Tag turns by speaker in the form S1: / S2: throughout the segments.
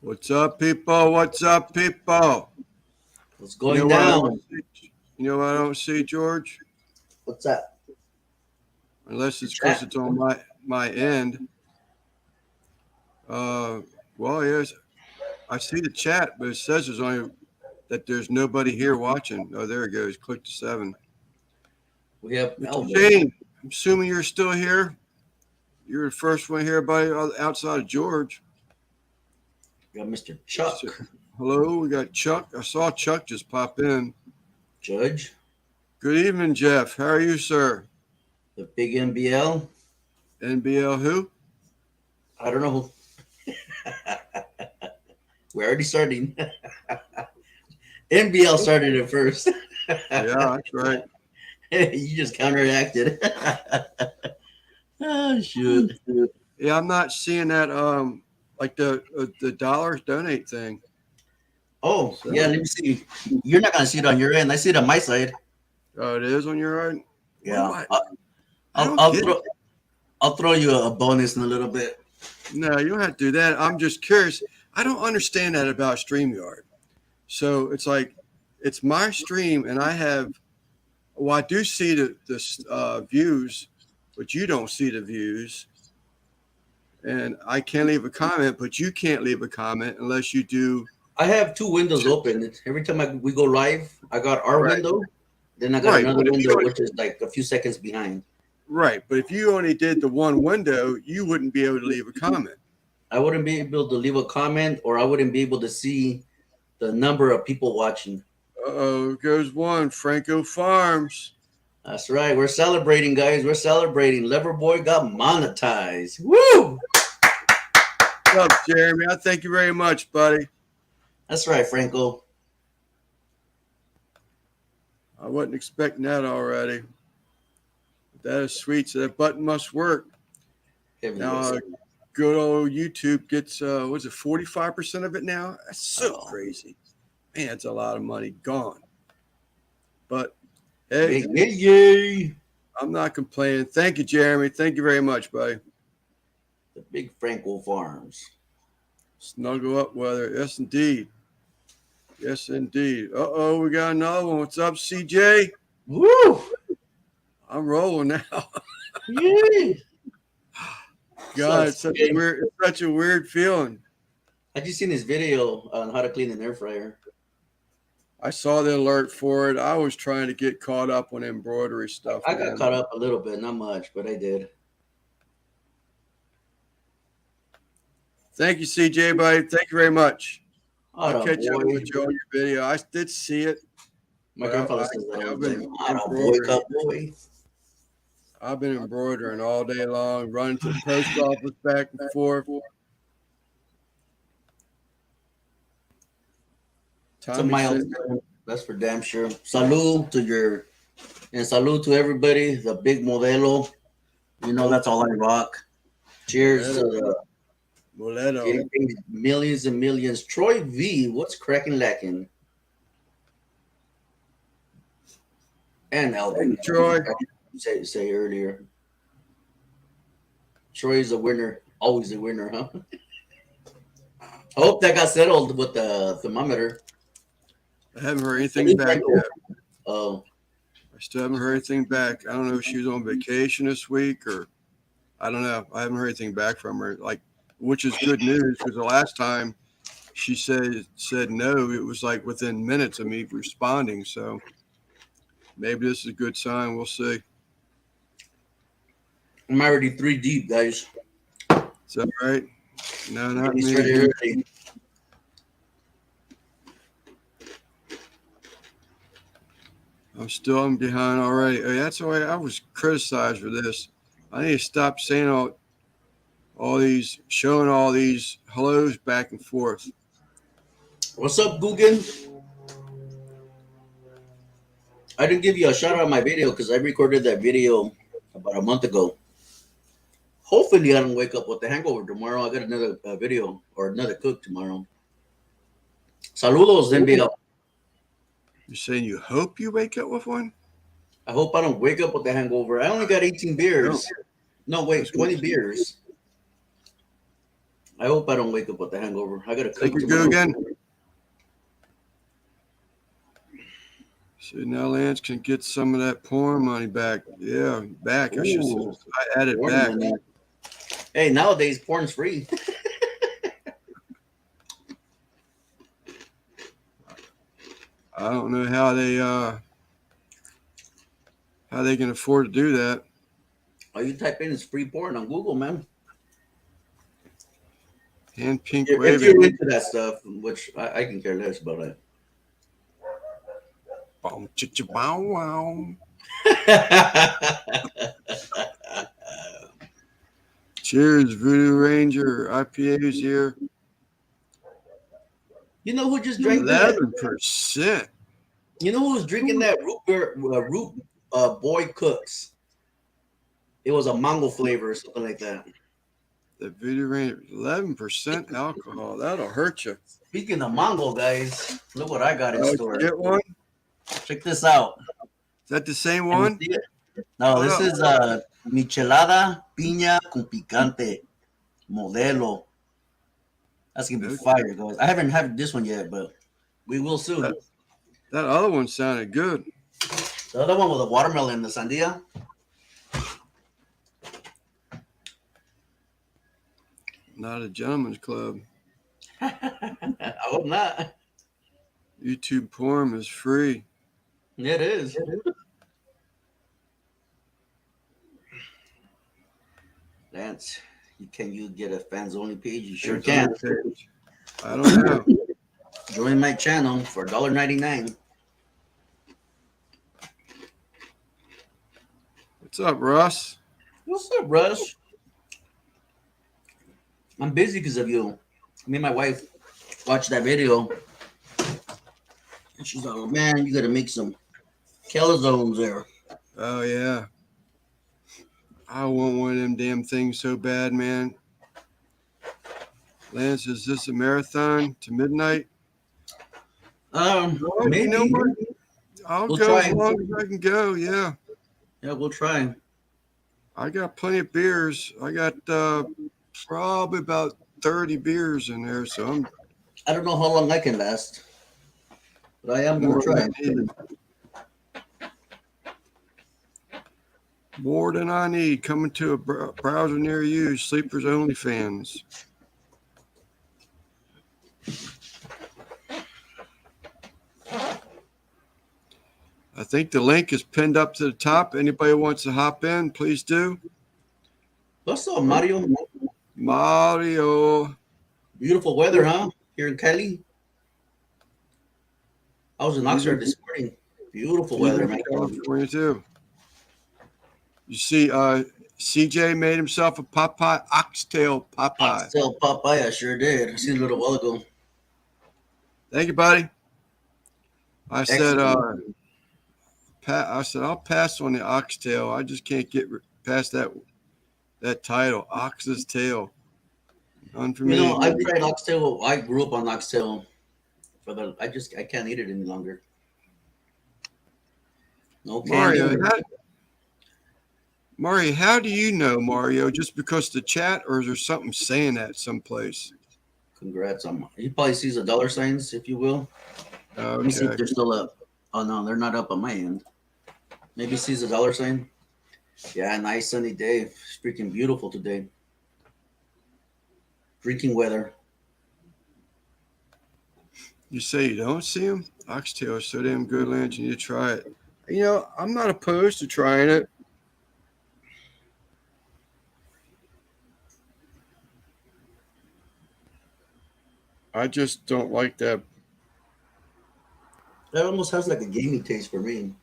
S1: What's up, people? What's up, people?
S2: What's
S1: You know
S2: going
S1: what I don't
S2: down?
S1: see? You know what I don't see, George?
S2: What's that?
S1: Unless
S2: The
S1: it's because
S2: chat?
S1: it's on my end. Uh, well, yes, I see the chat, but it says there's nobody here watching. Oh, there it goes. Click to 7.
S2: We have
S1: Mr.
S2: Elvis.
S1: Shane, I'm assuming you're still here. You're the first one here, by outside of George.
S2: We got Mr.
S1: So,
S2: Chuck.
S1: hello, we got Chuck. I saw Chuck just pop in.
S2: Judge.
S1: Good evening, Jeff. How are you, sir?
S2: The big NBL.
S1: NBL who?
S2: I don't know. We're already starting. NBL started it first.
S1: Yeah, that's right.
S2: You just counteracted. Oh, shoot.
S1: Yeah, I'm not seeing that like the dollars donate thing.
S2: Oh,
S1: So
S2: yeah, let me see. You're not going to see it on your end. I see it on my side.
S1: it is on your end. What do
S2: Yeah.
S1: I
S2: I'll,
S1: don't
S2: I'll,
S1: get it.
S2: throw, I'll throw you a bonus in a little bit.
S1: No, you don't have to do that. I'm just curious. I don't understand that about StreamYard. So it's like it's my stream and I have well, I do see the views, but you don't see the views. And I can leave a comment, but you can't leave a comment unless you do.
S2: I have two windows open. Every time we go live, I got our
S1: Right.
S2: window, then I got
S1: Right.
S2: another
S1: But if you
S2: window,
S1: don't
S2: which is like a few seconds behind.
S1: Right, but if you only did the one window, you wouldn't be able to leave a comment.
S2: I wouldn't be able to leave a comment, or I wouldn't be able to see the number of people watching.
S1: Uh-oh, goes one, Franco Farms.
S2: That's right. We're celebrating, guys. We're celebrating. Leverboy got monetized. Woo!
S1: What's up, Jeremy? I thank you very much, buddy.
S2: That's right, Franco.
S1: I wasn't expecting that already. That is sweet. So that button must work.
S2: Heavy
S1: Now,
S2: yes.
S1: good old YouTube gets, what's it, 45% of it now? That's so
S2: Oh,
S1: crazy. Man, that's a lot of money gone. But, hey,
S2: yay, yay, yay.
S1: I'm not complaining. Thank you, Jeremy. Thank you very much, buddy.
S2: The big Franco Farms.
S1: Snuggle up weather. Yes, indeed. Yes, indeed. Uh-oh, we got another one. What's up, CJ?
S2: Woo!
S1: I'm rolling now.
S2: Yay!
S1: God,
S2: Sucks. Okay.
S1: it's such a weird feeling.
S2: I just seen this video on how to clean an air fryer.
S1: I saw the alert for it. I was trying to get caught up on embroidery stuff,
S2: I got
S1: man.
S2: caught up a little bit, not much, but I did.
S1: Thank you, CJ, buddy. Thank you very much. I'll
S2: Atta
S1: catch up
S2: boy.
S1: with you on your video. I did see it,
S2: My
S1: but
S2: grandfather says that all
S1: I've
S2: the
S1: been
S2: time. Atta boy,
S1: embroidering.
S2: cowboy.
S1: I've been embroidering all day long, running to the post office back and forth.
S2: It's a
S1: Tommy sent me.
S2: milestone. That's for damn sure. Salud to your and salud to everybody. The big modelo. You know that's all I rock. Cheers to the
S1: Moledo.
S2: getting paid millions and millions. Troy V, what's cracking lacking? And Alvin.
S1: Hey, Troy.
S2: Say earlier. Troy's a winner. Always a winner, huh? I hope that got settled with the thermometer.
S1: I haven't heard anything back yet.
S2: Oh,
S1: I still haven't heard anything back. I don't know if she was on vacation this week or I don't know. I haven't heard anything back from her. Like, which is good news because the last time she said no, it was like within minutes of me responding. So maybe this is a good sign. We'll see.
S2: I'm already 3 deep, guys.
S1: Is that right? No, not
S2: Getting
S1: me.
S2: started early.
S1: I'm behind already. Hey, that's the way I was criticized for this. I need to stop saying showing all these hellos back and forth.
S2: What's up, Guggen? I didn't give you a shout out on my video because I recorded that video about a month ago. Hopefully, I don't wake up with the hangover tomorrow. I got another video or another cook tomorrow. Saludos, NBL.
S1: You're saying you hope you wake up with one?
S2: I hope I don't wake up with the hangover. I only got 18 beers. No, wait, 20 beers. I hope I don't wake up with the hangover. I gotta
S1: Take
S2: cook
S1: a go
S2: tomorrow.
S1: again. So now Lance can get some of that porn money back. Yeah, back. I should say.
S2: Ooh,
S1: I added
S2: porn
S1: back.
S2: money. Hey, nowadays porn's free.
S1: I don't know how they can afford to do that.
S2: All you type in is free porn on Google, man.
S1: Hand pink
S2: If
S1: waving.
S2: you're into that stuff, which I can care less about it.
S1: Boom, chicka, bow, wow. Cheers, Voodoo Ranger. IPA's here.
S2: You know who just drank that?
S1: 11%.
S2: You know who's drinking that root boy cooks? It was a mango flavor or something like that.
S1: The Voodoo Ranger, 11% alcohol. That'll hurt you.
S2: Speaking of mango, guys, look what I got in store.
S1: Get one?
S2: Check this out.
S1: Is that the same
S2: Can you
S1: one?
S2: see it? No, this is michelada piña con picante modelo. That's gonna be fire, guys. I haven't had this one yet, but we will soon.
S1: That other one sounded good.
S2: The other one with the watermelon, the sandia.
S1: Not a gentleman's club.
S2: I hope not.
S1: YouTube porn is free.
S2: Yeah, it is. Lance, can you get a fans only page? You sure can.
S1: I don't know.
S2: Join my channel for $1.99.
S1: What's up, Russ?
S2: What's up, Russ? I'm busy because of you. Me and my wife watched that video. And she's like, oh, man, you got to make some calzones there.
S1: Oh, yeah. I want one of them damn things so bad, man. Lance, is this a marathon to midnight?
S2: Maybe.
S1: You know what? I'll
S2: We'll
S1: go
S2: try.
S1: as long as I can go, yeah.
S2: Yeah, we'll try.
S1: I got plenty of beers. I got probably about 30 beers in there, so
S2: I don't know how long I can last, but I am going to try.
S1: More than I need. Coming to a browser near you. Sleepers Only fans. I think the link is pinned up to the top. Anybody wants to hop in, please do.
S2: What's up, Mario?
S1: Mario.
S2: Beautiful weather, huh? Here in Cali. I was in Oxford this morning. Beautiful weather, man.
S1: California too. You see, CJ made himself a Popeye, oxtail Popeye.
S2: Oxtail Popeye, I sure did. I seen it a little while ago.
S1: Thank you, buddy. I said,
S2: Excellent.
S1: I'll pass on the oxtail. I just can't get past that title, Ox's Tail. None for me.
S2: You know, I've tried oxtail. I grew up on oxtail. I can't eat it any longer. No candy.
S1: Mario, how do you know, Mario? Just because the chat, or is there something saying that someplace?
S2: Congrats on. He probably sees the dollar signs, if you will.
S1: Okay.
S2: Let me see if they're still up. Oh no, they're not up on my end. Maybe he sees a dollar sign. Yeah, nice sunny day. It's freaking beautiful today. Drinking weather.
S1: You say you don't see them? Oxtail is so damn good, Lance. You need to try it. You know, I'm not opposed to trying it. I just don't like that.
S2: That almost has like a gamey taste for me.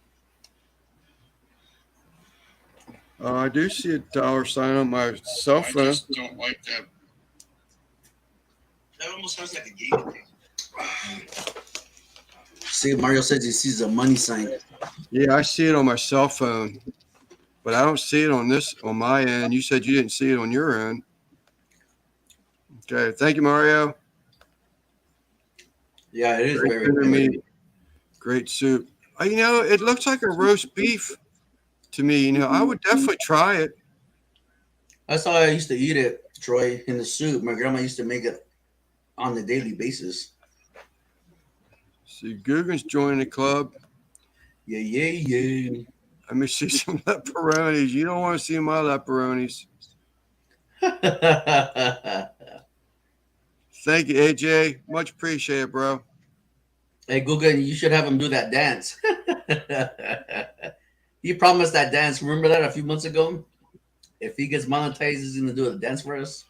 S1: I do see a dollar sign on my cell phone. I just don't like that.
S2: That almost has like a gamey taste. See, Mario says he sees a money sign.
S1: Yeah, I see it on my cell phone, but I don't see it on my end. You said you didn't see it on your end. Okay, thank you, Mario.
S2: Yeah, it is
S1: Great
S2: very
S1: meat. Great soup. You know, it looks like a roast beef to me. You know, I would definitely try it.
S2: That's how I used to eat it Troy in the soup. My grandma used to make it on a daily basis.
S1: See, Guggen's joining the club.
S2: Yeah, yeah,
S1: Let me see some pepperonis. You don't want to see my pepperonis.
S2: yeah.
S1: Thank you, AJ. Much appreciated, bro.
S2: Hey, Google, you should have him do that dance. He promised that dance. Remember that a few months ago? If he gets monetized, he's gonna do a dance for us.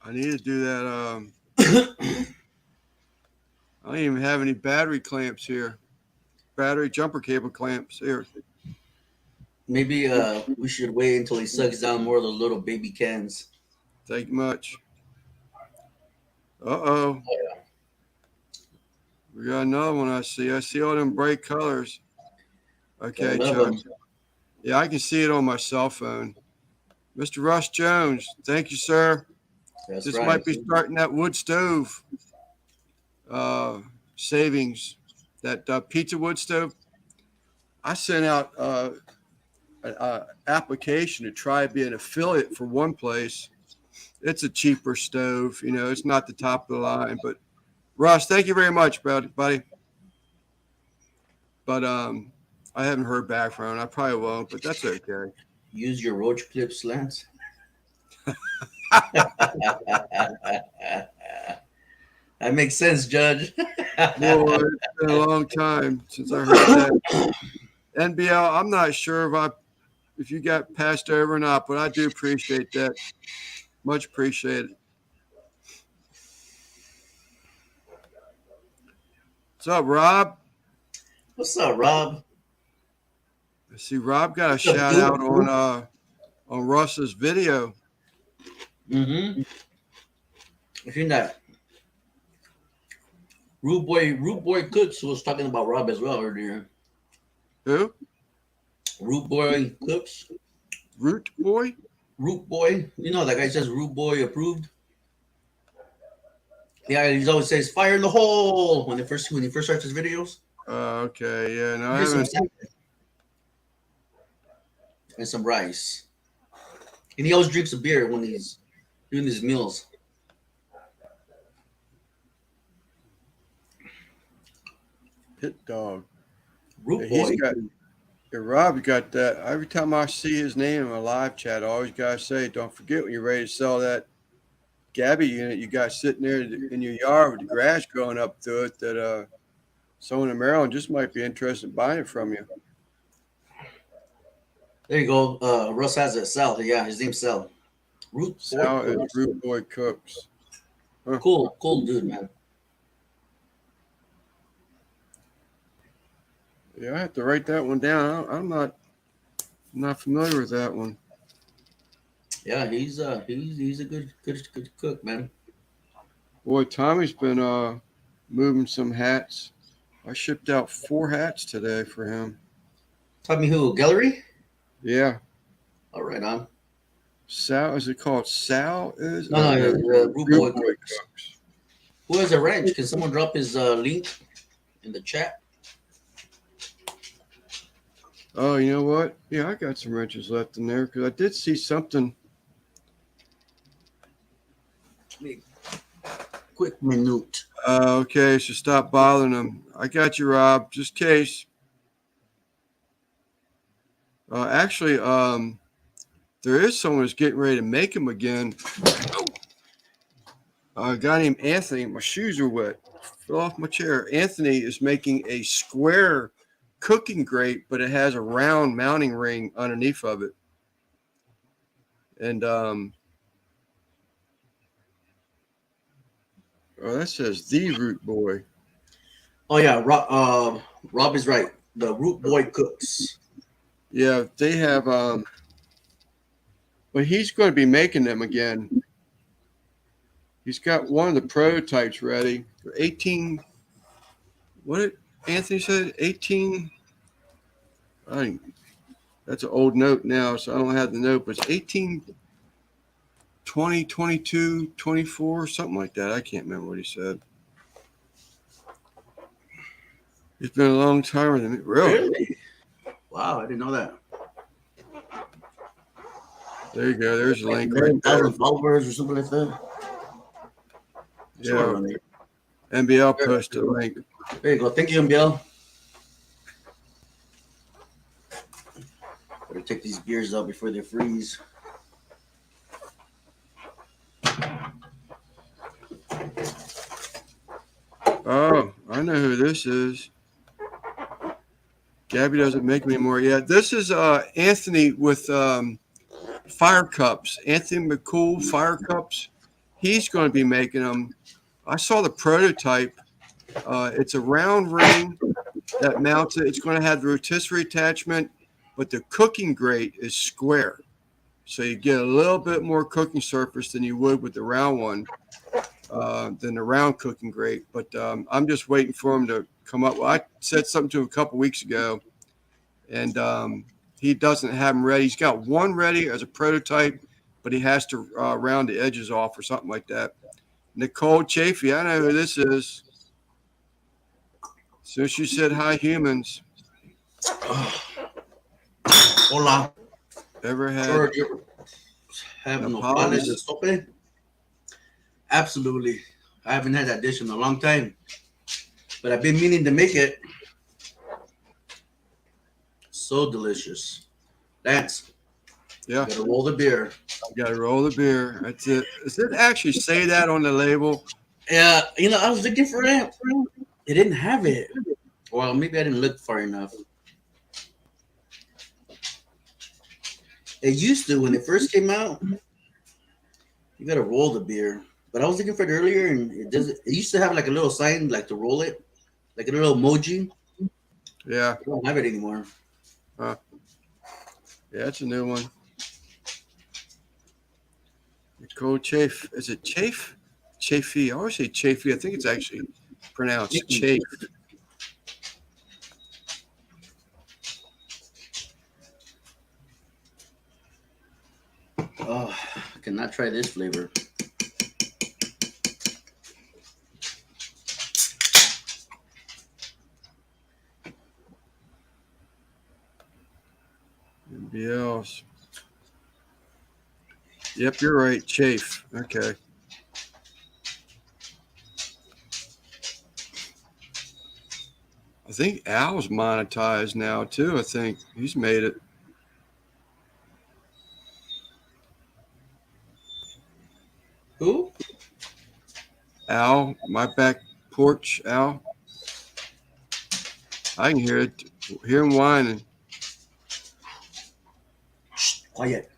S1: I need to do that. I don't even have any battery clamps here. Battery jumper cable clamps here.
S2: Maybe we should wait until he sucks down more of those little baby cans.
S1: Thank you much. Uh-oh. We got another one I see. I see all them bright colors.
S2: Gotta
S1: Okay,
S2: love
S1: Chuck.
S2: him.
S1: Yeah, I can see it on my cell phone. Mr. Russ Jones, thank you, sir.
S2: That's
S1: This
S2: right.
S1: might be starting that wood stove savings, that pizza wood stove. I sent out an application to try to be an affiliate for one place. It's a cheaper stove. You know, it's not the top of the line. But, Russ, thank you very much, buddy. But I haven't heard back from him. I probably won't, but that's okay.
S2: Use your roach clip slants. That makes sense, Judge.
S1: Boy, it's been a long time since I heard that. NBL, I'm not sure if you got passed over or not, but I do appreciate that. Much appreciated. What's up, Rob?
S2: What's up, Rob?
S1: I see Rob got a
S2: What's up,
S1: shout
S2: dude?
S1: out on Russ's video.
S2: Mm-hmm. I think that Root Boy Cooks was talking about Rob as well earlier.
S1: Who?
S2: Root Boy Cooks.
S1: Root Boy?
S2: Root Boy. You know that guy says Root Boy approved. Yeah, he always says fire in the hole when he first starts his videos.
S1: Okay, yeah, no, I
S2: Here's some
S1: haven't.
S2: salmon and some rice. And he always drinks a beer when he's doing his meals.
S1: Hit dog.
S2: Root
S1: Yeah,
S2: Boy.
S1: Rob got that. Every time I see his name in a live chat, I always gotta say, don't forget when you're ready to sell that Gabby unit you got sitting there in your yard with the grass growing up through it, that someone in Maryland just might be interested in buying it from you.
S2: There you go. Russ has it. Sal. Yeah, his name's Sal. Root
S1: Sal
S2: Boy.
S1: is Root Boy Cooks. Huh.
S2: Cool dude, man.
S1: Yeah, I have to write that one down. I'm not familiar with that one.
S2: Yeah, he's a good cook, man.
S1: Boy, Tommy's been moving some hats. I shipped out 4 hats today for him.
S2: Tell me who? Gallery?
S1: Yeah.
S2: All right, on.
S1: Sal, is it called Sal? Is
S2: No, Root Boy Cooks.
S1: Cooks.
S2: Who has a ranch? Can someone drop his link in the chat?
S1: Oh, you know what? Yeah, I got some wrenches left in there because I did see something.
S2: Quick minute.
S1: Okay, so stop bothering them. I got you, Rob. Just in case. Actually, there is someone who's getting ready to make them again. A guy named Anthony. My shoes are wet. Fell off my chair. Anthony is making a square cooking grate, but it has a round mounting ring underneath of it. And oh, that says the Root Boy.
S2: Oh yeah, Rob is right. The Root Boy Cooks.
S1: Yeah, they have but he's going to be making them again. He's got one of the prototypes ready for 18. What did Anthony said? 18. I think that's an old note now, so I don't have the note, but it's 18, 20, 22, 24, something like that. I can't remember what he said. It's been a long time with him. Really?
S2: Wow, I didn't know that.
S1: There you go. There's a
S2: Like
S1: link right there.
S2: 1,000 followers or something like that.
S1: Yeah. NBL posted a link.
S2: There you go. Thank you, MBL. Better take these beers out before they freeze.
S1: Oh, I know who this is. Gabby doesn't make them anymore. Yeah, this is Anthony with fire cups. Anthony McCool fire cups. He's going to be making them. I saw the prototype. It's a round ring that mounts it. It's going to have the rotisserie attachment, but the cooking grate is square. So you get a little bit more cooking surface than you would with the round one, than the round cooking grate. But I'm just waiting for him to come up. Well, I said something to him a couple weeks ago, and he doesn't have them ready. He's got one ready as a prototype, but he has to round the edges off or something like that. Nicole Chafee, I know who this is. So she said, hi, humans.
S2: Hola.
S1: Ever had
S2: Sure, have nopales de sope? Absolutely. I haven't had that dish in a long time, but I've been meaning to make it. So delicious. Lance.
S1: Yeah.
S2: Gotta roll the beer.
S1: You got to roll the beer. That's it. Does it actually say that on the label?
S2: Yeah, I was looking for it. It didn't have it. Well, maybe I didn't look far enough. It used to when it first came out. You gotta roll the beer. But I was looking for it earlier, and it doesn't. It used to have like a little sign, like to roll it, like a little emoji.
S1: Yeah.
S2: I don't have it anymore.
S1: Yeah, it's a new one. Nicole Chafe. Is it Chafe? Chafee. I always say Chafee. I think it's actually pronounced Chafe.
S2: Oh, I cannot try this flavor.
S1: NBLs. Yep, you're right. Chafe. Okay. I think Al's monetized now too. I think he's made it.
S2: Who?
S1: Al, my back porch, Al. I can hear it. Hear him whining.
S2: Quiet.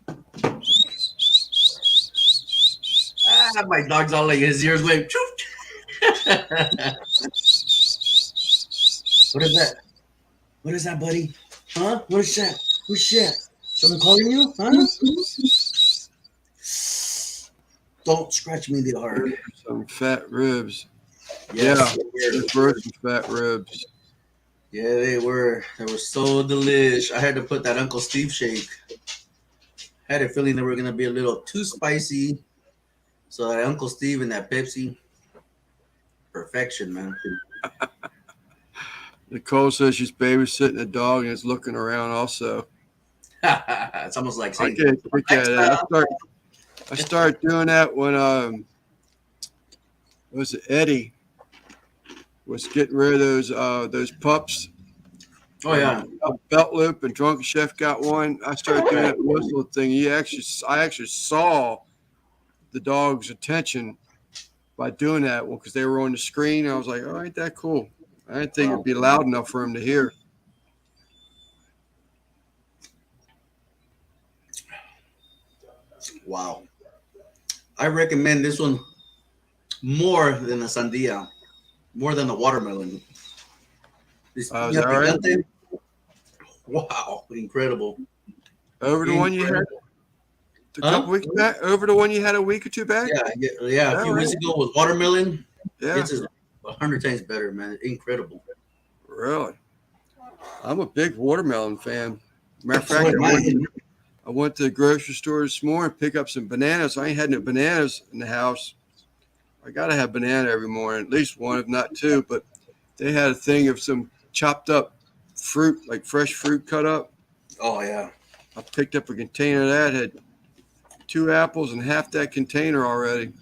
S2: My dog's all like his ears wave. What is that? What is that, buddy? Huh? What is that? Who's that? Someone calling you? Huh? Don't scratch me the heart.
S1: Some fat ribs.
S2: Yes,
S1: Yeah, there's birds and fat ribs.
S2: yeah, they were. They were so delish. I had to put that Uncle Steve shake. I had a feeling they were gonna be a little too spicy. So that Uncle Steve and that Pepsi, perfection, man.
S1: Nicole says she's babysitting a dog and is looking around also.
S2: It's almost like
S1: I
S2: saying,
S1: get it. I started doing that when was it Eddie was getting rid of those pups.
S2: oh yeah,
S1: Belt Loop and Drunken Chef got one. I started doing that whistle thing. I actually saw the dog's attention by doing that one because they were on the screen. I was like, oh, ain't that cool? I didn't think it'd be loud enough for him to hear.
S2: wow. I recommend this one more than the sandia, more than the watermelon. This
S1: Is that right?
S2: picante, wow, incredible.
S1: Over the one you had a couple weeks back? Over the one you had a week or two back?
S2: Yeah. A few weeks ago with watermelon.
S1: Yeah.
S2: This is 100 times better, man. Incredible.
S1: Really? I'm a big watermelon fan. Matter of fact, I went to the grocery store this morning to pick up some bananas. I ain't had no bananas in the house. I got to have banana every morning, at least one, if not two. But they had a thing of some chopped up fruit, like fresh fruit cut up.
S2: Oh, yeah.
S1: I picked up a container of that, had 2 apples and half that container already.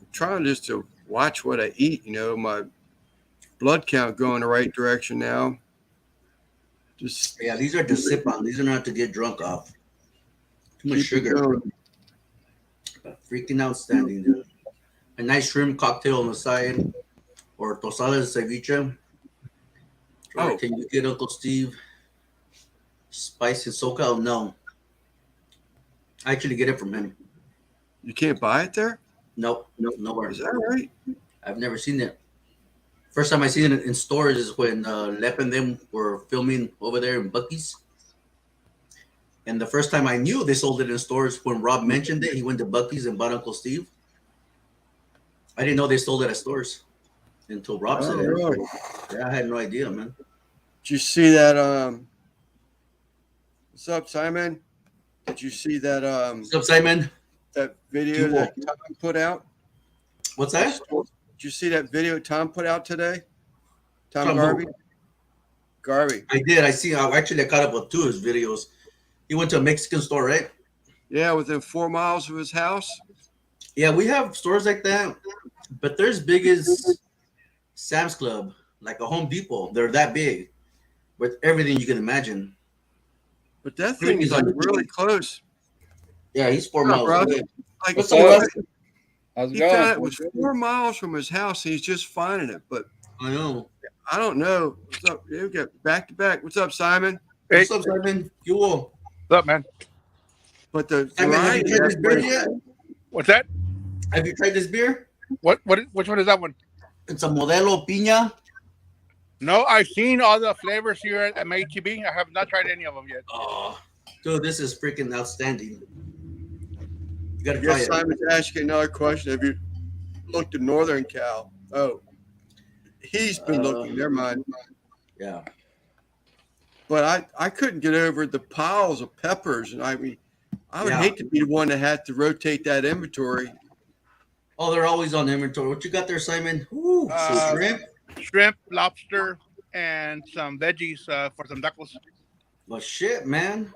S1: I'm trying just to watch what I eat. My blood count going the right direction now. Just
S2: Yeah, these are to sip on. These are not to get drunk off. Too much
S1: keep it
S2: sugar.
S1: going.
S2: But freaking outstanding, dude. A nice shrimp cocktail on the side, or tostadas de ceviche. Or
S1: Oh.
S2: can you get Uncle Steve spice and SoCal? No. I actually get it from him.
S1: You can't buy it there?
S2: Nope, nowhere.
S1: Is that right?
S2: I've never seen it. First time I seen it in stores is when Lep and them were filming over there in Bucky's. And the first time I knew they sold it in stores, when Rob mentioned it, he went to Bucky's and bought Uncle Steve. I didn't know they sold it at stores until Rob said it.
S1: Really?
S2: Yeah, I had no idea, man.
S1: Did you see that? What's up, Simon? Did you see that?
S2: What's up, Simon?
S1: That video that Tom put out?
S2: What's that?
S1: Did you see that video Tom put out today? Tom
S2: From
S1: Garvey?
S2: who?
S1: Garvey.
S2: I did. I caught up with 2 of his videos. He went to a Mexican store, right?
S1: Yeah, within 4 miles of his house.
S2: Yeah, we have stores like that, but they're as big as Sam's Club, like a Home Depot. They're that big with everything you can imagine.
S1: But that thing is like really close.
S2: Yeah, he's 4
S1: Yeah,
S2: miles
S1: brother.
S2: away.
S1: Like
S2: What's
S1: he
S2: up,
S1: found
S2: Russ?
S3: How's it
S1: he found it
S3: going?
S1: was 4 miles from his house. He's just finding it, but
S2: I know.
S1: I don't know. What's up? Yeah, we got back to back. What's up, Simon?
S3: Hey.
S2: What's up, Simon? You will.
S3: What's up, man?
S1: But the
S2: Simon, have you
S1: variety,
S2: tried this
S1: that's
S2: beer
S1: what-
S2: yet?
S3: What's that?
S2: Have you tried this beer?
S3: Which one is that one?
S2: It's a Modelo Piña.
S3: No, I've seen all the flavors here at MHEB. I have not tried any of them yet.
S2: Oh, dude, this is freaking outstanding. You gotta
S1: I
S2: try
S1: guess
S2: it.
S1: Simon's asking another question. Have you looked at Northern Cal? Oh, he's been looking. Never mind.
S2: Yeah.
S1: But I couldn't get over the piles of peppers, and I mean, I would
S2: Yeah.
S1: hate to be the one that had to rotate that inventory.
S2: Oh, they're always on inventory. What you got there, Simon? Ooh, some
S3: Uh,
S2: shrimp.
S3: Shrimp, lobster, and some veggies for some tacos.
S2: Well, shit, man.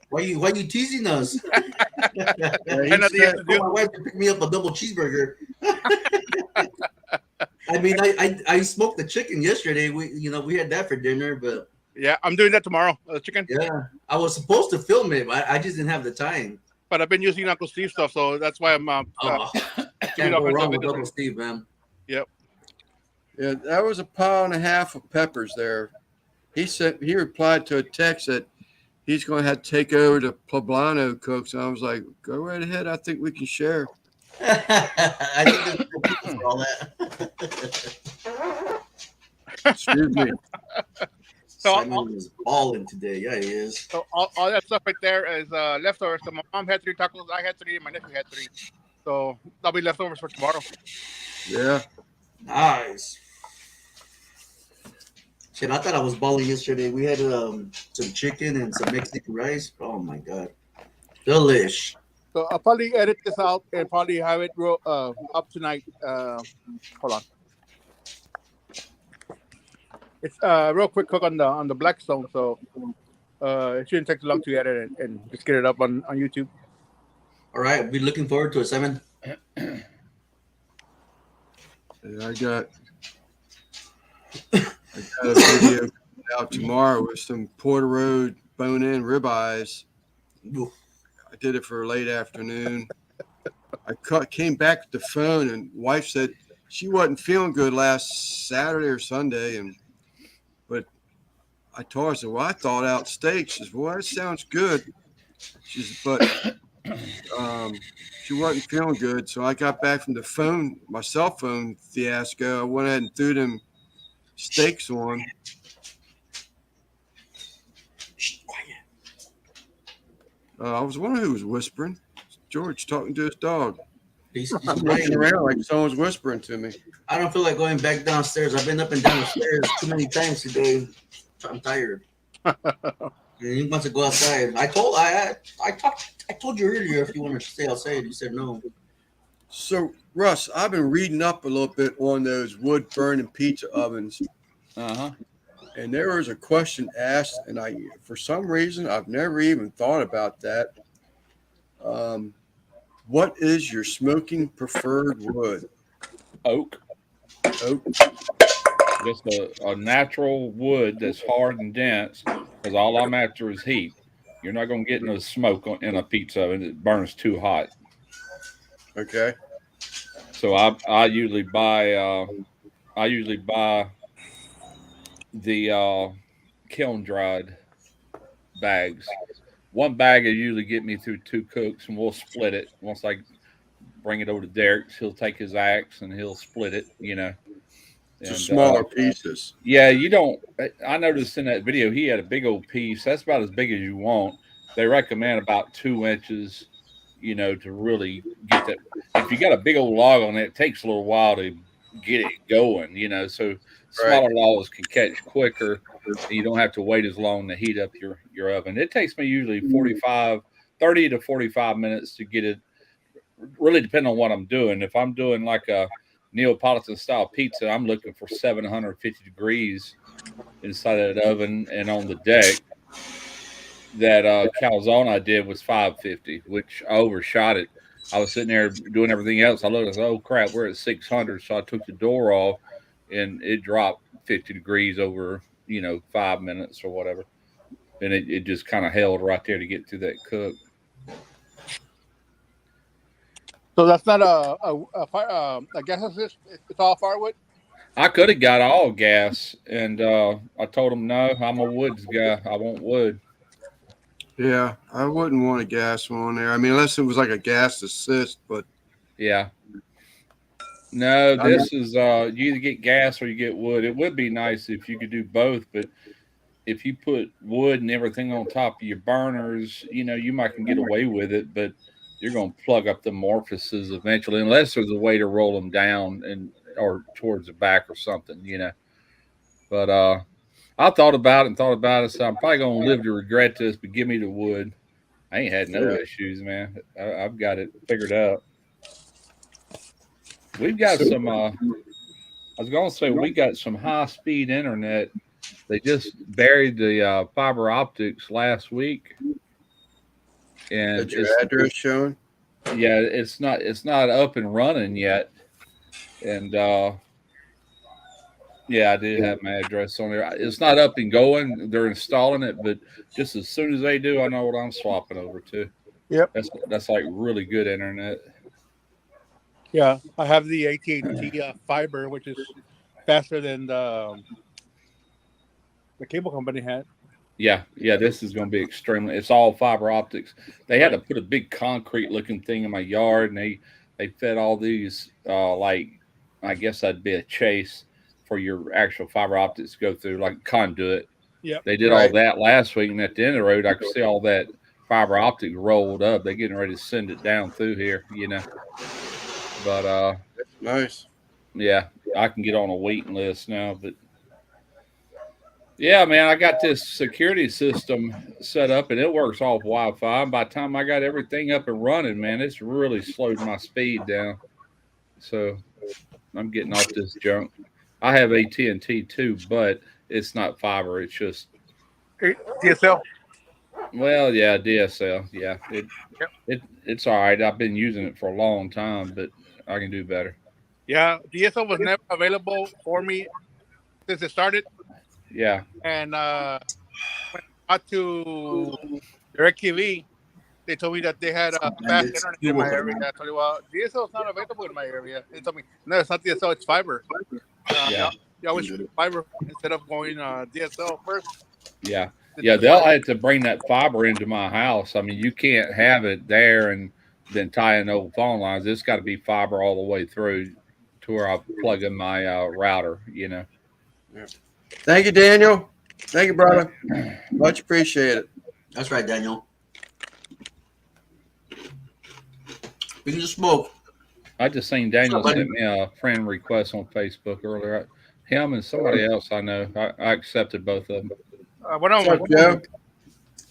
S2: Why you teasing us?
S1: Yeah, he
S3: And nothing
S1: said-
S3: else to
S2: Oh,
S3: do.
S2: my wife to pick me up a double cheeseburger. I mean, I smoked the chicken yesterday. We had that for dinner, but
S3: Yeah, I'm doing that tomorrow. Chicken.
S2: yeah, I was supposed to film it, but I just didn't have the time.
S3: But I've been using Uncle Steve stuff, so that's why I'm.
S2: Oh, can't
S3: know,
S2: go
S3: it's
S2: wrong
S3: a
S2: with
S3: bit
S2: Uncle Steve, man.
S1: Yeah, that was a pound and a half of peppers there. He replied to a text that he's going to have to take over the Poblano cooks. And I was like, go right ahead. I think we can share.
S2: I think there's more people for all that.
S1: Excuse me.
S3: So
S2: Simon is balling today. Yeah, he is.
S3: So all that stuff right there is leftovers. So my mom had 3 tacos, I had 3, and my nephew had 3. So that'll be leftovers for tomorrow.
S1: Yeah.
S2: Nice. Shit, I thought I was balling yesterday. We had some chicken and some Mexican rice. Oh my god, delish.
S3: So I'll probably edit this out and probably have it up tonight. Hold on. It's real quick cook on the Blackstone, so it shouldn't take too long to edit it and just get it up on YouTube.
S2: All right, we'll be looking forward to it, Simon.
S1: And I got a video out tomorrow with some Porter Road bone-in ribeyes.
S2: Oof.
S1: I did it for late afternoon. Came back with the phone, and wife said she wasn't feeling good last Saturday or Sunday, but I told her, I said, well, I thought out steak. She says, well, that sounds good. She says, but she wasn't feeling good. So I got back from my cell phone fiasco. I went ahead and threw them steaks on.
S2: Shh, quiet.
S1: I was wondering who was whispering. George talking to his dog.
S2: He's
S1: I'm looking
S2: playing.
S1: around like someone's whispering to me.
S2: I don't feel like going back downstairs. I've been up and down the stairs too many times today. I'm tired. And he wants to go outside. I told you earlier if you wanted to stay outside. You said no.
S1: So, Russ, I've been reading up a little bit on those wood burning pizza ovens.
S3: Uh-huh.
S1: and there was a question asked, and for some reason, I've never even thought about that. Um, what is your smoking preferred wood?
S4: Oak,
S1: Oak.
S4: just a natural wood that's hard and dense. Because all I'm after is heat. You're not gonna get no smoke in a pizza oven. It burns too hot.
S1: Okay.
S4: So I usually buy the kiln dried bags. One bag will usually get me through two cooks, and we'll split it. Once I bring it over to Derek, he'll take his axe and he'll split it.
S1: So
S4: And
S1: smaller pieces.
S4: yeah, you don't. I noticed in that video he had a big old piece. That's about as big as you want. They recommend about 2 inches, to really get that. If you got a big old log on it, it takes a little while to get it going. So
S1: Right.
S4: smaller logs can catch quicker. And you don't have to wait as long to heat up your oven. It takes me usually 30 to 45 minutes to get it. Really depending on what I'm doing. If I'm doing like a Neapolitan style pizza, I'm looking for 750 degrees inside of that oven, and on the deck. That calzone I did was 550, which I overshot it. I was sitting there doing everything else. I looked, I said, "Oh crap, we're at 600." So I took the door off, and it dropped 50 degrees over 5 minutes or whatever, and it just kind of held right there to get through that cook.
S3: So that's not a gas assist. It's all firewood.
S4: I could have got all gas, and I told him no. I'm a woods guy. I want wood.
S1: Yeah, I wouldn't want a gas one on there. I mean, unless it was like a gas assist, but
S4: Yeah. No, this is you either get gas or you get wood. It would be nice if you could do both, but if you put wood and everything on top of your burners, you might can get away with it, but you're going to plug up the orifices eventually, unless there's a way to roll them down or towards the back or something. But I thought about it and thought about it, so I'm probably going to live to regret this. But give me the wood. I ain't had no issues, man. I've got it figured out. We've got some. I was going to say we got some high speed internet. They just buried the fiber optics last week, and
S1: is your address showing?
S4: Yeah, it's not up and running yet, and yeah, I did have my address on there. It's not up and going. They're installing it, but just as soon as they do, I know what I'm swapping over to.
S3: Yep.
S4: That's like really good internet.
S3: Yeah, I have the AT&T fiber, which is faster than the cable company had.
S4: Yeah, this is going to be extremely. It's all fiber optics. They had to put a big concrete looking thing in my yard, and they fed all these like I guess that'd be a chase for your actual fiber optics to go through, like conduit.
S3: Yeah,
S4: they did all that last week, and at the end of the road, I could see all that fiber optic rolled up. They're getting ready to send it down through here, But
S1: nice.
S4: Yeah, I can get on a waiting list now, but. Yeah, man, I got this security system set up, and it works off Wi-Fi. And by the time I got everything up and running, man, it's really slowed my speed down. So I'm getting off this junk. I have AT&T too, but it's not fiber. It's just
S3: DSL.
S4: Well, yeah, DSL. Yeah, it's all right. I've been using it for a long time, but I can do better.
S3: Yeah, DSL was never available for me since it started.
S4: Yeah.
S3: And when I got to DirecTV, they told me that they had fast internet in my area. I told you, well, DSL is not available in my area. They told me, no, it's not DSL, it's fiber.
S4: Yeah.
S3: You always use fiber instead of going DSL first.
S4: Yeah. Yeah, they'll have to bring that fiber into my house. I mean, you can't have it there and then tie in old phone lines. It's got to be fiber all the way through to where I plug in my router, Yeah.
S1: Thank you, Daniel. Thank you, brother. Much appreciated.
S2: That's right, Daniel. We can just smoke.
S4: I just seen Daniel sent me a friend request on Facebook earlier. Him and somebody else I know. I accepted both of them.
S3: What's
S1: up, Joe?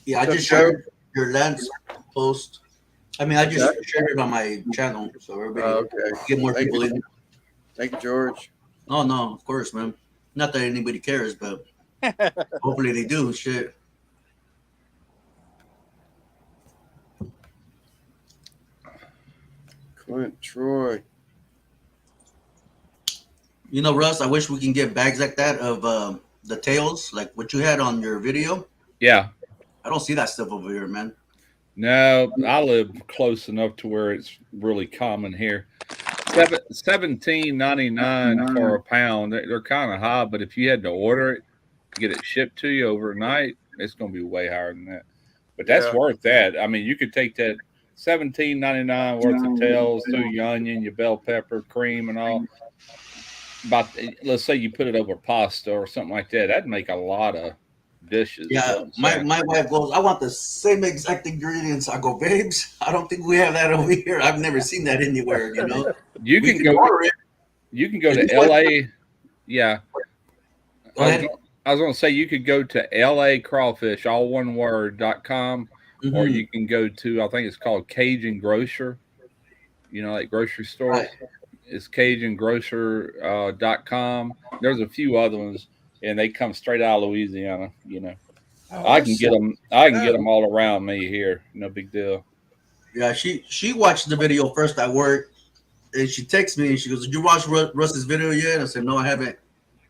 S2: Yeah, I just shared your Lance post. I mean, I just shared it on my channel, so everybody get more people in.
S1: Thank you, George.
S2: Oh no, of course, man. Not that anybody cares, but Hopefully they do. Shit.
S1: Clint Troy.
S2: You know, Russ, I wish we can get bags like that of the tails, like what you had on your video.
S4: Yeah.
S2: I don't see that stuff over here, man.
S4: No, I live close enough to where it's really common here. $17.99 for a pound. They're kind of high, but if you had to order it, get it shipped to you overnight, it's going to be way higher than that. But that's
S1: Yeah.
S4: worth that. I mean, you could take that $17.99 worth of tails, throw your onion, your bell pepper, cream, and all. About let's say you put it over pasta or something like that. That'd make a lot of dishes. Is
S2: Yeah,
S4: what I'm
S2: my
S4: saying.
S2: wife goes, I want the same exact ingredients. I go, babes, I don't think we have that over here. I've never seen that anywhere. You know,
S4: You
S2: we
S4: can
S2: can
S4: go.
S2: order it.
S4: You can go
S2: Is
S4: to
S2: this what-
S4: LA. Yeah,
S2: Go ahead.
S4: I was going to say you could go to LA crawfish, all one word.com, or
S2: Mhm.
S4: you can go to, I think it's called Cajun Grocer, like grocery stores.
S2: Right.
S4: It's CajunGrocer.com. There's a few other ones, and they come straight out of Louisiana.
S1: Oh,
S4: I can get them. I can get them all around me here. No big deal.
S2: Yeah, she watched the video first at work, and she texts me and she goes, "Did you watch Russ's video yet?" And I said, "No, I haven't."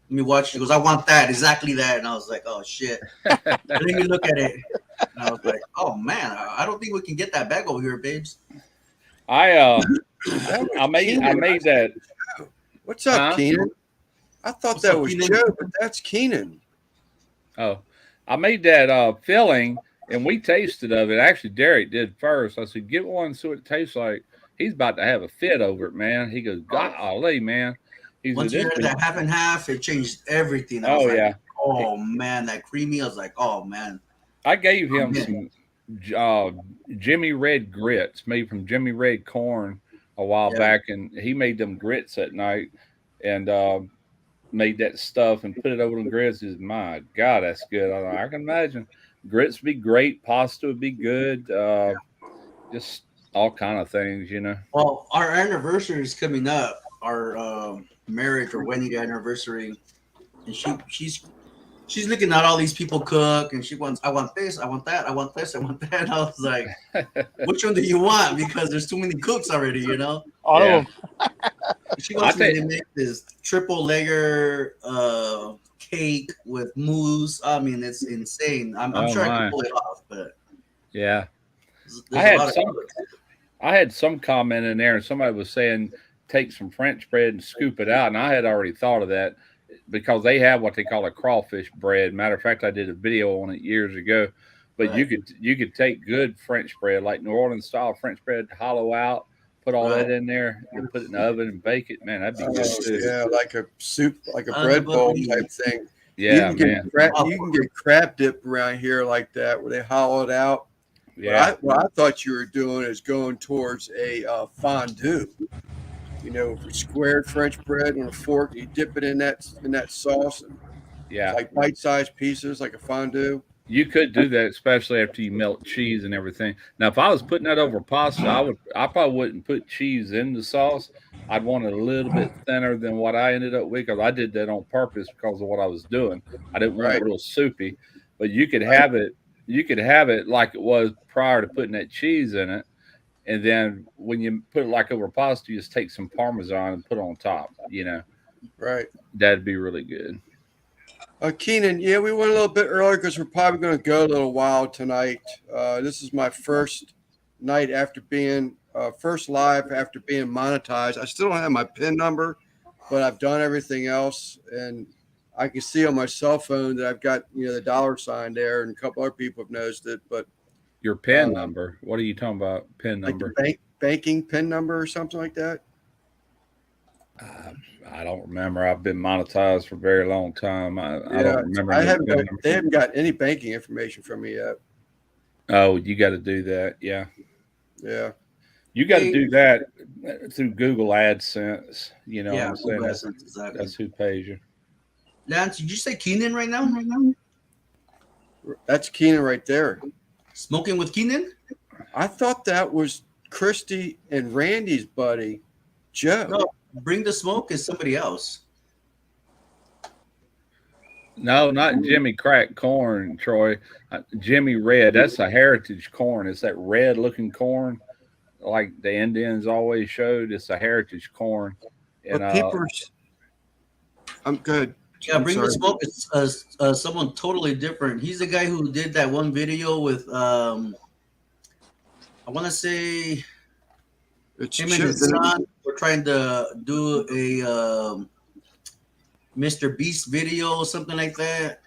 S2: Let me watch. She goes, "I want that, exactly that." And I was like, "Oh shit." Let me look at it. And I was like, "Oh man, I don't think we can get that bag over here, babes."
S4: I
S1: that was
S4: made
S1: Keenan.
S4: that.
S1: What's up,
S4: Huh?
S1: Keenan? I thought
S2: What's
S1: that
S2: up,
S1: was
S2: Keenan?
S1: Joe, but that's Keenan.
S4: Oh, I made that filling, and we tasted of it. Actually, Derek did first. I said, "Get one, see what it tastes like." He's about to have a fit over it, man. He goes, "Golly, man." He said,
S2: Once you
S4: "This
S2: had
S4: is."
S2: that half and half, it changed everything. I was
S4: Oh
S2: like,
S4: yeah.
S2: "Oh man, that creamy." I was like, "Oh man."
S4: I gave him
S2: Yeah.
S4: some uh, Jimmy Red grits made from Jimmy Red corn a while
S2: Yeah.
S4: back, and he made them grits that night, and made that stuff and put it over the grits. Is my God, that's good. I can imagine grits would be great, pasta would be good, just all kind of things.
S2: Well, our anniversary is coming up. Our marriage or wedding anniversary, and she's looking at all these people cook, and she wants, I want this, I want that, I want this, I want that. And I was like, which one do you want? Because there's too many cooks already, you know.
S3: All
S4: Yeah.
S3: of them.
S2: She wants me to make this triple layer cake with mousse. I mean, it's insane. I'm
S4: Oh,
S2: sure I
S4: my.
S2: can pull it off, but
S4: Yeah,
S2: there's
S4: I
S2: a
S4: had
S2: lot of
S4: some. I had some comment in there, and somebody was saying take some French bread and scoop it out, and I had already thought of that because they have what they call a crawfish bread. Matter of fact, I did a video on it years ago. But
S2: Right.
S4: you could take good French bread, like New Orleans style French bread, hollow out, put all
S2: Right.
S4: that in there, and put it in the oven and bake it. Man, that'd be good
S1: Oh,
S4: too.
S1: yeah, like a soup, like a
S2: On
S1: bread
S2: the
S1: bowl
S2: buffet.
S1: type thing.
S4: Yeah,
S1: you can
S4: man.
S1: get crab dip around here like that, where they hollow it out.
S4: Yeah.
S1: But what I thought you were doing is going towards a fondue. For squared French bread on a fork, you dip it in that sauce, and
S4: Yeah.
S1: like bite-sized pieces, like a fondue.
S4: You could do that, especially after you melt cheese and everything. Now, if I was putting that over pasta, I probably wouldn't put cheese in the sauce. I'd want it a little bit thinner than what I ended up with because I did that on purpose because of what I was doing. I didn't want it
S1: Right.
S4: real soupy, but you could have it. You could have it like it was prior to putting that cheese in it, and then when you put it like over pasta, you just take some Parmesan and put it on top.
S1: Right.
S4: That'd be really good.
S1: Keenan, yeah, we went a little bit earlier because we're probably going to go a little while tonight. This is my first night after being first live after being monetized. I still don't have my PIN number, but I've done everything else, and I can see on my cell phone that I've got the dollar sign there, and a couple other people have noticed it. But
S4: Your PIN number? What are you talking about? PIN
S1: like
S4: number?
S1: the banking PIN number or something like that.
S4: I don't remember. I've been monetized for a very long time. I don't remember.
S1: They haven't got any banking information from me yet.
S4: Oh, you got to do that. Yeah.
S1: Yeah.
S4: You got to do that through Google AdSense.
S2: Yeah,
S4: what I'm saying?
S2: exactly.
S4: That's who pays you.
S2: Lance, did you say Keenan right now?
S1: That's Keenan right there.
S2: Smoking with Keenan?
S1: I thought that was Christy and Randy's buddy, Joe.
S2: No, Bring the Smoke is somebody else.
S4: No, not Jimmy Crack corn, Troy. Jimmy Red. That's a heritage corn. It's that red looking corn, like the Indians always showed. It's a heritage corn, and
S1: But people are. I'm good.
S2: Yeah,
S1: I'm
S2: Bring the
S1: sorry.
S2: Smoke is someone totally different. He's the guy who did that one video with I want to say
S1: It's
S2: him and his son were trying to do a Mr. Beast video or something like that.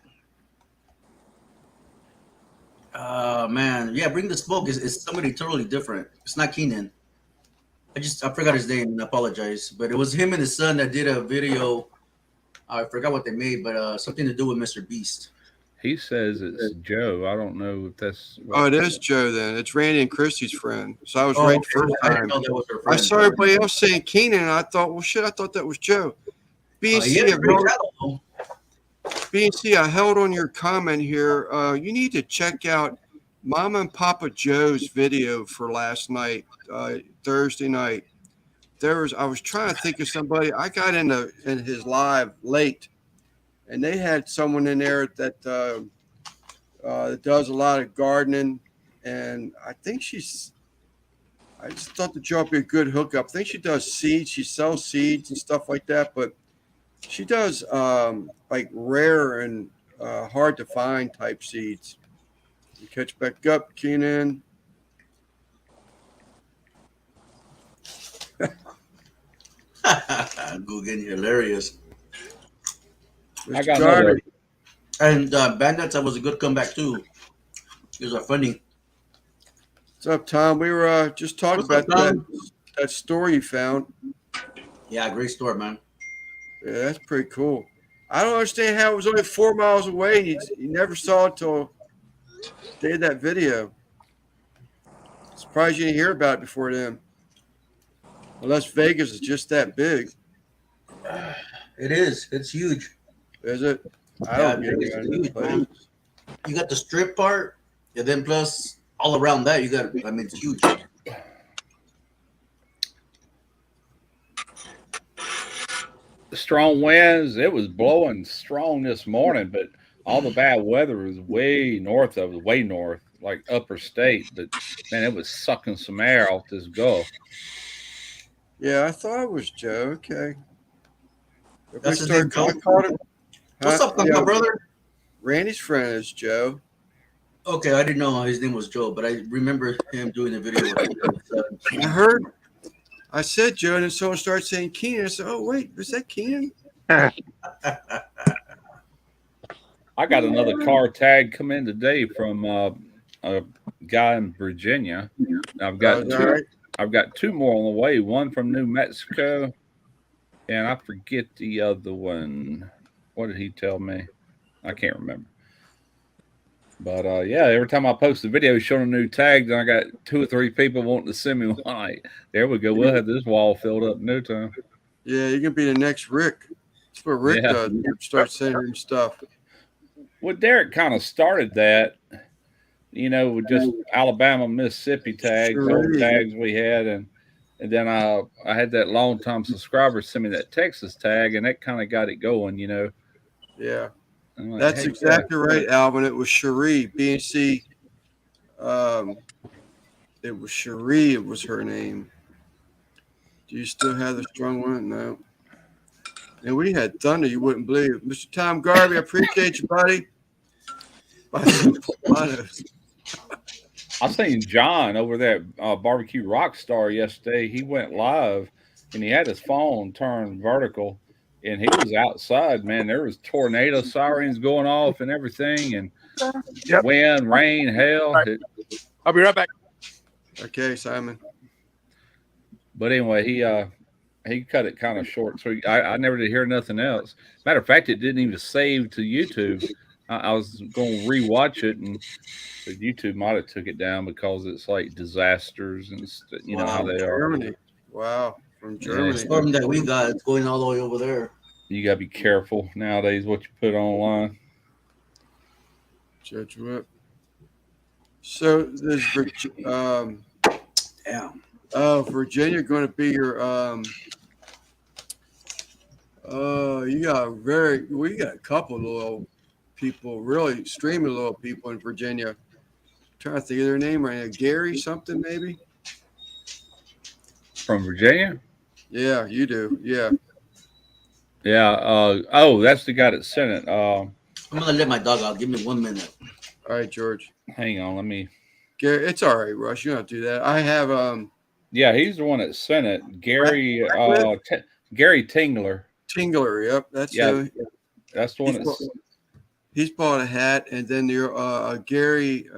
S2: Man, yeah, Bring the Smoke is somebody totally different. It's not Keenan. I forgot his name and I apologize, but it was him and his son that did a video. I forgot what they made, but something to do with Mr. Beast.
S4: he says it's Joe. I don't know if that's.
S1: Oh, it is Joe then. It's Randy and Christy's friend. So I was
S2: Oh,
S1: right
S2: okay.
S1: first
S2: I didn't
S1: time.
S2: know that was her
S1: I
S2: friend.
S1: saw everybody else saying Keenan, and I thought, well, shit, I thought that was Joe.
S2: Yeah,
S1: BNC, I held on your comment here. You need to check out Mama and Papa Joe's video for last night, Thursday night. I was trying to think of somebody. I got in his live late, and they had someone in there that does a lot of gardening, and I think I just thought the job would be a good hookup. I think she does seeds. She sells seeds and stuff like that, but she does like rare and hard to find type seeds. You catch back up, Keenan.
S2: Google hilarious.
S4: I got another.
S2: And Bandits, that was a good comeback too. These are funny.
S1: What's up, Tom? We were just talking
S2: What's up,
S1: about
S2: Tom?
S1: that story you found.
S2: Yeah, great story, man.
S1: Yeah, that's pretty cool. I don't understand how it was only 4 miles away and you never saw it till they did that video. Surprised you didn't hear about it before then. Unless Vegas is just that big.
S2: It is. It's huge.
S1: Is it? I
S2: Yeah,
S1: don't get
S2: Vegas
S1: it.
S2: is huge, man. You got the strip part, and then plus all around that, you got. I mean, it's huge.
S4: Strong winds. It was blowing strong this morning, but all the bad weather was way north, like upper state. But man, it was sucking some air off this Gulf.
S1: Yeah, I thought it was Joe. Okay.
S2: That's his name, Joe?
S1: Him.
S2: What's up, my brother?
S1: Randy's friend is Joe.
S2: Okay, I didn't know his name was Joe, but I remember him doing the video.
S1: I heard. I said Joe, and then someone started saying Keenan. I said, "Oh wait, was that Keenan?"
S4: I got another car tag come in today from a guy in Virginia. I've got two.
S1: Right.
S4: I've got two more on the way. One from New Mexico, and I forget the other one. What did he tell me? I can't remember. But yeah, every time I post a video showing a new tag, then I got 2 or 3 people wanting to send me one. Like, there we go. We'll have this wall filled up in no time.
S1: Yeah, you can be the next Rick. That's what Rick does. Start sending him stuff.
S4: Well, Derek kind of started that, with just Alabama, Mississippi tags, old tags we had, and then I had that long time subscriber send me that Texas tag, and that kind of got it going,
S1: Yeah.
S4: Like,
S1: That's
S4: hey,
S1: exactly right, Alvin. It was Cherie, BNC. It was Cherie. It was her name. Do you still have the strong one? No. And we had thunder. You wouldn't believe. Mr. Tom Garvey, I appreciate you, buddy.
S4: I seen John over there at Barbecue Rockstar yesterday. He went live, and he had his phone turned vertical. And he was outside, man. There was tornado sirens going off and everything, and wind, rain, hail.
S3: Right. I'll be right back.
S1: Okay, Simon.
S4: But anyway, he cut it kind of short, so I never did hear nothing else. Matter of fact, it didn't even save to YouTube. I was going to rewatch it, and YouTube might have took it down because it's like disasters and how they
S1: Germany.
S4: are.
S1: Wow. From Germany.
S2: The storm that we got, it's going all the way over there.
S4: You got to be careful nowadays what you put online.
S1: Judge Whip. So there's
S2: Damn.
S1: Virginia going to be your we got a couple little people, really streaming little people in Virginia. I'm trying to think of their name right now. Gary something maybe.
S4: From Virginia.
S1: Yeah, you do. Yeah.
S4: Yeah. Oh, that's the guy that sent it.
S2: I'm gonna let my dog out. Give me 1 minute.
S1: All right, George.
S4: Hang on. Let me.
S1: Gary, it's all right, Russ. You don't have to do that. I have
S4: Yeah, he's the one that sent it. Gary.
S1: Ratcliffe?
S4: Gary Tingler.
S1: Tingler. Yep, that's
S4: Yeah,
S1: him.
S4: that's the one
S1: He's
S4: that's.
S1: He's bought a hat, and then there Gary,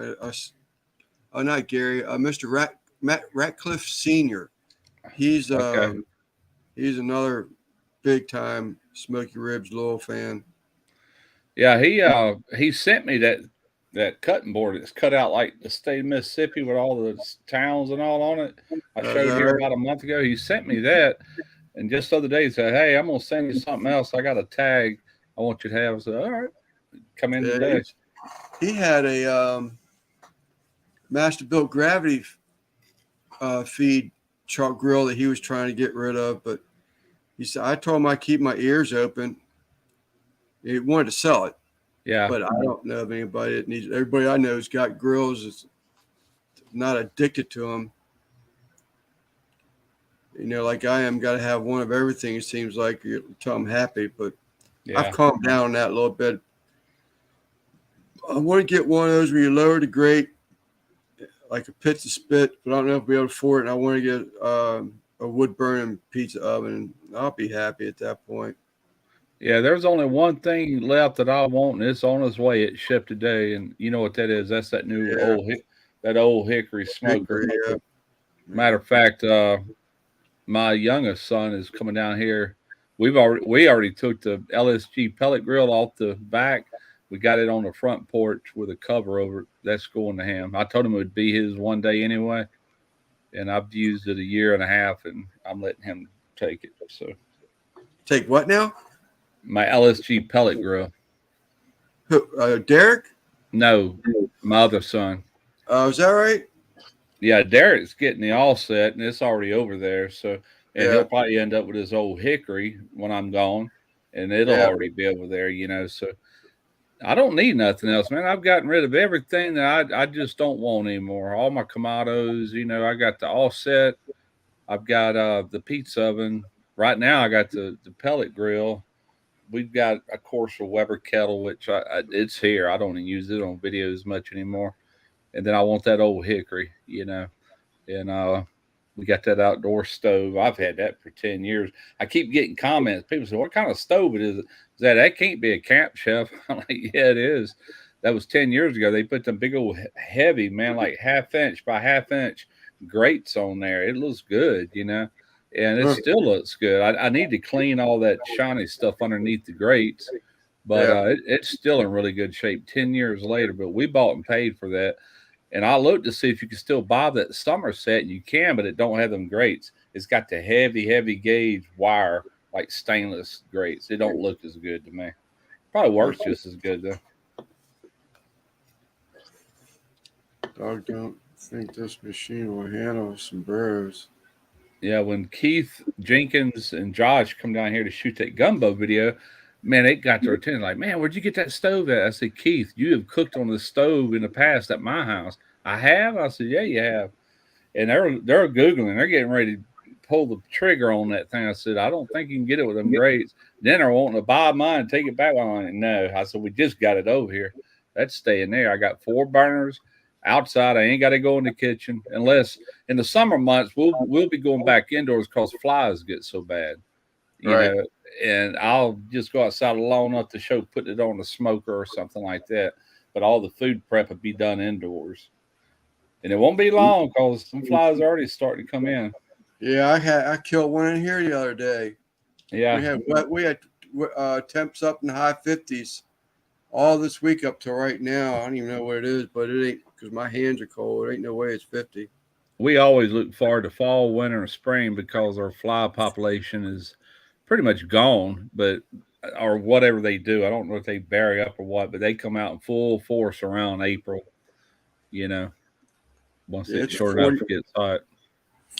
S1: not Gary, Mr. Matt Ratcliffe Senior. He's
S4: Okay.
S1: he's another big time Smoky Ribs Lowell fan.
S4: Yeah, he sent me that cutting board. It's cut out like the state of Mississippi with all the towns and all on it. I
S1: Is
S4: showed
S1: that
S4: here
S1: right?
S4: about a month ago. He sent me that, and just the other day he said, "Hey, I'm gonna send you something else. I got a tag I want you to have." I said, "All right, come in
S1: Yeah,
S4: today."
S1: he had a Masterbuilt gravity feed truck grill that he was trying to get rid of, but he said I told him I keep my ears open. He wanted to sell it.
S4: Yeah,
S1: But I don't know of anybody that needs. Everybody I know has got grills. Is not addicted to them. You know, like I am, got to have one of everything. It seems like until I'm happy. But
S4: yeah,
S1: I've calmed down on that a little bit. I want to get one of those where you lower the grate, like a pit to spit, but I don't know if I'll be able to afford it. And I want to get a wood burning pizza oven. I'll be happy at that point.
S4: yeah. There's only one thing left that I want, and it's on its way. It shipped today, and you know what that is? That's that new
S1: Yeah.
S4: that old hickory smoker.
S1: Yeah.
S4: Matter of fact, my youngest son is coming down here. We already took the LSG pellet grill off the back. We got it on the front porch with a cover over it. That's going to him. I told him it would be his one day anyway, and I've used it a year and a half, and I'm letting him take it. So
S1: Take what now?
S4: my LSG pellet grill.
S1: Who, Derek?
S4: No, my other son.
S1: Is that right?
S4: Yeah, Derek's getting the all set, and it's already over there. So, and
S1: Yeah.
S4: he'll probably end up with his old hickory when I'm gone, and it'll
S1: Yeah.
S4: already be over there, you know. So, I don't need nothing else, man. I've gotten rid of everything that I just don't want anymore. All my Kamados, you know, I got the offset. I've got the pizza oven. Right now, I got the pellet grill. We've got, of course, a Weber kettle, which it's here. I don't even use it on videos much anymore. And then I want that old hickory, you know. And we got that outdoor stove. I've had that for 10 years. I keep getting comments. People say, "What kind of stove it is?" Is that can't be a camp chef? I'm like, yeah, it is. That was 10 years ago. They put them big old heavy, man, like half-inch by half-inch grates on there. It looks good, you know, and it still looks good. I need to clean all that shiny stuff underneath the grates, but it's still in really good shape 10 years later. But we bought and paid for that. And I looked to see if you can still buy that summer set, and you can, but it don't have them grates. It's got the heavy gauge wire, like stainless grates. It don't look as good to me. Probably works just as good though.
S1: Dog don't think this machine will handle sombreros.
S4: Yeah, when Keith Jenkins and Josh come down here to shoot that gumbo video, man, it got their attention. Like, man, where'd you get that stove at? I said, Keith, you have cooked on the stove in the past at my house. I have. I said, yeah, you have. And they're googling. They're getting ready to pull the trigger on that thing. I said, I don't think you can get it with them grates. Then they're wanting to buy mine and take it back. I'm like, no. I said, we just got it over here. That's staying there. I got 4 burners outside. I ain't got to go in the kitchen unless in the summer months we'll be going back indoors because flies get so bad, you know. And I'll just go outside long enough to show putting it on the smoker or something like that. But all the food prep would be done indoors, and it won't be long because some flies are already starting to come in.
S1: Yeah, I killed one in here the other day.
S4: Yeah,
S1: we had temps up in the high 50s all this week up to right now. I don't even know what it is, but it ain't because my hands are cold. There ain't no way it's 50.
S4: we always look forward to fall, winter, and spring because our fly population is pretty much gone, but or whatever they do. I don't know if they bury up or what, but they come out in full force around April, you know, once
S1: Yeah,
S4: it's
S1: it's
S4: short
S1: 40
S4: enough gets hot.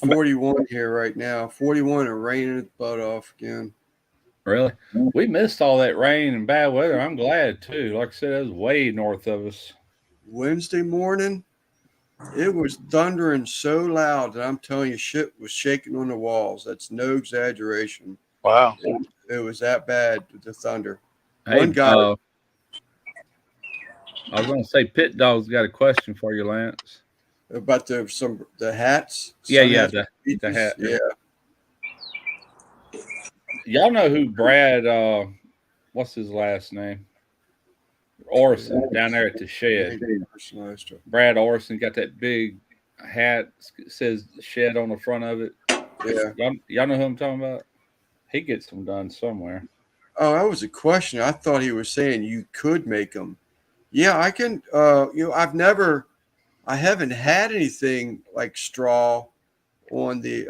S1: 41 here right now. 41 and raining its butt off again.
S4: Really? We missed all that rain and bad weather. I'm glad too. Like I said, it was way north of us.
S1: Wednesday morning, it was thundering so loud that I'm telling you, shit was shaking on the walls. That's no exaggeration.
S3: Wow.
S1: It was that bad with the thunder.
S4: Hey,
S1: One guy
S4: I was gonna say Pit Dog's got a question for you, Lance.
S1: about the hats,
S4: Yeah,
S1: sun
S4: yeah,
S1: hats,
S4: the hat.
S1: yeah.
S4: Y'all know who Brad what's his last name? Orson down there at the shed. Brad Orson got that big hat, says shed on the front of it.
S1: Yeah.
S4: Y'all know who I'm talking about? He gets them done somewhere.
S1: Oh, that was a question. I thought he was saying you could make them. Yeah, I can. I haven't had anything like straw on the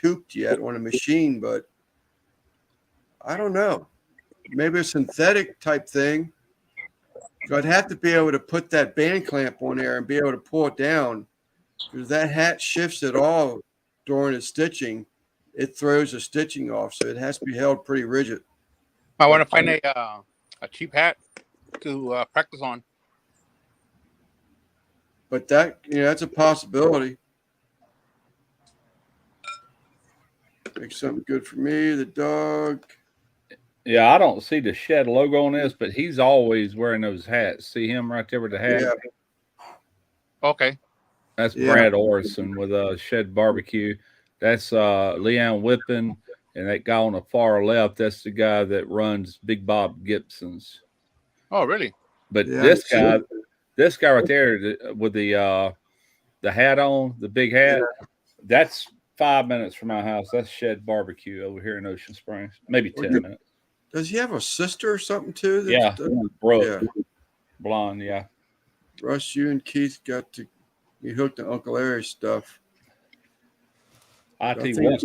S1: hooped yet on a machine, but I don't know. Maybe a synthetic type thing. So I'd have to be able to put that band clamp on there and be able to pull it down, because that hat shifts at all during the stitching. It throws the stitching off, so it has to be held pretty rigid.
S3: I want to find a cheap hat to practice on.
S1: But that's a possibility. Make something good for me, the dog.
S4: Yeah, I don't see the shed logo on this, but he's always wearing those hats. See him right there with the hat?
S1: Yeah.
S3: Okay.
S4: That's
S1: Yeah.
S4: Brad Orson with Shed Barbecue. That's Leanne Whippen, and that guy on the far left, that's the guy that runs Big Bob Gibson's.
S3: Oh, really?
S4: But
S1: Yeah,
S4: this guy right there with the hat on, the big hat, that's 5 minutes from my house. That's Shed Barbecue over here in Ocean Springs. Maybe 10 minutes.
S1: Does he have a sister or something too?
S4: Yeah, Brooke.
S1: Yeah.
S4: Blonde, yeah.
S1: Russ, you and Keith you hooked to Uncle Larry's stuff.
S4: I tell you what,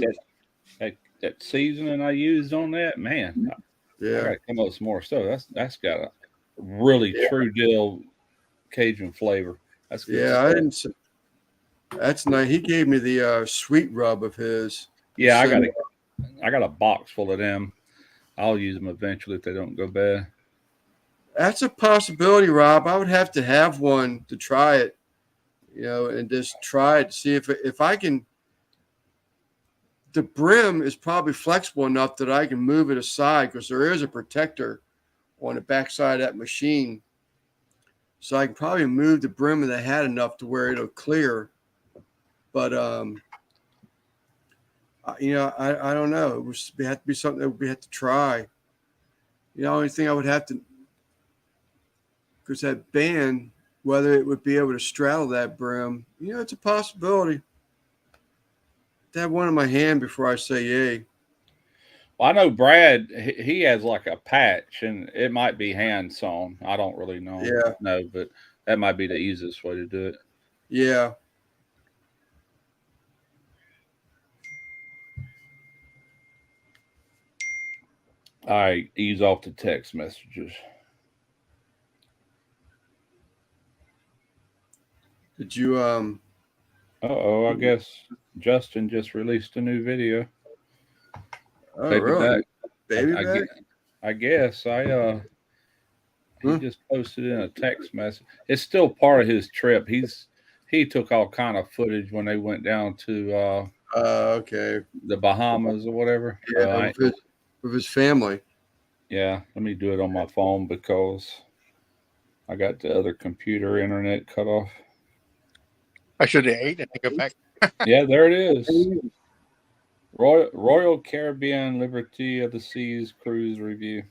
S4: that seasoning I used on that, man.
S1: Yeah.
S4: I got to come up with some more stuff. That's got a really true deal Cajun flavor. That's good stuff.
S1: I didn't. That's nice. He gave me the sweet rub of his.
S4: Yeah, I got a box full of them. I'll use them eventually if they don't go bad.
S1: That's a possibility, Rob. I would have to have one to try it, and just try it to see if I can. The brim is probably flexible enough that I can move it aside, because there is a protector on the backside of that machine. So I can probably move the brim of the hat enough to where it'll clear. But I don't know. It would have to be something that we have to try. The only thing I would have to, because that band, whether it would be able to straddle that brim, it's a possibility. To have one in my hand before I say yay.
S4: Well, I know Brad, he has like a patch, and it might be hand sewn. I don't really know.
S1: Yeah.
S4: No, but that might be the easiest way to do it.
S1: Yeah.
S4: All right, ease off the text messages.
S1: Did you
S4: I guess Justin just released a new video.
S1: Oh,
S4: Baby
S1: really?
S4: back.
S1: Baby back?
S4: I guess he just posted in a text message. It's still part of his trip. He took all kind of footage when they went down to
S1: okay.
S4: the Bahamas or whatever.
S1: Yeah, with his family.
S4: Yeah, let me do it on my phone because I got the other computer internet cut off.
S3: I should have ate and take it back.
S4: Yeah, there it is. Royal Caribbean Liberty of the Seas cruise review.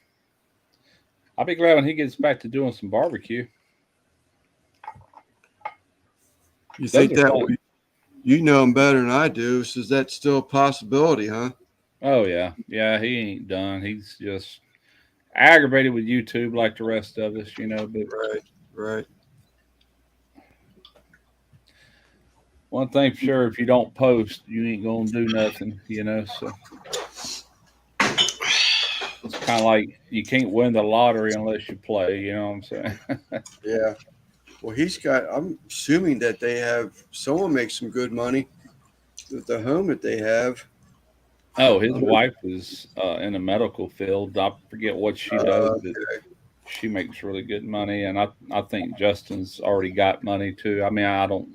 S4: I'll be glad when he gets back to doing some barbecue.
S1: You think that you know him better than I do? So is that still a possibility, huh?
S4: Oh yeah, he ain't done. He's just aggravated with YouTube like the rest of us, But
S1: right.
S4: One thing for sure, if you don't post, you ain't gonna do nothing, So it's kind of like you can't win the lottery unless you play. You know what I'm saying?
S1: Yeah. Well, I'm assuming that someone makes some good money with the home that they have.
S4: Oh, his wife is in the medical field. I forget what she does, but she makes really good money. And I think Justin's already got money too. I mean, I don't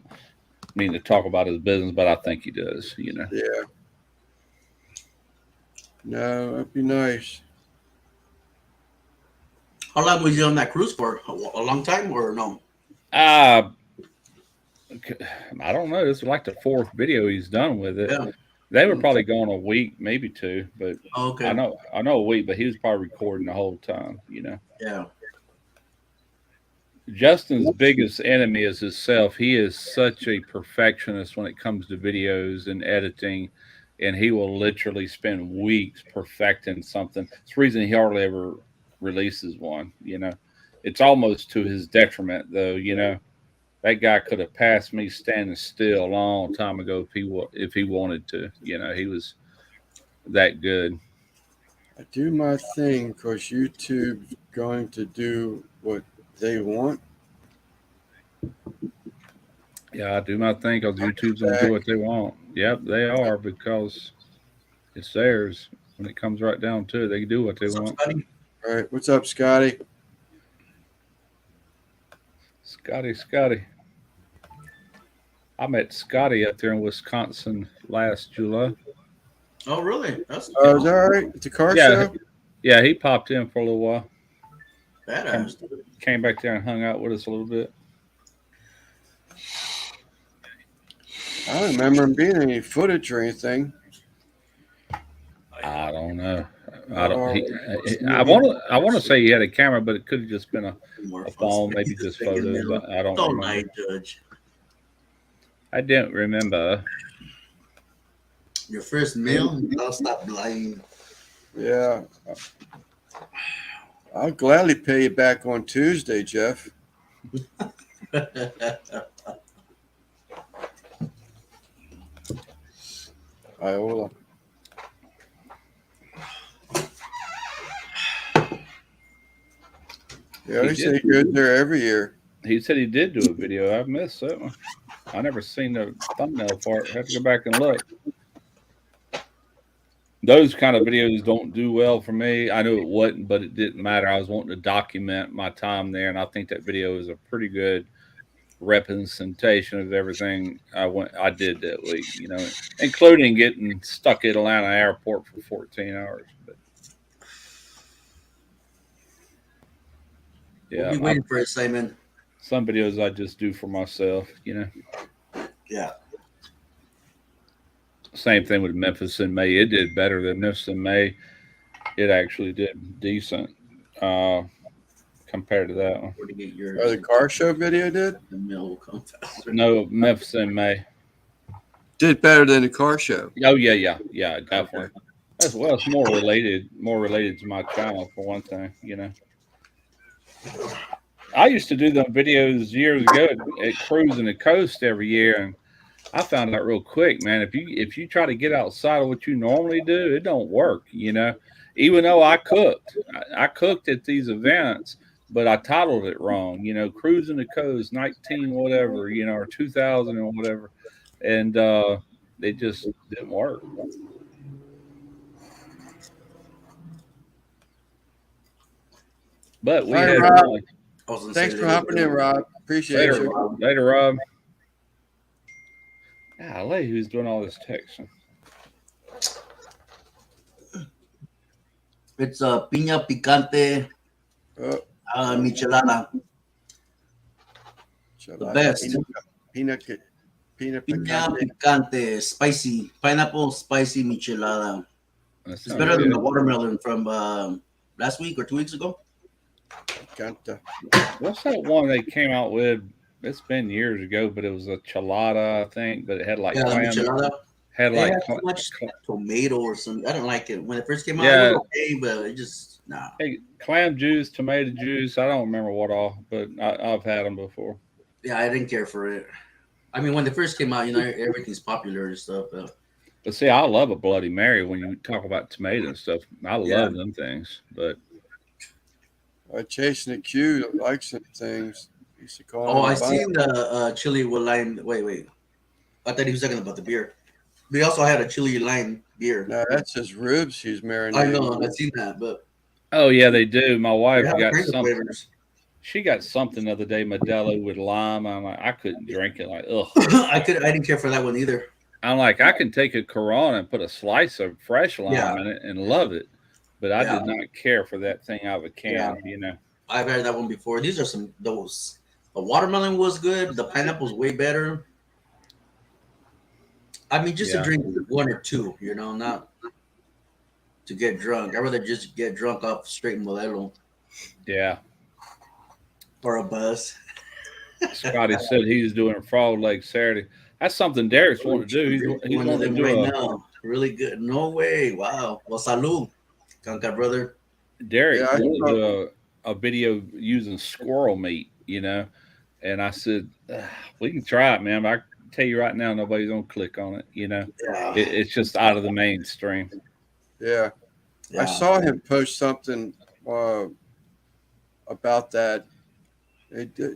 S4: mean to talk about his business, but I think he does. You know.
S1: Yeah. No, that'd be nice.
S2: How long was you on that cruise for? A long time or no?
S4: I don't know. This is like the fourth video he's done with it.
S2: Yeah.
S4: They were probably gone a week, maybe two, but
S2: Okay.
S4: I know a week, but he was probably recording the whole time, you know.
S2: Yeah.
S4: Justin's biggest enemy is himself. He is such a perfectionist when it comes to videos and editing, and he will literally spend weeks perfecting something. It's the reason he hardly ever releases one, you know. It's almost to his detriment, though, you know. That guy could have passed me standing still a long time ago if he wanted to. You know, he was that good.
S1: I do my thing because YouTube's going to do what they want.
S4: Yeah, I do my thing because YouTube's gonna do what they want. Yep, they are because it's theirs. When it comes right down to it, they do what they want.
S1: All right, what's up, Scotty?
S4: Scotty. I met Scotty up there in Wisconsin last July.
S2: Oh, really? That's
S1: Is that all right? It's a car show?
S4: Yeah, he popped in for a little while.
S2: badass.
S4: Came back there and hung out with us a little bit.
S1: I don't remember him being any footage or anything.
S4: I don't know. I want to say he had a camera, but it could have just been a phone, maybe just photos. I don't
S2: Don't
S4: remember.
S2: lie, Judge.
S4: I didn't remember.
S2: Your first meal? I'll stop lying.
S1: Yeah. I'll gladly pay you back on Tuesday, Jeff. Iola. Yeah, they say he goes there every year.
S4: He said he did do a video. I missed that one. I never seen the thumbnail for it. I have to go back and look. Those kind of videos don't do well for me. I knew it wouldn't, but it didn't matter. I was wanting to document my time there, and I think that video is a pretty good representation of everything I did that week, you know, including getting stuck at Atlanta airport for 14 hours. But yeah,
S2: We'll be waiting for it, Simon.
S4: Some videos I just do for myself, you know.
S2: Yeah.
S4: Same thing with Memphis in May. It did better than Memphis in May. It actually did decent compared to that one.
S1: Oh, the car show video did?
S2: The mill will come faster.
S4: No, Memphis in May.
S1: Did better than the car show.
S4: Oh yeah, definitely. Okay. As well, it's more related to my channel for one thing, you know. I used to do them videos years ago at Cruising the Coast every year, and I found out real quick, man, if you try to get outside of what you normally do, it don't work, you know. Even though I cooked at these events, but I titled it wrong, you know, Cruising the Coast 19 whatever, you know, or 2000 or whatever, and it just didn't work. But we had
S1: Rob. Thanks for hopping in, Rob. Appreciate you.
S4: Later, Rob. Golly, who's doing all this texting?
S2: It's piña picante michelada. The best.
S1: Piña
S2: picante, spicy, pineapple spicy michelada. It's better than the watermelon from last week or 2 weeks ago.
S1: Picante.
S4: What's that one they came out with? It's been years ago, but it was a chelada, I think, but it had like clam. Had like
S2: too much tomato or something. I don't like it. When it first came out,
S4: yeah.
S2: it was okay, but it just
S4: Hey, clam juice, tomato juice. I don't remember what all, but I've had them before.
S2: Yeah, I didn't care for it. I mean, when they first came out, you know, everything's popular and stuff.
S4: But see, I love a Bloody Mary when you talk about tomato and stuff. I love them things, but
S1: Chasing the Q likes some things. Used to call
S2: I seen the chili with lime. Wait. I thought he was talking about the beer. They also had a chili lime beer.
S1: No, that's his ribs he's
S2: I
S1: marinating.
S2: know, I've seen that, but
S4: Oh yeah, they do. My
S2: they
S4: wife
S2: have
S4: got
S2: drink
S4: something.
S2: flavors.
S4: She got something the other day, Modelo with lime. I'm like, I couldn't drink it. Like, ugh.
S2: I didn't care for that one either.
S4: I'm like, I can take a Corona and put a slice of fresh
S2: Yeah,
S4: lime in it and love it, but I
S2: yeah,
S4: did not care for that thing out of a
S2: yeah.
S4: can. You know.
S2: I've had that one before. These are some those. The watermelon was good. The pineapple's way better. I mean, just to
S4: Yeah.
S2: drink one or two, not to get drunk. I'd rather just get drunk off straight Modelo
S4: Yeah.
S2: or a buzz.
S4: Scotty said he's doing a frog leg Saturday. That's something Derek's wanting to do. He's
S2: One of
S4: wanting to
S2: them right
S4: do
S2: now. Really good. No way. Wow. Well, salud, Kanka brother.
S1: Yeah,
S4: Derek's
S1: I
S4: wanting to
S1: saw,
S4: do a video using squirrel meat, And I said, we can try it, man. But I can tell you right now, nobody's gonna click on it.
S2: Yeah.
S4: It's just out of the mainstream.
S1: yeah, I
S2: Yeah.
S1: saw him post something uh, about that. It did.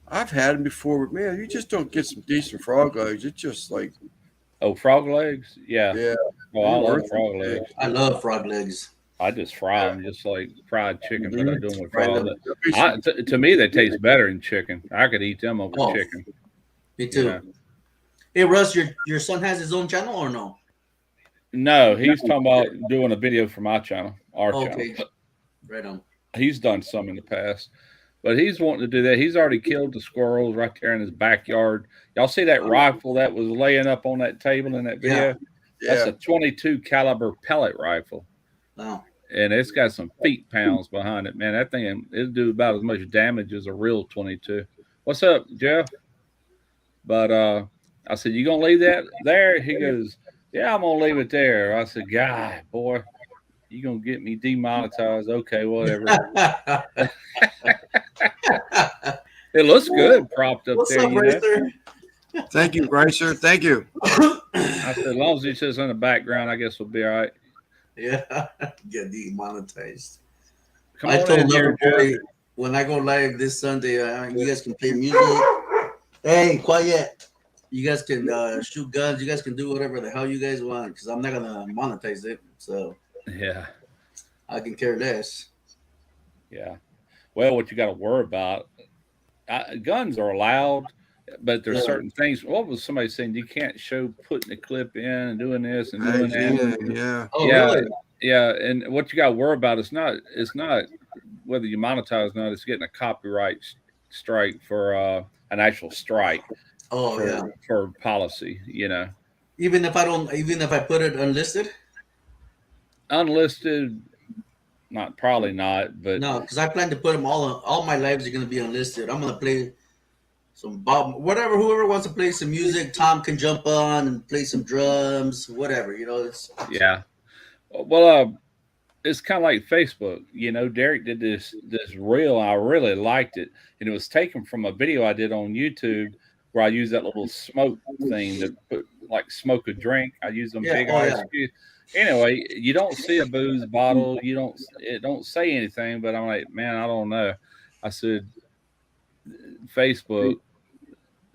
S1: I've had them before, but man, you just don't get some decent frog legs. It's just like,
S4: Oh, frog legs? Yeah.
S1: yeah,
S4: Oh, I
S1: they're
S4: love
S1: worth it.
S4: frog
S1: Yeah.
S4: legs.
S2: I love frog legs.
S4: I just fry them just like fried chicken, but I do them with
S2: Fry
S4: frog
S2: them.
S4: legs.
S1: There'll be some-
S4: To me, they taste better than chicken. I could eat them over
S2: Oh,
S4: chicken.
S2: me too.
S4: Yeah.
S2: Hey, Russ, your son has his own channel or no?
S4: No, he's talking about doing a video for my channel, our
S2: Okay.
S4: channel.
S2: Right on.
S4: He's done some in the past, but he's wanting to do that. He's already killed the squirrels right there in his backyard. Y'all see that rifle that was laying up on that table in that video? That's
S1: yeah,
S4: a 22 caliber pellet rifle,
S2: Wow.
S4: and it's got some feet pounds behind it. Man, that thing it'll do about as much damage as a real 22. What's up, Jeff? But I said, you gonna leave that there? He goes, yeah, I'm gonna leave it there. I said, God, boy, you gonna get me demonetized? Okay, whatever. It looks good propped up
S2: What's
S4: there,
S2: up, Racer?
S1: thank you, Racer. Thank you.
S4: I said, as long as he sits in the background, I guess we'll be all right.
S2: Yeah, get demonetized.
S4: Come
S2: I
S4: on
S2: told
S4: in here,
S2: Loverboy
S4: Jeff.
S2: when I go live this Sunday, you guys can play music. Hey, quiet. You guys can shoot guns. You guys can do whatever the hell you guys want because I'm not gonna monetize it, so
S4: Yeah,
S2: I can care less.
S4: yeah. Well, what you got to worry about, guns are allowed, but there's
S2: Yeah.
S4: certain things. What was somebody saying? You can't show putting the clip in and doing this and
S1: Hey,
S4: doing that.
S1: yeah.
S2: Oh,
S4: Yeah,
S2: really?
S4: yeah. And what you got to worry about is not whether you monetize or not. It's getting a copyright strike for an actual strike
S2: Oh, yeah.
S4: for policy.
S2: Even if I put it unlisted,
S4: Unlisted, probably not, but
S2: no, because I plan to put them all my lives are gonna be unlisted. I'm gonna play some Bob, whatever. Whoever wants to play some music, Tom can jump on and play some drums, whatever. It's
S4: yeah. Well, it's kind of like Facebook. Derek did this reel. I really liked it, and it was taken from a video I did on YouTube where I used that little smoke thing to smoke a drink. I used them big ice cubes. Anyway, you don't see a booze bottle. It don't say anything. But I'm like, man, I don't know. I said, Facebook,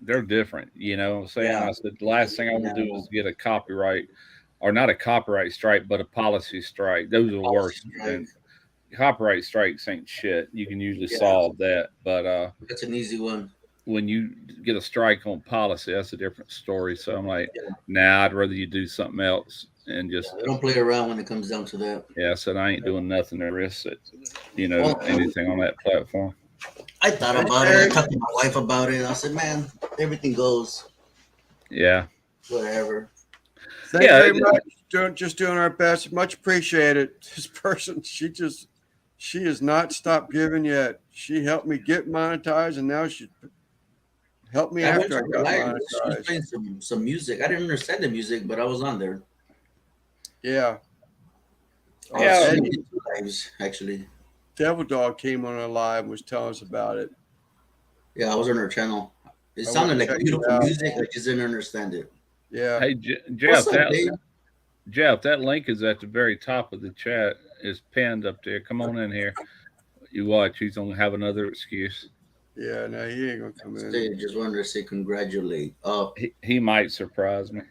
S4: they're different. You know what I'm saying?
S2: Yeah.
S4: I said, the last thing I want to do is get a copyright, or not a copyright strike, but a policy strike. Those are the worst. And copyright strikes ain't shit. You can usually solve that. But
S2: that's an easy one.
S4: when you get a strike on policy, that's a different story. So I'm like, nah, I'd rather you do something else and just
S2: I don't play around when it comes down to that.
S4: Yeah, I said I ain't doing nothing to risk it, anything on that platform.
S2: I thought about it. I talked to my wife about it. I said, man, everything goes.
S4: Yeah.
S2: Whatever.
S1: Thank you very much. Just doing our best. Much appreciated. This person, she has not stopped giving yet. She helped me get monetized, and now she helped me after I got monetized.
S2: She was playing some music. I didn't understand the music, but I was on there.
S1: Yeah.
S2: Yeah. Lives, actually.
S1: Devil Dog came on our live and was telling us about it.
S2: Yeah, I was on her channel. It sounded like beautiful music. I just didn't understand it.
S1: Yeah.
S4: Hey, Jeff, Jeff, that link is at the very top of the chat. It's pinned up there. Come on in here. You watch. He's going to have another excuse.
S1: Yeah, no, he ain't going to come in.
S2: Just wanted to say congratulate.
S4: He might surprise me.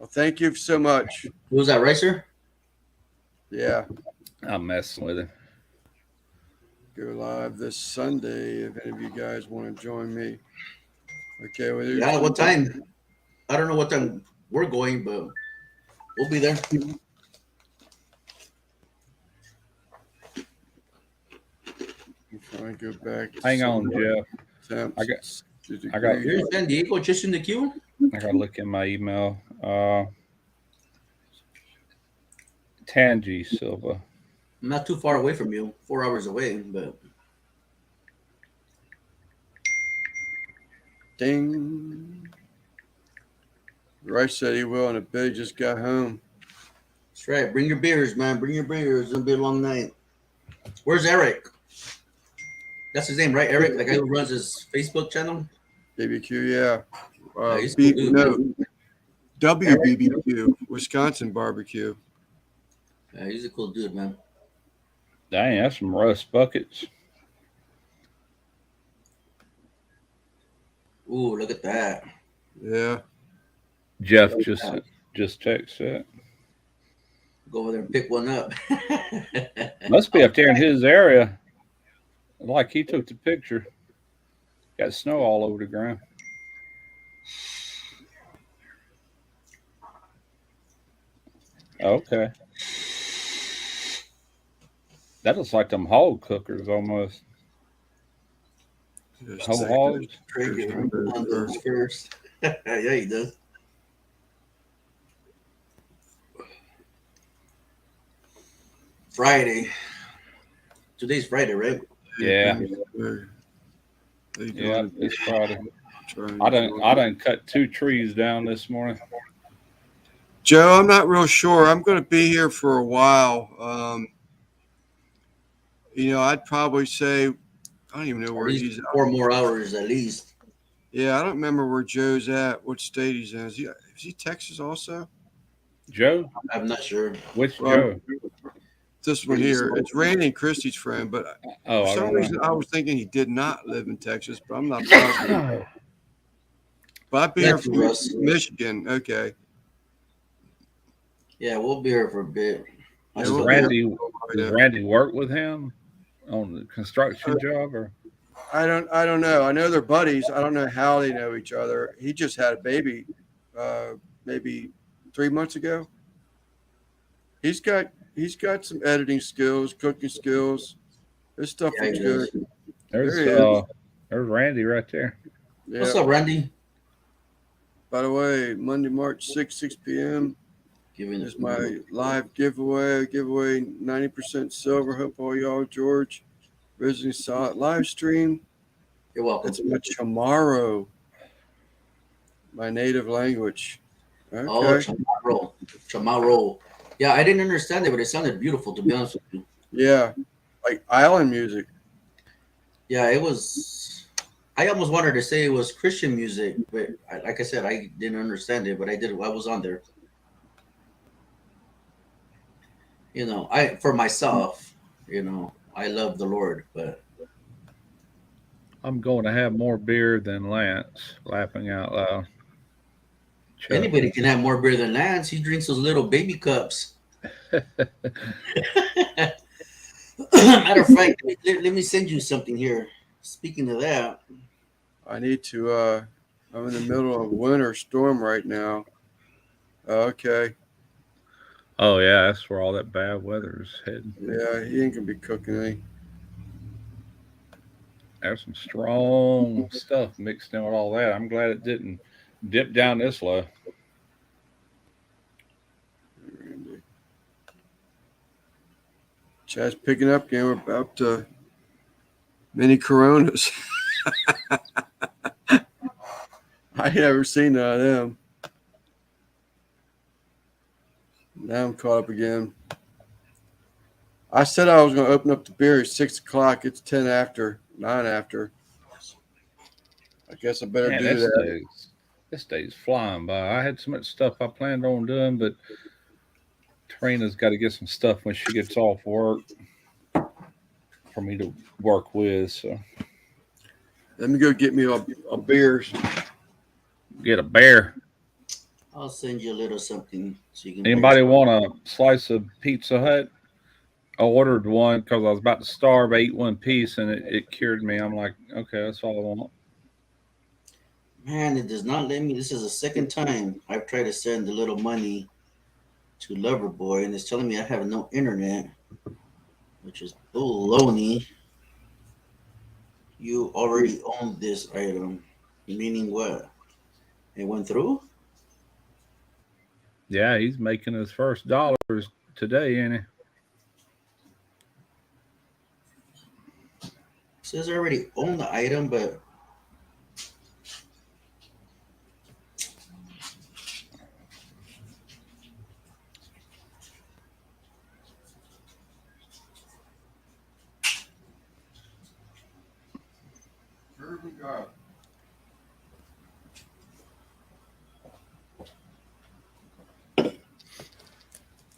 S1: Well, thank you so much.
S2: Who was that, Ricer?
S1: Yeah.
S4: I'm messing with it.
S1: Go live this Sunday if any of you guys want to join me. Okay. Well,
S2: Yeah, what time? I don't know what time we're going, but we'll be there.
S1: If I go back.
S4: Hang on, Jeff. I got-
S2: Here's San Diego just in the queue.
S4: I gotta look in my email. Tangi Silva.
S2: I'm not too far away from you, 4 hours away, but
S1: Ding. Rice said he will, and a bit just got home.
S2: that's right. Bring your beers, man. Bring your beers. It's gonna be a long night. Where's Eric? That's his name, right? Eric, the guy who runs his Facebook channel.
S1: BBQ, yeah.
S2: He's a cool dude,
S1: no, WBBQ, Wisconsin barbecue.
S2: Yeah, he's a cool dude, man.
S4: Dang, that's some rust buckets.
S2: Ooh, look at that.
S1: Yeah.
S4: Jeff just texted that.
S2: Go over there and pick one up.
S4: Must be up there in his area. Like he took the picture. Got snow all over the ground. Okay. That looks like them hog cookers almost. Whole hogs.
S2: Craig get on those first. Yeah, he does. Friday. Today's Friday, right?
S4: Yeah. Yeah, it's Friday. I done cut 2 trees down this morning.
S1: Joe, I'm not real sure. I'm going to be here for a while. I'd probably say, I don't even know where he's at.
S2: 4 more hours at least.
S1: Yeah, I don't remember where Joe's at, what state he's in. Is he Texas also?
S4: Joe?
S2: I'm not sure.
S4: Which Joe?
S1: This one here. It's Randy and Christy's friend, but for some reason I was thinking he did not live in Texas, but I'm not positive. But I'd be here from Michigan. Okay.
S2: Yeah, we'll be here for a bit.
S4: Does Randy work with him on the construction job, or?
S1: I don't know. I know they're buddies. I don't know how they know each other. He just had a baby maybe 3 months ago. He's got some editing skills, cooking skills. This stuff looks good.
S4: There's Randy right there.
S1: Yeah.
S2: What's up, Randy?
S1: By the way, Monday, March 6 p.m. is my live giveaway. Giveaway 90% silver. Hope all y'all, George, visiting saw it live stream.
S2: You're welcome.
S1: It's my Chamorro, my native language. Okay.
S2: Oh, Chamorro. Yeah, I didn't understand it, but it sounded beautiful, to be honest with you.
S1: Yeah, like island music.
S2: Yeah, it was. I almost wanted to say it was Christian music, but like I said, I didn't understand it, but I did. I was on there. For myself, I love the Lord, but
S4: I'm going to have more beer than Lance, laughing out loud.
S2: Anybody can have more beer than Lance. He drinks those little baby cups. Matter of fact, let me send you something here. Speaking of that,
S1: I need to. I'm in the middle of a winter storm right now. Okay.
S4: Oh yeah, that's where all that bad weather is heading.
S1: Yeah, he ain't gonna be cooking any.
S4: There's some strong stuff mixed in with all that. I'm glad it didn't dip down this low.
S1: Chad's picking up again. We're about to mini Coronas. I ain't never seen none of them. Now I'm caught up again. I said I was going to open up the beer at 6 o'clock. It's 10 after, 9 after. I guess I better do that.
S4: This day's flying by. I had so much stuff I planned on doing, but Trina's got to get some stuff when she gets off work for me to work with. So
S1: let me go get me a beer.
S4: Get a bear.
S2: I'll send you a little something so you can.
S4: Anybody want a slice of Pizza Hut? I ordered one because I was about to starve. I ate one piece and it cured me. I'm like, okay, that's all I want.
S2: Man, it does not let me. This is the second time I've tried to send a little money to Loverboy, and it's telling me I have no internet, which is baloney. You already own this item. Meaning what? It went through?
S4: Yeah, he's making his first dollars today, ain't he?
S2: It says I already own the item, but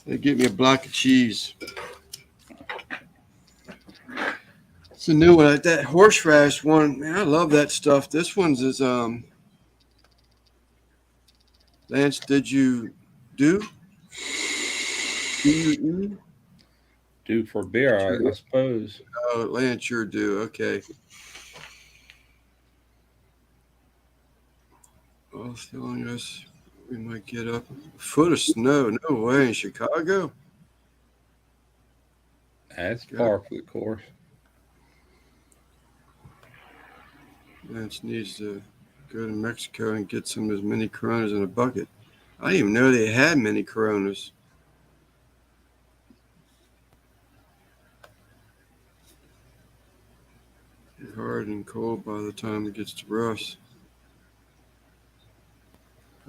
S1: They get me a block of cheese. It's a new one. That horseradish one, man, I love that stuff. This one's is Lance, did you do? Do
S4: Do for beer, I suppose.
S1: Oh, Lance, you're due. Okay. Well, telling us we might get up a foot of snow. No way in Chicago.
S4: That's par for the course.
S1: Lance needs to go to Mexico and get some of his mini Coronas in a bucket. I didn't even know they had mini Coronas. Get hard and cold by the time it gets to Russ.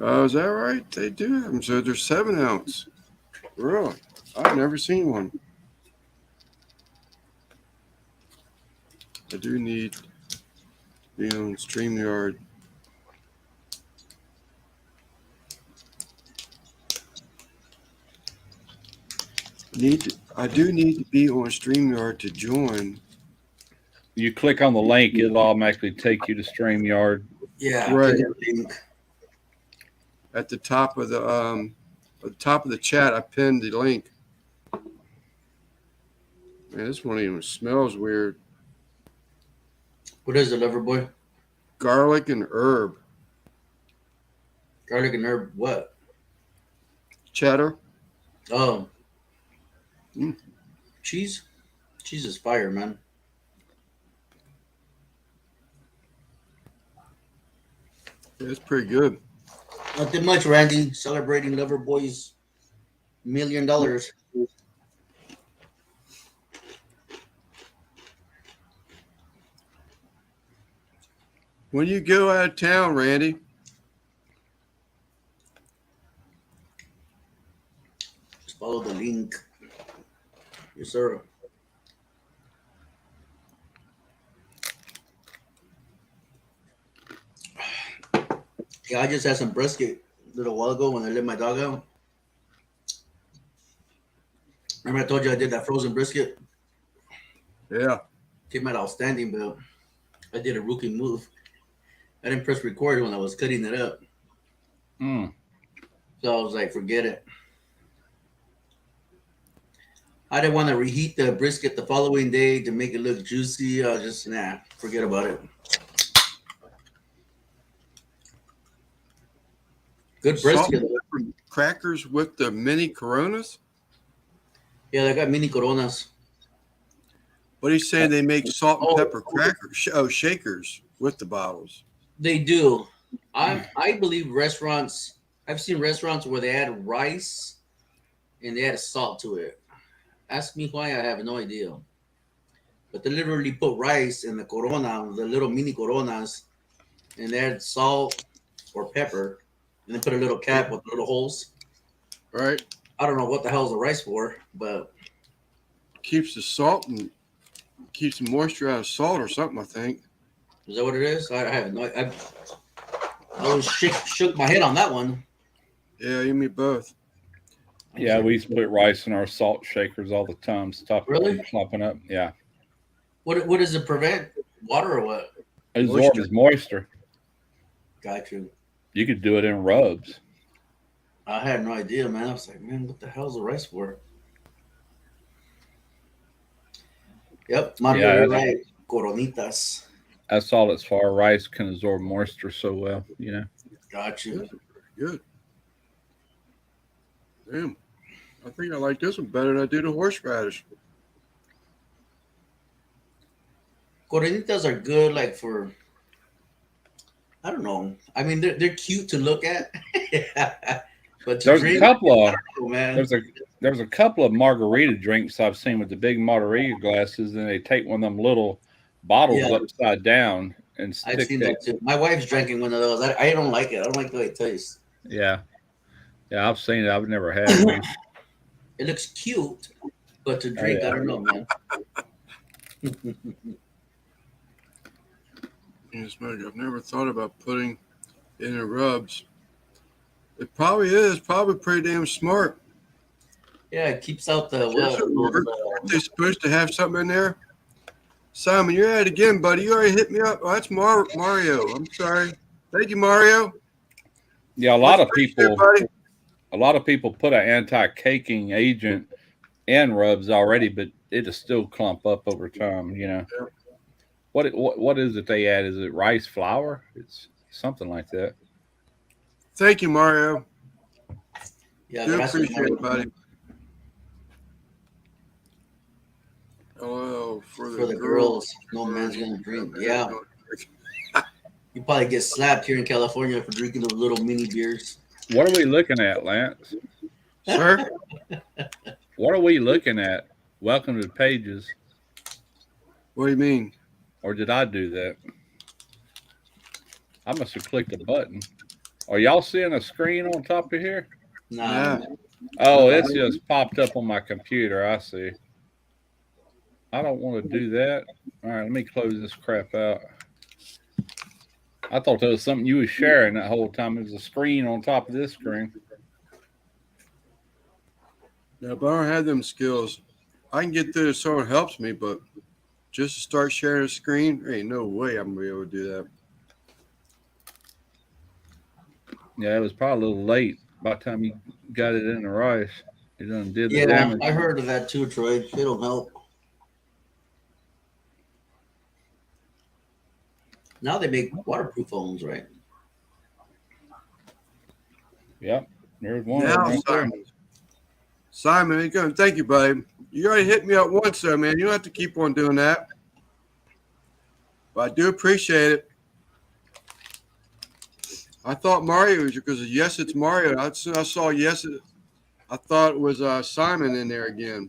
S1: Oh, is that right? They do have them. So they're 7 ounce. Really? I've never seen one. I do need to be on StreamYard. I do need to be on StreamYard to join.
S4: You click on the link, it'll automatically take you to StreamYard.
S2: yeah,
S1: Right.
S2: link.
S1: At the top of the chat, I pinned the link. Man, this one even smells weird.
S2: What is it, Loverboy?
S1: Garlic and herb.
S2: Garlic and herb. What?
S1: Cheddar.
S2: Oh,
S1: Mm.
S2: cheese. Cheese is fire, man.
S1: Yeah, it's pretty good.
S2: Nothing much, Randy. Celebrating Loverboy's $1 million.
S1: When you go out of town, Randy,
S2: Just follow the link. Yes, sir. Yeah, I just had some brisket a little while ago when I let my dog out. Remember I told you I did that frozen brisket?
S1: yeah.
S2: Came out outstanding, but I did a rookie move. I didn't press record when I was cutting it up.
S4: Mm.
S2: So I was like, forget it. I didn't want to reheat the brisket the following day to make it look juicy. I was just, forget about it. Good
S1: Salt
S2: brisket.
S1: and pepper crackers with the mini Coronas.
S2: Yeah, they got mini Coronas.
S1: What he's saying, they make salt and pepper crackers. Oh, shakers with the bottles.
S2: They do. I believe restaurants, I've seen restaurants where they add rice and they add salt to it. Ask me why, I have no idea. But they literally put rice in the Corona, the little mini Coronas, and they add salt or pepper, and then put a little cap with little holes.
S1: Right.
S2: I don't know what the hell's the rice for, but
S1: Keeps the salt and keeps the moisture out of salt or something, I think.
S2: is that what it is? I have no. I always shook my head on that one.
S1: Yeah, you and me both.
S4: Yeah, we used to put rice in our salt shakers all the time. Stop it
S2: Really?
S4: from clumping up. Yeah.
S2: What does it prevent? Water or what?
S4: It absorbs moisture.
S2: Got you.
S4: You could do it in rubs.
S2: I had no idea, man. I was like, man, what the hell's the rice for? Yep, Mario,
S4: Yeah,
S2: you're right. Coronitas.
S4: that's all it's for. Rice can absorb moisture so well, you know.
S2: Got you.
S1: Good. Damn. I think I like this one better than I do the horseradish.
S2: Coronitas are good, like for, I don't know. I mean, they're cute to look at, but to
S4: There's a
S2: drink,
S4: couple of
S2: oh, man.
S4: there's a couple of margarita drinks I've seen with the big margarita glasses, and they take one of them little bottles
S2: Yeah.
S4: upside down and
S2: I've
S4: stick
S2: seen
S4: that.
S2: those too. My wife's drinking one of those. I don't like it. I don't like the way it tastes.
S4: Yeah, yeah, I've seen it. I've never had one.
S2: It looks cute, but to
S4: Oh,
S2: drink, I
S4: yeah.
S2: don't know, man.
S1: Yes, Mike, I've never thought about putting in the rubs. It probably is. Probably pretty damn smart.
S2: Yeah, it keeps out the
S1: Yes, it
S2: what?
S1: works. Aren't they supposed to have something in there? Simon, you're at it again, buddy. You already hit me up. Oh, that's Mario. I'm sorry. Thank you, Mario.
S4: Yeah,
S1: Much appreciated, buddy.
S4: a lot of people put an anti-caking agent in rubs already, but it'll still clump up over time. You know.
S1: Yeah.
S4: What is it they add? Is it rice flour? It's something like that.
S1: Thank you, Mario.
S2: Yeah,
S1: Do
S2: gracias,
S1: appreciate
S2: Mario.
S1: it, buddy. Oh,
S2: For the girls, no man's gonna drink. Yeah, you probably get slapped here in California for drinking those little mini beers.
S4: What are we looking at, Lance?
S1: Sir?
S4: What are we looking at? Welcome to the pages.
S1: What do you mean?
S4: Or did I do that? I must have clicked a button. Are y'all seeing a screen on top of here?
S2: Nah,
S1: Yeah.
S2: man.
S4: Oh, it's just popped up on my computer. I see. I don't want to do that. All right, let me close this crap out. I thought that was something you was sharing that whole time. It was a screen on top of this screen.
S1: Yeah, but I don't have them skills. I can get through if someone helps me, but just to start sharing a screen, there ain't no way I'm going to be able to do that.
S4: Yeah, it was probably a little late by the time you got it in the rice. It done did the
S2: Yeah,
S4: damage.
S2: I heard of that too, Troy. It'll help. Now they make waterproof phones, right?
S4: Yep, there's one.
S1: Now,
S4: Right there.
S1: Simon, there you go. Thank you, buddy. You already hit me up once, though, man. You don't have to keep on doing that. But I do appreciate it. I thought Mario was because yes, it's Mario. I saw yes. I thought it was Simon in there again.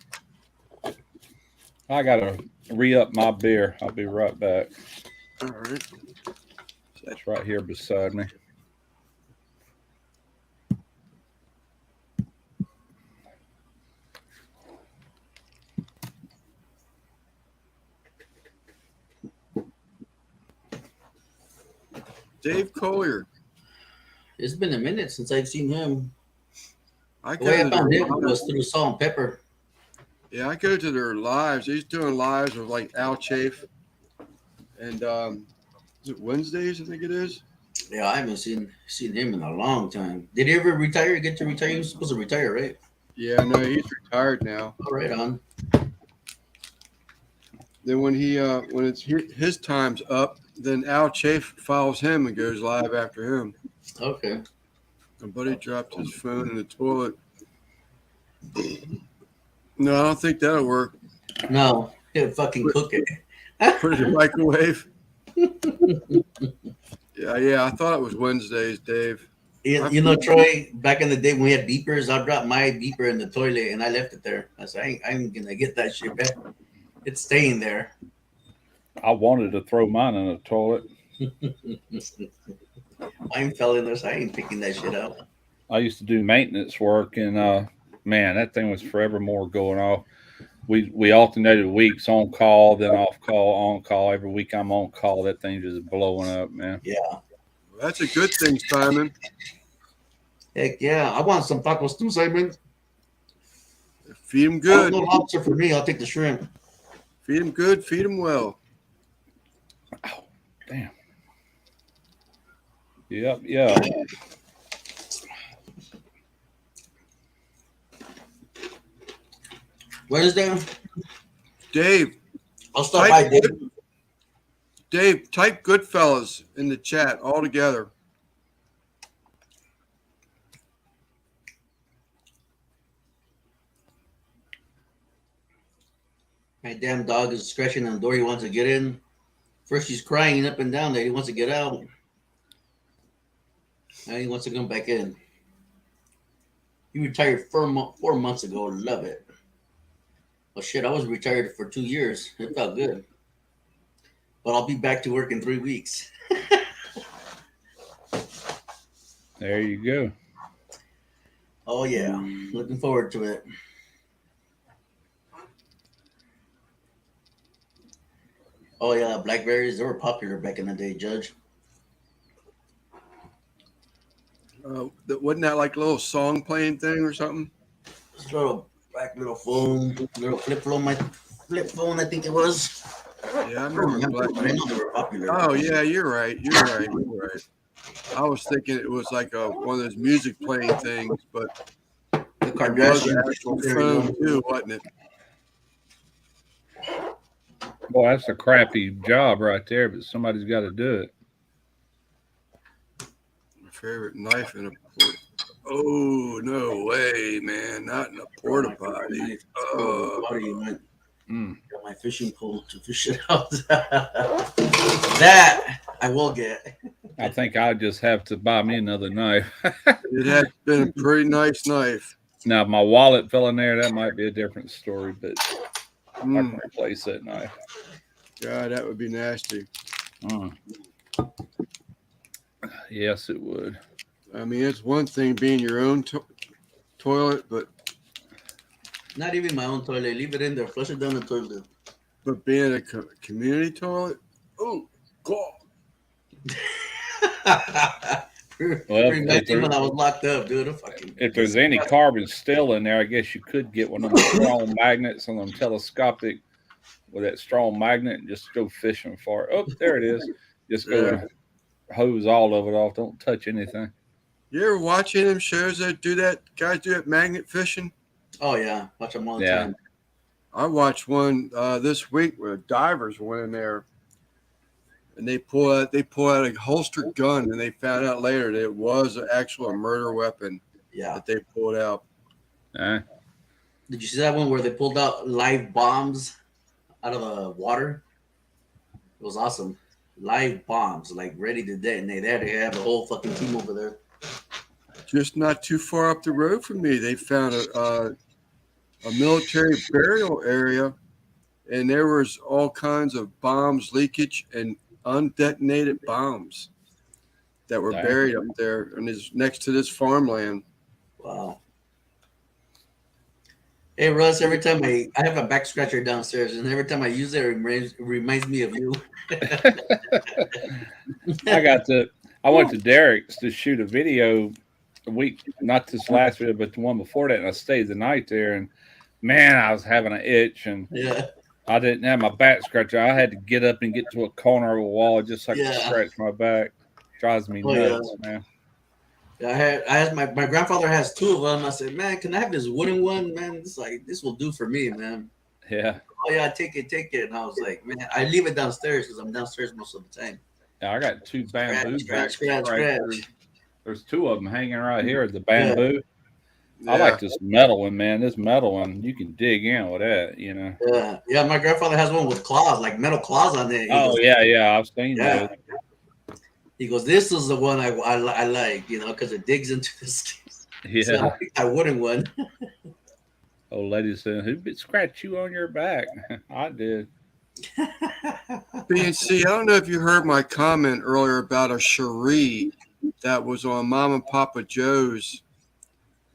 S4: I gotta re-up my beer. I'll be right back.
S1: All right.
S4: It's right here beside me.
S1: Dave Collier.
S2: It's been a minute since I've seen him.
S1: I
S2: The way I
S1: go to
S2: found
S1: their
S2: him was through Salt and Pepper.
S1: Yeah, I go to their lives. He's doing lives with like Al Chafe. And is it Wednesdays, I think it is?
S2: Yeah, I haven't seen him in a long time. Did he ever retire? Get to retire? He was supposed to retire, right?
S1: Yeah, no, he's retired now.
S2: Oh, right on.
S1: Then when it's his time's up, then Al Chafe follows him and goes live after him.
S2: Okay.
S1: My buddy dropped his phone in the toilet. No, I don't think that'll work.
S2: No, he'll fucking cook it.
S1: Put it in the microwave. Yeah, I thought it was Wednesdays, Dave.
S2: You know, Troy, back in the day when we had beepers, I dropped my beeper in the toilet and I left it there. I said, I ain't going to get that shit back. It's staying there.
S4: I wanted to throw mine in the toilet.
S2: Mine fell in there, so I ain't picking that shit out.
S4: I used to do maintenance work, and man, that thing was forevermore going off. We alternated weeks, on call, then off call, on call. Every week I'm on call. That thing just blowing up, man.
S2: Yeah.
S1: That's a good thing, Simon.
S2: Heck yeah. I want some tacos too, Simon.
S1: Feed them good.
S2: No lobster for me. I'll take the shrimp.
S1: Feed them good. Feed them well.
S4: Oh, damn. Yep.
S2: Wednesday.
S1: Dave,
S2: I'll stop by, Dave.
S1: Dave, type Goodfellas in the chat all together.
S2: My damn dog is scratching on the door. He wants to get in. First, he's crying up and down that he wants to get out. Now he wants to come back in. He retired 4 months ago. Love it. Well, shit, I was retired for 2 years. It felt good. But I'll be back to work in 3 weeks.
S4: There you go.
S2: Oh, yeah. Looking forward to it. Oh, yeah. Blackberries, they were popular back in the day, Judge.
S1: Wasn't that like a little song playing thing or something?
S2: This little black little phone, little flip phone, I think it was.
S1: Yeah, I remember black.
S2: I know they were popular.
S1: Oh yeah, you're right. You're right. I was thinking it was like one of those music playing things, but
S2: The
S1: it was an
S2: Kardashians.
S1: actual phone too, wasn't it?
S4: Boy, that's a crappy job right there, but somebody's got to do it.
S1: My favorite knife in a port. Oh no way, man! Not in a porta potty.
S2: Got my fishing pole to fish it out. That I will get.
S4: I think I just have to buy me another knife.
S1: It had been a pretty nice knife.
S4: Now, if my wallet fell in there, that might be a different story, but I can
S1: Mm,
S4: replace that knife.
S1: God, that would be nasty.
S4: Yes, it would.
S1: I mean, it's one thing being your own toilet, but
S2: Not even my own toilet. Leave it in there. Flush it down the toilet.
S1: being a community toilet, oh God.
S2: Bring back when I was locked up, dude.
S4: If there's any carbon still in there, I guess you could get one of them strong magnets on them telescopic with that strong magnet and just go fishing for it. Oh, there it is. Just go and hose all of it off. Don't touch anything.
S1: You ever watch any of them shows that do that? Guys do that magnet fishing?
S2: Oh yeah, watch them all the time.
S1: I watched one this week where divers went in there and they pull out a holstered gun, and they found out later that it was actual murder weapon that they pulled out.
S2: Did you see that one where they pulled out live bombs out of the water? It was awesome. Live bombs, like ready to detonate. They have a whole fucking team over there.
S1: Just not too far up the road from me, they found a military burial area, and there was all kinds of bombs, leakage, and undetonated bombs that were buried up there and is next to this farmland.
S2: Wow. Hey Russ, every time I have a back scratcher downstairs, and every time I use it, it reminds me of you.
S4: I went to Derek's to shoot a video a week, not this last video, but the one before that, and I stayed the night there, and man, I was having an itch, and I didn't have my back scratcher. I had to get up and get to a corner of a wall just so I could scratch my back. Drives me nuts, man.
S2: Yeah, my grandfather has two of them. I said, man, can I have this wooden one, man? This will do for me, man.
S4: Yeah.
S2: Oh yeah, take it. And I was like, man, I leave it downstairs because I'm downstairs most of the time.
S4: Yeah, I got two bamboo
S2: scratch.
S4: There's two of them hanging right here. The bamboo. Yeah. I like this metal one, man. This metal one, you can dig in with that, you know.
S2: Yeah. My grandfather has one with claws, like metal claws on it.
S4: I've seen that.
S2: He goes, this is the one I like, you know, because it digs into the skin.
S4: Yeah.
S2: So I picked that wooden one.
S4: Old lady said, "Who scratched you on your back?" I did.
S1: BNC, I don't know if you heard my comment earlier about a cherie that was on Mom and Papa Joe's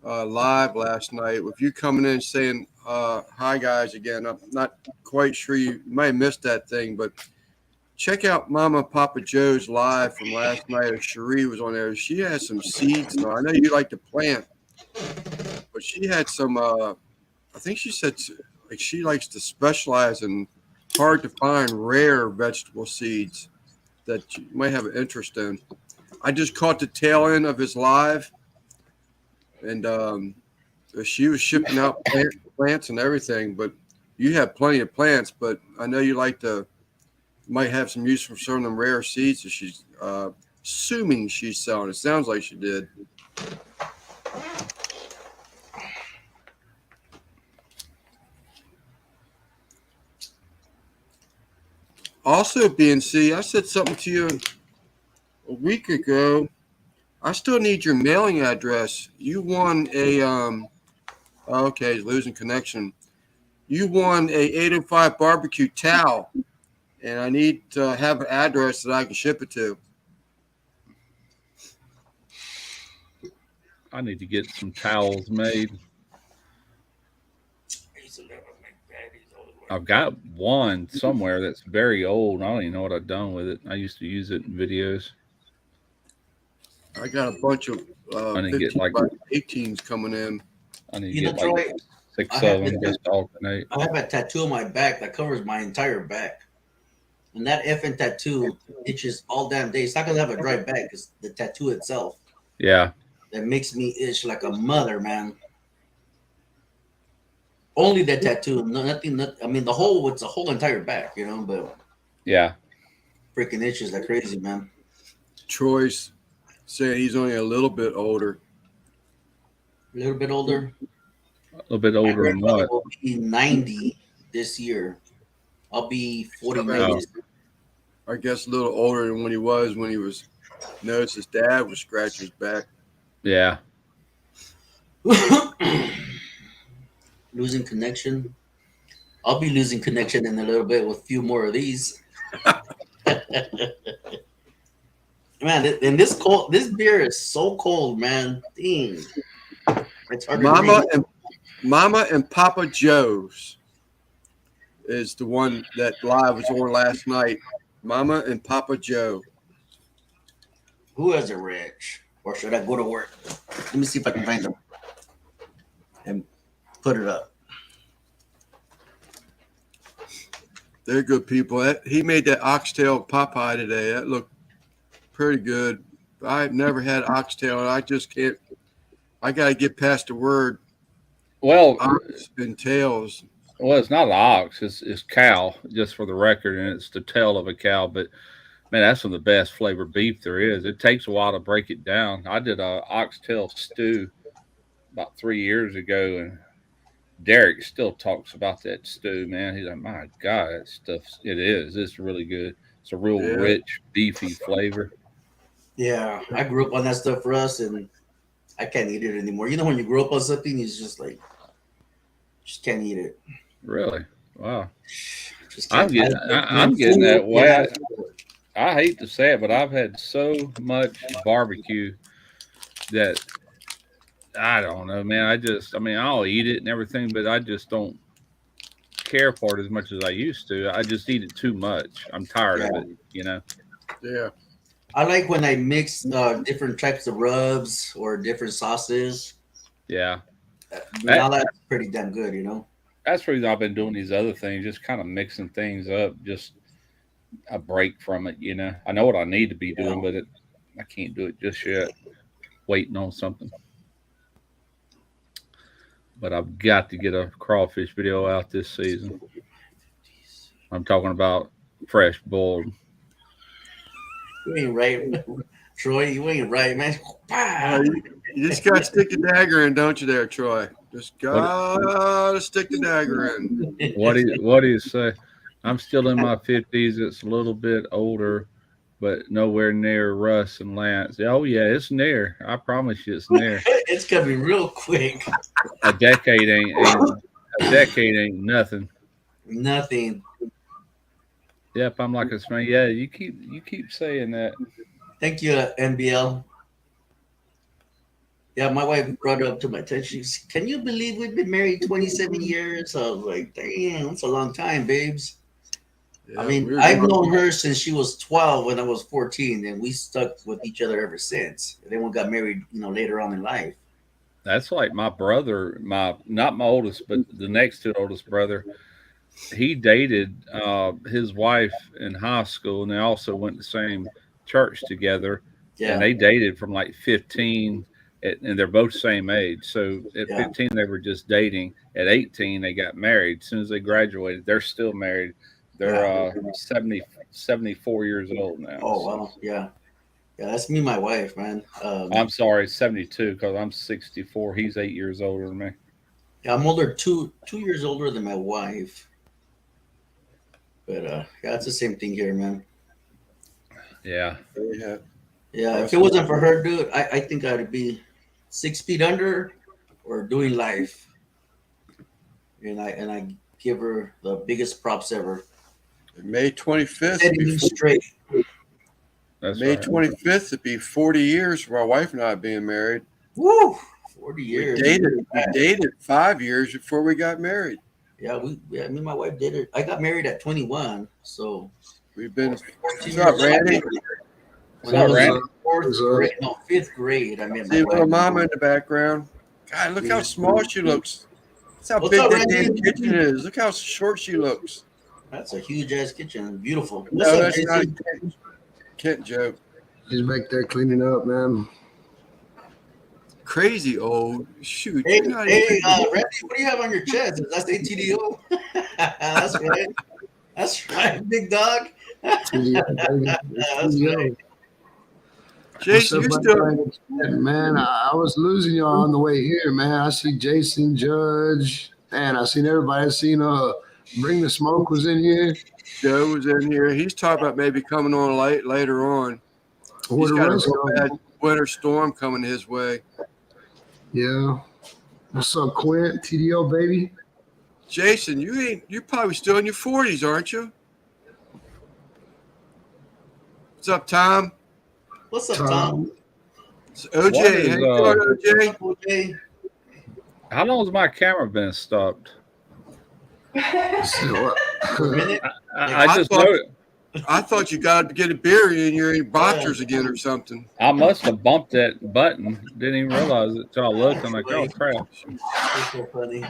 S1: live last night. With you coming in saying hi guys again, I'm not quite sure you might have missed that thing, but check out Mama and Papa Joe's live from last night. Cherie was on there. She had some seeds. Now, I know you like to plant, but she had some. I think she said like she likes to specialize in hard to find rare vegetable seeds that you might have an interest in. I just caught the tail end of his live, and she was shipping out plants and everything, but you have plenty of plants. But I know you might have some use for some of them rare seeds that she's assuming she's selling. It sounds like she did. Also, BNC, I said something to you a week ago. I still need your mailing address. You won a okay, he's losing connection. You won a 805 barbecue towel, and I need to have an address that I can ship it to.
S4: I need to get some towels made. I've got one somewhere that's very old. I don't even know what I've done with it. I used to use it in videos.
S1: I got a bunch of
S4: I need to
S1: 15
S4: get like
S1: by 18s coming in.
S4: I need to
S2: You know,
S4: get like
S2: Troy,
S4: 6
S2: I
S4: of
S2: have
S4: them
S2: it-
S4: just to alternate.
S2: I have a tattoo on my back that covers my entire back. And that effing tattoo itches all damn day. It's not gonna have a dry back because the tattoo itself
S4: Yeah,
S2: that makes me itch like a mother, man. Only that tattoo, nothing. I mean, it's a whole entire back, you know, but
S4: yeah.
S2: freaking itches like crazy, man.
S1: Troy's saying he's only a little bit older.
S2: A little bit older.
S4: A little bit
S2: My
S4: older than
S2: grandfather
S4: what?
S2: will be 90 this year. I'll be 49.
S4: Oh.
S2: this year.
S1: I guess a little older than when he was noticed his dad was scratching his back.
S4: Yeah.
S2: Losing connection. I'll be losing connection in a little bit with a few more of these. Man, and this beer is so cold, man. Dang. It's hard to drink.
S1: Mama and Papa Joe's is the one that live was on last night. Mama and Papa Joe.
S2: Who has a rich? Or should I go to work? Let me see if I can find them and put it up.
S1: They're good people. He made that oxtail Popeye today. That looked pretty good. I've never had oxtail, and I just can't. I got to get past the word
S4: Well,
S1: ox and tails.
S4: it's not an ox. It's cow, just for the record, and it's the tail of a cow. But man, that's some of the best flavored beef there is. It takes a while to break it down. I did a oxtail stew about 3 years ago, and Derek still talks about that stew, man. He's like, my God, that stuff, it's really good. It's a real rich, beefy flavor.
S2: Yeah, I grew up on that stuff for us, and I can't eat it anymore. You know, when you grow up on something, it's just like, just can't eat it.
S4: Really? Wow.
S2: Just
S4: I'm
S2: can't.
S4: getting that way. I hate to say it, but I've had so much barbecue that I don't know, man. I'll eat it and everything, but I just don't care for it as much as I used to. I just eat it too much. I'm tired of it, you know?
S1: Yeah.
S2: I like when I mix different types of rubs or different sauces.
S4: Yeah.
S2: Now that's pretty damn good, you know?
S4: That's the reason I've been doing these other things, just kind of mixing things up, just a break from it, you know? I know what I need to be doing, but I can't do it just yet. Waiting on something. But I've got to get a crawfish video out this season. I'm talking about fresh boiled.
S2: You ain't right, Troy. You ain't right, man.
S1: You just got to stick the dagger in, don't you, there, Troy? Just got to stick the dagger in.
S4: What do you say? I'm still in my 50s. It's a little bit older, but nowhere near Russ and Lance. Oh, yeah, it's near. I promise you it's near.
S2: It's coming real quick.
S4: A decade ain't nothing.
S2: Nothing.
S4: Yep, I'm like a man. Yeah, you keep saying that.
S2: Thank you, NBL. Yeah, my wife brought it up to my attention. She said, can you believe we've been married 27 years? I was like, damn, that's a long time, babes.
S1: Yeah,
S2: I mean, I've known her since she was 12 when I was 14, and we stuck with each other ever since. And then we got married, later on in life.
S4: That's like my brother, not my oldest, but the next to oldest brother. He dated his wife in high school, and they also went to the same church together.
S2: Yeah.
S4: And they dated from like 15 And they're both same age. So at
S2: Yeah.
S4: 15, they were just dating. At 18, they got married. As soon as they graduated, they're still married. They're
S2: Yeah.
S4: 74 years old now.
S2: Oh
S4: So.
S2: wow, yeah, yeah. That's me, and my wife, man.
S4: I'm sorry, 72 because I'm 64. He's 8 years older than me.
S2: Yeah, I'm older, 2 years older than my wife. But yeah, it's the same thing here, man.
S4: Yeah.
S1: Yeah.
S2: Yeah, if it wasn't for her, dude, I think I'd be 6 feet under or doing life. And I give her the biggest props ever.
S1: May 25th.
S2: Setting me straight.
S4: That's
S1: May
S4: right.
S1: 25th. It'd be 40 years for my wife and I being married.
S2: Woo! 40 years.
S1: We dated 5 years before we got married.
S2: Yeah, me and my wife did it. I got married at 21, so
S1: We've been.
S2: 14
S1: What's up,
S2: years.
S1: Randy?
S2: When I was
S4: Randy?
S2: fifth grade, I met
S1: See
S2: my
S1: little
S2: wife.
S1: mama in the background. God, look how small she looks. That's how
S2: What's
S1: big
S2: up,
S1: that damn
S2: Randy?
S1: kitchen is. Look how short she looks.
S2: That's a huge ass kitchen. Beautiful.
S1: No,
S2: What's up,
S1: that's not a
S2: Jason?
S1: Kent joke.
S5: He's back there cleaning up, man.
S1: Crazy old. Shoot.
S2: Hey,
S1: you're not even-
S2: Randy, what do you have on your chest? Is that ATDO? That's right. That's right, big dog. That's right.
S1: Jason, you're still.
S5: Man, I was losing y'all on the way here, man. I see Jason, Judge, and I seen everybody. I seen Bring the Smoke was in here.
S1: Joe was in here. He's talking about maybe coming on later on.
S5: Where
S1: He's
S5: the
S1: got a
S5: rest
S1: real
S5: of
S1: bad
S5: them?
S1: winter storm coming his way.
S5: Yeah. What's up, Quint? TDO, baby?
S1: Jason, you're probably still in your 40s, aren't you? What's up, Tom?
S2: What's up, Tom?
S1: It's OJ.
S4: What is,
S1: How you doing, OJ?
S2: Okay.
S4: How long has my camera been stopped?
S5: So,
S2: For a minute?
S4: I just
S1: thought-
S4: know
S1: I thought you got to get a beer in your boxers again or something.
S4: I must have bumped that button. Didn't even realize it until I looked. I'm like, oh crap.
S2: That's so funny.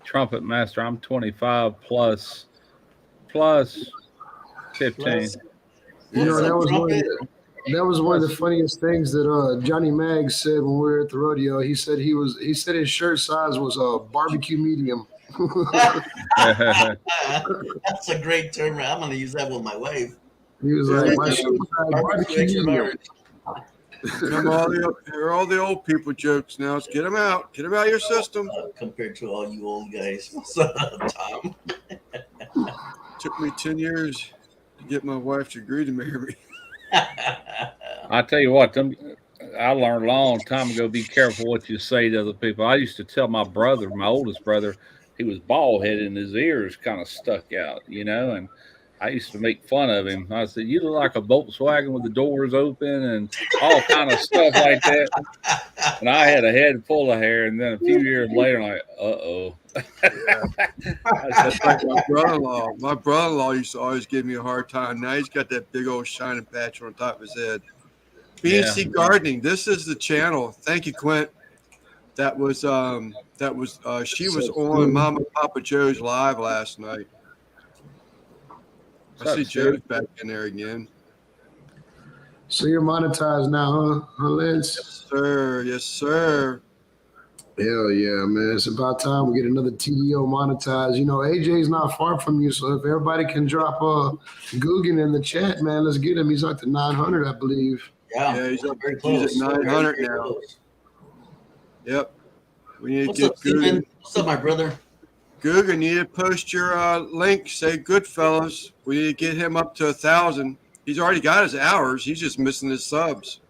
S4: Trumpet master. I'm 25 plus 15.
S2: Plus-
S5: you know,
S2: What's up,
S5: that was one of the funniest things that Johnny Mag said when we were at the rodeo. He said his shirt size was a barbecue medium.
S2: That's a great term. I'm gonna use that with my wife.
S5: He was like, my shirt size
S2: Barbecue
S5: barbecue
S2: extra
S5: medium.
S2: large.
S1: They're all the old people jokes now. Let's get them out. Get them out of your system.
S2: Compared to all you old guys. What's up, Tom?
S1: Took me 10 years to get my wife to agree to marry me.
S4: I tell you what, I learned a long time ago, be careful what you say to other people. I used to tell my brother, my oldest brother, he was bald headed and his ears kind of stuck out, and I used to make fun of him. I said, you look like a Volkswagen with the doors open and all kind of stuff like that. And I had a head full of hair, and then a few years later, I'm like, uh-oh.
S1: That's like my brother-in-law. My brother-in-law used to always give me a hard time. Now he's got that big old shining patch on top of his head. BNC Gardening. This is the channel. Thank you, Quint. She was on Mama Papa Joe's live last night. I see Joe's back in there again.
S5: So you're monetized now, huh, Lance?
S1: Yes, sir. Yes, sir.
S5: Hell yeah, man. It's about time we get another TDO monetized. AJ's not far from you, so if everybody can drop Guggen in the chat, man, let's get him. He's like the 900, I believe.
S1: Yeah, he's up
S2: very
S1: close. He's at 900
S2: Very
S1: now.
S2: close.
S1: Yep. We need
S2: What's
S1: to
S2: up,
S1: get
S2: Steven?
S1: Guggen.
S2: What's up, my brother?
S1: Guggen, you need to post your link. Say Goodfellas. We need to get him up to 1,000. He's already got his hours. He's just missing his subs.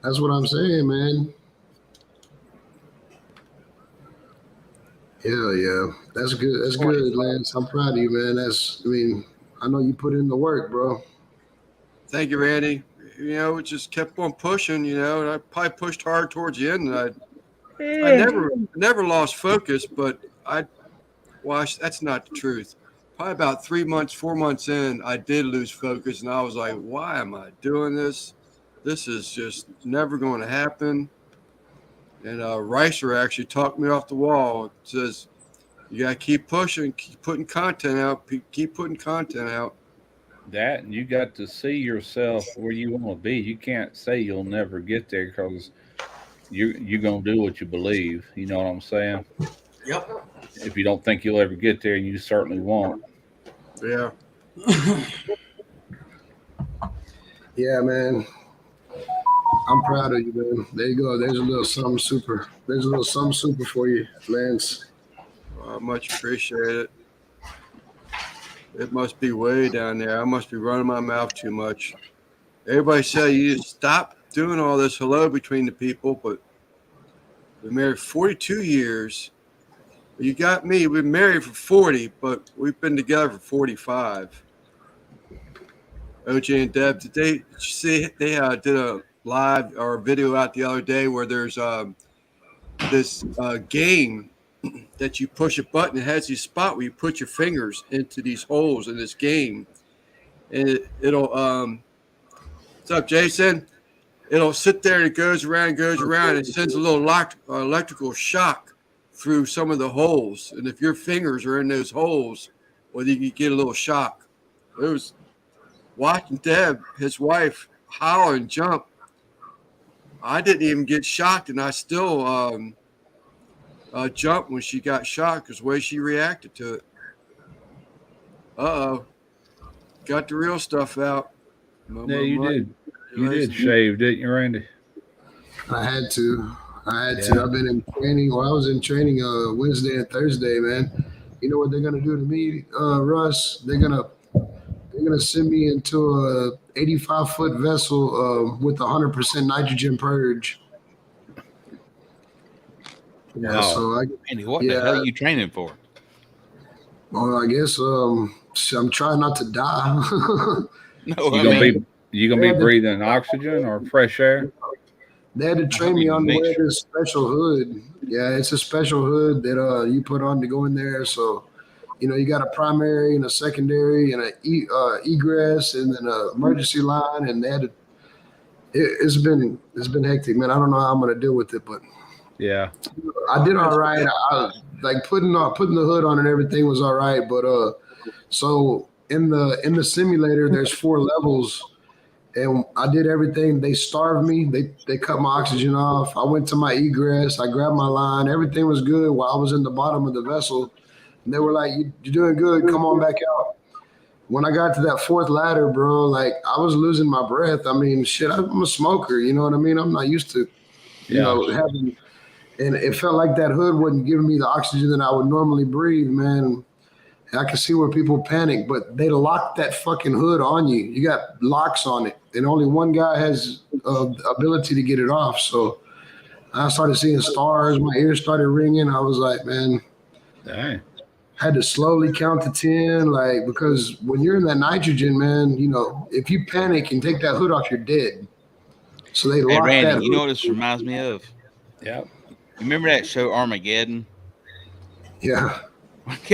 S5: That's what I'm saying, man. Hell yeah. That's good. That's good, Lance. I'm proud of you, man. I know you put in the work, bro.
S1: Thank you, Randy. It just kept on pushing, and I probably pushed hard towards the end. And I never lost focus, but that's not the truth. Probably about 3 months, 4 months in, I did lose focus, and I was like, why am I doing this? This is just never going to happen. And Ricer actually talked me off the wall. It says, you got to keep pushing, keep putting content out, keep putting content out.
S4: That, and you got to see yourself where you want to be. You can't say you'll never get there because you're gonna do what you believe. You know what I'm saying?
S2: Yep.
S4: If you don't think you'll ever get there, you certainly won't.
S1: Yeah.
S5: Yeah, man. I'm proud of you, man. There you go. There's a little something super. There's a little something super for you, Lance.
S1: I much appreciate it. It must be way down there. I must be running my mouth too much. Everybody say you just stop doing all this hello between the people, but we're married 42 years. You got me. We've been married for 40, but we've been together for 45. OJ and Deb, did you see they did a live or a video out the other day where there's this game that you push a button. It has this spot where you put your fingers into these holes in this game, and it'll what's up, Jason? It'll sit there and it goes around, and it sends a little electrical shock through some of the holes. And if your fingers are in those holes, well, you get a little shock. It was watching Deb, his wife, holler and jump. I didn't even get shocked, and I still jumped when she got shocked because the way she reacted to it. Uh-oh. Got the real stuff out.
S4: Yeah, you did. You did shave, didn't you, Randy?
S5: I had to. I've been in training. Well, I was in training Wednesday and Thursday, man. You know what they're gonna do to me, Russ? They're gonna send me into a 85-foot vessel with 100% nitrogen purge. Yeah,
S4: Wow.
S5: so
S6: Andy, what the hell are you training for?
S5: well, I guess I'm trying not to die.
S6: No,
S4: You gonna be breathing oxygen or fresh air?
S5: They had to train me on to wear this special hood. Yeah, it's a special hood that you put on to go in there. So, you got a primary and a secondary and an egress and then an emergency line, and they had to. It's been hectic, man. I don't know how I'm gonna deal with it, but
S4: Yeah.
S5: I did all right. I like putting the hood on and everything was all right, but so in the simulator there's 4 levels. And I did everything. They starved me. They cut my oxygen off. I went to my egress. I grabbed my line. Everything was good while I was in the bottom of the vessel. And they were like, "You're doing good. Come on back out." When I got to that 4th ladder, bro, like I was losing my breath. I mean, shit, I'm a smoker. You know what I mean? I'm not used to, having. And it felt like that hood wasn't giving me the oxygen that I would normally breathe, man. I can see where people panic, but they locked that fucking hood on you. You got locks on it, and only one guy has ability to get it off. So I started seeing stars. My ears started ringing. I was like, man,
S4: Dang.
S5: had to slowly count to 10, like, because when you're in that nitrogen, man, if you panic and take that hood off, you're dead. So they
S6: Hey,
S5: locked that
S6: Randy,
S5: hood.
S6: you know what this reminds me of?
S4: Yep.
S6: You remember that show Armageddon?
S5: Yeah.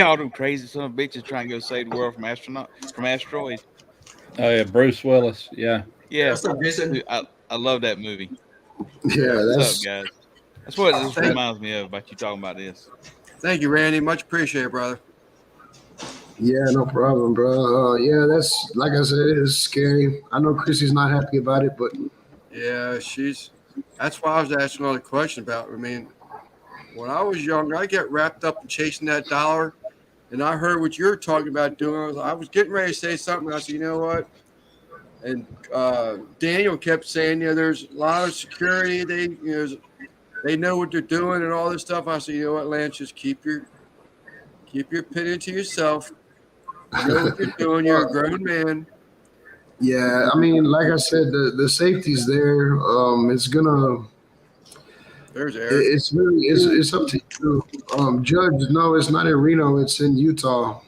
S6: All them crazy son of bitches trying to go save the world from asteroids.
S4: Oh yeah, Bruce Willis. Yeah.
S6: Yeah,
S2: What's up, Jason?
S6: I love that movie.
S5: Yeah,
S6: What's up, guys? That's what this reminds me of about you talking about this.
S1: Thank you, Randy. Much appreciated, brother.
S5: Yeah, no problem, bro. Yeah, that's, like I said, it's scary. I know Chrissy's not happy about it, but
S1: Yeah, that's why I was asking all the question about. I mean, when I was younger, I get wrapped up in chasing that dollar, and I heard what you're talking about doing. I was getting ready to say something. And I said, you know what? And Daniel kept saying, there's a lot of security. They know what they're doing and all this stuff. I said, you know what, Lance, just keep your opinion to yourself. You know what you're doing. You're a grown man.
S5: yeah, I mean, like I said, the safety's there.
S1: There's Eric.
S5: It's up to you. Judge, no, it's not in Reno. It's in Utah.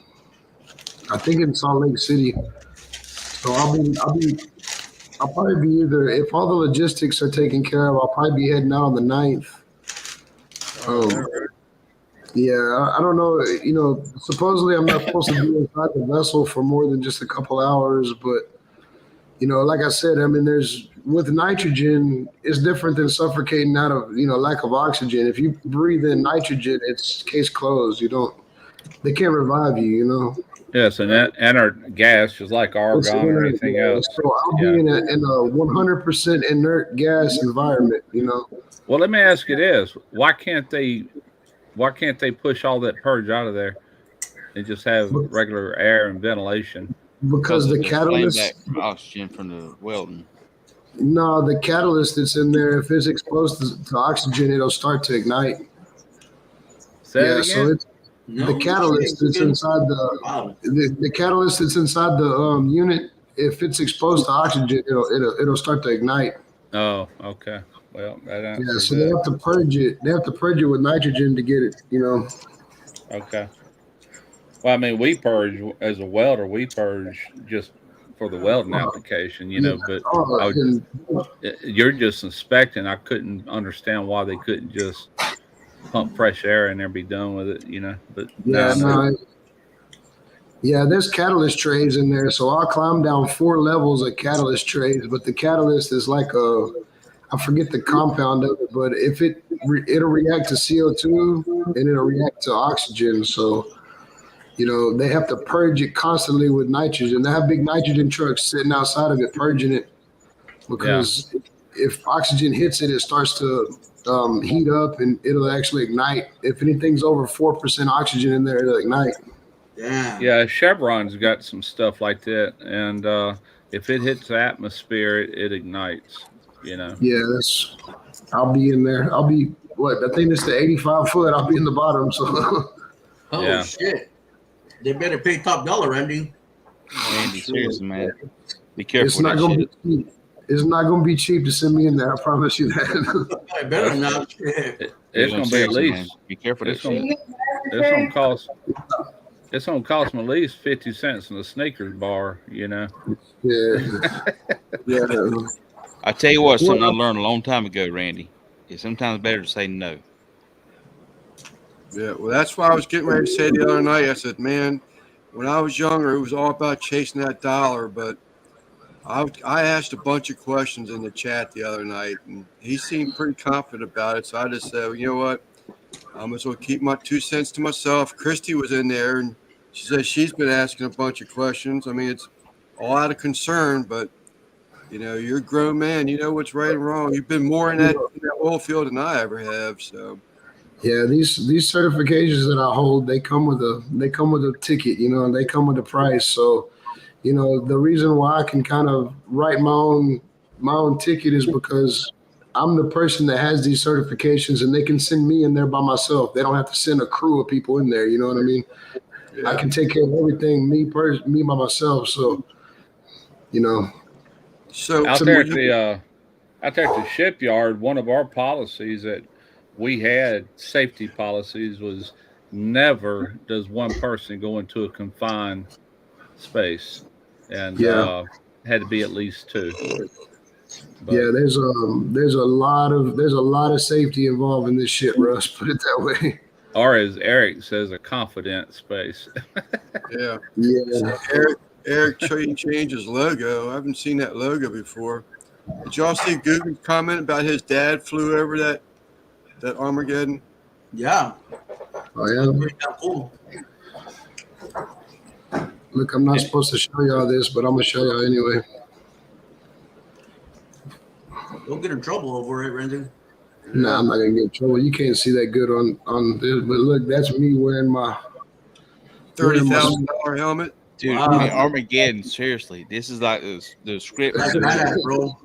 S5: I think in Salt Lake City. So I'll probably be either, if all the logistics are taken care of, I'll probably be heading out on the 9th. Yeah, I don't know. Supposedly I'm not supposed to be inside the vessel for more than just a couple hours, but like I said, I mean, with nitrogen, it's different than suffocating out of, lack of oxygen. If you breathe in nitrogen, it's case closed. You don't They can't revive you, you know.
S4: Yes, and that inert gas, just like
S5: It's
S4: argon or
S5: inert,
S4: anything
S5: yeah.
S4: else.
S5: So I'll
S4: Yeah.
S5: be in a 100% inert gas environment, you know.
S4: Well, let me ask you this: why can't they push all that purge out of there and just have regular air and ventilation?
S5: Because
S6: of
S5: the
S6: the flame back
S5: catalyst,
S6: oxygen from the welding.
S5: no, the catalyst that's in there, if it's exposed to oxygen, it'll start to ignite.
S4: Say
S5: Yeah,
S4: it
S5: so
S4: again.
S5: it's
S2: No,
S5: the catalyst that's inside
S2: Wow.
S5: the catalyst that's inside the unit. If it's exposed to oxygen, it'll start to ignite.
S4: Oh, okay. Well, that
S5: Yeah,
S4: answers
S5: so they
S4: it.
S5: have to purge it. They have to purge it with nitrogen to get it. You know.
S4: Okay. Well, I mean, we purge as a welder. We purge just for the welding application, you know. But I would,
S5: and
S4: you're just inspecting. I couldn't understand why they couldn't just pump fresh air in there and be done with it, you know. But now
S5: yeah,
S4: I know.
S5: no, yeah, there's catalyst trays in there. So I'll climb down 4 levels of catalyst trays, but the catalyst is like I forget the compound of it, but if it'll react to CO2 and it'll react to oxygen. So, you know, they have to purge it constantly with nitrogen. They have big nitrogen trucks sitting outside of it purging it because if oxygen hits it, it starts to heat up and it'll actually ignite. If anything's over 4% oxygen in there, it'll ignite.
S2: Damn.
S4: Yeah, Chevron's got some stuff like that, and if it hits the atmosphere, it ignites. You know.
S5: Yeah, I'll be in there. I'll be I think it's the 85 foot. I'll be in the bottom. So
S2: Oh
S4: Yeah.
S2: shit. They better pay top dollar, Randy.
S6: Randy, seriously, man. Be careful
S5: it's
S6: with
S5: not
S6: that
S5: gonna
S6: shit.
S5: be cheap. It's not gonna be cheap to send me in there. I promise you that.
S2: I better not. Shit.
S4: It's going to be at
S6: Seriously, man.
S4: least.
S6: Be careful with
S4: It's
S6: that
S4: going.
S6: shit.
S4: It's going to cost. It's going to cost them at least 50 cents in a Snickers bar. You know.
S5: yeah, yeah.
S6: I tell you what, something I learned a long time ago, Randy. It's sometimes better to say no.
S1: Yeah, well, that's why I was getting ready to say the other night. I said, man, when I was younger, it was all about chasing that dollar. But I asked a bunch of questions in the chat the other night, and he seemed pretty confident about it. So I just said, you know what? I'm just going to keep my 2 cents to myself. Christy was in there, and she said she's been asking a bunch of questions. I mean, it's all out of concern, but, you know, you're a grown man. You know what's right and wrong. You've been more in that oil field than I ever have, so.
S5: Yeah, these certifications that I hold, they come with a ticket, you know, and they come with a price. So, you know, the reason why I can kind of write my own ticket is because I'm the person that has these certifications, and they can send me in there by myself. They don't have to send a crew of people in there. You know what I mean?
S1: Yeah.
S5: I can take care of everything me by myself. So, you know.
S1: So
S4: Out there at the shipyard, one of our policies that we had, safety policies, was never does one person go into a confined space, and had to be at least 2. But,
S5: yeah, there's a lot of safety involved in this shit, Russ. Put it that way.
S4: or as Eric says, a confident space.
S1: yeah.
S5: Yeah.
S1: Eric changed his logo. I haven't seen that logo before. Did y'all see Google's comment about his dad flew over that Armageddon?
S2: Yeah.
S5: Oh yeah.
S2: Pretty damn cool.
S5: Look, I'm not supposed to show y'all this, but I'm gonna show y'all anyway.
S2: Don't get in trouble over it, Randy.
S5: Nah, I'm not gonna get in trouble. You can't see that good on this, but look, that's me wearing my
S1: $30,000 helmet.
S6: Dude,
S2: Wow.
S6: man, Armageddon, seriously. This is like the script.
S2: That's badass, bro.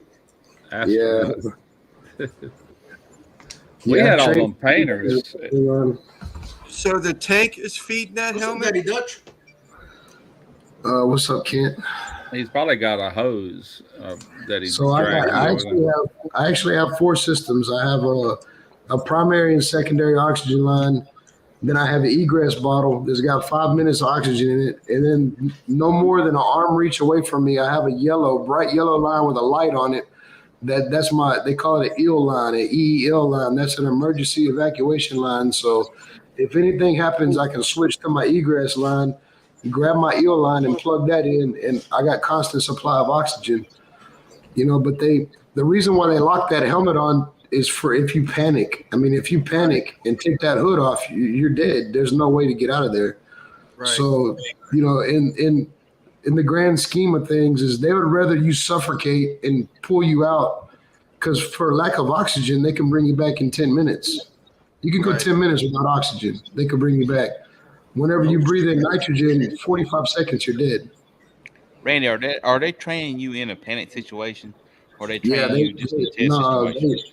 S5: yeah.
S4: We
S5: Yeah,
S4: had all
S5: Trey-
S4: them painters.
S1: So the tank is feeding that
S2: What's up,
S1: helmet?
S2: Daddy Dutch?
S5: What's up, Kent?
S4: He's probably got a hose that he's
S5: So
S4: dragging.
S5: I actually have 4 systems. I have a primary and secondary oxygen line. Then I have an egress bottle that's got 5 minutes of oxygen in it. And then no more than an arm reach away from me, I have a bright yellow line with a light on it. They call it an EEL line, an EEL line. That's an emergency evacuation line. So if anything happens, I can switch to my egress line, grab my EEL line and plug that in, and I got constant supply of oxygen. You know, but the reason why they lock that helmet on is for if you panic. I mean, if you panic and take that hood off, you're dead. There's no way to get out of there.
S1: Right.
S5: So, you know, in the grand scheme of things, is they would rather you suffocate and pull you out, because for lack of oxygen, they can bring you back in 10 minutes. You can go
S1: Right.
S5: 10 minutes without oxygen. They can bring you back. Whenever you breathe in nitrogen, 45 seconds, you're dead.
S6: Randy, are they training you in a panic situation, or are they
S5: Yeah,
S6: training you just in a test situation?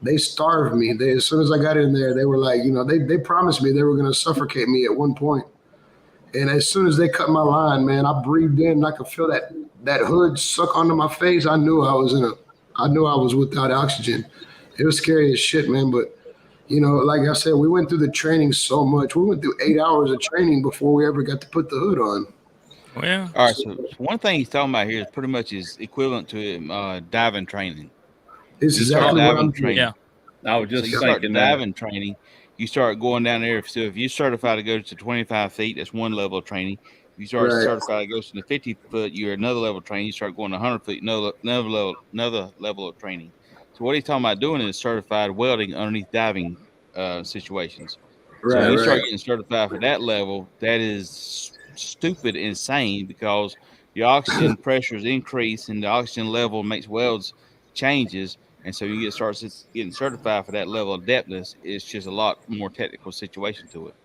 S5: They starved me. As soon as I got in there, they were like, you know, they promised me they were going to suffocate me at one point. And as soon as they cut my line, man, I breathed in. And I could feel that hood suck onto my face. I knew I was without oxygen. It was scary as shit, man. But you know, like I said, we went through the training so much. We went through 8 hours of training before we ever got to put the hood on.
S7: Oh, yeah.
S6: All right, so one thing he's talking about here is pretty much is equivalent to diving training.
S5: It's
S6: You start
S5: exactly what
S6: diving
S5: I'm
S6: training.
S7: Yeah.
S4: I was
S6: So
S4: just
S6: you start
S4: thinking that.
S6: diving training, you start going down there. So if you're certified to go to 25 feet, that's one level of training. If you start
S5: Right.
S6: certified to go to the 50 foot, you're another level of training. You start going to 100 feet, another level of training. So what he's talking about doing is certified welding underneath diving situations. So when you start getting certified for that level, that is stupid insane, because your oxygen pressures increase and the oxygen level makes welds changes. And so you start getting certified for that level of depthness. It's just a lot more technical situation to it.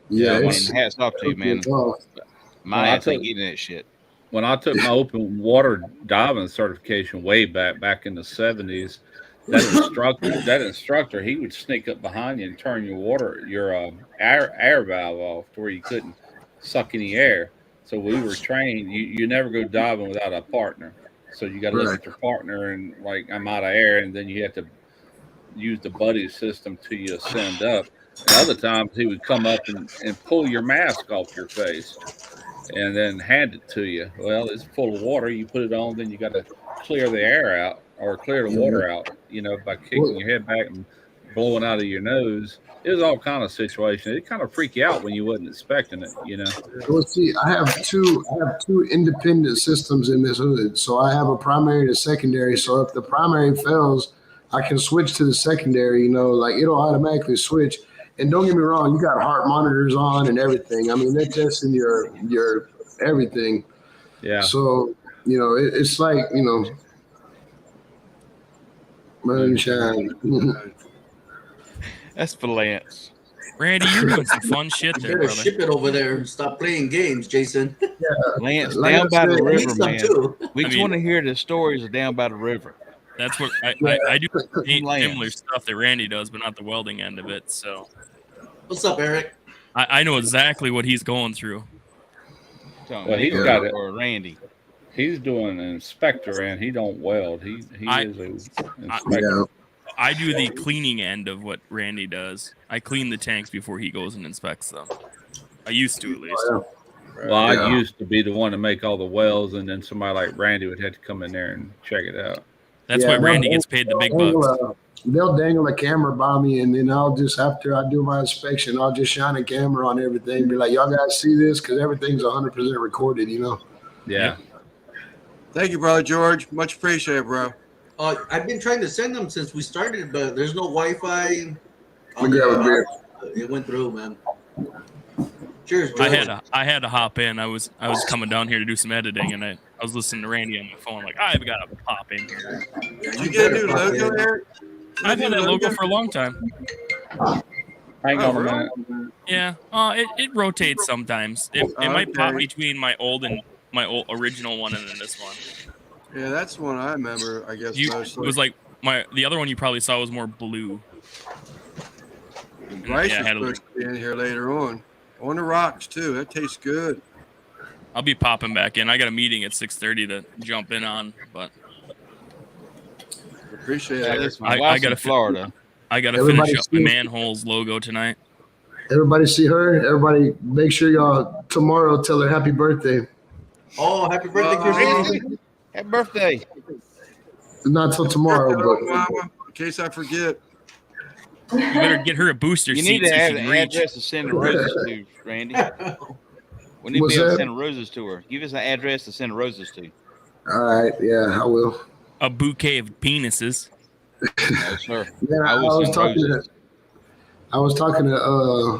S5: Yeah,
S6: So,
S5: it's
S6: man, hats off to you, man. My
S4: Well, I
S6: ass ain't
S4: took-
S6: getting that shit.
S4: When I took my open water diving certification way back in the 70s, that instructor, he would sneak up behind you and turn your air valve off to where you couldn't suck any air. So we were trained. You never go diving without a partner. So you got to look
S5: Right.
S4: at your partner and like, I'm out of air, and then you have to use the buddy system till you ascend up. And other times he would come up and pull your mask off your face and then hand it to you. Well, it's full of water. You put it on, then you got to clear the air out or clear the water out, you know, by kicking your head back and blowing out of your nose. It was all kind of situation. It kind of freak you out when you wasn't expecting it, you know.
S5: Well, see, I have two independent systems in this hood. So I have a primary and a secondary. So if the primary fails, I can switch to the secondary. You know, like it'll automatically switch. And don't get me wrong, you got heart monitors on and everything. I mean, they're testing your everything.
S4: Yeah.
S5: So you know, it's like, you know, moonshine.
S6: That's for Lance.
S7: Randy, you're doing some fun shit
S2: You
S7: there,
S2: better
S7: brother.
S2: ship it over there. Stop playing games, Jason.
S6: Lance,
S5: Like
S6: down
S5: I
S6: by the
S5: said,
S2: We need
S6: river,
S2: some
S6: man.
S2: too.
S6: We
S7: I
S6: just
S7: mean-
S6: want to hear the stories of down by the river.
S7: That's what I do
S6: Lance.
S7: similar stuff that Randy does, but not the welding end of it. So
S2: What's up, Eric?
S7: I know exactly what he's going through.
S4: Well, he's
S6: Nick
S4: got it.
S6: or Randy.
S4: He's doing an inspector, and he don't weld. He is an inspector.
S5: Yeah.
S7: I do the cleaning end of what Randy does. I clean the tanks before he goes and inspects them. I used to, at least.
S4: Well, I
S5: Yeah.
S4: used to be the one to make all the welds, and then somebody like Randy would have to come in there and check it out.
S7: That's
S5: Yeah,
S7: why Randy gets paid the big bucks.
S5: They'll dangle a camera by me, and then I'll just, after I do my inspection, I'll just shine a camera on everything and be like, y'all guys see this? Because everything's 100% recorded, you know?
S4: Yeah.
S1: Thank you, brother George. Much appreciated, bro.
S2: I've been trying to send them since we started, but there's no Wi-Fi.
S5: Let me grab a beer.
S2: It went through, man. Cheers, George.
S7: I had to hop in. I was coming down here to do some editing, and I was listening to Randy on my phone. Like, I've got to pop in here.
S1: Did you get a new logo, Eric?
S7: I've had that logo for a long time.
S4: Hang
S1: Oh,
S4: on a
S1: really?
S4: minute.
S7: Yeah. It rotates sometimes. It might pop
S1: Okay.
S7: between my old original one and then this one.
S1: Yeah, that's the one I remember, I guess,
S7: It
S1: mostly.
S7: was like the other one you probably saw was more blue.
S1: Bryce
S7: yeah, I
S1: is
S7: had a
S1: supposed to be in here later on. On the rocks, too. That tastes good.
S7: I'll be popping back in. I got a meeting at 6:30 to jump in on, but
S1: Appreciate
S6: I
S1: it.
S6: guess
S7: I
S6: my wife's
S7: gotta
S6: in Florida.
S7: I got to
S5: Everybody
S7: finish up my
S5: see-
S7: manholes logo tonight.
S5: Everybody see her? Everybody make sure y'all tomorrow tell her happy birthday.
S2: Oh, happy birthday, Christy.
S6: Happy birthday.
S5: Not till tomorrow,
S1: Hello,
S5: but
S1: Mama, in case I forget.
S7: You better get her a booster
S6: You
S7: seat
S6: need to
S7: so she
S6: have
S7: can
S6: an
S7: reach.
S6: address to send the roses to, Randy. We need to
S5: What's
S6: be able to
S5: that?
S6: send the roses to her. Give us an address to send the roses to.
S5: all right, yeah, I will.
S7: A bouquet of penises.
S6: No, sir.
S5: Man, I
S6: will
S5: was
S6: send
S5: talking to
S6: roses.
S5: I was talking to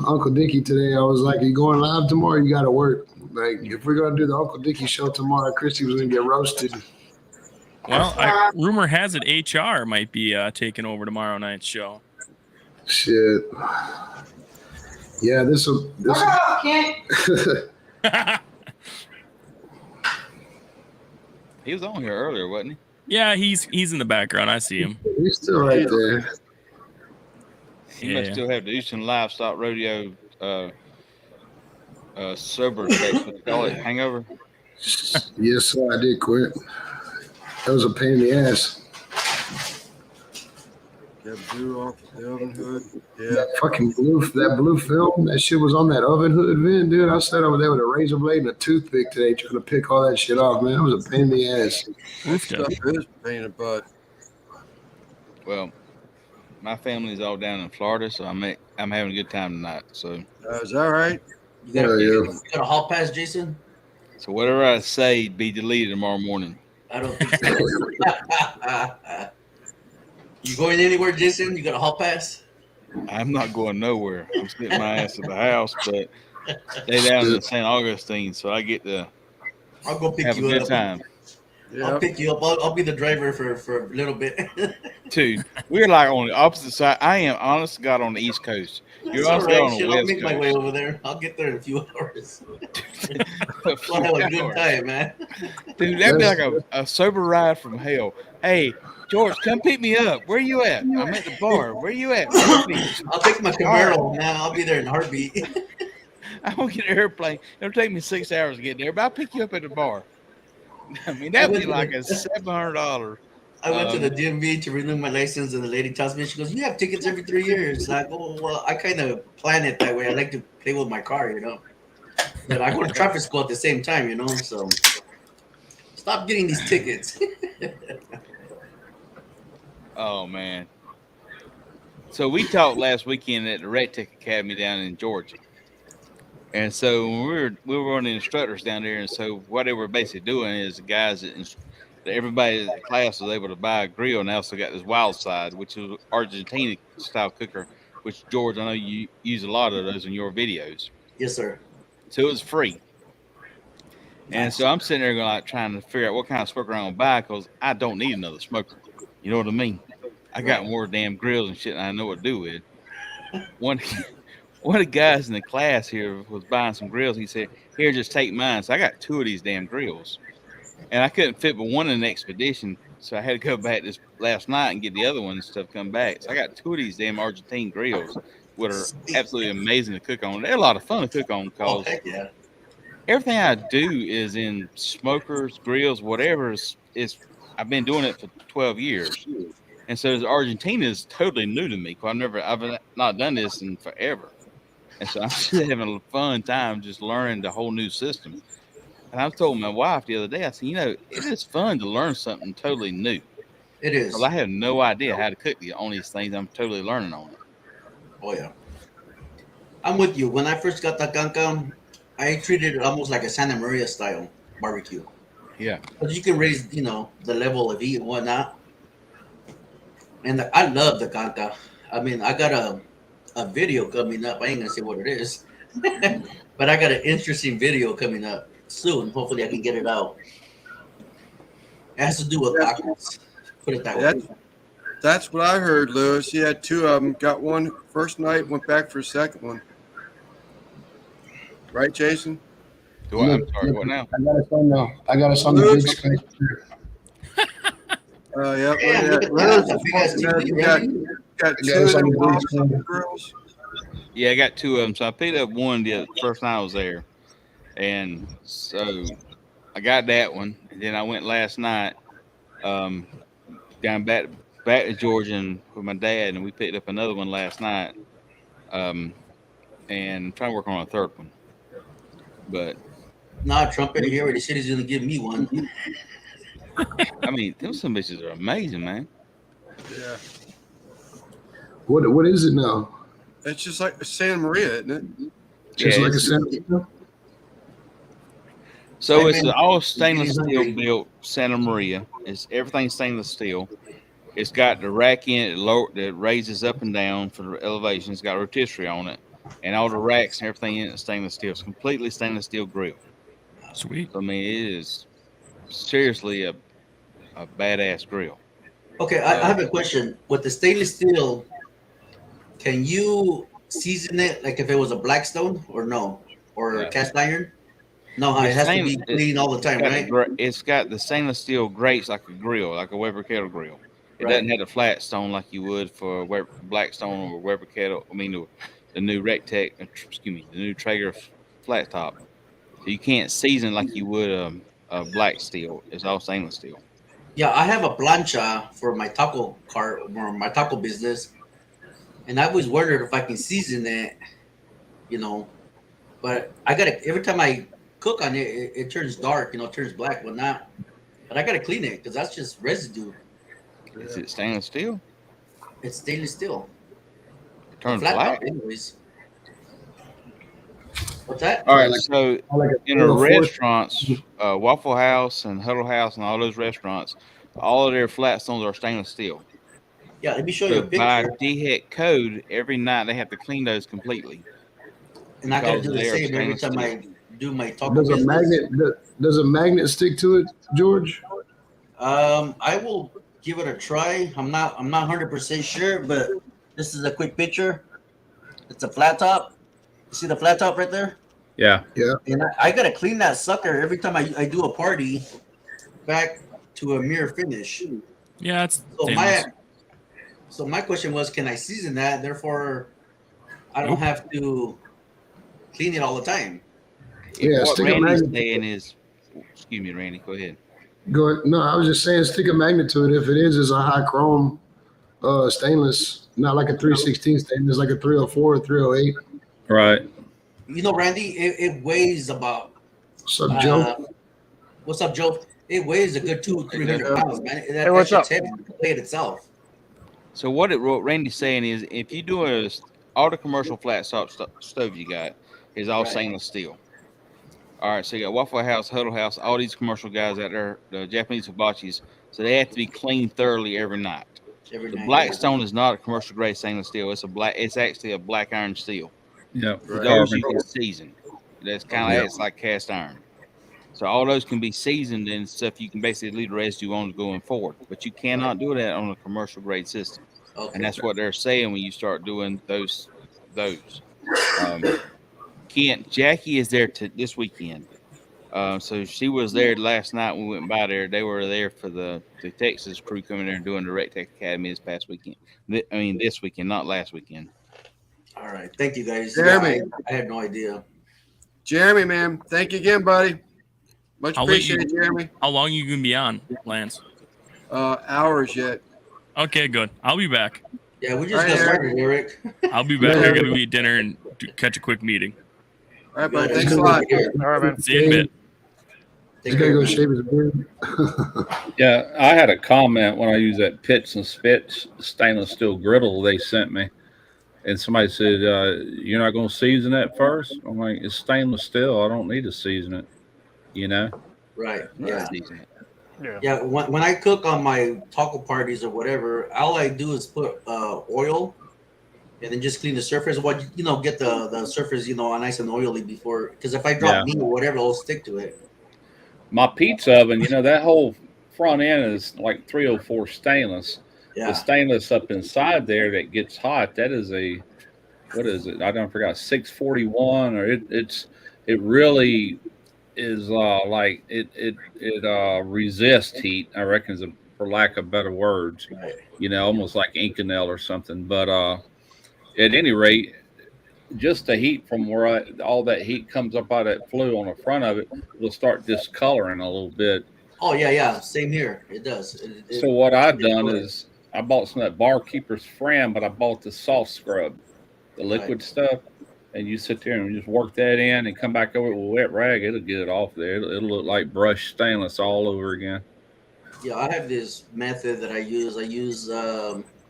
S5: Uncle Dickie today. I was like, "You going live tomorrow? You got to work. Like, if we're gonna do the Uncle Dickie show tomorrow, Christy was gonna get roasted."
S7: Well, rumor has it HR might be taking over tomorrow night's show.
S5: Shit. Yeah, this.
S6: He was on here earlier, wasn't he?
S7: Yeah, he's in the background. I see him.
S5: He's still right there.
S6: He must still have the Houston Livestock Rodeo sober stakes. What they call it? Hangover?
S5: Yes, sir. I did quit. That was a pain in the ass.
S1: Get blue off the oven hood. Yeah.
S5: That blue film, that shit was on that oven hood vent, dude. I sat over there with a razor blade and a toothpick today trying to pick all that shit off, man. It was a pain in the ass.
S1: That stuff is a pain in the butt.
S6: Well, my family's all down in Florida, so I'm having a good time tonight. So
S1: Is that right?
S2: You got a hall pass, Jason?
S6: So whatever I say be deleted tomorrow morning.
S2: I don't think so. You going anywhere, Jason? You got a hall pass?
S6: I'm not going nowhere. I'm sitting my ass at the house, but stay down in St. Augustine, so I get to
S2: I'll go pick
S6: have a
S2: you
S6: good
S2: up.
S6: time.
S2: I'll pick you up. I'll be the driver for a little bit.
S6: Dude, we're like on the opposite side. I am, honest to God, on the East Coast. You're
S2: That's
S6: honestly
S2: all
S6: on
S2: right.
S6: the
S2: I'll
S6: West
S2: make
S6: Coast.
S2: my way over there. I'll get there in a few hours. I'll have a good time, man.
S6: Dude, that'd be like a sober ride from hell. Hey, George, come pick me up. Where you at? I'm at the bar. Where you at?
S2: I'll take my Camaro now. I'll be there in a heartbeat.
S6: I'm gonna get an airplane. It'll take me 6 hours to get there, but I'll pick you up at the bar. I mean, that'd be like a $700.
S2: I went to the DMV to renew my license, and the lady tells me, she goes, "You have tickets every 3 years." I go, "Well, I kind of plan it that way. I like to play with my car, you know. But I go to traffic school at the same time, you know. So stop getting these tickets."
S6: Oh man. So we talked last weekend at the Red Tech Academy down in Georgia. And so when we were running instructors down there, and so what they were basically doing is the guys that everybody in the class was able to buy a grill, and they also got this Wild Side, which is Argentina style cooker, which George, I know you use a lot of those in your videos.
S2: Yes, sir.
S6: So it was free. And so I'm sitting there going, like, trying to figure out what kind of smoker I'm gonna buy, because I don't need another smoker. You know what I mean? I got more damn grills and shit than I know what to do with. One of the guys in the class here was buying some grills. He said, "Here, just take mine." So I got 2 of these damn grills, and I couldn't fit but one in the expedition. So I had to go back this last night and get the other one and stuff come back. So I got 2 of these damn Argentine grills, which are absolutely amazing to cook on. They're a lot of fun to cook on because everything I do is in smokers, grills, whatever. I've been doing it for 12 years. And so Argentina is totally new to me. I've not done this in forever. And so I'm just having a fun time just learning the whole new system. And I told my wife the other day, I said, it is fun to learn something totally new.
S2: It is.
S6: Because I have no idea how to cook on these things. I'm totally learning on it.
S2: Oh, yeah. I'm with you. When I first got the canca, I treated it almost like a Santa Maria style barbecue.
S6: Yeah.
S2: Because you can raise, the level of heat and whatnot. And I love the canca. I mean, I got a video coming up. I ain't going to say what it is. But I got an interesting video coming up soon. Hopefully I can get it out. It has to do with tacos. Put it that way.
S1: That's what I heard, Lewis. He had 2 of them. Got one first night, went back for a second one. Right, Jason?
S6: I'm sorry, what now?
S5: I got us on now. I got us on the big screen.
S1: Got 2 of them Wild grills.
S6: Yeah, I got 2 of them. So I picked up one the first night I was there. And so I got that one. And then I went last night down back to Georgia with my dad, and we picked up another one last night. And trying to work on a 3rd one. But
S2: Trump he already said he's gonna give me one.
S6: I mean, those some bitches are amazing, man.
S1: Yeah.
S5: What is it now?
S1: It's just like a Santa Maria, isn't it?
S5: Just like a Santa Maria?
S6: So it's an all stainless steel built Santa Maria. It's everything stainless steel. It's got the rack in it that raises up and down for the elevation. It's got rotisserie on it, and all the racks and everything in it is stainless steel. It's completely stainless steel grill.
S7: Sweet.
S6: So, I mean, it is seriously a badass grill.
S2: Okay, I have a question. With the stainless steel, can you season it like if it was a Blackstone or no? Or
S4: Yeah.
S2: cast iron? No, it has to be clean all the time, right?
S6: It's got the stainless steel grates like a grill, like a Weber kettle grill. It doesn't have the flat stone like you would for Blackstone or Weber kettle. I mean, the new Rectech, the new Traeger flat top. So you can't season like you would a black steel. It's all stainless steel.
S2: Yeah, I have a plancha for my taco cart or my taco business, and I always wondered if I can season it, you know. But I gotta every time I cook on it, it turns dark, it turns black, but not. But I gotta clean it because that's just residue.
S6: Is it stainless steel?
S2: It's stainless steel.
S6: It turns
S2: flat
S6: black.
S2: top, anyways. What's that?
S6: All right, so
S5: Like
S6: in the restaurants, Waffle House and Huddle House and all those restaurants, all of their flat stones are stainless steel.
S2: Yeah, let me show you
S6: So
S2: a
S6: by
S2: picture.
S6: DHEC code, every night they have to clean those completely.
S2: And I gotta do the
S6: Because they are
S2: same every
S6: stainless
S2: time
S6: steel.
S2: I do my taco
S5: Does a
S2: business.
S5: magnet stick to it, George?
S2: I will give it a try. I'm not 100% sure, but this is a quick picture. It's a flat top. You see the flat top right there?
S4: Yeah.
S2: And I gotta clean that sucker every time I do a party back to a mirror finish.
S7: Yeah, it's
S2: So
S7: stainless.
S2: my question was, can I season that? Therefore, I don't have to clean it all the time.
S5: Yeah,
S6: What
S5: stick a
S6: Randy's
S5: magnet.
S6: saying is, excuse me, Randy, go ahead.
S5: Go ahead. No, I was just saying, stick a magnet to it. If it is a high chrome stainless, not like a 316 stainless, like a 304 or 308.
S4: Right.
S2: Randy, it weighs about.
S5: What's up, Joe?
S2: What's up, Joe? It weighs a good 200-300 pounds, man. That
S3: what's
S2: shit's
S3: up?
S2: heavy to play it itself.
S6: So what Randy's saying is, if you do all the commercial flat top stove you got is all
S2: Right.
S6: stainless steel. All right, so you got Waffle House, Huddle House, all these commercial guys out there, the Japanese hibachis, so they have to be cleaned thoroughly every night.
S2: Every
S6: The
S2: night,
S6: Blackstone is not a commercial grade stainless steel. It's actually a black iron steel.
S4: Yeah.
S6: For those
S4: Carbon.
S6: you can season. That's kind of it's like cast iron. So all those can be seasoned and stuff. You can basically leave the residue on going forward, but you cannot do that on a commercial grade system.
S2: Okay.
S6: And that's what they're saying when you start doing those. Jackie is there this weekend. So she was there last night when we went by there. They were there for the Texas crew coming there and doing the Rectech Academy this past weekend. This weekend, not last weekend.
S2: All right. Thank you, guys.
S1: Jeremy.
S2: Yeah, I had no idea.
S1: Jeremy, man, thank you again, buddy. Much
S7: I'll let you-
S1: appreciated, Jeremy.
S7: How long you gonna be on, Lance?
S1: Hours yet.
S7: Okay, good. I'll be back.
S2: Yeah, we just
S1: All right,
S2: got
S1: Eric.
S2: started, Eric.
S7: I'll be back.
S5: Yeah.
S7: I gotta eat dinner and catch a quick meeting.
S1: All right, buddy.
S2: Yeah,
S1: Thanks a
S2: good
S1: lot.
S2: to hear.
S3: All right, man.
S7: See you in a bit.
S2: Take
S5: He's gotta
S2: care,
S5: go
S2: man.
S5: shave his beard.
S4: Yeah. I had a comment when I used that Pits and Spits stainless steel griddle they sent me. And somebody said, you're not going to season that first? I'm like, it's stainless steel. I don't need to season it.
S2: Right.
S6: Yeah.
S2: Yeah. Yeah. When I cook on my taco parties or whatever, all I do is put oil and then just clean the surface. Get the surface, nice and oily before. Because if I drop meat or whatever, it'll stick to it.
S4: My pizza oven, that whole front end is like 304 stainless.
S2: Yeah.
S4: The stainless up inside there that gets hot, that is what is it? I don't forgot, 641, or it really is like it resists heat. I reckon, for lack of better words,
S2: Right.
S4: Almost like Inconel or something. But at any rate, just the heat from where all that heat comes up out of that flue on the front of it will start discoloring a little bit.
S2: Oh yeah. Same here. It does.
S4: So what I've done is I bought some of that Barkeeper's Friend, but I bought the soft scrub, the liquid stuff, and you sit there and just work that in and come back over with a wet rag. It'll get it off there. It'll look like brushed stainless all over again.
S2: Yeah, I have this method that I use.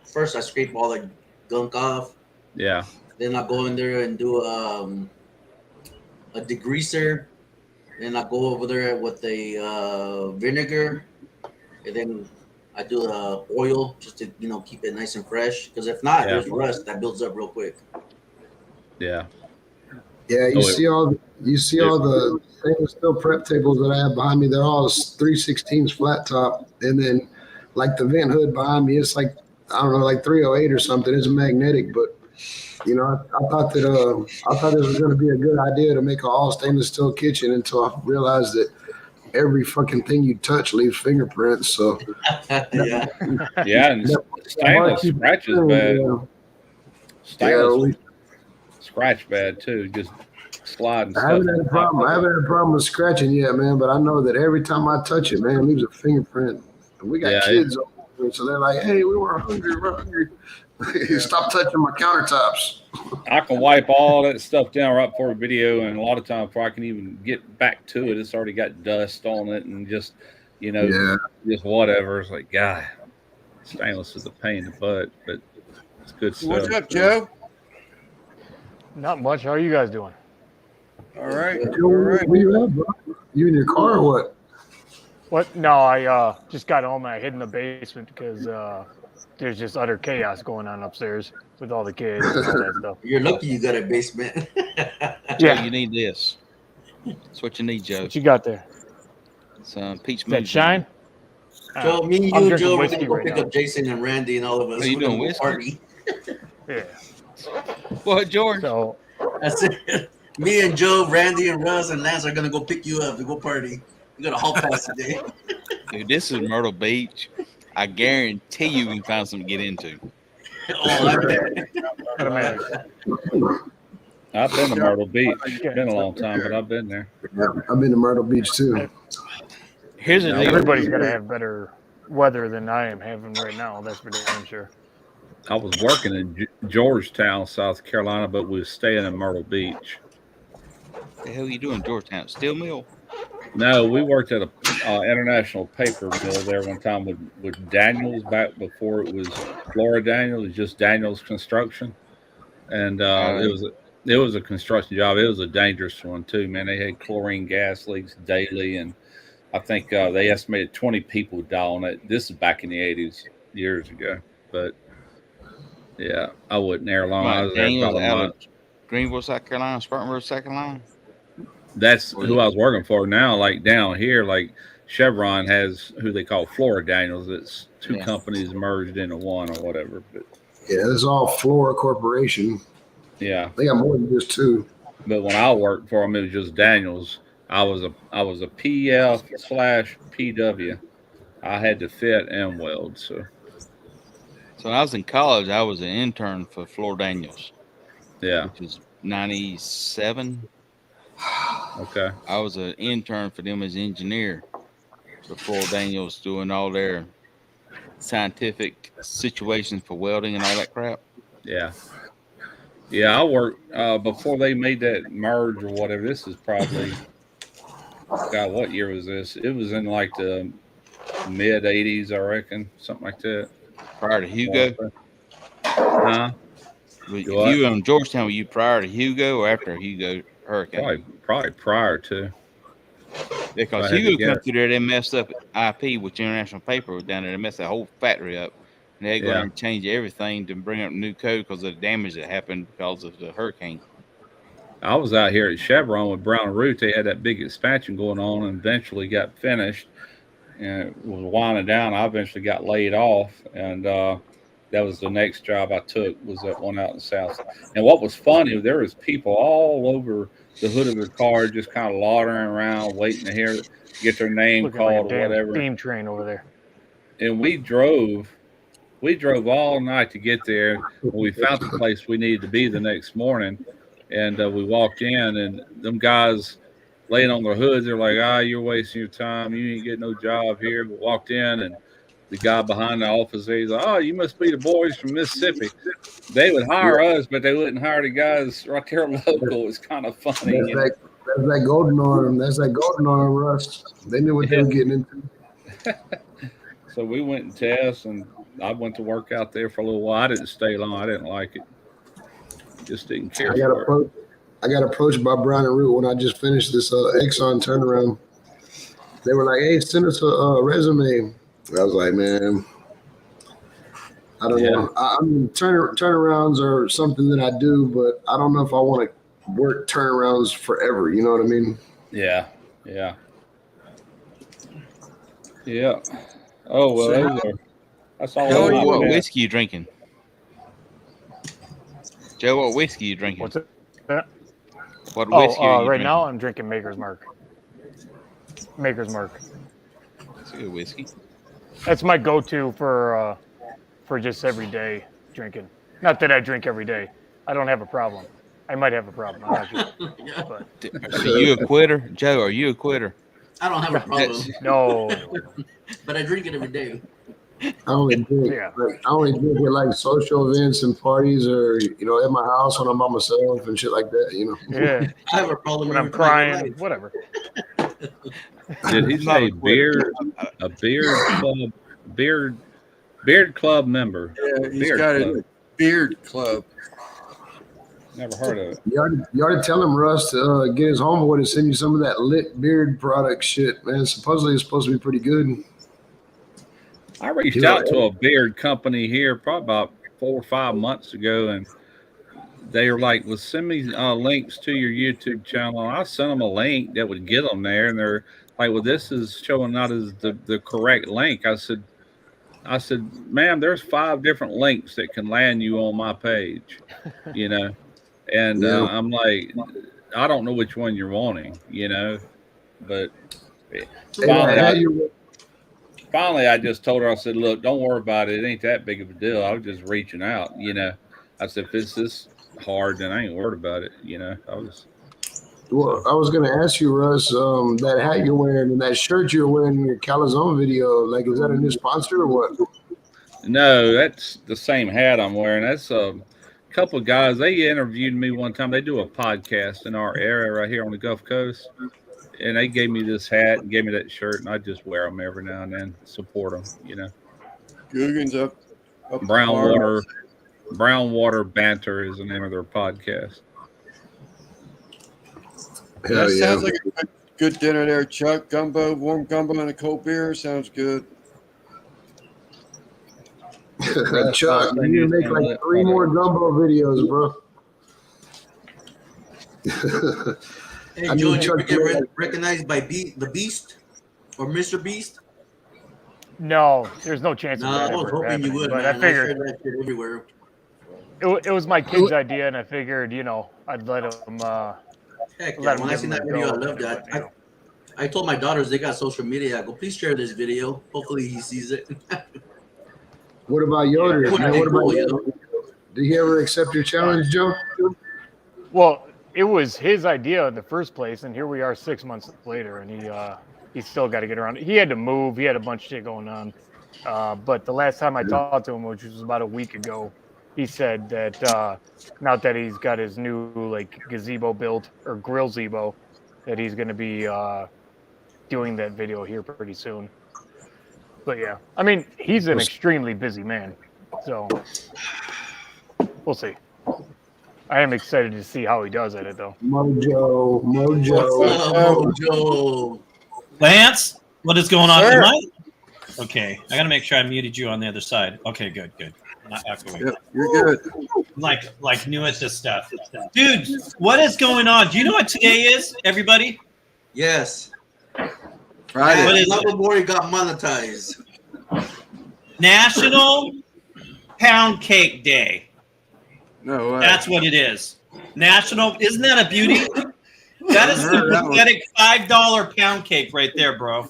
S2: First I scrape all the gunk off.
S4: Yeah.
S2: Then I go in there and do a degreaser. Then I go over there with a vinegar, and then I do oil just to keep it nice and fresh. Because if not,
S4: Yeah.
S2: there's rust that builds up real quick.
S4: Yeah.
S5: Yeah, you
S4: Oh,
S5: see all the stainless steel prep tables that I have behind me. They're all 3/16 flat top, and then like the vent hood behind me, it's like I don't know, like 308 or something. It's magnetic, but I thought that this was going to be a good idea to make an all stainless steel kitchen until I realized that every fucking thing you touch leaves fingerprints. So
S2: Yeah.
S4: Yeah, and stainless scratches bad. Stainless scratch bad too. Just sliding
S5: I
S4: stuff.
S5: haven't had a problem. I haven't had a problem with scratching yet, man. But I know that every time I touch it, man, it leaves a fingerprint. And we got
S4: Yeah,
S5: kids over here, so they're like, "Hey, we were hungry. We're hungry. Stop touching my countertops."
S4: I can wipe all that stuff down right before a video, and a lot of times before I can even get back to it, it's already got dust on it, and just just whatever. It's like, God, stainless is a pain in the butt, but it's good stuff.
S1: What's up, Joe?
S8: Not much. How are you guys doing?
S1: All right.
S5: Joe, where you at, bro? You in your car or what?
S8: What? No, I just got home and I hid in the basement because there's just utter chaos going on upstairs with all the kids and all that stuff.
S2: You're lucky you got a basement.
S6: Joe,
S8: Yeah.
S6: you need this. That's what you need, Joe.
S8: What you got there?
S6: Some peach
S8: That
S6: smoothie.
S8: shine?
S2: Joe, me,
S8: I'm
S2: you,
S8: drinking
S2: Joe, we're
S8: whiskey
S2: gonna go
S8: right
S2: pick
S8: now.
S2: up Jason and Randy and all of us.
S6: Are you
S2: We're gonna
S6: doing
S2: go
S6: whiskey?
S2: party.
S8: Yeah.
S6: What, George?
S8: So
S2: That's it. Me and Joe, Randy and Russ and Lance are gonna go pick you up to go party. We got a hall pass today.
S6: Dude, this is Myrtle Beach. I guarantee you we can find something to get into.
S2: Oh, I bet.
S4: I've been to Myrtle Beach. It's been a long time, but I've been there.
S5: Yeah, I've been to Myrtle Beach too.
S6: Here's a deal.
S8: everybody's got to have better weather than I am having right now. That's for damn sure.
S4: I was working in Georgetown, South Carolina, but we was staying in Myrtle Beach.
S6: What the hell are you doing, Georgetown? Steel mill?
S4: No, we worked at a international paper mill there one time with Daniels back before it was Flora Daniels. It was just Daniels Construction, and it was a construction job. It was a dangerous one too, man. They had chlorine gas leaks daily, and I think they estimated 20 people would die on it. This is back in the 80s, years ago. But yeah, I wasn't there long. I was there
S6: Daniels
S4: about a
S6: out
S4: month.
S6: of Greenville, South Carolina, Spartanburg, South Carolina.
S4: That's who I was working for now. Like down here, like Chevron has who they call Flora Daniels. It's two companies merged into one or whatever. But
S5: Yeah, it's all Flora Corporation.
S4: yeah,
S5: They got more than just two.
S4: but when I worked for them, it was just Daniels. I was a PF/PW. I had to fit and weld. So
S6: when I was in college, I was an intern for Flora Daniels.
S4: yeah,
S6: Which was 97.
S4: okay.
S6: I was an intern for them as an engineer for Flora Daniels, doing all their scientific situations for welding and all that crap.
S4: Yeah. Yeah, I worked before they made that merge or whatever. This is probably, God, what year was this? It was in like the mid 80s, I reckon, something like that.
S6: Prior to Hugo?
S4: Huh?
S6: If you were in Georgetown, were you prior to Hugo or after Hugo hurricane?
S4: Probably prior to.
S6: Because Hugo come through there, they messed up IP, which International Paper was down there. They messed the whole factory up. And they go and change everything to bring up new code because of the damage that happened because of the hurricane.
S4: I was out here at Chevron with Brown and Root. They had that big expansion going on and eventually got finished and it was winding down. I eventually got laid off, and that was the next job I took, was that one out in the South. And what was funny, there was people all over the hood of their car just kind of loitering around waiting to get their name
S8: Looking
S4: called
S8: like
S4: or whatever.
S8: Steam train over there.
S4: And we drove all night to get there. We found the place we needed to be the next morning, and we walked in, and them guys laying on their hoods, they're like, you're wasting your time. You ain't getting no job here. We walked in, and the guy behind the office, he's like, you must be the boys from Mississippi. They would hire us, but they wouldn't hire the guys right there local. It's kind of funny.
S5: That's that golden arm. That's that golden arm, Russ. They knew what they were getting into.
S4: So we went and tested, and I went to work out there for a little while. I didn't stay long. I didn't like it. Just didn't care.
S5: I got approached by Brown and Root when I just finished this Exxon turnaround. They were like, "Hey, send us a resume." I was like, man, I don't
S4: Yeah.
S5: know. I mean, turnarounds are something that I do, but I don't know if I want to work turnarounds forever. You know what I mean?
S4: Yeah. Oh well,
S1: So
S4: that's all
S1: Hell
S4: on
S6: Joe,
S1: yeah.
S4: my
S6: what
S4: pad.
S6: whiskey you drinking? Joe, what whiskey you drinking?
S8: What's that?
S6: What whiskey are you
S8: Right
S6: drinking?
S8: now I'm drinking Maker's Mark. Maker's Mark.
S6: It's a good whiskey.
S8: That's my go-to for just everyday drinking. Not that I drink every day. I don't have a problem. I might have a problem. I'm not sure. But
S6: So you a quitter, Joe? Are you a quitter?
S2: I don't have a problem,
S8: no.
S2: but I drink it every day.
S5: I only drink
S8: Yeah.
S5: I only drink at like social events and parties, or at my house when I'm by myself and shit like that.
S8: Yeah.
S2: I have a problem
S8: When I'm
S2: every time in
S8: crying,
S2: life.
S8: whatever.
S4: Did he
S6: I'm not
S4: say
S6: a quitter.
S4: beard club member?
S1: Yeah, he's
S4: Beard
S1: got
S4: club.
S1: a beard club.
S4: Never heard of it.
S5: You already tell him, Russ, to get his homeboy to send you some of that lit beard product shit, man. Supposedly it's supposed to be pretty good.
S4: I reached out to a beard company here probably about 4 or 5 months ago, and they were like, "Well, send me links to your YouTube channel." And I sent them a link that would get them there, and they're like, "Well, this is showing not as the correct link." I said, "Ma'am, there's 5 different links that can land you on my page, And
S5: Yeah.
S4: I'm like, I don't know which one you're wanting, but finally, I just told her, I said, "Look, don't worry about it. It ain't that big of a deal. I was just reaching out, I said, if it's this hard, then I ain't worried about it,
S5: Well, I was gonna ask you, Russ, that hat you're wearing and that shirt you're wearing in your Calzone video, like, is that a new sponsor or what?
S4: No, that's the same hat I'm wearing. That's a couple of guys. They interviewed me one time. They do a podcast in our area right here on the Gulf Coast. And they gave me this hat and gave me that shirt, and I just wear them every now and then, support them,
S1: Guggen's up
S4: Brown Water Banter is the name of their podcast.
S1: That sounds like a good dinner there, Chuck. Gumbo, warm gumbo and a cold beer. Sounds good.
S5: Chuck, you need to make like 3 more gumbo videos, bro.
S2: Hey, Joe, did you get recognized by the Beast or Mr. Beast?
S8: No, there's no chance of that
S2: I was
S8: ever
S2: hoping
S8: happening,
S2: you would,
S8: but
S2: man.
S8: I figured
S2: I shared that shit everywhere.
S8: it was my kid's idea, and I figured, I'd let him.
S2: Heck
S8: Let
S2: yeah,
S8: him
S2: when I
S8: give
S2: seen
S8: him
S2: that
S8: a
S2: video, I
S8: go,
S2: loved it.
S8: but,
S2: I told my daughters they got social media. I go, please share this video. Hopefully he sees it.
S5: What about Yoder?
S2: Yeah,
S5: Man, what about Yoder? Did he ever accept your challenge, Joe?
S8: Well, it was his idea in the first place, and here we are 6 months later, and he's still got to get around it. He had to move. He had a bunch of shit going on. But the last time I talked to him, which was about a week ago, he said that now that he's got his new gazebo built, or grill zebo, that he's going to be doing that video here pretty soon. But yeah, I mean, he's an extremely busy man, so we'll see. I am excited to see how he does at it, though.
S5: Mojo.
S9: Lance, what is going on?
S1: Sir.
S9: Okay, I gotta make sure I muted you on the other side. Okay, good. Not echoing.
S1: Yep, you're good.
S9: Like new at this stuff, dude. What is going on? Do you know what today is, everybody?
S2: Yes.
S1: Friday.
S9: What is it?
S2: Loverboy got monetized.
S9: National Pound Cake Day.
S1: No way.
S9: That's what it is. National. Isn't that a beauty? That is
S1: heard
S9: the
S1: that one.
S9: pathetic $5 pound cake right there, bro.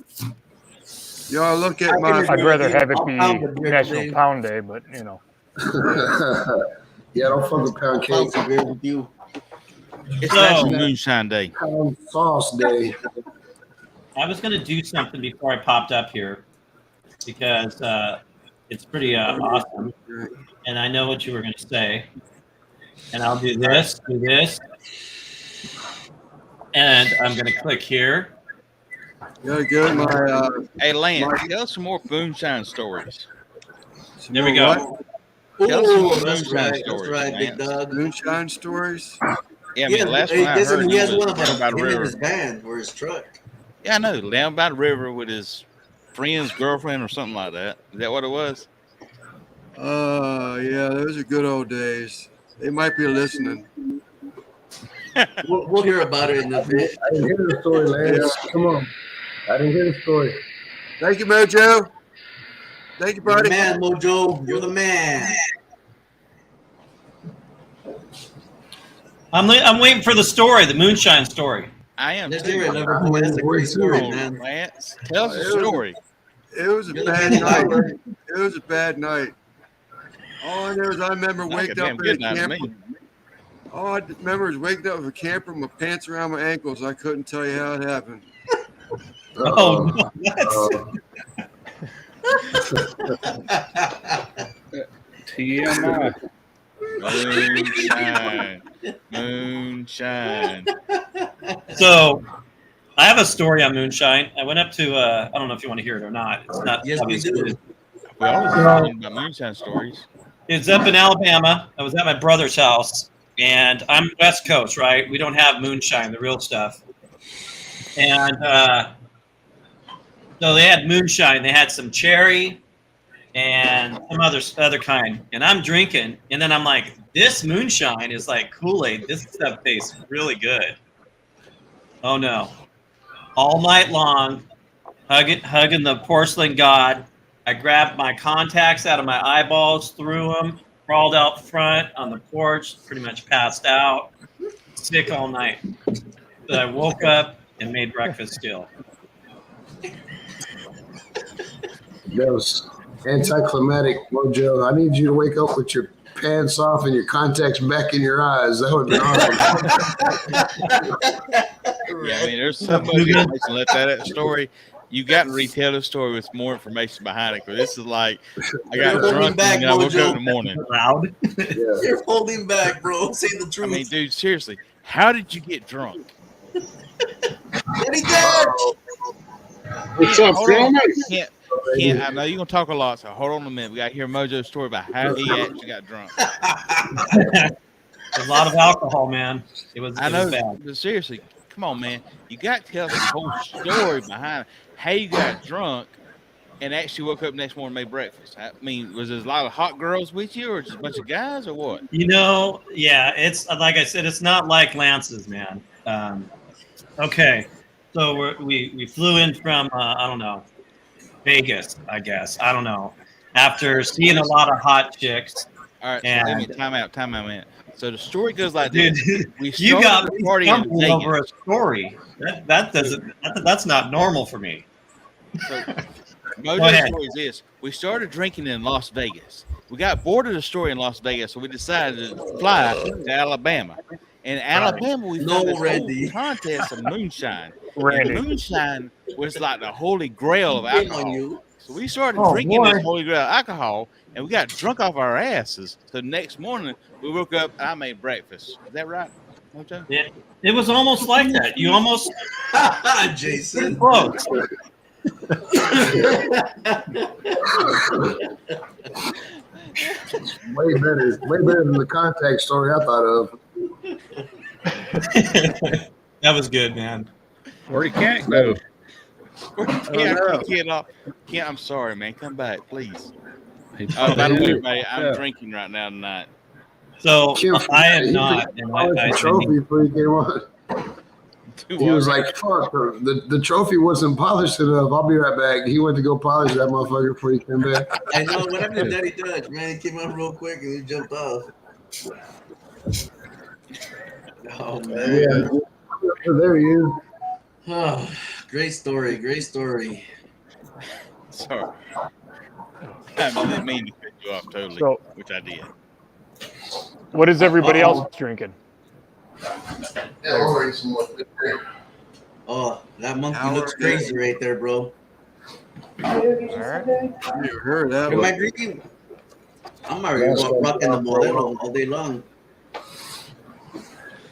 S1: Y'all look at my.
S8: I'd rather have it be
S2: I'll pound the beer
S8: National
S2: today.
S8: Pound Day, but
S5: Yeah, don't fuck with pound
S2: I'll
S5: cake.
S2: some beer with you.
S6: It's
S9: So-
S6: National Moonshine Day.
S5: Pound sauce day.
S9: I was going to do something before I popped up here because it's pretty awesome. And I know what you were going to say. And I'll do this, and I'm going to click here.
S1: Gotta go to my.
S6: Hey, Lance, tell us some more moonshine stories.
S9: There we go.
S6: Tell us some more
S2: Ooh, that's
S6: moonshine
S2: right,
S6: stories,
S2: big
S6: Lance.
S2: dog.
S1: Moonshine stories.
S6: Yeah, I mean, last one I heard
S2: he has
S6: was
S2: one about
S6: down by the
S2: him and
S6: river.
S2: his band or his truck.
S6: Yeah, I know. Down by the river with his friend's girlfriend or something like that. Is that what it was?
S1: Yeah, those are good old days. They might be listening.
S2: We'll hear about it in a bit.
S5: I didn't hear the story, Lance. Come on. I didn't hear the story.
S1: Thank you, Mojo. Thank you,
S2: You're the
S1: buddy.
S2: man, Mojo. You're the man.
S9: I'm waiting for the story, the moonshine story.
S6: I am
S2: Let's
S6: too.
S2: hear it, Loverboy. That's a great story,
S6: Come on,
S2: man.
S6: Lance. Tell us the story.
S1: It was a
S2: You're the
S1: bad
S2: man,
S1: night.
S2: Lover.
S1: It was a bad night. All I know is I remember
S6: Like a
S1: waking
S6: damn
S1: up
S6: good
S1: in a
S6: night to
S1: camper.
S6: me.
S1: All I remember is waking up with a camper with my pants around my ankles. I couldn't tell you how it happened.
S9: Oh, no, what?
S4: TMI.
S6: Moonshine.
S9: So I have a story on moonshine. I went up to I don't know if you want to hear it or not. It's not.
S2: Yes, we do.
S6: We always talking about moonshine stories.
S9: It's up in Alabama. I was at my brother's house, and I'm West Coast, right? We don't have moonshine, the real stuff. And so they had moonshine. They had some cherry and some other kind. And I'm drinking, and then I'm like, this moonshine is like Kool-Aid. This stuff tastes really good. Oh no! All night long, hugging the porcelain god. I grabbed my contacts out of my eyeballs, threw them, crawled out front on the porch, pretty much passed out, sick all night. But I woke up and made breakfast still.
S5: That was anticlimactic, Mojo. I need you to wake up with your pants off and your contacts back in your eyes. That would be awesome.
S6: Yeah, I mean, there's so much information left out of that story. You got to retell the story with more information behind it. Because this is like, I got
S2: You're holding
S6: drunk
S2: back,
S6: and then I woke
S2: Mojo.
S6: up in the morning.
S9: Loud.
S5: Yeah.
S2: You're holding back, bro. Say the truth.
S6: I mean, dude, seriously, how did you get drunk?
S2: Daddy Dad.
S10: What's up,
S6: Hold on.
S10: gentlemen?
S6: Can't, I know you're going to talk a lot, so hold on a minute. We got to hear Mojo's story about how he actually got drunk.
S9: A lot of alcohol, man. It was
S6: I know,
S9: bad.
S6: but seriously, come on, man. You got to tell us the whole story behind how you got drunk and actually woke up next morning and made breakfast. I mean, was there a lot of hot girls with you or just a bunch of guys or what?
S9: You know, yeah, it's like I said, it's not like Lance's, man. Okay, so we flew in from I don't know, Vegas, I guess. I don't know. After seeing a lot of hot chicks.
S6: All right,
S9: And-
S6: so let me time out, man. So the story goes like this.
S9: Dude,
S6: We
S9: you
S6: started
S9: got
S6: the
S9: me
S6: party in
S9: stumbling over a
S6: Vegas.
S9: story. That's not normal for me.
S6: So,
S9: Go
S6: Mojo's
S9: ahead.
S6: story is this. We started drinking in Las Vegas. We got bored of the story in Las Vegas, so we decided to fly to Alabama. In Alabama, we
S2: No,
S6: found this
S2: Randy.
S6: whole contest of moonshine.
S8: Randy.
S6: And moonshine was like the holy grail of
S2: Shame on
S6: alcohol.
S2: you.
S6: So we started
S9: Oh,
S6: drinking
S9: boy.
S6: this holy grail of alcohol, and we got drunk off our asses. So next morning, we woke up, and I made breakfast. Is that right, Mojo?
S9: It was almost like that. You almost
S2: Jason.
S9: close.
S5: Way better than the contact story I thought of.
S9: That was good, man.
S4: Where'd he can't go?
S6: Kent, I'm sorry, man. Come back, please.
S4: He
S6: By the way,
S4: probably-
S6: everybody, I'm
S4: Yeah.
S6: drinking right now tonight.
S9: So
S5: Kim,
S9: I am
S5: he
S9: not.
S5: picked
S9: And
S5: the trophy before he came on. He was like, "Fuck, the trophy wasn't polished enough. I'll be right back." He went to go polish that motherfucker before he came back.
S2: I know. What happened to Daddy Dutch, man? He came out real quick and he jumped off. Oh, man.
S5: Yeah, there he is.
S2: Oh, great story. Great story.
S6: Sorry. I didn't mean to cut you off totally,
S8: So-
S6: which I did.
S8: What is everybody else drinking?
S5: Yeah, already some more.
S2: Oh, that monkey
S1: Howard
S2: looks crazy right there, bro.
S8: All right.
S1: I never heard that
S2: Am I
S1: one.
S2: drinking? I'm already rocking the Modelo all day long.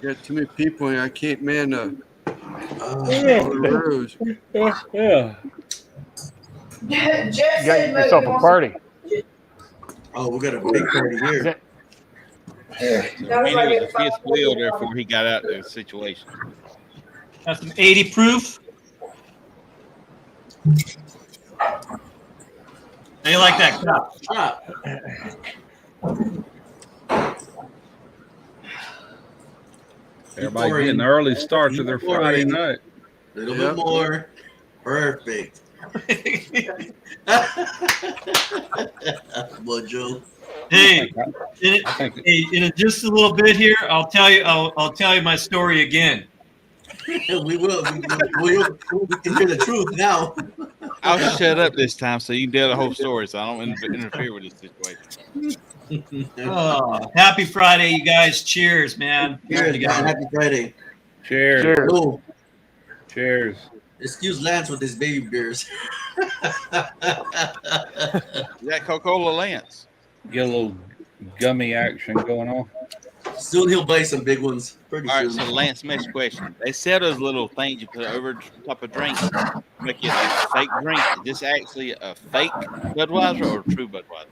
S1: Got too many people in here. I can't man the rows.
S4: Yeah.
S8: You got yourself a party.
S2: Oh, we got a big party here.
S6: Randy was a fifth wheel there before he got out of the situation.
S9: Got some 80 proof. How you like that cup?
S2: Shot.
S4: Everybody getting an early start to their Friday night.
S2: A little bit more. Perfect. Mojo.
S9: Hey, in just a little bit here, I'll tell you my story again.
S2: We will. We can hear the truth now.
S6: I'll shut up this time so you can tell the whole story, so I don't interfere with this situation.
S9: Oh, happy Friday, you guys! Cheers, man.
S2: Cheers, man. Happy Friday.
S4: Cheers.
S8: Cheers.
S2: Oh,
S4: Cheers.
S2: excuse Lance with his baby beers.
S6: Is that Coca-Cola, Lance?
S4: Get a little gummy action going on.
S2: Soon he'll buy some big ones. Pretty
S6: All right,
S2: soon.
S6: so Lance, next question. They sell those little things you put over top of drinks, make it like a fake drink. Is this actually a fake Budweiser or a true Budweiser?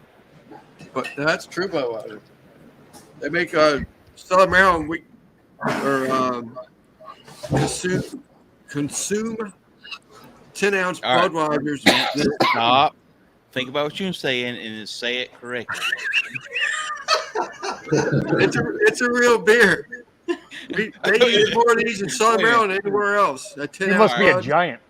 S1: But that's true Budweiser. They make Southern Maryland consume 10-ounce
S6: All right.
S1: Budweisers.
S6: Stop. Think about what you're saying and say it correctly.
S1: It's a real beer. They use more of these in Southern Maryland than anywhere else. A 10
S8: You must be a giant.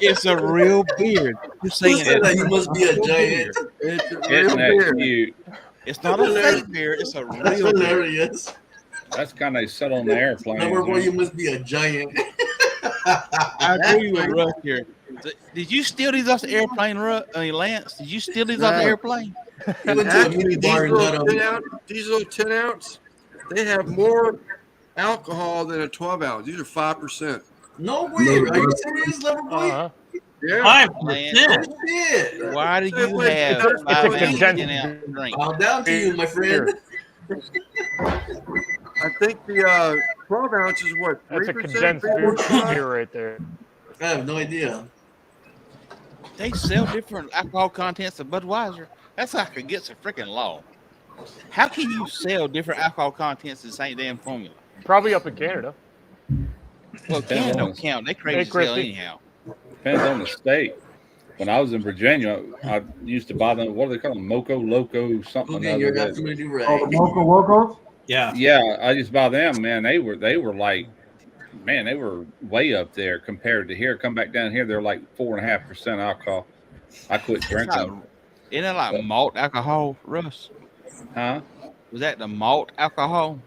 S6: It's a real beer. You're saying
S2: You must be a giant.
S1: It's a
S4: Isn't
S1: real
S4: that
S1: beer.
S4: cute?
S6: It's not a fake beer. It's a
S2: That's
S6: real beer.
S2: hilarious.
S4: That's kind of set on the airplane.
S2: Number one, you must be a giant.
S6: I agree with Russ here. Did you steal these off the airplane, Lance? Did you steal these off the airplane?
S2: He went to a mini bar and got them.
S1: These little 10 ounce, they have more alcohol than a 12 ounce. These are 5%.
S2: No way. Are you serious, Loverboy?
S8: Uh-huh.
S1: Yeah.
S9: 5%.
S2: Shit.
S6: Why do you have
S8: It's a
S6: 5 ounce
S8: condensed
S6: 10 ounce drink?
S2: Bow down to you, my friend.
S1: I think the 12 ounce is what?
S8: That's a
S1: 3%?
S8: condensed beer right there.
S2: I have no idea.
S6: They sell different alcohol contents of Budweiser. That's like against a freaking law. How can you sell different alcohol contents in the same damn formula?
S8: Probably up in Canada.
S6: Well, Canada don't count. They crazy as hell
S8: Christy.
S6: anyhow.
S4: Depends on the state. When I was in Virginia, I used to buy them. What do they call them? Moco Loco something.
S2: Okay, you're
S4: other.
S2: absolutely
S10: Oh,
S2: right.
S10: the Mocha Locos?
S9: Yeah.
S4: Yeah, I used to buy them. Man, they were like, man, they were way up there compared to here. Come back down here, they're like 4.5% alcohol. I quit drinking.
S6: Isn't it like malt alcohol, Russ?
S4: Huh?
S6: Was that the malt alcohol?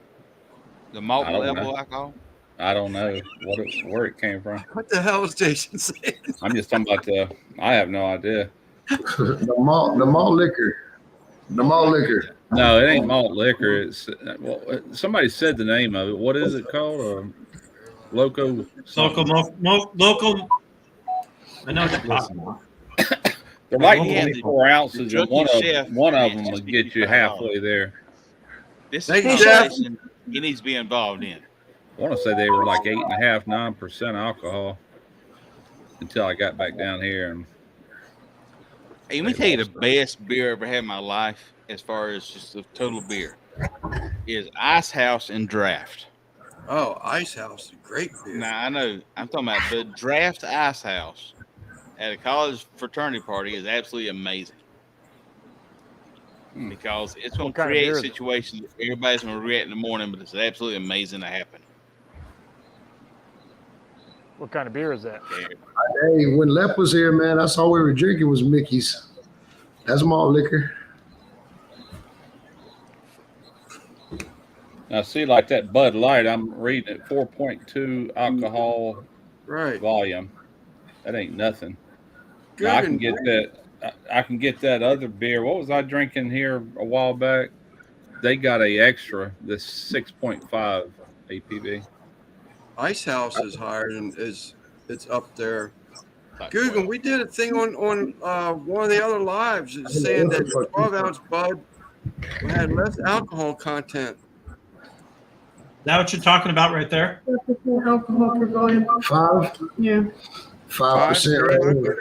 S6: The malt
S4: I don't
S6: level
S4: know.
S6: alcohol?
S4: I don't know where it came from.
S1: What the hell is Jason saying?
S4: I'm just talking about I have no idea.
S5: The malt liquor. The malt liquor.
S4: No, it ain't malt liquor. It's somebody said the name of it. What is it called? Loco. something.
S9: Local. I know what you're talking about.
S4: They're like
S6: Yeah,
S4: 24 ounces, and
S6: Drunken chef
S4: one of them
S6: just
S4: will
S6: be
S4: get you
S6: right on.
S4: halfway there.
S6: This
S1: Thank
S6: is
S1: you,
S6: a
S1: Jeff.
S6: conversation he needs to be involved in.
S4: I want to say they were like 8.5, 9% alcohol until I got back down here. And
S6: Hey, let me tell you the best beer I ever had in my life, as far as just the total beer, is Ice House and Draft.
S1: Oh, Ice House. Great beer.
S6: Now, I know I'm talking about the Draft Ice House at a college fraternity party is absolutely amazing. Because it's going
S8: What
S6: to
S8: kind of
S6: create
S8: beer is it?
S6: situations that everybody's going to regret in the morning, but it's absolutely amazing to happen.
S8: What kind of beer is that?
S6: Yeah.
S5: Hey, when Lep was here, man, that's all we were drinking was Mickey's. That's malt liquor.
S4: now, see, like that Bud Light, I'm reading it 4.2 alcohol
S1: Right.
S4: volume. That ain't nothing.
S1: Good.
S4: Now, I can
S1: and
S4: get that. I can get that other beer. What was I drinking here a while back? They got a extra. This 6.5 APV.
S1: Ice House is higher than it's up there.
S6: Like,
S1: Google, we did a thing on one of the other lives it's saying that 12 ounce Bud had less alcohol content.
S9: Is that what you're talking about right there?
S10: Alcohol per volume.
S5: 5%.
S10: Yeah.
S5: 5% right here.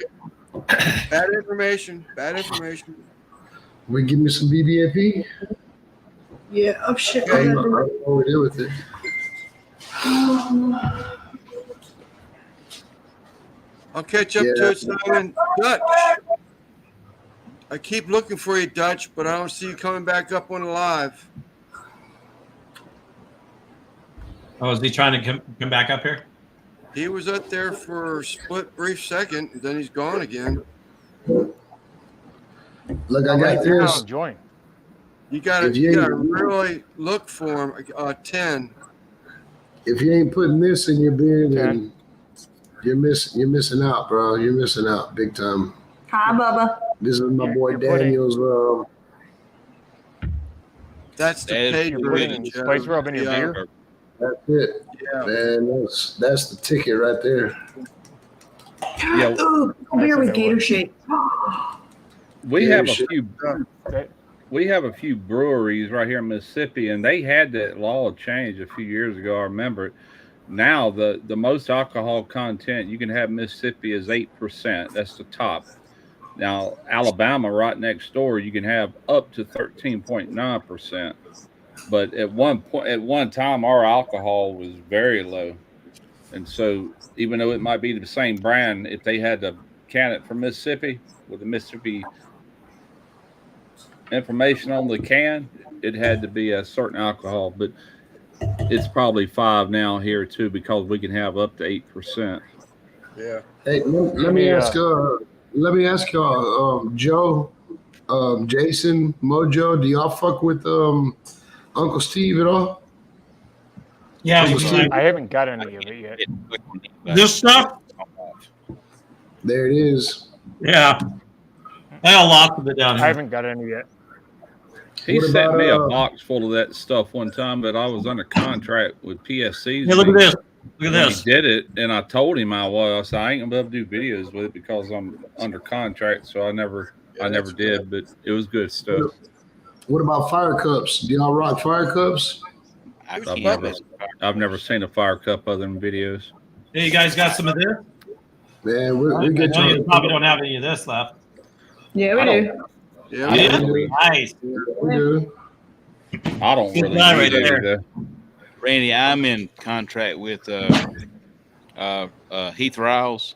S1: Bad information. Bad information.
S5: We give me some BBFE.
S10: Yeah. Oh shit.
S5: I don't know what we did with it.
S1: I'll catch up
S5: Yeah.
S1: to it, Simon. Dutch. I keep looking for you, Dutch, but I don't see you coming back up on the live.
S9: Oh, is he trying to come back up here?
S1: He was up there for a split brief second, and then he's gone again.
S5: Look, I
S8: I'll
S5: got
S8: raise your
S5: this.
S8: hand and join.
S1: You gotta
S5: If you ain't-
S1: really look for him. 10.
S5: If you ain't putting this in your beard, then
S8: 10.
S5: you're missing out, bro. You're missing out big time.
S10: Hi, Bubba.
S5: This is my boy
S8: You're putting-
S5: Daniel's.
S1: That's the
S6: That is-
S1: paid
S8: You're
S1: version,
S8: putting
S1: Joe.
S8: spice rub in your
S1: Yeah.
S8: beer?
S5: That's it,
S1: Yeah.
S5: man. That's the ticket right there.
S4: Yeah.
S10: Ooh, beer with gator shake.
S4: We
S5: Yeah,
S4: have a
S5: shit.
S4: few.
S8: That-
S4: We have a few breweries right here in Mississippi, and they had that law change a few years ago. I remember it. Now the most alcohol content you can have in Mississippi is 8%. That's the top. Now Alabama, right next door, you can have up to 13.9%. But at one time, our alcohol was very low, and so even though it might be the same brand, if they had to can it from Mississippi with the Mississippi information on the can, it had to be a certain alcohol, but it's probably 5 now here too, because we can have up to 8%.
S1: Yeah.
S5: Hey, let me ask y'all, Joe, Jason, Mojo, do y'all fuck with Uncle Steve at all?
S9: Yeah,
S5: Uncle
S9: we
S5: Steve.
S8: I haven't got any of it yet.
S9: This stuff?
S5: There it is.
S9: Yeah. I got lots of it down
S8: I
S9: here.
S8: haven't got any yet.
S4: He
S5: What
S4: sent
S5: about,
S4: me a box full of that stuff one time, but I was under contract with PSCs.
S9: Hey, look at this. Look at
S4: when
S9: this.
S4: he did it, and I told him I was. I said I ain't gonna be able to do videos with it because I'm under contract, so I never did. But it was good stuff.
S5: What about fire cups? Do y'all rock fire cups?
S4: I've never seen a fire cup other than videos.
S9: Hey, you guys got some of this?
S5: Man, we
S9: I
S5: get
S9: know you
S5: you.
S9: probably don't have any of this left.
S10: Yeah, we
S4: I
S10: do.
S1: Yeah.
S9: Yeah? Nice.
S5: We do.
S4: I don't
S9: Good
S4: really
S9: guy
S4: need
S9: right
S4: any
S9: there.
S4: though.
S6: Randy, I'm in contract with Heath Riles,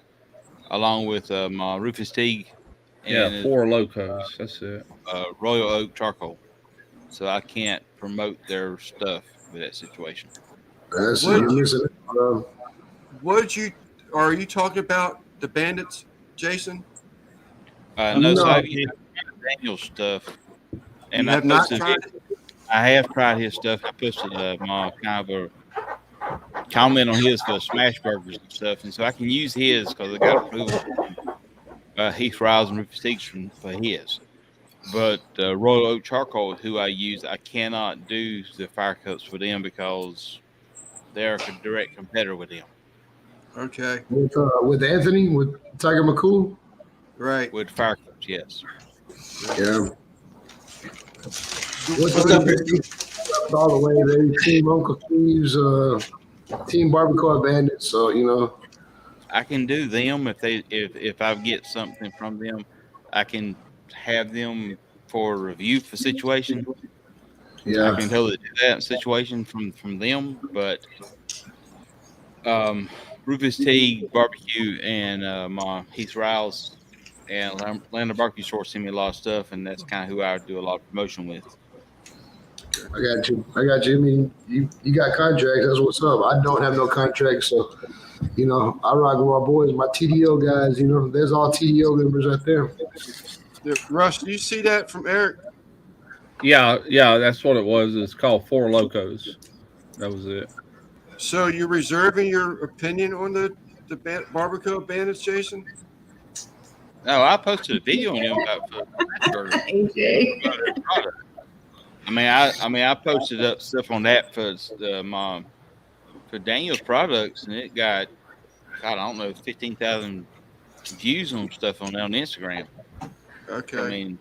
S6: along with Rufus Teague, and
S4: Yeah, 4 Locos. That's it.
S6: Royal Oak Charcoal. So I can't promote their stuff with that situation.
S5: That's
S1: What-
S5: it. You're missing it.
S1: Are you talking about the Bandits, Jason?
S6: No, so
S5: No.
S6: I've used Daniel's stuff, and
S1: You
S6: I
S1: have not
S6: posted.
S1: tried it?
S6: I have tried his stuff. I posted my kind of a comment on his for smash burgers and stuff, and so I can use his because I got approval from Heath Riles and Rufus Teague for his. But Royal Oak Charcoal, who I use, I cannot do the fire cups for them because they're a direct competitor with them.
S1: Okay.
S5: With Anthony, with Tiger McCool.
S1: Right.
S6: With fire cups, yes.
S5: Yeah.
S2: What's up, Christy?
S5: All the way, baby. Team Uncle Steve's, Team Barbecue Bandits. So
S6: I can do them if I get something from them, I can have them for review for situation.
S5: yeah.
S6: I can totally do that situation from them, but Rufus Teague Barbecue and my Heath Riles and Landon Barbecue Store send me a lot of stuff, and that's kind of who I do a lot of promotion with.
S5: I got you. I mean, you got contracts. That's what's up. I don't have no contracts, so I rock with my boys, my TDO guys. There's all TDO members right there.
S1: Russ, do you see that from Eric?
S4: Yeah, that's what it was. It's called 4 Locos. That was it.
S1: So you're reserving your opinion on the Barbecue Bandits, Jason?
S6: No, I posted a video on them about
S10: AJ.
S6: I mean, I posted up stuff on that for Daniel's products, and it got, God, I don't know, 15,000 views on stuff on Instagram.
S1: Okay.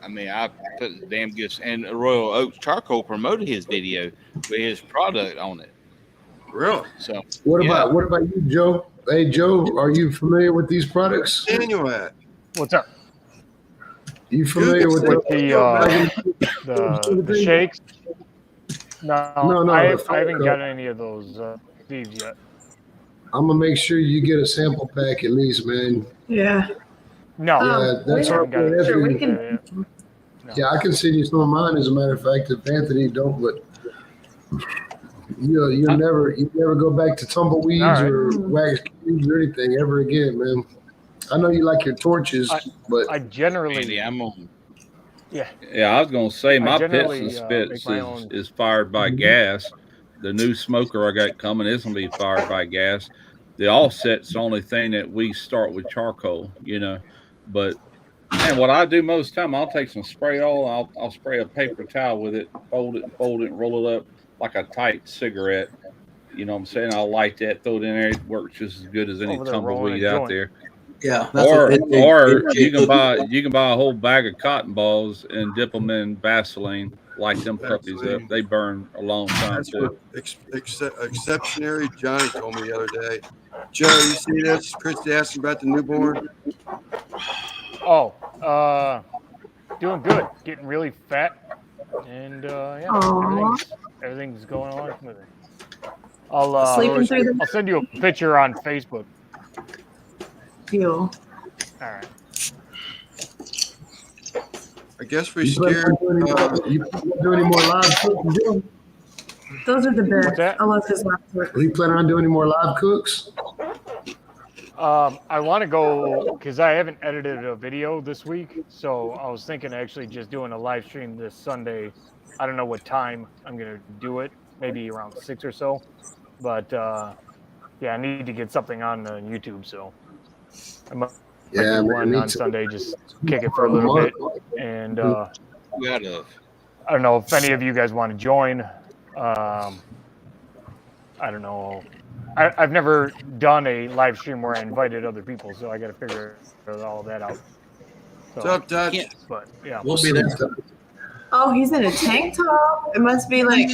S6: I mean, I put the damn good, and Royal Oak Charcoal promoted his video with his product on it.
S1: Really?
S6: So
S5: What about you, Joe? Hey, Joe, are you familiar with these products?
S1: Daniel at?
S8: What's up?
S5: You familiar with
S8: the shakes? No,
S5: No,
S8: I
S5: the fire
S8: haven't
S5: cup.
S8: got any of those Steves yet.
S5: I'm gonna make sure you get a sample pack at least, man.
S10: Yeah.
S8: No,
S5: Yeah, that's
S8: we
S5: our
S8: haven't got it.
S10: Sure, we
S5: Anthony.
S10: can.
S8: No.
S5: Yeah, I can send you some of mine. As a matter of fact, if Anthony don't, but you never go back to tumbleweeds
S8: All right.
S5: or wax cubes or anything ever again, man. I know you like your torches, but
S8: I generally,
S6: Andy, I'm on.
S8: yeah,
S4: Yeah, I was gonna say my pits
S8: generally,
S4: and
S8: make
S4: spits
S8: my own.
S4: is fired by gas. The new smoker I got coming is gonna be fired by gas. The offset's the only thing that we start with charcoal, you know. But man, what I do most of the time, I'll take some spray oil, I'll spray a paper towel with it, fold it, and roll it up like a tight cigarette. You know what I'm saying? I'll light that, throw it in there. It works just as good as any
S8: Over there rolling a
S4: tumbleweed out
S8: joint.
S4: there.
S2: Yeah.
S4: Or
S2: AJ
S4: you can buy a whole bag of cotton balls and dip them in Vaseline, light them puppies up. They burn a long time
S1: That's
S4: too.
S1: what Exceptionary Johnny told me the other day. Joe, you see this? Christy asking about the newborn.
S8: Oh, doing good. Getting really fat, and yeah,
S10: Aw.
S8: everything's going along smoothly. I'll
S10: Sleeping through the
S8: I'll send you a picture on Facebook.
S10: deal.
S8: All right.
S1: I guess we
S5: you plan
S1: scared.
S5: on doing any more live cooks? Joe?
S10: Those are the
S8: What's
S10: best.
S8: that?
S10: I love his last work.
S5: Are you planning on doing any more live cooks?
S8: I want to go because I haven't edited a video this week, so I was thinking actually just doing a live stream this Sunday. I don't know what time I'm gonna do it, maybe around 6 or so. But yeah, I need to get something on YouTube, so I might
S5: Yeah,
S8: do
S5: man,
S8: one
S5: me
S8: on
S5: too.
S8: Sunday, just kick it for a little bit. And
S6: Out of
S8: I don't know if any of you guys want to join. I don't know. I've never done a live stream where I invited other people, so I got to figure all that out.
S1: What's up, Dutch?
S8: But yeah,
S2: We'll be there.
S10: Oh, he's in a tank top. It must be like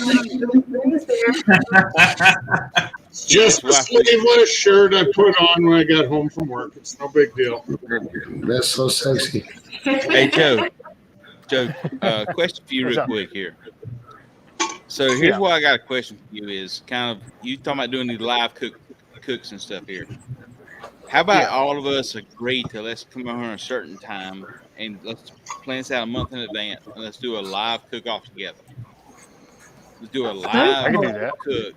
S11: Just a sleeveless shirt I put on when I got home from work. It's no big deal.
S5: That's so sexy.
S6: Hey, Joe, question for you
S8: What's
S6: real
S8: up?
S6: quick here. So here's what I got a question for you is kind of you talking about doing these live cooks and stuff here. How about all of us agree to let's come over at a certain time and let's plan this out a month in advance and let's do a live cook off together. Let's do a live
S8: I can do that.
S6: cook.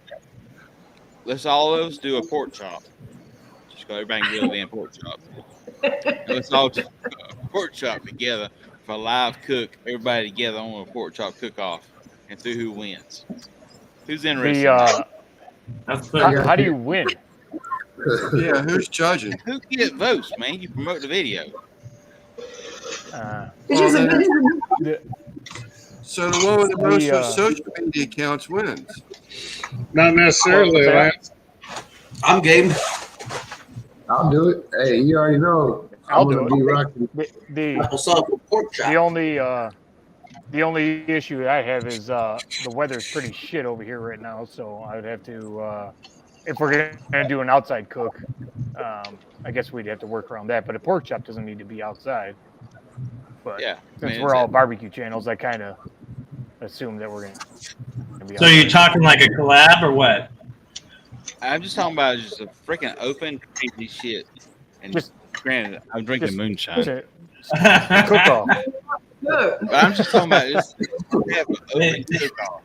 S6: Let's all of us do a pork chop. Just go everybody can do a damn pork chop. And let's all do a pork chop together for a live cook, everybody together on a pork chop cook off and see who wins. Who's interested?
S8: How do you win?
S1: Yeah, who's judging?
S6: Who get votes, man? You promote the video.
S1: So the one with the most
S8: The,
S1: social media accounts wins.
S11: Not necessarily, Lance.
S2: I'm game.
S5: I'll do it. Hey, you already know.
S8: I'll
S5: I'm
S8: do
S5: gonna
S8: it.
S5: be rocking.
S8: The only issue I have is the weather's pretty shit over here right now, so I would have to if we're gonna do an outside cook, I guess we'd have to work around that. But a pork chop doesn't need to be outside. But
S6: yeah,
S8: since we're all barbecue channels, I kind of assume that we're gonna be.
S9: So you're talking like a collab or what?
S6: I'm just talking about just a freaking open crazy shit. And
S8: Just
S6: granted, I'm drinking moonshine.
S8: cook off.
S6: But I'm just talking about just have an open cook off.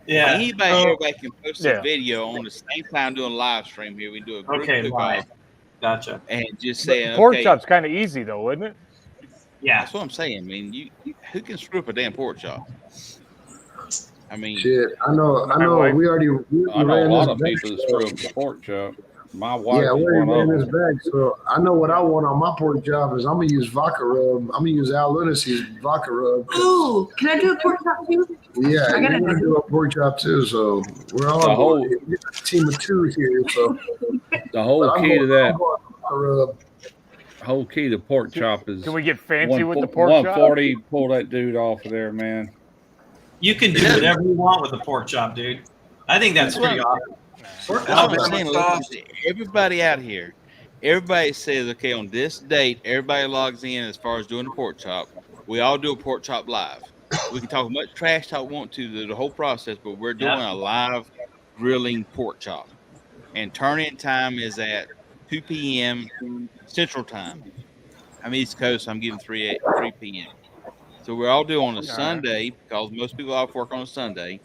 S9: Yeah.
S6: Everybody can post a video on the same time doing a live stream here. We do a group cook off.
S9: Gotcha.
S6: And just saying,
S8: Pork
S6: okay,
S8: chop's kind of easy though, isn't it?
S9: Yeah.
S6: that's what I'm saying. I mean, who can screw up a damn pork chop? I mean,
S5: Shit, I know.
S8: wife.
S5: We already
S4: I know a
S5: ran
S4: lot
S5: this
S4: of
S5: back,
S4: people that
S5: so-
S4: screw up the pork chop. My wife
S5: Yeah,
S4: was
S5: we already
S4: one
S5: ran
S4: of
S5: this
S4: them.
S5: back, so I know what I want on my pork chop is I'm gonna use vodka rub. I'm gonna use Al Lunacy's vodka rub.
S10: Ooh, can I do a pork chop too?
S5: Yeah,
S10: I
S5: I'm
S10: gotta
S5: gonna do a pork chop too. So we're all
S4: The whole-
S5: going. We got a team of two here. So
S4: The whole
S5: but I'm
S4: key to
S5: going-
S4: that,
S5: I'm going vodka rub.
S4: whole key to pork chop is
S8: Can we get fancy with the pork chop?
S4: 140. Pull that dude off of there, man.
S9: You can do whatever you want with the pork chop, dude. I think that's pretty awesome.
S6: that's what I'm saying. Look, everybody out here, everybody says, okay, on this date, everybody logs in as far as doing the pork chop. We all do a pork chop live. We can talk as much trash talk we want to the whole process, but we're doing a live grilling pork chop. and turn-in time is at 2 p.m. Central Time. I'm East Coast, so I'm giving 3 p.m. So we're all due on a Sunday because most people off work on a Sunday.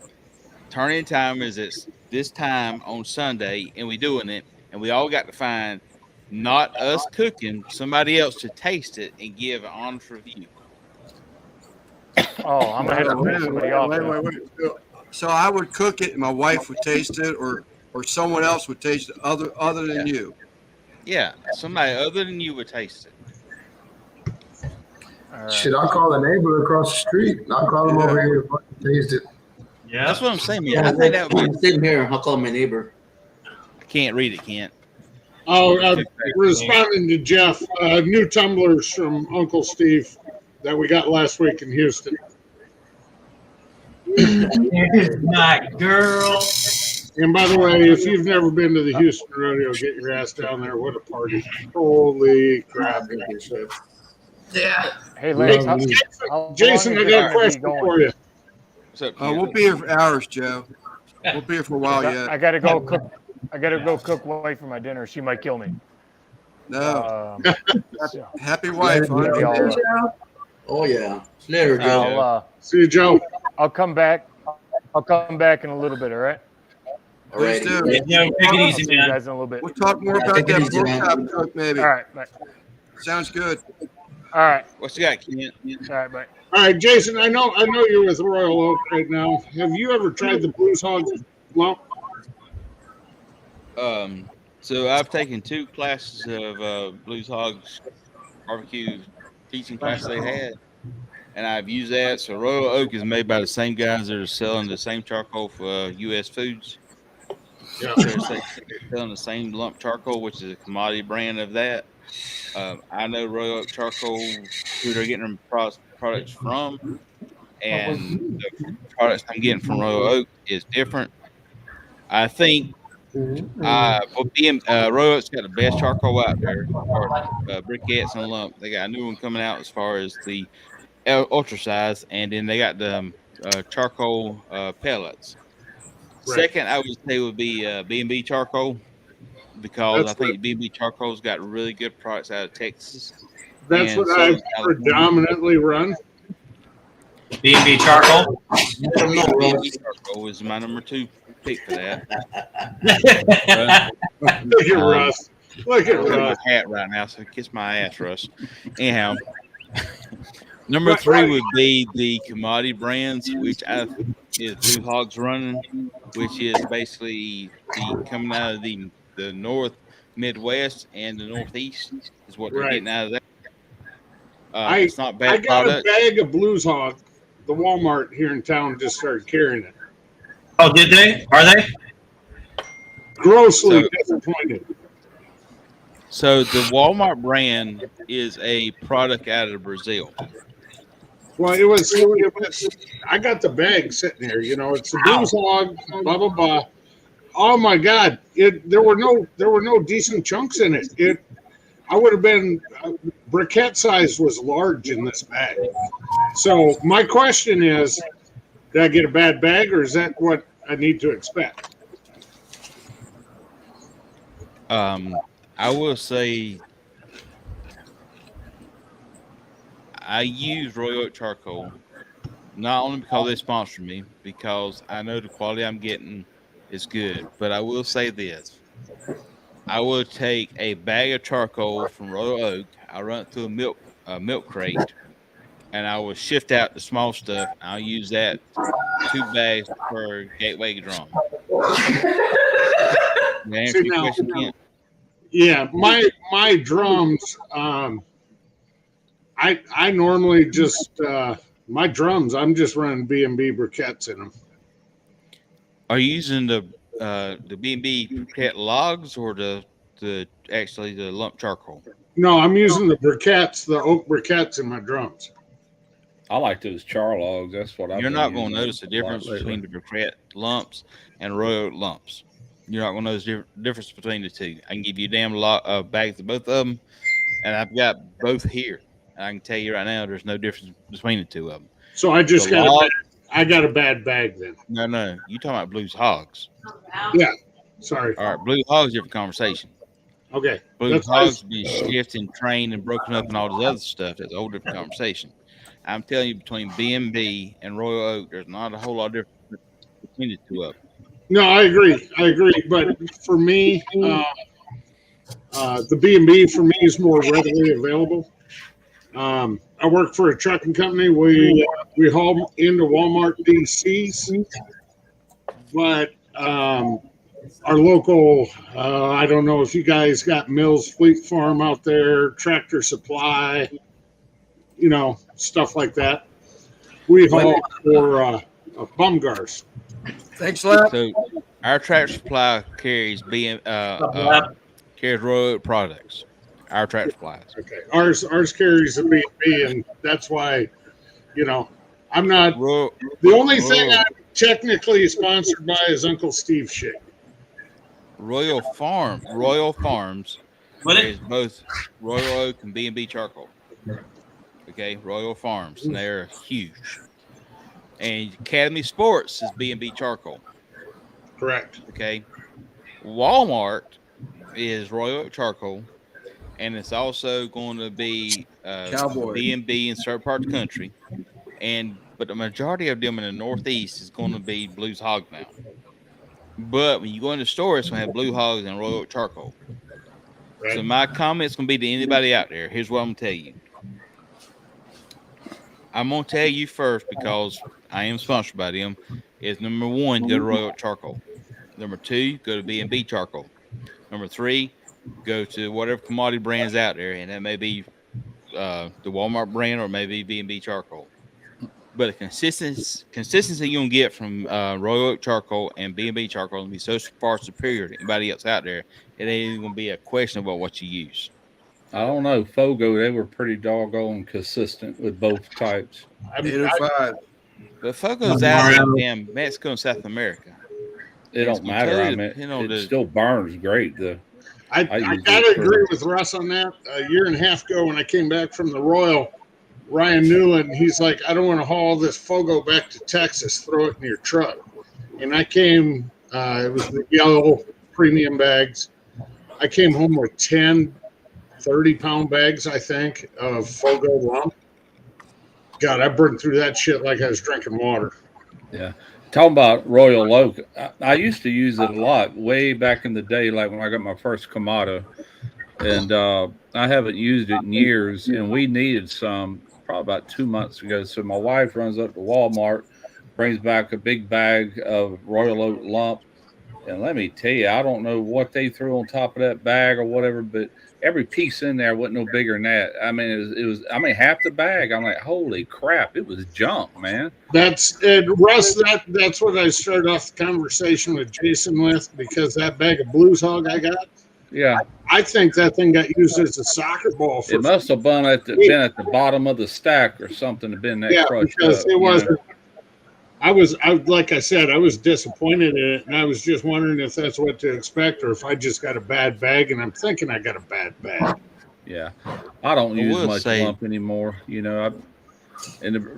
S6: Turn-in time is at this time on Sunday, and we doing it, and we all got to find not us cooking, somebody else to taste it and give an honest review.
S8: Oh, I'm gonna have to finish somebody off.
S1: Wait. So I would cook it, and my wife would taste it, or someone else would taste it other than you.
S6: Yeah, somebody other than you would taste it.
S8: All
S5: Shit, I'll call the neighbor across the street. I'll call him over here to fucking taste it.
S9: Yeah,
S6: that's what I'm saying. Man. I think that would be
S2: sitting here. I'll call my neighbor.
S6: I can't read it, Kent.
S11: Oh, responding to Jeff, new tumblers from Uncle Steve that we got last week in Houston.
S9: Here's my girl.
S11: And by the way, if you've never been to the Houston rodeo, get your ass down there. What a party. Holy crap.
S10: Yeah.
S8: Hey, Lance,
S11: Jason, I got a question for you.
S1: We'll be here for hours, Joe. We'll be here for a while yet.
S8: I gotta go cook. I gotta go cook wife for my dinner. She might kill me.
S1: No. Happy wife.
S2: Oh yeah. Later, Joe.
S11: See you, Joe.
S8: I'll come back. I'll come back in a little bit. All right.
S1: Please do.
S9: Yeah, take it easy,
S8: See you
S9: man.
S8: guys in a little bit.
S1: We'll talk more about that pork chop cook, maybe.
S8: All right. Bye.
S1: Sounds good.
S8: All right.
S6: What's you got, Kent?
S8: All right. Bye.
S11: All right, Jason, I know you're with Royal Oak right now. Have you ever tried the Blues Hog lump?
S6: So I've taken 2 classes of Blues Hogs barbecue teaching class they had, and I've used that. So Royal Oak is made by the same guys that are selling the same charcoal for U.S. Foods.
S11: Yeah.
S6: They're selling the same lump charcoal, which is a commodity brand of that. I know Royal Oak charcoal, who they're getting their products from, and the products I'm getting from Royal Oak is different. I think Royal Oak's got the best charcoal out there, or briquettes and lump. They got a new one coming out as far as the ultra size, and then they got the charcoal pellets.
S11: Right.
S6: Second, I would say would be B&B charcoal, because I think B&B charcoal's got really good products out of Texas.
S11: That's what I predominantly run.
S9: B&B charcoal.
S6: B&B charcoal is my number 2 pick for that.
S11: Look at Russ. Look at
S6: I'm
S11: Russ.
S6: my hat right now, so kiss my ass, Russ. Anyhow, number 3 would be the commodity brands, which is Blue Hogs running, which is basically coming out of the North Midwest and the Northeast is what they're getting out of that. It's not bad.
S11: I got
S6: product.
S11: a bag of Blues Hog. The Walmart here in town just started carrying it.
S9: Oh, did they? Are they?
S11: Grossly disappointed.
S6: So the Walmart brand is a product out of Brazil.
S11: Well, it was. I got the bag sitting here. You know, it's the Blues Hog. Blah blah blah. Oh my God! There were no decent chunks in it. I would have been briquette size was large in this bag. So my question is, did I get a bad bag, or is that what I need to expect?
S6: I will say I use Royal Oak charcoal not only because they sponsored me, because I know the quality I'm getting is good, but I will say this. I will take a bag of charcoal from Royal Oak, I run it through a milk crate, and I will shift out the small stuff. I'll use that 2 bags per gateway drum. Answer your question, Kent?
S11: Yeah, my drums. I normally just my drums. I'm just running B&B briquettes in them.
S6: Are you using the B&B briquette logs or the lump charcoal?
S11: No, I'm using the briquettes, the oak briquettes in my drums.
S4: I like those char logs. That's what
S6: You're not going to notice the difference between the briquette lumps and Royal Oak lumps. You're not going to notice the difference between the 2. I can give you a damn lot of bags of both of them, and I've got both here. And I can tell you right now, there's no difference between the 2 of them.
S11: So I just got a bad bag then.
S6: No, you talking about Blues Hogs?
S11: Yeah. Sorry.
S6: All right, Blue Hog's different conversation.
S11: Okay.
S6: Blue
S11: That's
S6: Hog's been shifted and trained and broken up and all this other stuff. That's a whole different conversation. I'm telling you, between B&B and Royal Oak, there's not a whole lot of difference between the two of them.
S11: No, I agree. But for me, the B&B for me is more readily available. I work for a trucking company. We haul into Walmart DCs, but our local, I don't know if you guys got Mills Fleet Farm out there, Tractor Supply, stuff like that. We haul for Bumgars.
S1: Thanks, Lap.
S6: So our Tractor Supply carries carries Royal Oak products. Our Tractor Supplies.
S11: Okay, ours carries a B&B, and that's why, I'm not. The only thing I'm technically sponsored by is Uncle Steve Shake.
S6: Royal Farms is both Royal Oak and B&B charcoal. Okay, Royal Farms, and they're huge. And Academy Sports is B&B charcoal.
S11: Correct.
S6: Okay, Walmart is Royal Oak charcoal, and it's also going to be
S1: Cowboy.
S6: B&B in certain parts of the country, but the majority of them in the Northeast is going to be Blues Hog now. But when you go in the store, it's going to have Blue Hogs and Royal Oak charcoal. Right. So my comment's going to be to anybody out there. Here's what I'm going to tell you. I'm going to tell you first, because I am sponsored by them, is number 1, go to Royal Oak charcoal. Number 2, go to B&B charcoal. Number 3, go to whatever commodity brands out there, and that may be the Walmart brand or maybe B&B charcoal. But the consistency you're going to get from Royal Oak charcoal and B&B charcoal will be so far superior to anybody else out there. It ain't even going to be a question about what you use.
S4: I don't know. Fogo, they were pretty doggone consistent with both types.
S1: 805.
S6: But Fogo's out in Mexico and South America.
S4: It don't matter. I mean, it still burns great.
S11: I gotta agree with Russ on that. A year and a half ago, when I came back from the Royal, Ryan Newland, he's like, I don't want to haul this Fogo back to Texas. Throw it in your truck. And I came, it was the yellow premium bags. I came home with 10 30-pound bags, I think, of Fogo lump. God, I burned through that shit like I was drinking water.
S4: Yeah. Talking about Royal Oak, I used to use it a lot way back in the day, like when I got my first Kamado. And I haven't used it in years, and we needed some probably about 2 months ago. So my wife runs up to Walmart, brings back a big bag of Royal Oak lump. And let me tell you, I don't know what they threw on top of that bag or whatever, but every piece in there wasn't no bigger than that. I mean, it was half the bag. I'm like, holy crap, it was junk, man.
S11: Russ, that's what I started off the conversation with Jason with, because that bag of Blues Hog I got.
S4: Yeah.
S11: I think that thing got used as a soccer ball.
S4: It must have been at the bottom of the stack or something to been that crushed
S11: because
S4: up.
S11: It wasn't. I like I said, I was disappointed in it, and I was just wondering if that's what to expect, or if I just got a bad bag, and I'm thinking I got a bad bag.
S4: Yeah, I don't use much lump anymore. And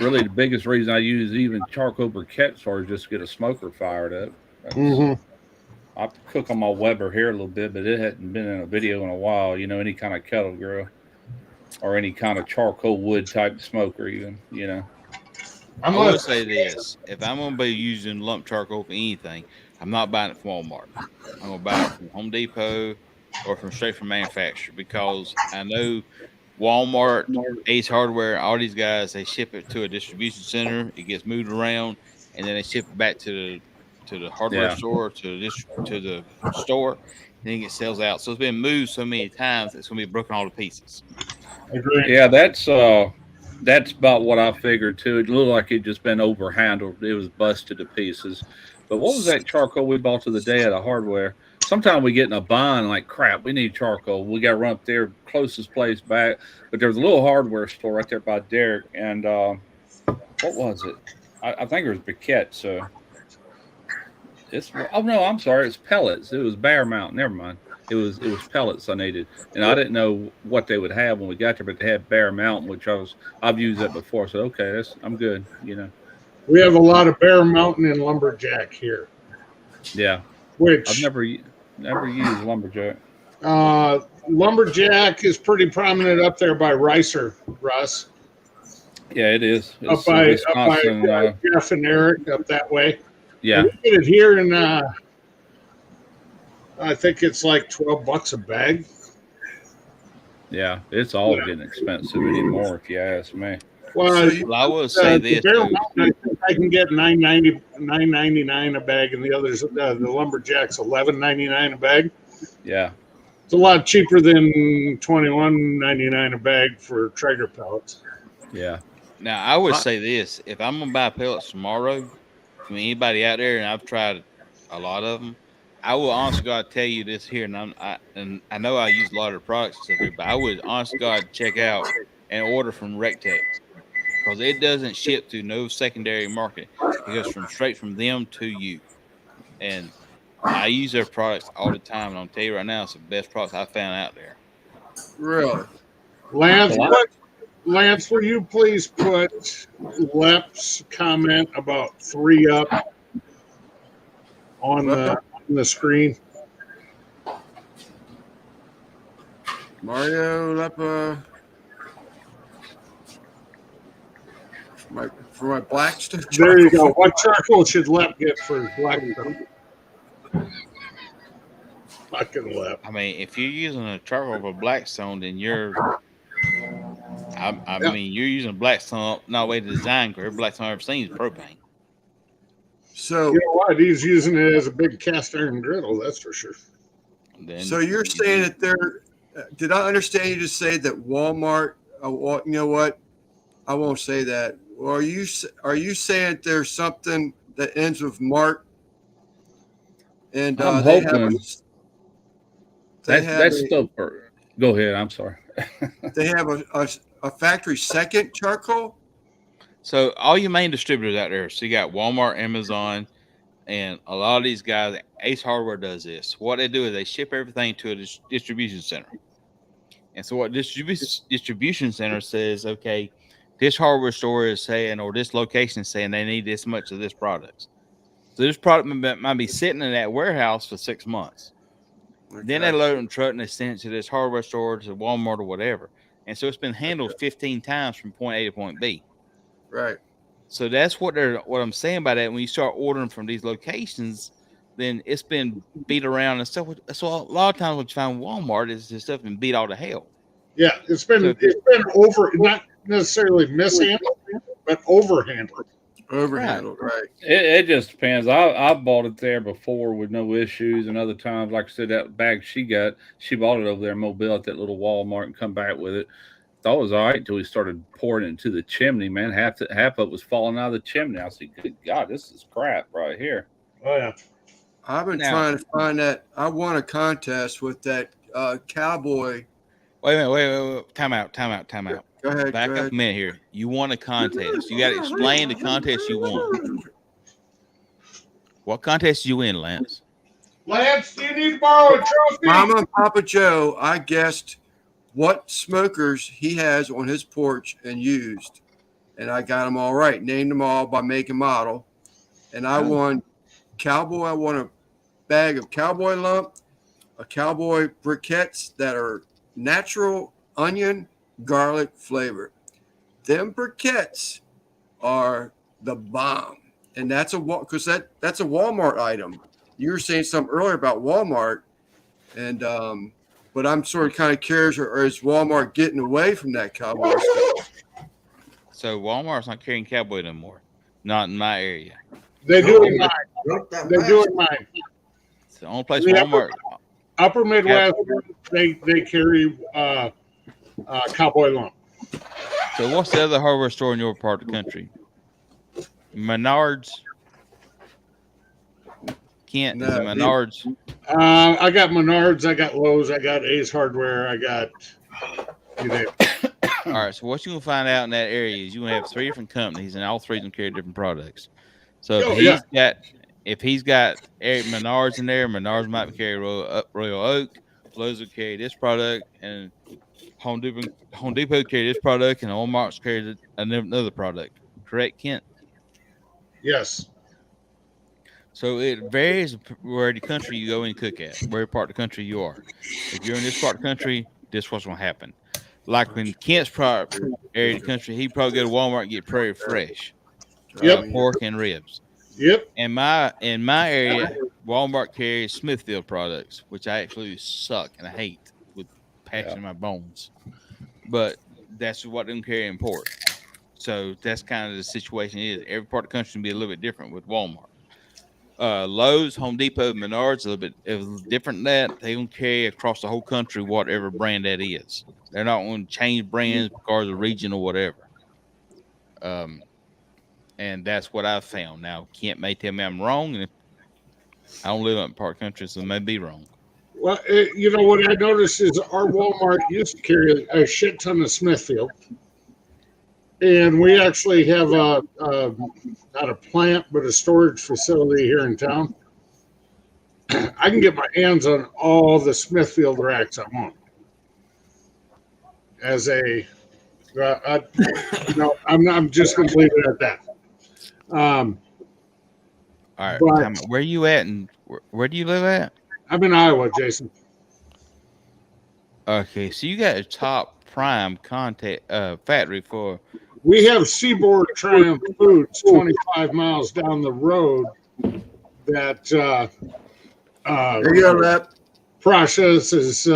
S4: really the biggest reason I use even charcoal briquettes are just to get a smoker fired up. I cook on my Weber here a little bit, but it hadn't been in a video in a while. Any kind of kettle grill or any kind of charcoal wood type smoker, even.
S6: I'm going to say this. If I'm going to be using lump charcoal for anything, I'm not buying it from Walmart. I'm going to buy it from Home Depot or straight from manufacturer, because I know Walmart, Ace Hardware, all these guys, they ship it to a distribution center. It gets moved around, and then they ship it back to the hardware store, to the store, and then it gets sells out. So it's been moved so many times, it's going to be broken all to pieces.
S4: Yeah, that's about what I figured too. It looked like it just been overhandled. It was busted to pieces. But what was that charcoal we bought the other day at a hardware? Sometimes we get in a bind like, crap, we need charcoal. We got to run up there, closest place back. But there's a little hardware store right there by Derek. And what was it? I think it was briquettes. So I'm sorry. It's pellets. It was Bear Mountain. Never mind. It was pellets I needed, and I didn't know what they would have when we got there, but they had Bear Mountain, which I've used that before. So okay, I'm good.
S11: We have a lot of Bear Mountain and Lumberjack here.
S4: Yeah,
S11: which
S4: I've never Never used lumberjack.
S11: Lumberjack is pretty prominent up there by Ricer, Russ.
S4: Yeah, it is.
S11: Up
S4: It's
S11: by
S4: Wisconsin.
S11: Jeff and Eric up that way.
S4: Yeah,
S11: And we get it here in I think it's like $12 a bag.
S4: yeah. It's all getting expensive anymore, if you ask me.
S11: Well,
S6: Well, I will say this.
S11: Bear
S6: Too.
S11: Mountain, I think I can get $9.99 a bag, and the others, the Lumberjack's $11.99 a bag.
S4: Yeah,
S11: It's a lot cheaper than $21.99 a bag for Traeger pellets.
S4: yeah.
S6: Now, I would say this: if I'm gonna buy pellets tomorrow from anybody out there, and I've tried a lot of them, I will honestly God tell you this here, and I know I use a lot of products and stuff here, but I would honestly God check out and order from Rectex because it doesn't ship to no secondary market. It goes straight from them to you, and I use their products all the time. And I'll tell you right now, it's the best products I found out there.
S1: Really?
S11: Lance, will you please put Lep's comment about 3-up on the screen?
S1: Mario Lepa. For my Blackstone.
S11: There you go. What charcoal should Lep get for his Blackstone? Fucking Lep.
S6: I mean, if you're using a charcoal for Blackstone, then you're. I mean, you're using Blackstone, not way to design. Because Blackstone I've ever seen is propane.
S1: So
S11: you know what? He's using it as a big cast iron griddle. That's for sure.
S6: Then,
S1: so you're saying that there? Did I understand you to say that Walmart? You know what? I won't say that. Or are you saying there's something that ends with Mart? And
S4: I'm
S1: they
S4: hoping that's still. Go ahead. I'm sorry.
S1: They have a factory second charcoal.
S6: So all your main distributors out there. So you got Walmart, Amazon, and a lot of these guys. Ace Hardware does this. What they do is they ship everything to a distribution center. And so what distribution center says, okay, this hardware store is saying, or this location is saying they need this much of this product. So this product might be sitting in that warehouse for 6 months. Okay. Then they load it in truck and they send it to this hardware store, to Walmart or whatever. And so it's been handled 15 times from point A to point B.
S1: Right.
S6: So that's what I'm saying by that. When you start ordering from these locations, then it's been beat around and stuff. So a lot of times what you find in Walmart is this stuff been beat all to hell.
S11: Yeah, it's been over, not necessarily mishandled, but overhandled.
S1: Overhandled, right?
S4: It just depends. I bought it there before with no issues, and other times, like I said, that bag she bought it over there in Mobile at that little Walmart and come back with it. Thought it was all right until we started pouring it into the chimney. Man, half of it was falling out of the chimney. I said, "Good God, this is crap right here."
S11: Oh yeah.
S1: I've been trying to find that. I won a contest with that cowboy.
S6: Wait a minute. Time out.
S1: Go ahead.
S6: Back up a minute here. You won a contest. You got to explain the contest you won. What contest did you win, Lance?
S11: Lance, you need to borrow a trophy.
S1: Mama and Papa Joe, I guessed what smokers he has on his porch and used. And I got them all right. Named them all by make and model. And I won Cowboy. I won a bag of Cowboy Lump, a Cowboy briquettes that are natural onion garlic flavor. Them briquettes are the bomb. And that's because that's a Walmart item. You were saying something earlier about Walmart. And but I'm sort of kind of curious, or is Walmart getting away from that Cowboy stuff?
S6: So Walmart's not carrying Cowboy no more. Not in my area.
S11: They do it in mine. They do it in mine.
S6: It's the only place Walmart.
S11: Upper Midwest, they carry Cowboy Lump.
S6: So what's the other hardware store in your part of the country? Menards. Kent, is it Menards?
S11: I got Menards, I got Lowe's, I got Ace Hardware, I got
S6: All right, so what you're gonna find out in that area is you're gonna have 3 different companies, and all 3 of them carry different products. So if he's got Menards in there, Menards might carry Royal Oak, Lowe's will carry this product, and Home Depot carry this product, and Walmart's carry another product. Correct, Kent?
S11: Yes.
S6: So it varies where the country you go and cook at, where part of the country you are. If you're in this part of the country, this is what's gonna happen. Like when Kent's part area of the country, he'd probably go to Walmart and get Prairie Fresh,
S11: Yep.
S6: pork and ribs.
S11: Yep.
S6: In my area, Walmart carries Smithfield products, which I absolutely suck and I hate with passion in my bones. But that's what them carry in pork. So that's kind of the situation it is. Every part of the country can be a little bit different with Walmart. Lowe's, Home Depot, Menards, a little bit different than that. They don't carry across the whole country whatever brand that is. They're not going to change brands because of region or whatever. And that's what I've found. Now, Kent may tell me I'm wrong, and if I don't live up in part of the country, so I may be wrong.
S11: Well, you know what I noticed is our Walmart used to carry a shit ton of Smithfield, and we actually have not a plant but a storage facility here in town. I can get my hands on all the Smithfield racks I want. As a, I'm just going to leave it at that.
S6: All right,
S11: but-
S6: where you at, and where do you live at?
S11: I'm in Iowa, Jason.
S6: Okay, so you got a top prime factory for.
S11: We have Seaboard Triumph Foods 25 miles down the road that
S1: There you go, Rep.
S11: processes.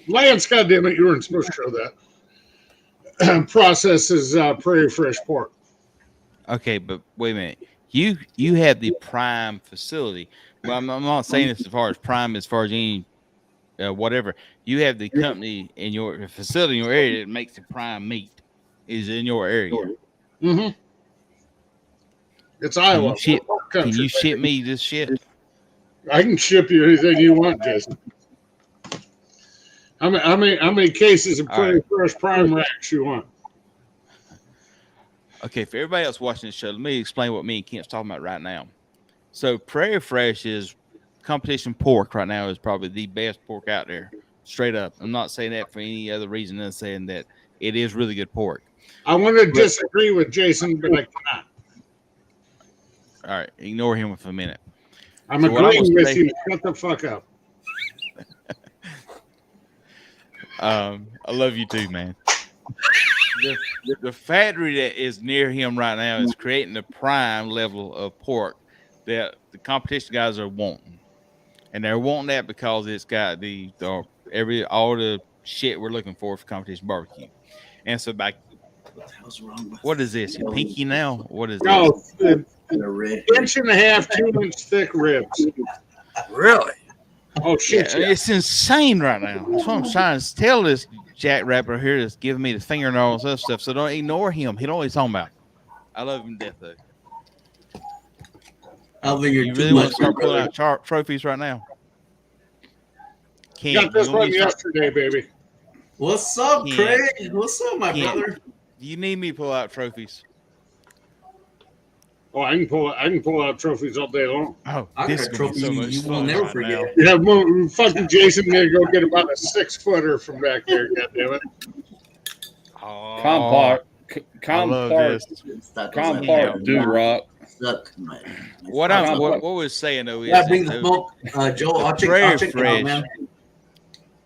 S11: Lance, goddammit, you weren't supposed to show that. Processes Prairie Fresh pork.
S6: Okay, but wait a minute. You have the prime facility. Well, I'm not saying this as far as prime, as far as any whatever. You have the company in your facility in your area that makes the prime meat is in your area.
S11: Mm-hmm. It's Iowa.
S6: Can you ship me this shit?
S11: I can ship you anything you want, Jason. How many cases of Prairie Fresh prime racks you want?
S6: Okay, for everybody else watching this show, let me explain what me and Kent's talking about right now. So Prairie Fresh is competition pork right now, is probably the best pork out there. Straight up. I'm not saying that for any other reason than saying that it is really good pork.
S11: I want to disagree with Jason, but I cannot.
S6: All right, ignore him for a minute.
S11: I'm agreeing with you. Shut the fuck up.
S6: I love you too, man. The factory that is near him right now is creating the prime level of pork that the competition guys are wanting, and they're wanting that because it's got all the shit we're looking for competition barbecue. And so, what the hell's wrong with what is this? Your pinky now? What is this?
S11: Inch and a half, 2 inch thick ribs.
S1: Really?
S11: Oh shit!
S6: Yeah, it's insane right now. That's what I'm trying to tell this jackrabbit here that's giving me the finger and all this other stuff. So don't ignore him. He don't know what he's talking about. I love him to death, though. You really want to start pulling out trophies right now?
S11: Got this one yesterday, baby.
S2: What's up, Craig? What's up, my brother?
S6: You need me to pull out trophies.
S11: Oh, I can pull out trophies all day long.
S6: Oh,
S2: I got a trophy you will never forget.
S11: Yeah, fucking Jason gonna go get about a 6-footer from back there. Goddammit.
S4: Compart do-rock.
S6: What we're saying though is
S2: yeah, bring the smoke, Joe. I'll check it out, man.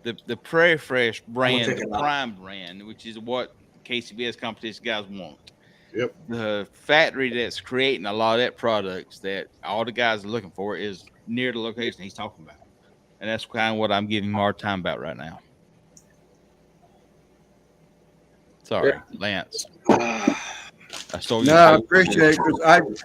S6: The Prairie Fresh brand, the prime brand, which is what KCBS competition guys want.
S11: Yep.
S6: The factory that's creating a lot of that products that all the guys are looking for is near the location he's talking about. And that's kind of what I'm giving him a hard time about right now. Sorry, Lance. I
S1: appreciate it because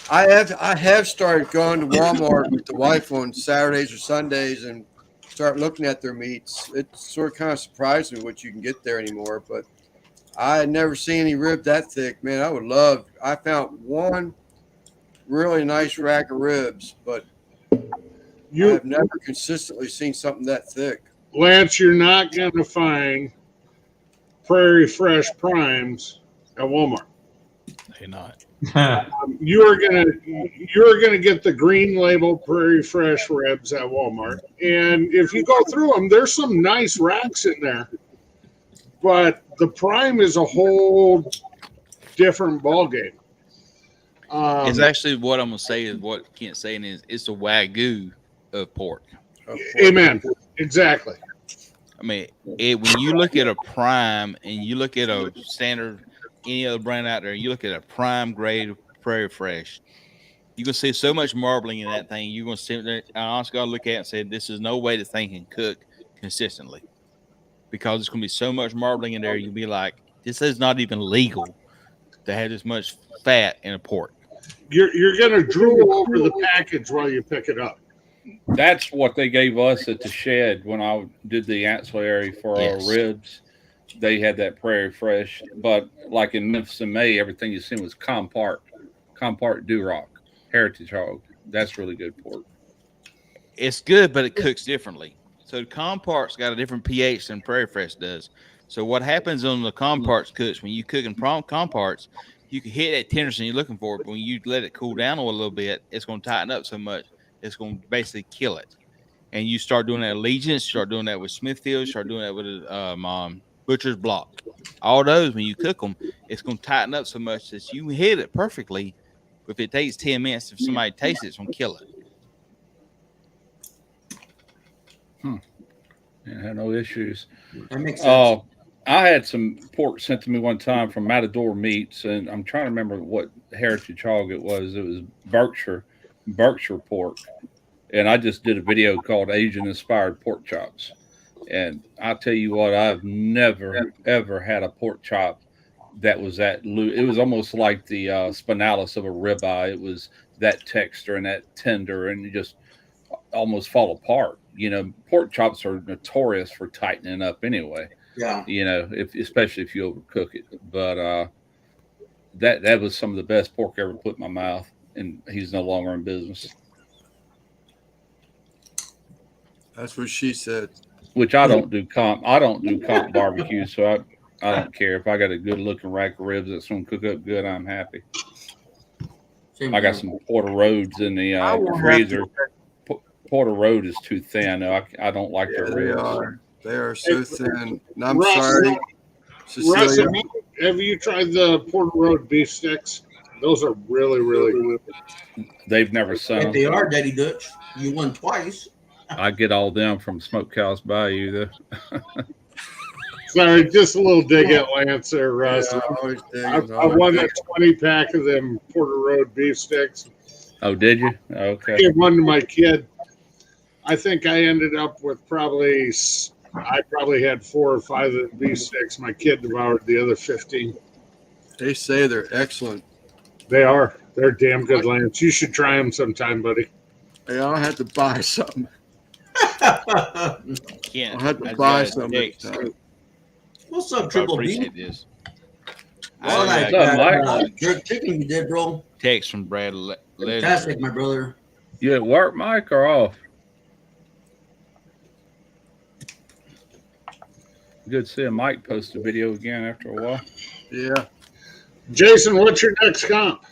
S1: I have started going to Walmart with the wife on Saturdays or Sundays and start looking at their meats. It's sort of kind of surprising what you can get there anymore, but I had never seen any rib that thick, man. I found one really nice rack of ribs, but I've never consistently seen something that thick.
S11: Lance, you're not going to find Prairie Fresh primes at Walmart.
S6: They're not.
S11: You're gonna get the green label Prairie Fresh ribs at Walmart, and if you go through them, there's some nice racks in there. But the prime is a whole different ballgame.
S6: It's actually what I'm gonna say is what Kent's saying is it's the Wagyu of pork.
S11: Amen. Exactly.
S6: I mean, when you look at a prime and you look at a standard any other brand out there, you look at a prime grade Prairie Fresh, you can see so much marbling in that thing. You're gonna sit there. I honestly gotta look at it and say, this is no way this thing can cook consistently because it's gonna be so much marbling in there. You'll be like, this is not even legal to have this much fat in a pork.
S11: You're gonna drool over the package while you pick it up.
S4: That's what they gave us at the shed when I did the ancillary for our ribs. They had that Prairie Fresh, but like in Memphis and May, everything you seen was Compart Duroc, Heritage Hog. That's really good pork.
S6: It's good, but it cooks differently. So Compart's got a different pH than Prairie Fresh does. So what happens on the Compart's cooks when you cook in Compart's, you can hit that tendency you're looking for, but when you let it cool down a little bit, it's going to tighten up so much, it's going to basically kill it. And you start doing that at Allegiance, start doing that with Smithfield, start doing that with Butcher's Block. All those, when you cook them, it's going to tighten up so much that you hit it perfectly. If it takes 10 minutes, if somebody tastes it, it's going to kill it.
S4: I had no issues.
S2: That makes sense.
S4: I had some pork sent to me one time from Matador Meats, and I'm trying to remember what heritage hog it was. It was Berkshire pork. And I just did a video called Asian Inspired Pork Chops. And I'll tell you what, I've never, ever had a pork chop that was that loose. It was almost like the spinalis of a ribeye. It was that texture and that tender, and you just almost fall apart. You know, pork chops are notorious for tightening up anyway.
S2: Yeah.
S4: You know, especially if you overcook it. But that was some of the best pork I ever put in my mouth, and he's no longer in business.
S1: That's what she said.
S4: Which I don't do comp barbecue, so I don't care if I got a good looking rack of ribs that's gonna cook up good. I'm happy. I got some Porter Roads in the freezer. Porter Road is too thin. I don't like their ribs.
S1: They are so thin. And I'm
S11: Russ,
S1: sorry,
S11: Russ,
S1: Cecilia.
S11: have you tried the Porter Road beef sticks? Those are really, really good.
S4: They've never sent them.
S2: They are, Daddy Dutch. You won twice.
S4: I get all them from Smokehouse Bayou, though.
S11: Sorry, just a little dig at Lance there, Russ.
S1: Yeah,
S11: I won a 20-pack of them Porter Road beef sticks.
S4: Oh, did you? Okay.
S11: I gave one to my kid. I think I ended up with probably had 4 or 5 of the beef sticks. My kid devoured the other 15.
S1: They say they're excellent.
S11: They are. They're damn good, Lance. You should try them sometime, buddy.
S1: Hey, I'll have to buy something.
S6: Can't.
S1: I'll have to buy something.
S2: What's up,
S6: I
S2: Triple B?
S6: appreciate this.
S2: Well,
S6: I
S2: like
S4: What's up,
S2: that jerk chicken you did, bro.
S6: text from Brad.
S2: Fantastic, my brother.
S4: You at work, Mike, or off? Good seeing Mike post a video again after a while.
S1: Yeah.
S11: Jason, what's your next comp?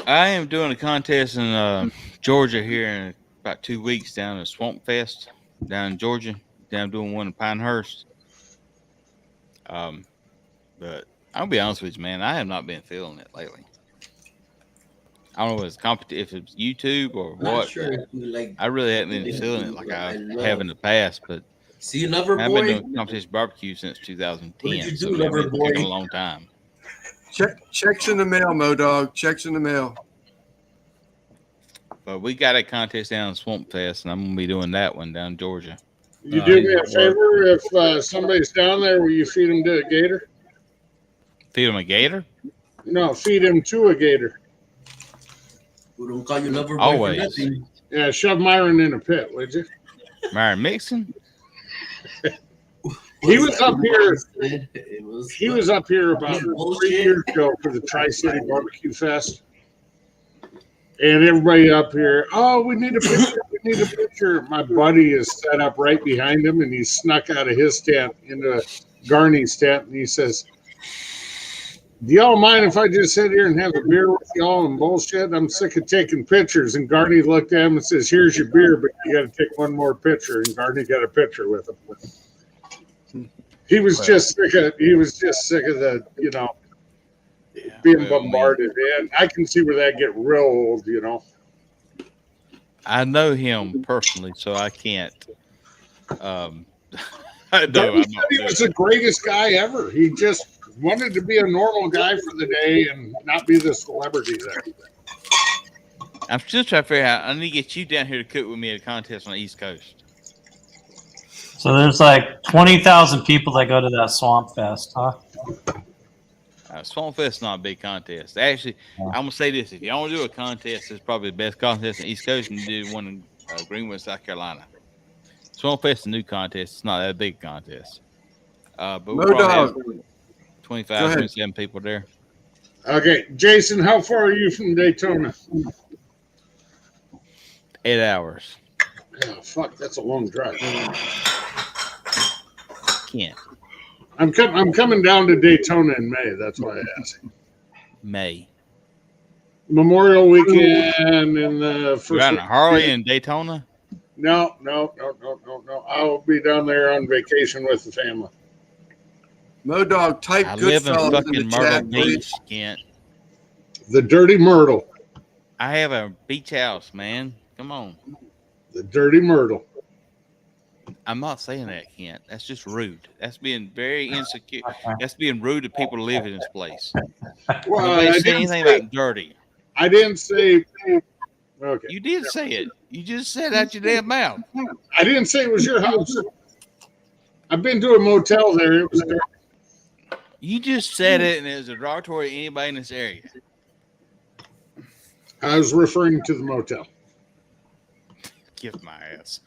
S6: I am doing a contest in Georgia here in about 2 weeks down at Swamp Fest down in Georgia. Then I'm doing one in Pinehurst. But I'll be honest with you, man, I have not been feeling it lately. I don't know if it's YouTube or
S2: Not
S6: what.
S2: sure if you like.
S6: I really haven't been feeling it like I have in the past, but
S2: See you, lover
S6: I've been
S2: boy.
S6: doing competition barbecue since 2010.
S2: What did you
S6: so
S2: do,
S6: I've
S2: lover
S6: been
S2: boy?
S6: taking a long time.
S1: Checks in the mail, Mo-Dog. Checks in the mail.
S6: But we got a contest down in Swamp Fest, and I'm going to be doing that one down in Georgia.
S11: You do me a favor if somebody's down there, will you feed them to a gator?
S6: Feed them a gator?
S11: No, feed him to a gator.
S2: We don't call you lover boy
S6: Always.
S2: for nothing.
S11: Yeah, shove Myron in a pit, would you?
S6: Myron Mixon?
S11: He was up here.
S2: It was
S11: He was up here about 3 years ago for the Tri-City Barbecue Fest. And everybody up here, oh, we need a picture. We need a picture. My buddy is set up right behind him, and he snuck out of his tent into Garney's tent, and he says, do y'all mind if I just sit here and have a beer with y'all and bullshit? I'm sick of taking pictures. And Garney looked at him and says, here's your beer, but you got to take one more picture. And Garney got a picture with him. He was just sick of the, being
S6: well, I mean,
S11: bombarded, and I can see where that get real old.
S6: I know him personally, so I can't. I know
S11: Darby
S6: I'm
S11: said
S6: not
S11: he
S6: doing
S11: was the
S6: it.
S11: greatest guy ever. He just wanted to be a normal guy for the day and not be the celebrity there.
S6: I'm still trying to figure out. I need to get you down here to cook with me at a contest on the East Coast.
S9: So there's like 20,000 people that go to that Swamp Fest, huh?
S6: Swamp Fest is not a big contest. Actually, I'm gonna say this: if y'all want to do a contest, it's probably the best contest on the East Coast, and you did one in Greenwood, South Carolina. Swamp Fest is a new contest. It's not that big contest. But we probably have
S1: Go
S6: 25,
S1: ahead.
S6: 27 people there.
S11: Okay, Jason, how far are you from Daytona?
S6: 8 hours.
S11: Oh, fuck, that's a long drive.
S6: Can't.
S11: I'm coming down to Daytona in May. That's why I asked.
S6: May.
S11: Memorial Weekend in the first.
S6: You got a Harley in Daytona?
S11: No. I'll be down there on vacation with the family.
S1: Modog, type
S6: I live in
S1: Goodfellas in the
S6: fucking Myrtle
S1: chat, please.
S6: Beach, Kent.
S11: The Dirty Myrtle.
S6: I have a beach house, man. Come on.
S11: The Dirty Myrtle.
S6: I'm not saying that, Kent. That's just rude. That's being very insecure. That's being rude to people who live in this place.
S11: Well,
S6: Nobody
S11: I
S6: said
S11: didn't
S6: anything
S11: say-
S6: about dirty.
S11: I didn't say. Okay.
S6: You did say it. You just said out your damn mouth.
S11: I didn't say it was your house. I've been to a motel there. It was dirty.
S6: You just said it, and it was a derogatory to anybody in this area.
S11: I was referring to the motel.
S6: Give my ass.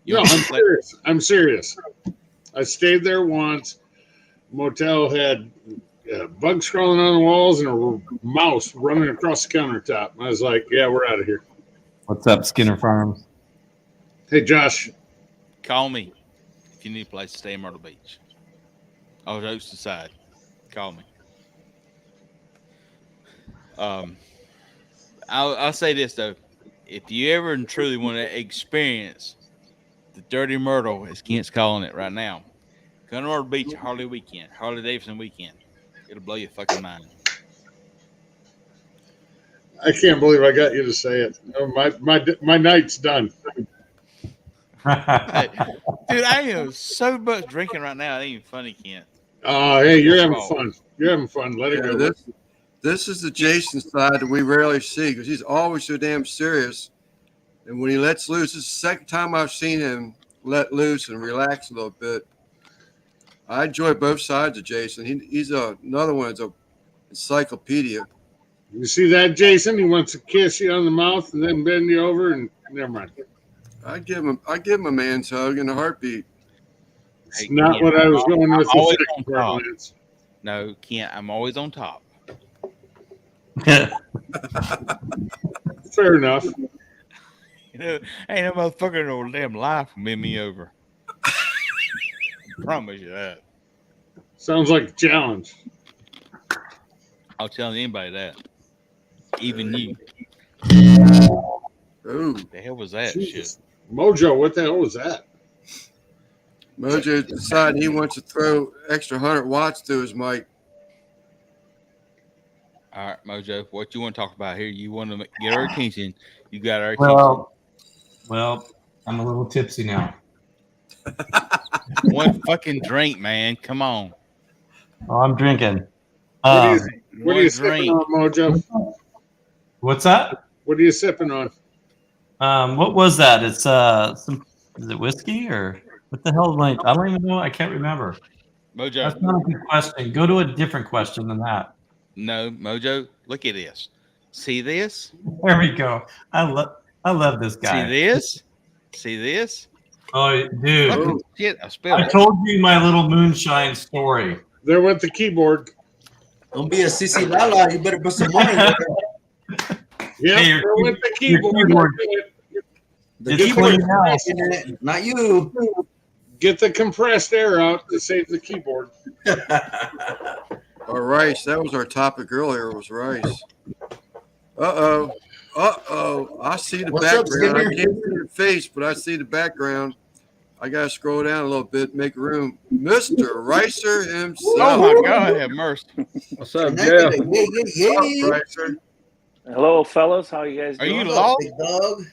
S11: No, I'm serious. I'm serious. I stayed there once. Motel had bugs crawling on the walls and a mouse running across the countertop. I was like, yeah, we're out of here.
S9: What's up, Skinner Farms?
S11: Hey, Josh.
S6: Call me if you need a place to stay in Myrtle Beach. All jokes aside, call me. I'll say this though: if you ever and truly want to experience the Dirty Myrtle, as Kent's calling it right now, come to Myrtle Beach Harley Weekend, Harley Davidson Weekend. It'll blow your fucking mind.
S11: I can't believe I got you to say it. Oh, my night's done.
S6: Hey, dude, I am so much drinking right now. It ain't even funny, Kent.
S11: Hey, you're having fun. You're having fun. Let it
S1: Yeah,
S11: go.
S1: this is the Jason side that we rarely see because he's always so damn serious. And when he lets loose, this is the second time I've seen him let loose and relax a little bit. I enjoy both sides of Jason. He's another one. It's an encyclopedia.
S11: You see that, Jason? He wants to kiss you on the mouth and then bend you over, and never mind.
S1: I give him a man's hug in a heartbeat.
S11: It's
S6: Hey,
S11: not
S6: Kent,
S11: what I was
S6: I'm
S11: going with.
S6: always
S11: The
S6: on
S11: second part,
S6: top.
S11: Lance.
S6: No, Kent, I'm always on top.
S11: Fair enough.
S6: You know, ain't no motherfucker no damn life will bend me over. I promise you that.
S11: Sounds like a challenge.
S6: I'll tell anybody that. Even you.
S1: Ooh,
S6: The hell was that
S11: Jesus.
S6: shit?
S11: Mojo, what the hell was that?
S1: Mojo decided he wants to throw extra 100 watts to his mic.
S6: All right, Mojo, what you want to talk about here? You want to get our attention. You got our attention.
S9: Well, I'm a little tipsy now.
S6: One fucking drink, man. Come on.
S9: Oh, I'm drinking.
S11: What are
S6: One
S11: you sipping
S6: drink.
S11: on, Mojo?
S9: What's that?
S11: What are you sipping on?
S9: What was that? It's is it whiskey or what the hell? Like, I don't even know. I can't remember. That's
S6: Mojo.
S9: not a good question. Go to a different question than that.
S6: No, Mojo, look at this. See this?
S9: There we go. I love this guy.
S6: See this? See this?
S9: Oh, dude.
S6: Fucking shit, I spilled
S9: I
S6: it.
S9: told you my little moonshine story.
S11: There went the keyboard.
S2: Don't be a sissy lala. You better put some more in there.
S11: Yeah,
S9: Hey,
S11: there went the
S9: your
S11: keyboard.
S9: keyboard.
S2: The
S9: It's
S2: keyboard
S9: clean now.
S2: in it, not you.
S11: Get the compressed air out to save the keyboard.
S1: Or rice. That was our topic earlier. Was rice. Uh oh. I see the
S2: What's up,
S1: background. I
S2: Skinner?
S1: can't see your face, but I see the background. I gotta scroll down a little bit, make room. Mr. Ricer himself.
S6: Oh my God, have mercy.
S4: What's up,
S2: Yeah,
S4: Jeff?
S2: yeah, yeah,
S1: What's
S2: yeah.
S1: up, Ricer?
S12: Hello, fellas. How you guys
S6: Are
S12: doing?
S6: you
S2: What's up,
S6: lost?
S2: big dog?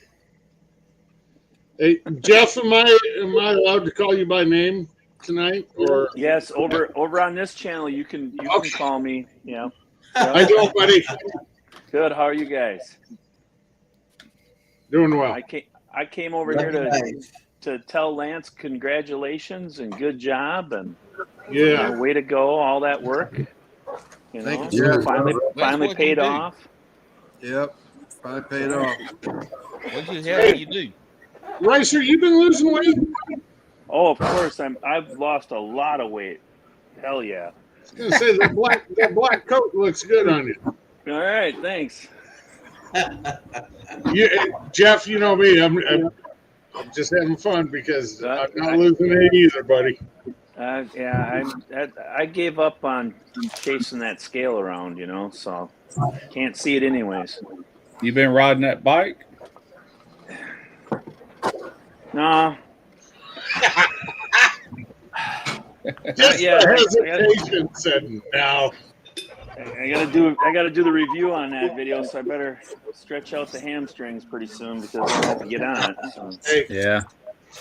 S11: Hey, Jeff, am I allowed to call you by name tonight? Or
S12: Yes, over on this channel, you can call me. Yeah.
S11: I don't, buddy.
S12: Good. How are you guys?
S11: Doing well.
S12: I came over here to tell Lance congratulations and good job and
S11: Yeah.
S12: way to go, all that work. You know,
S1: Thank you, Jeff.
S12: finally
S6: what
S12: paid
S6: you do.
S12: off.
S1: Yep, finally paid off.
S6: What the hell do you do?
S11: Ricer, you been losing weight?
S12: Oh, of course. I've lost a lot of weight. Hell yeah.
S11: I was gonna say that black coat looks good on you.
S12: All right, thanks.
S11: Jeff, you know me. I'm just having fun because I'm not losing it either, buddy.
S12: Yeah, I gave up on chasing that scale around, you know, so can't see it anyways.
S4: You been riding that bike?
S12: No.
S11: Just
S12: Yeah,
S11: hesitation said no.
S12: I gotta do the review on that video, so I better stretch out the hamstrings pretty soon because I have to get on it. So.
S11: Hey,
S4: Yeah.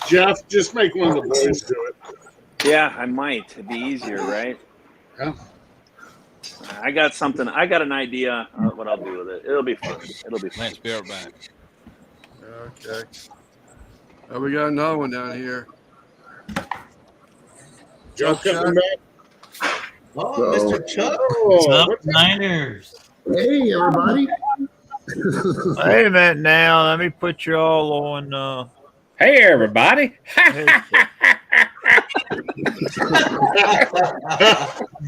S11: Jeff, just make one of the boys do it.
S12: Yeah, I might. It'd be easier, right?
S11: Yeah.
S12: I got something. I got an idea of what I'll do with it. It'll be fun. It'll be fun.
S6: Let's be right back.
S1: Okay. Oh, we got another one down here.
S11: Joe coming back.
S2: Oh, Mr. Chuck.
S9: What's up,
S11: What's that?
S9: Niners?
S5: Hey, everybody.
S13: Wait a minute now. Let me put you all on.
S4: Hey, everybody.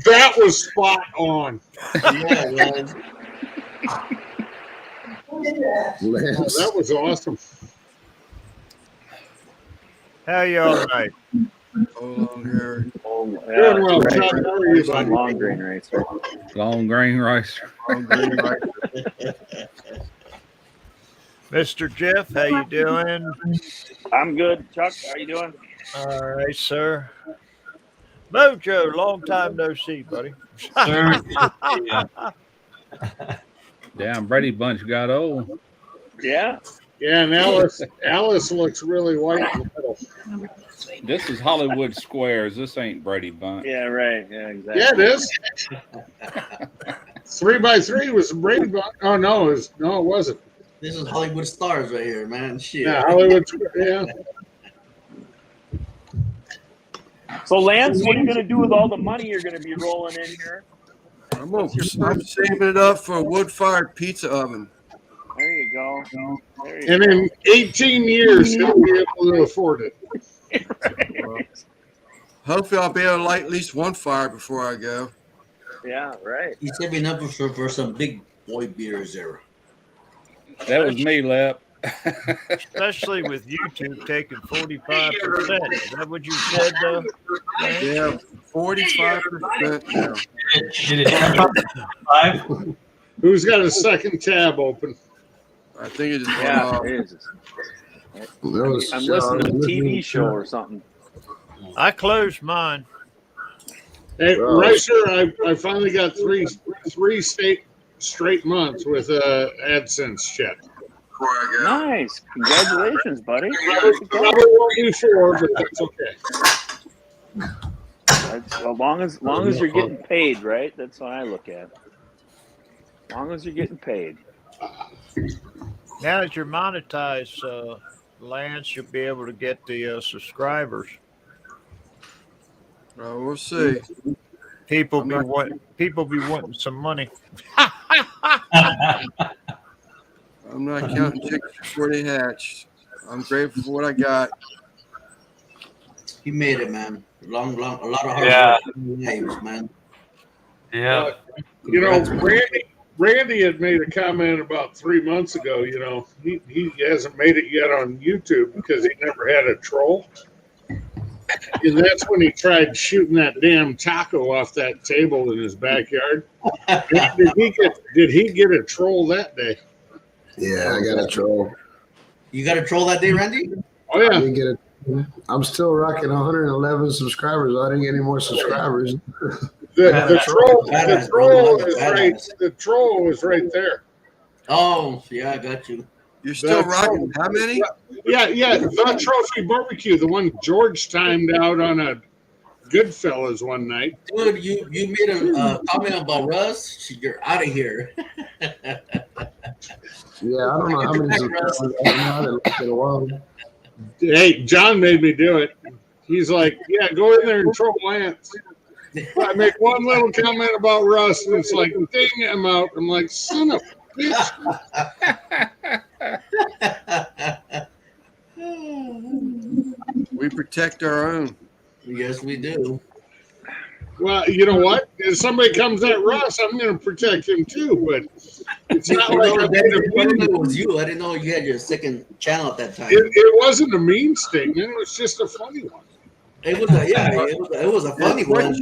S11: That was spot on.
S2: Yeah, man.
S5: Lance.
S11: That was awesome.
S13: How y'all right?
S1: Hold on here.
S11: Doing well, Chuck. How are you, buddy?
S12: Long grain racer.
S4: Long grain rice.
S1: Long green ricer.
S13: Mr. Jeff, how you doing?
S12: I'm good. Chuck, how you doing?
S13: All right, sir. Mojo, long time no see, buddy.
S9: Sir. Yeah.
S4: Damn, Brady Bunch got old.
S12: Yeah.
S11: Yeah, and Alice looks really white in the middle.
S4: This is Hollywood Squares. This ain't Brady Bunch.
S12: Yeah, right. Yeah, exactly.
S11: Yeah, it is. 3x3 was Brady Bunch. Oh no, it wasn't.
S2: This is Hollywood stars right here, man. Shit.
S11: Yeah, Hollywood. Yeah.
S12: So, Lance, what are you going to do with all the money you're going to be rolling in here?
S1: I'm saving it up for a wood-fired pizza oven.
S12: There you go. There you
S11: And in 18 years, he'll be able to afford it.
S1: Hopefully, I'll be able to light at least one fire before I go.
S12: Yeah, right.
S2: He's saving up for some big boy beers there.
S4: That was me, Lep.
S13: Especially with YouTube taking 45%. Is that what you said, though?
S1: Yeah, 45% now.
S9: Did it jump up to 5?
S11: Who's got a second tab open?
S1: I think it just went
S12: Yeah,
S1: off.
S12: it is.
S5: I'm
S12: I'm listening to a TV show or something.
S13: I closed mine.
S11: Hey,
S5: Wow.
S11: Ricer, I finally got three straight months with AdSense check.
S12: Nice. Congratulations, buddy.
S11: Probably won't be 4, but that's okay.
S12: That's, as long as you're getting paid, right? That's what I look at. As long as you're getting paid.
S13: Now that you're monetized, Lance, you'll be able to get the subscribers.
S1: We'll see.
S13: People be wanting some money.
S1: I'm not counting chickens before they hatch. I'm grateful for what I got.
S2: He made it, man. A lot of hard work lives, man.
S9: Yeah.
S11: You know, Randy had made a comment about 3 months ago. You know, he hasn't made it yet on YouTube because he never had a troll. And that's when he tried shooting that damn taco off that table in his backyard. Did he get a troll that day?
S5: Yeah, I got a troll.
S2: You got a troll that day, Randy?
S11: Oh yeah.
S5: I did get a I'm still rocking 111 subscribers. I didn't get any more subscribers.
S11: The troll is right there.
S2: Oh, yeah, I got you.
S1: You're still rocking how many?
S11: Yeah. The Trophy Barbecue, the one George timed out on a Goodfellas one night.
S2: Dude, you made a comment about Russ. You're out of here.
S5: Yeah, I don't know how many subscribers I haven't looked in a while.
S11: Hey, John made me do it. He's like, yeah, go in there and troll Lance. I make one little comment about Russ, and it's like, ding, I'm out. I'm like, son of a bitch.
S1: We protect our own.
S2: Yes, we do.
S11: Well, you know what? If somebody comes at Russ, I'm going to protect him too. But it's not like
S2: it was you. I didn't know you had your second channel at that time.
S11: It wasn't a mean statement. It was just a funny one.
S2: It was a funny one.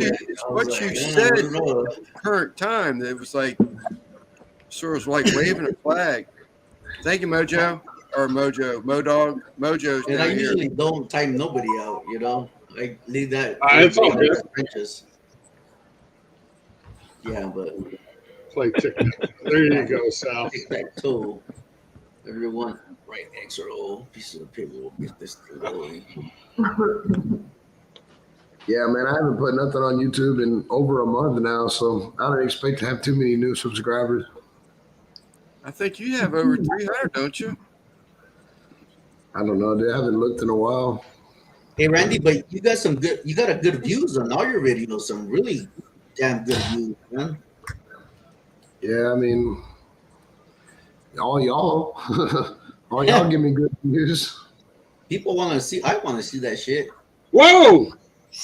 S1: What you said at the current time, it was like sort of like waving a flag. Thank you, Mojo. Or Mojo. Modog. Mojo's
S2: And
S1: down
S2: I
S1: here.
S2: usually don't time nobody out, you know. I leave that.
S11: It's all good.
S2: Yeah, but
S11: play tic-tac. There you go, Sal.
S2: Tic-tac-toe. Everyone, right X or O, pieces of paper will get this thing going.
S5: Yeah, man, I haven't put nothing on YouTube in over a month now, so I don't expect to have too many new subscribers.
S1: I think you have over 300, don't you?
S5: I don't know. I haven't looked in a while.
S2: Hey, Randy, but you got a good views on all your videos. Some really damn good views, man.
S5: Yeah, I mean, all y'all give me good views.
S2: People want to see. I want to see that shit.
S11: Whoa!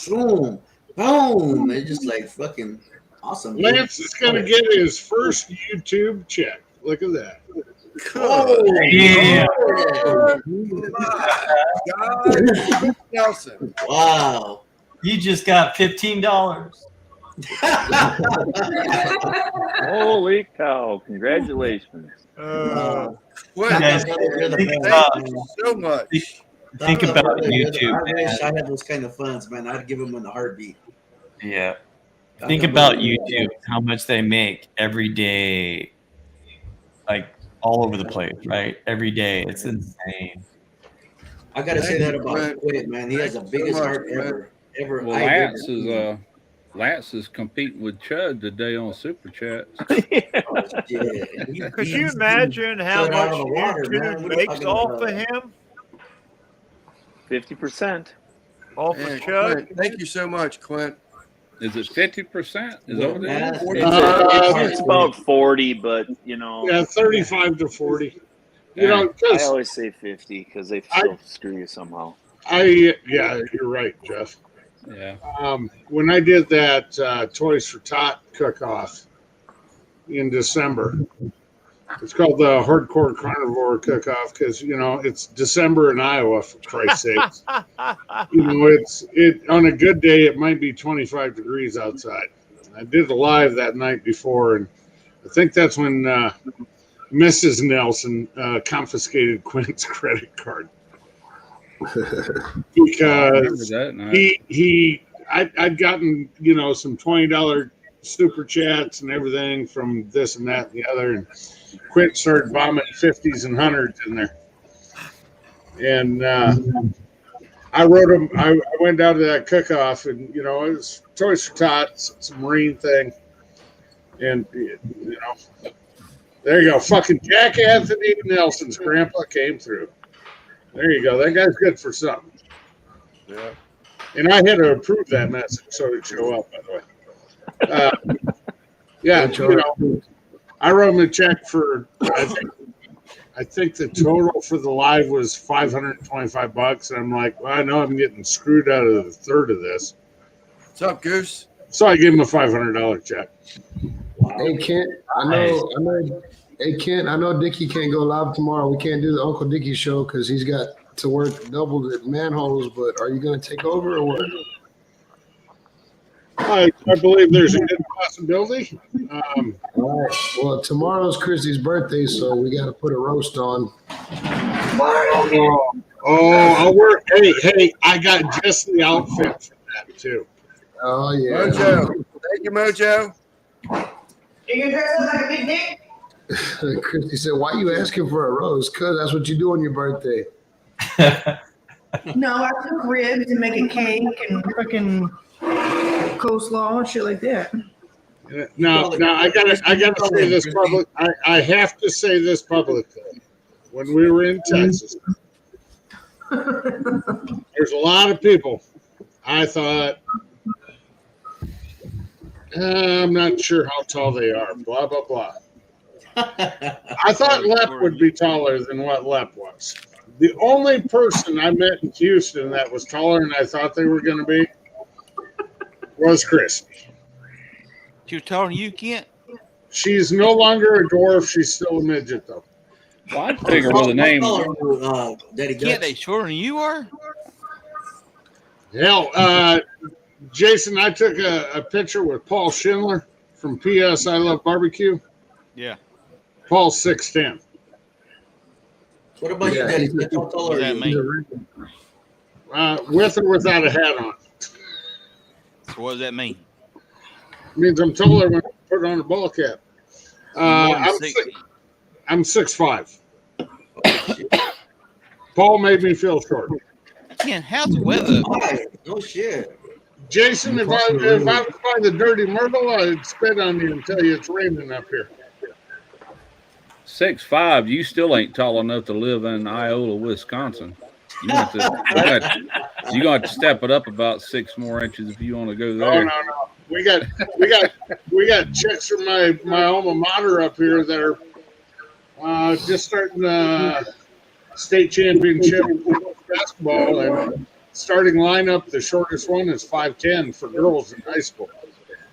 S2: Boom, boom! It's just like fucking awesome.
S11: Lance is going to get his first YouTube check. Look at that.
S2: Oh,
S9: yeah.
S1: God, Nelson.
S2: Wow.
S9: You just got $15.
S12: Holy cow! Congratulations.
S1: Well,
S9: guys,
S1: thank
S9: think
S1: you so much.
S9: Think about YouTube.
S2: I wish I had those kind of funds, man. I'd give them in a heartbeat.
S9: Yeah. Think about YouTube, how much they make every day, like all over the place, right? Every day. It's insane.
S2: I got to say that about Quit, man. He has the biggest heart ever.
S4: Well, Lance is competing with Chud today on Super Chats.
S13: Could you imagine how much YouTube makes off of him?
S12: 50%.
S13: Off of Chud?
S1: Clint, thank you so much, Clint.
S4: Is it 50%? Is that what it is?
S12: It's about 40, but you know.
S11: Yeah, 35 to 40. You know,
S12: I always say 50 because they still screw you somehow.
S11: Yeah, you're right, Jeff.
S4: Yeah.
S11: When I did that Toys for Tot cook-off in December, it's called the Hardcore Carnivore Cook-Off because, you know, it's December in Iowa, for Christ's sakes. You know, it on a good day, it might be 25 degrees outside. I did a live that night before, and I think that's when Mrs. Nelson confiscated Quint's credit card. Because I'd gotten, you know, some $20 super chats and everything from this and that and the other, and Quint started bombing 50s and 100s in there. And I wrote him. I went down to that cook-off, and you know, it was Toys for Tots, some Marine thing, and you know, there you go. Fucking Jack Anthony Nelson's grandpa came through. There you go. That guy's good for something.
S1: Yeah.
S11: And I had to approve that message so it'd show up, by the way. Yeah, you know, I wrote him a check for, I think the total for the live was $525. And I'm like, well, I know I'm getting screwed out of the third of this.
S1: What's up, Goose?
S11: So I gave him a $500 check.
S5: Hey, Kent, Hey, Kent, I know Dickie can't go live tomorrow. We can't do the Uncle Dickie show because he's got to work double the manholes, but are you going to take over or what?
S11: I believe there's a good possibility.
S5: All right. Well, tomorrow's Christy's birthday, so we got to put a roast on.
S11: Oh, I'll work. Hey, I got just the outfit for that too.
S5: Oh yeah.
S1: Mojo. Thank you, Mojo.
S10: You can dress up like a big dick?
S5: Christy said, "Why you asking for a rose? Cause that's what you do on your birthday."
S10: No, I cook ribs and make a cake and freaking coleslaw and shit like that.
S11: Now I gotta say this public. I have to say this publicly. When we were in Texas, there's a lot of people. I thought, I'm not sure how tall they are. Blah blah blah. I thought Lep would be taller than what Lep was. The only person I met in Houston that was taller than I thought they were going to be was Christy.
S6: She was taller than you, Kent?
S11: She's no longer a dwarf. She's still a midget, though.
S4: Well, I figure with a name.
S6: Kent, they shorter than you are?
S11: Hell, Jason, I took a picture with Paul Schindler from PS I Love Barbecue.
S6: Yeah.
S11: Paul's 6'10".
S2: What about you, Daddy? How tall are you?
S11: With or without a hat on.
S6: So what does that mean?
S11: It means I'm taller when I put on a ball cap. I'm 6'5". Paul made me feel short.
S6: Ken, how's the weather?
S2: No shit.
S11: Jason, if I was by the Dirty Myrtle, I'd spit on you and tell you it's raining up here.
S4: 6'5", you still ain't tall enough to live in Iola, Wisconsin. You're gonna have to step it up about 6 more inches if you want to go there.
S11: No. We got chicks from my alma mater up here that are just starting the state championship basketball, and starting lineup. The shortest one is 5'10" for girls in high school.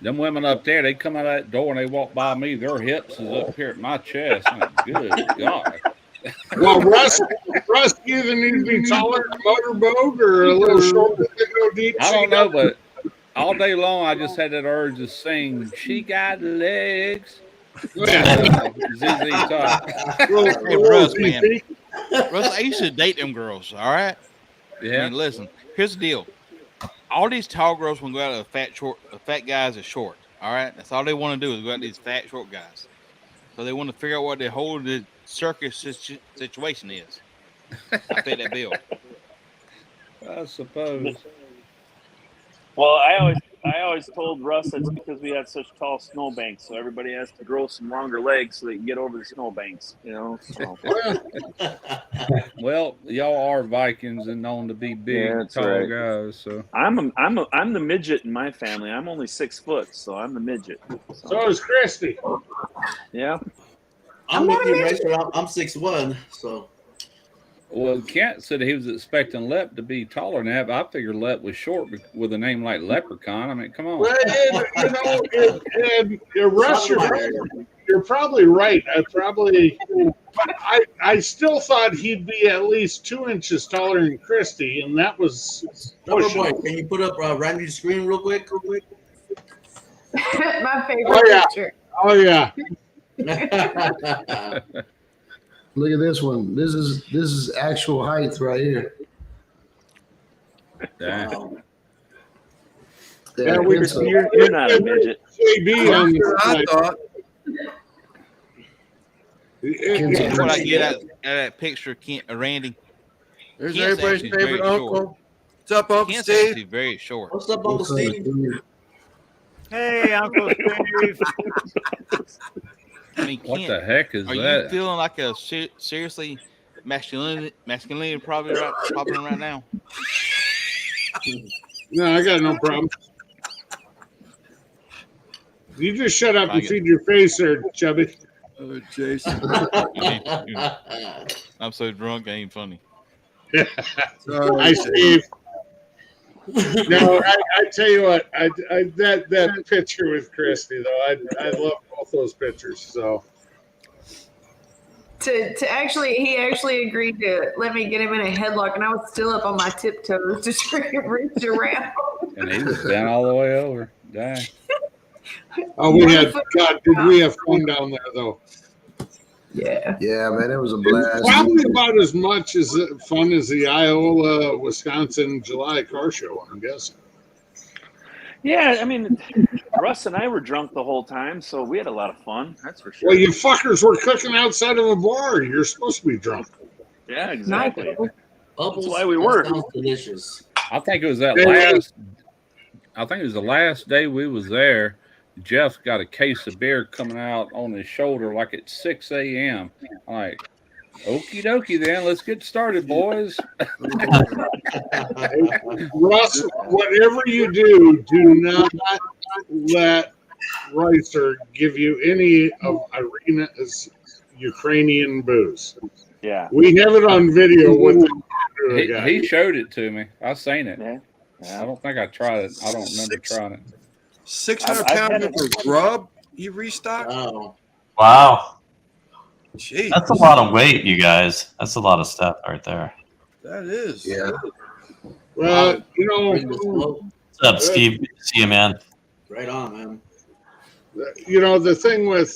S4: Them women up there, they come out of that door and they walk by me. Their hips is up here at my chest. I'm like, good God.
S11: Well, Russ, you either need to be taller than Motorboat or a little shorter to go deep.
S4: I don't know, but all day long I just had that urge to sing, "She Got Legs." ZZ Top.
S6: Hey, Russ, man. Russ, I used to date them girls, all right?
S4: Yeah.
S6: I mean, listen, here's the deal. All these tall girls want to go out of fat guys are short. All right, that's all they want to do is go out these fat short guys. So they want to figure out what the whole circus situation is. I pay that bill.
S4: I suppose.
S12: Well, I always told Russ it's because we had such tall snowbanks, so everybody has to grow some longer legs so they can get over the snowbanks. You know. So.
S4: Well, y'all are Vikings and known to be big, tall guys. So
S12: I'm the midget in my family. I'm only 6 foot, so I'm the midget.
S11: So is Christy.
S12: Yeah.
S2: I'm with you, right? I'm 6'1", so.
S4: Well, Kent said he was expecting Lep to be taller than that, but I figured Lep was short with a name like Leprechaun. I mean, come on.
S11: Well, Russ, you're probably right. I still thought he'd be at least 2 inches taller than Christy, and that was.
S2: Boy, can you put up Randy's screen real quick?
S10: My favorite picture.
S11: Oh yeah.
S5: Look at this one. This is actual height right here.
S4: Damn.
S5: Yeah,
S12: you're not a midget.
S11: JB on the
S1: I thought.
S6: That's what I get out of that picture, Randy.
S1: There's
S6: Kent's
S1: everybody's
S6: actually
S1: favorite
S6: very
S1: uncle.
S6: short.
S1: What's up, Uncle
S6: Kent's
S1: Steve?
S6: actually very short.
S2: What's up, Uncle Steve?
S13: Hey, Uncle Steve.
S6: I mean,
S4: What
S6: Kent,
S4: the heck is
S6: are
S4: that?
S6: you feeling like a seriously masculinity problem right now?
S11: No, I got no problem. You just shut up and feed your face there, Chubby.
S1: Oh, Jason.
S6: I'm so drunk, I ain't funny.
S11: Hi, Steve. No, I tell you what, that picture with Christy though, I love both those pictures. So
S10: He actually agreed to let me get him in a headlock, and I was still up on my tiptoes to try to reach around.
S4: And he was down all the way over. Dang.
S11: did we have fun down there though?
S10: Yeah.
S5: Yeah, man, it was a
S11: It's
S5: blast.
S11: probably about as much as fun as the Iowa, Wisconsin July car show, I'm guessing.
S12: Yeah, I mean, Russ and I were drunk the whole time, so we had a lot of fun. That's for sure.
S11: Well, you fuckers were cooking outside of a bar. You're supposed to be drunk.
S12: Yeah, exactly.
S2: Bubbles,
S12: That's why we
S2: that
S12: were.
S2: sounds delicious.
S4: I think it was that last. I think it was the last day we was there. Jeff got a case of beer coming out on his shoulder like at 6 a.m. I'm like, okie dokie, then let's get started, boys.
S11: Russ, whatever you do, do not let Reister give you any of Irina's Ukrainian booze.
S12: Yeah.
S11: We have it on video.
S4: He showed it to me. I seen it.
S12: Yeah.
S4: I don't think I tried it. I don't remember trying it.
S1: 600 pounds of grub you restocked?
S2: Oh.
S14: Wow.
S1: Jeez.
S14: That's a lot of weight, you guys. That's a lot of stuff right there.
S1: That is.
S5: Yeah.
S11: Well, you know.
S14: What's up, Steve? Good to see you, man.
S2: Right on, man.
S11: You know, the thing with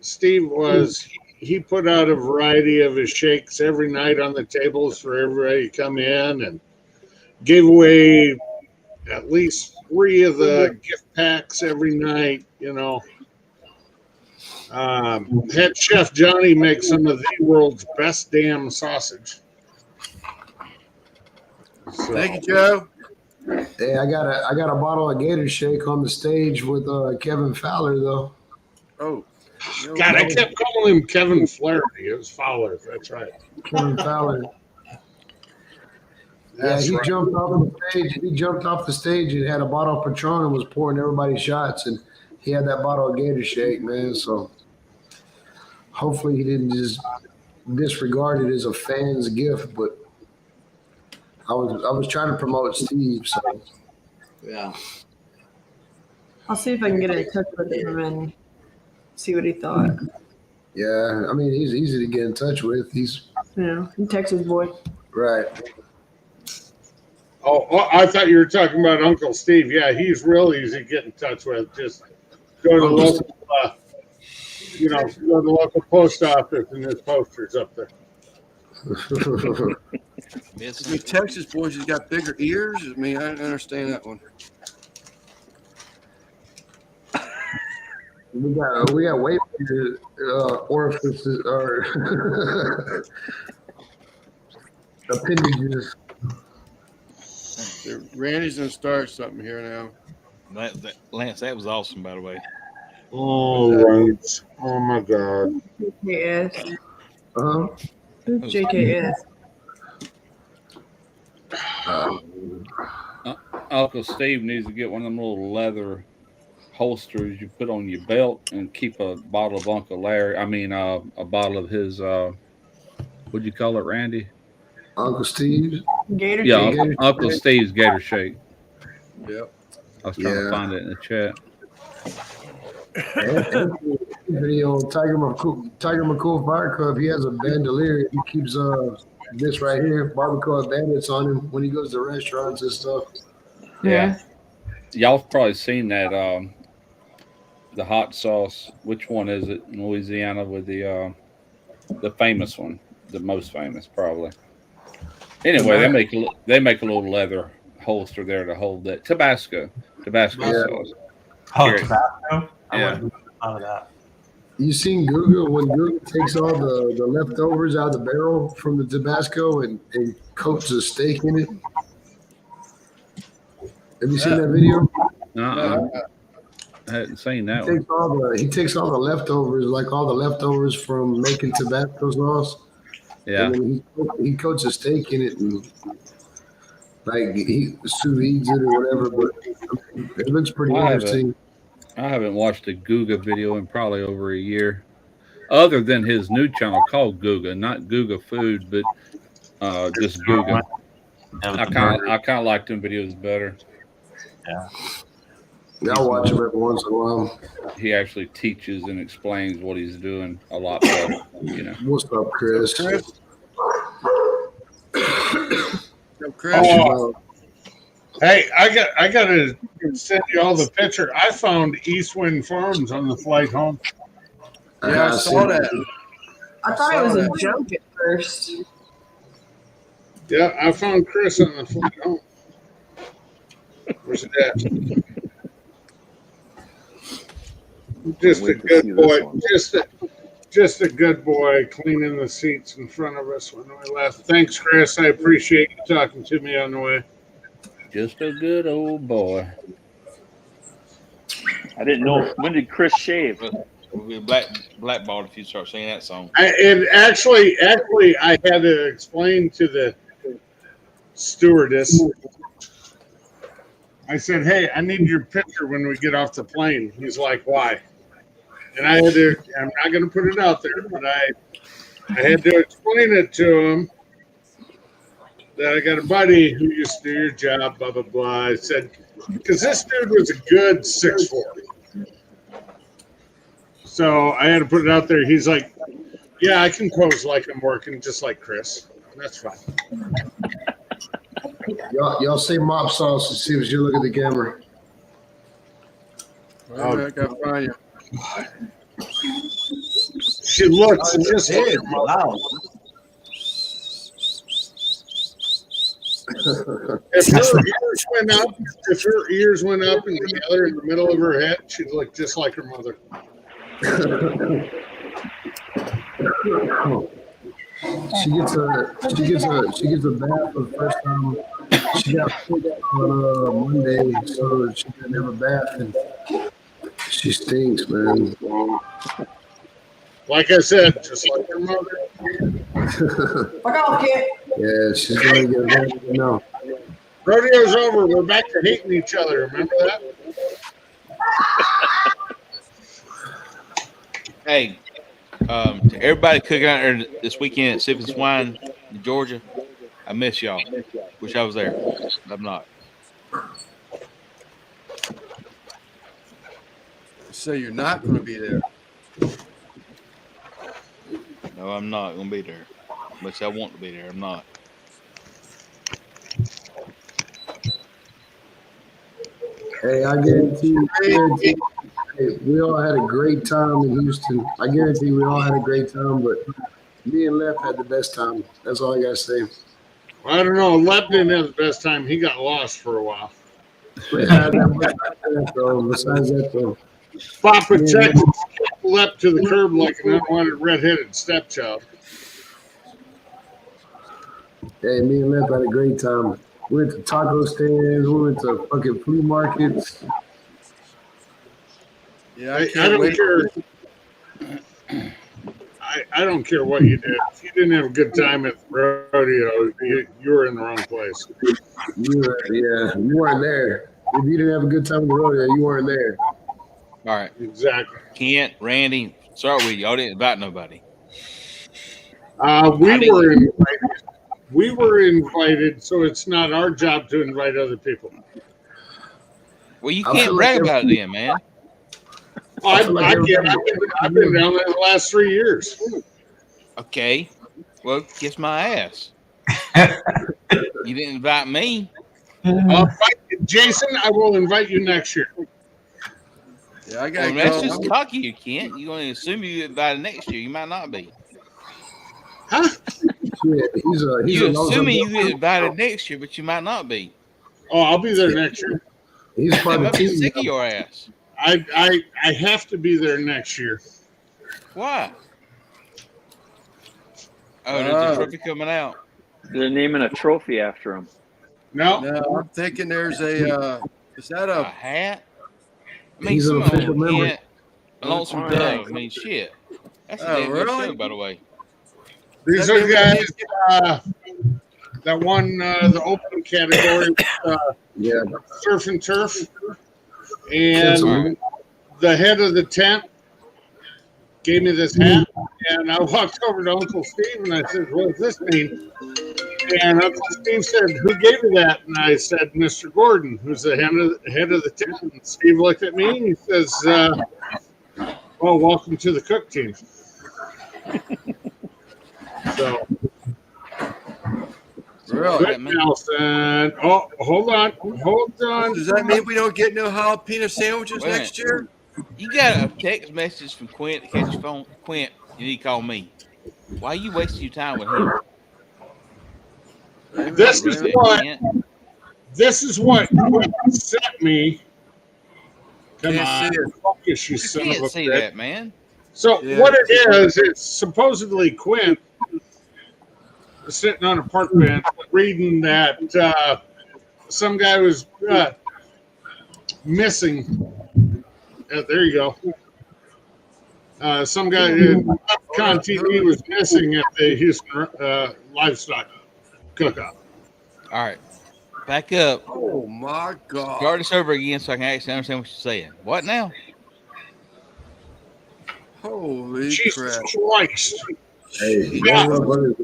S11: Steve was he put out a variety of his shakes every night on the tables for everybody to come in and gave away at least 3 of the gift packs every night, you know. Head chef Johnny makes some of the world's best damn sausage. So.
S1: Thank you, Joe.
S5: Hey, I got a bottle of Gator Shake on the stage with Kevin Fowler though.
S1: Oh,
S11: God, I kept calling him Kevin Flaherty. It was Fowler. That's right.
S5: Kevin Fowler.
S11: That's
S5: he
S11: right.
S5: jumped off the stage. He jumped off the stage and had a bottle of Patron and was pouring everybody shots. And he had that bottle of Gator Shake, man. So hopefully he didn't just disregard it as a fan's gift. But I was trying to promote Steve. So
S2: yeah,
S10: I'll see if I can get in touch with him and see what he thought.
S5: yeah, I mean he's easy to get in touch with. He's
S10: Texas boy.
S5: Right.
S11: Oh, I thought you were talking about Uncle Steve. Yeah, he's real easy to get in touch with. Just go to the local, go to the local post office and there's posters up there.
S1: I mean, Texas boys has got bigger ears. I mean, I don't understand that one.
S5: We got way bigger orifices or appendages.
S1: Randy's gonna start something here now.
S6: Lance, that was awesome, by the way.
S11: All right. Oh my God.
S10: Yes.
S5: Uh-huh.
S10: JKS.
S4: Uncle Steve needs to get one of them little leather holsters you put on your belt and keep a bottle of Uncle Larry. I mean, a bottle of his. What'd you call it, Randy?
S5: Uncle Steve's.
S10: Gator
S4: Yeah,
S10: Shake.
S4: Uncle Steve's Gator Shake.
S1: Yep.
S4: I was trying to find it in the chat.
S5: Video Tiger McCool Fire Club. He has a bandolier. He keeps this right here, Barbacoa Bandits, on him when he goes to restaurants and stuff.
S10: Yeah.
S4: Y'all probably seen that the hot sauce. Which one is it in Louisiana with the famous one, the most famous probably. Anyway, they make a little leather holster there to hold that Tabasco sauce.
S14: Oh,
S4: Here.
S14: Tabasco? I
S4: Yeah.
S14: wouldn't have thought of that.
S5: You seen Google when Google takes all the leftovers out of the barrel from the Tabasco and coats a steak in it? Have you seen that video?
S4: I hadn't seen that
S5: He
S4: one.
S5: takes all the leftovers, like all the leftovers from making Tabasco sauce.
S4: Yeah.
S5: And then he coats a steak in it and like he sous vides it or whatever. But it looks pretty interesting.
S4: I haven't watched a Guga video in probably over a year, other than his new channel called Guga, not Guga Food, but just Guga. I kind of like them videos better.
S14: Yeah.
S5: I'll watch him every once in a while.
S4: He actually teaches and explains what he's doing a lot better. You know.
S5: What's up, Chris?
S11: Hey, I got to send you all the picture. I found Eastwind Farms on the flight home.
S1: Yeah, I saw that.
S10: I thought it was
S1: saw
S10: a
S1: that.
S10: joke at first.
S11: Yeah, I found Chris on the flight home. Where's it at? Just a
S12: Wait to see
S11: good
S12: this
S11: boy.
S12: one.
S11: Just a good boy cleaning the seats in front of us when we left. Thanks, Chris. I appreciate you talking to me on the way.
S4: Just a good old boy.
S12: I didn't know. When did Chris shave?
S6: We'll be blackballed if you start singing that song.
S11: And actually, I had to explain to the stewardess. I said, "Hey, I need your picture when we get off the plane." He's like, "Why?" And I had to. I'm not going to put it out there, but I had to explain it to him that I got a buddy who used to do your job. Blah blah blah. I said, because this dude was a good 6'4". So I had to put it out there. He's like, "Yeah, I can pose like I'm working, just like Chris. That's fine."
S5: Y'all say mop sauce as soon as you look at the camera.
S1: I gotta find you.
S11: She looks just like her mother.
S2: Wow.
S11: If her ears went up and together in the middle of her head, she'd look just like her mother.
S5: She gets a bath for the first time. She got sick on Monday, so she didn't have a bath, and she stinks, man.
S11: Like I said, just like her mother.
S10: Fuck off, kid.
S5: Yeah, she's gonna get a bath now.
S11: Rodeo's over. We're back to hating each other. Remember that?
S6: Hey, to everybody cooking out there this weekend at Sipping Swine in Georgia, I miss y'all. Wish I was there. I'm not.
S1: So you're not going to be there.
S6: No, I'm not going to be there. Much I want to be there, I'm not.
S5: Hey, I guarantee hey, we all had a great time in Houston. I guarantee we all had a great time, but me and Left had the best time. That's all I gotta say.
S11: I don't know. Lep didn't have the best time. He got lost for a while.
S5: Besides that, though.
S11: Papa Texas Lep to the curb like an unwanted redheaded stepchild.
S5: Hey, me and Lep had a great time. We went to taco stands. We went to fucking flea markets.
S1: Yeah,
S11: I don't care. I don't care what you did. If you didn't have a good time at the rodeo, you were in the wrong place.
S5: You weren't there. If you didn't have a good time at the rodeo, you weren't there.
S6: All right.
S11: Exactly.
S6: Kent, Randy, start with y'all didn't invite nobody.
S11: We were invited, so it's not our job to invite other people.
S6: Well, you can't brag about it then, man.
S11: I've been down there the last 3 years.
S6: Okay. Well, kiss my ass. You didn't invite me.
S11: Jason, I will invite you next year.
S1: Yeah, I got.
S6: Well, that's just cocky, you can't. You're going to assume you get invited next year. You might not be.
S11: Huh?
S5: You're
S6: assuming you get invited next year, but you might not be.
S11: Oh, I'll be there next year.
S5: He's
S6: part of the team. Sick of your ass.
S11: I have to be there next year.
S6: Why? Oh, there's a trophy coming out.
S12: They're naming a trophy after him.
S11: No,
S1: I'm thinking there's a. Is that a
S6: hat? I mean,
S5: He's an official member.
S6: Lonesome Dove. I mean, shit. That's a damn good show, by the way.
S11: These are guys that won the open category, surf and turf, and the head of the tent gave me this hat, and I walked over to Uncle Steve and I said, "What does this mean?" And Uncle Steve said, "Who gave you that?" And I said, "Mr. Gordon, who's the head of the tent." And Steve looked at me and he says, "Well, welcome to the cook team." So,
S1: really?
S11: Nelson. Oh, hold on.
S1: Does that mean we don't get no jalapeno sandwiches next year?
S6: You got a text message from Quint to catch your phone. Quint, you need to call me. Why are you wasting your time with him?
S11: This is what Quint sent me. Come
S1: Can't
S11: on,
S1: see it.
S11: focus, you
S6: You
S11: son of
S6: can't
S11: a
S6: see
S11: bitch.
S6: that, man.
S11: So
S1: Yeah.
S11: what it is, it's supposedly Quint sitting on a park bench reading that some guy was missing. There you go. Some guy on TV was missing at the Houston livestock cook-off.
S6: All right. Back up.
S1: Oh my God.
S6: Start this over again so I can actually understand what you're saying. What now?
S1: Holy
S11: Jesus
S1: crap.
S11: Christ.
S5: Hey,
S11: Yeah.
S2: Money.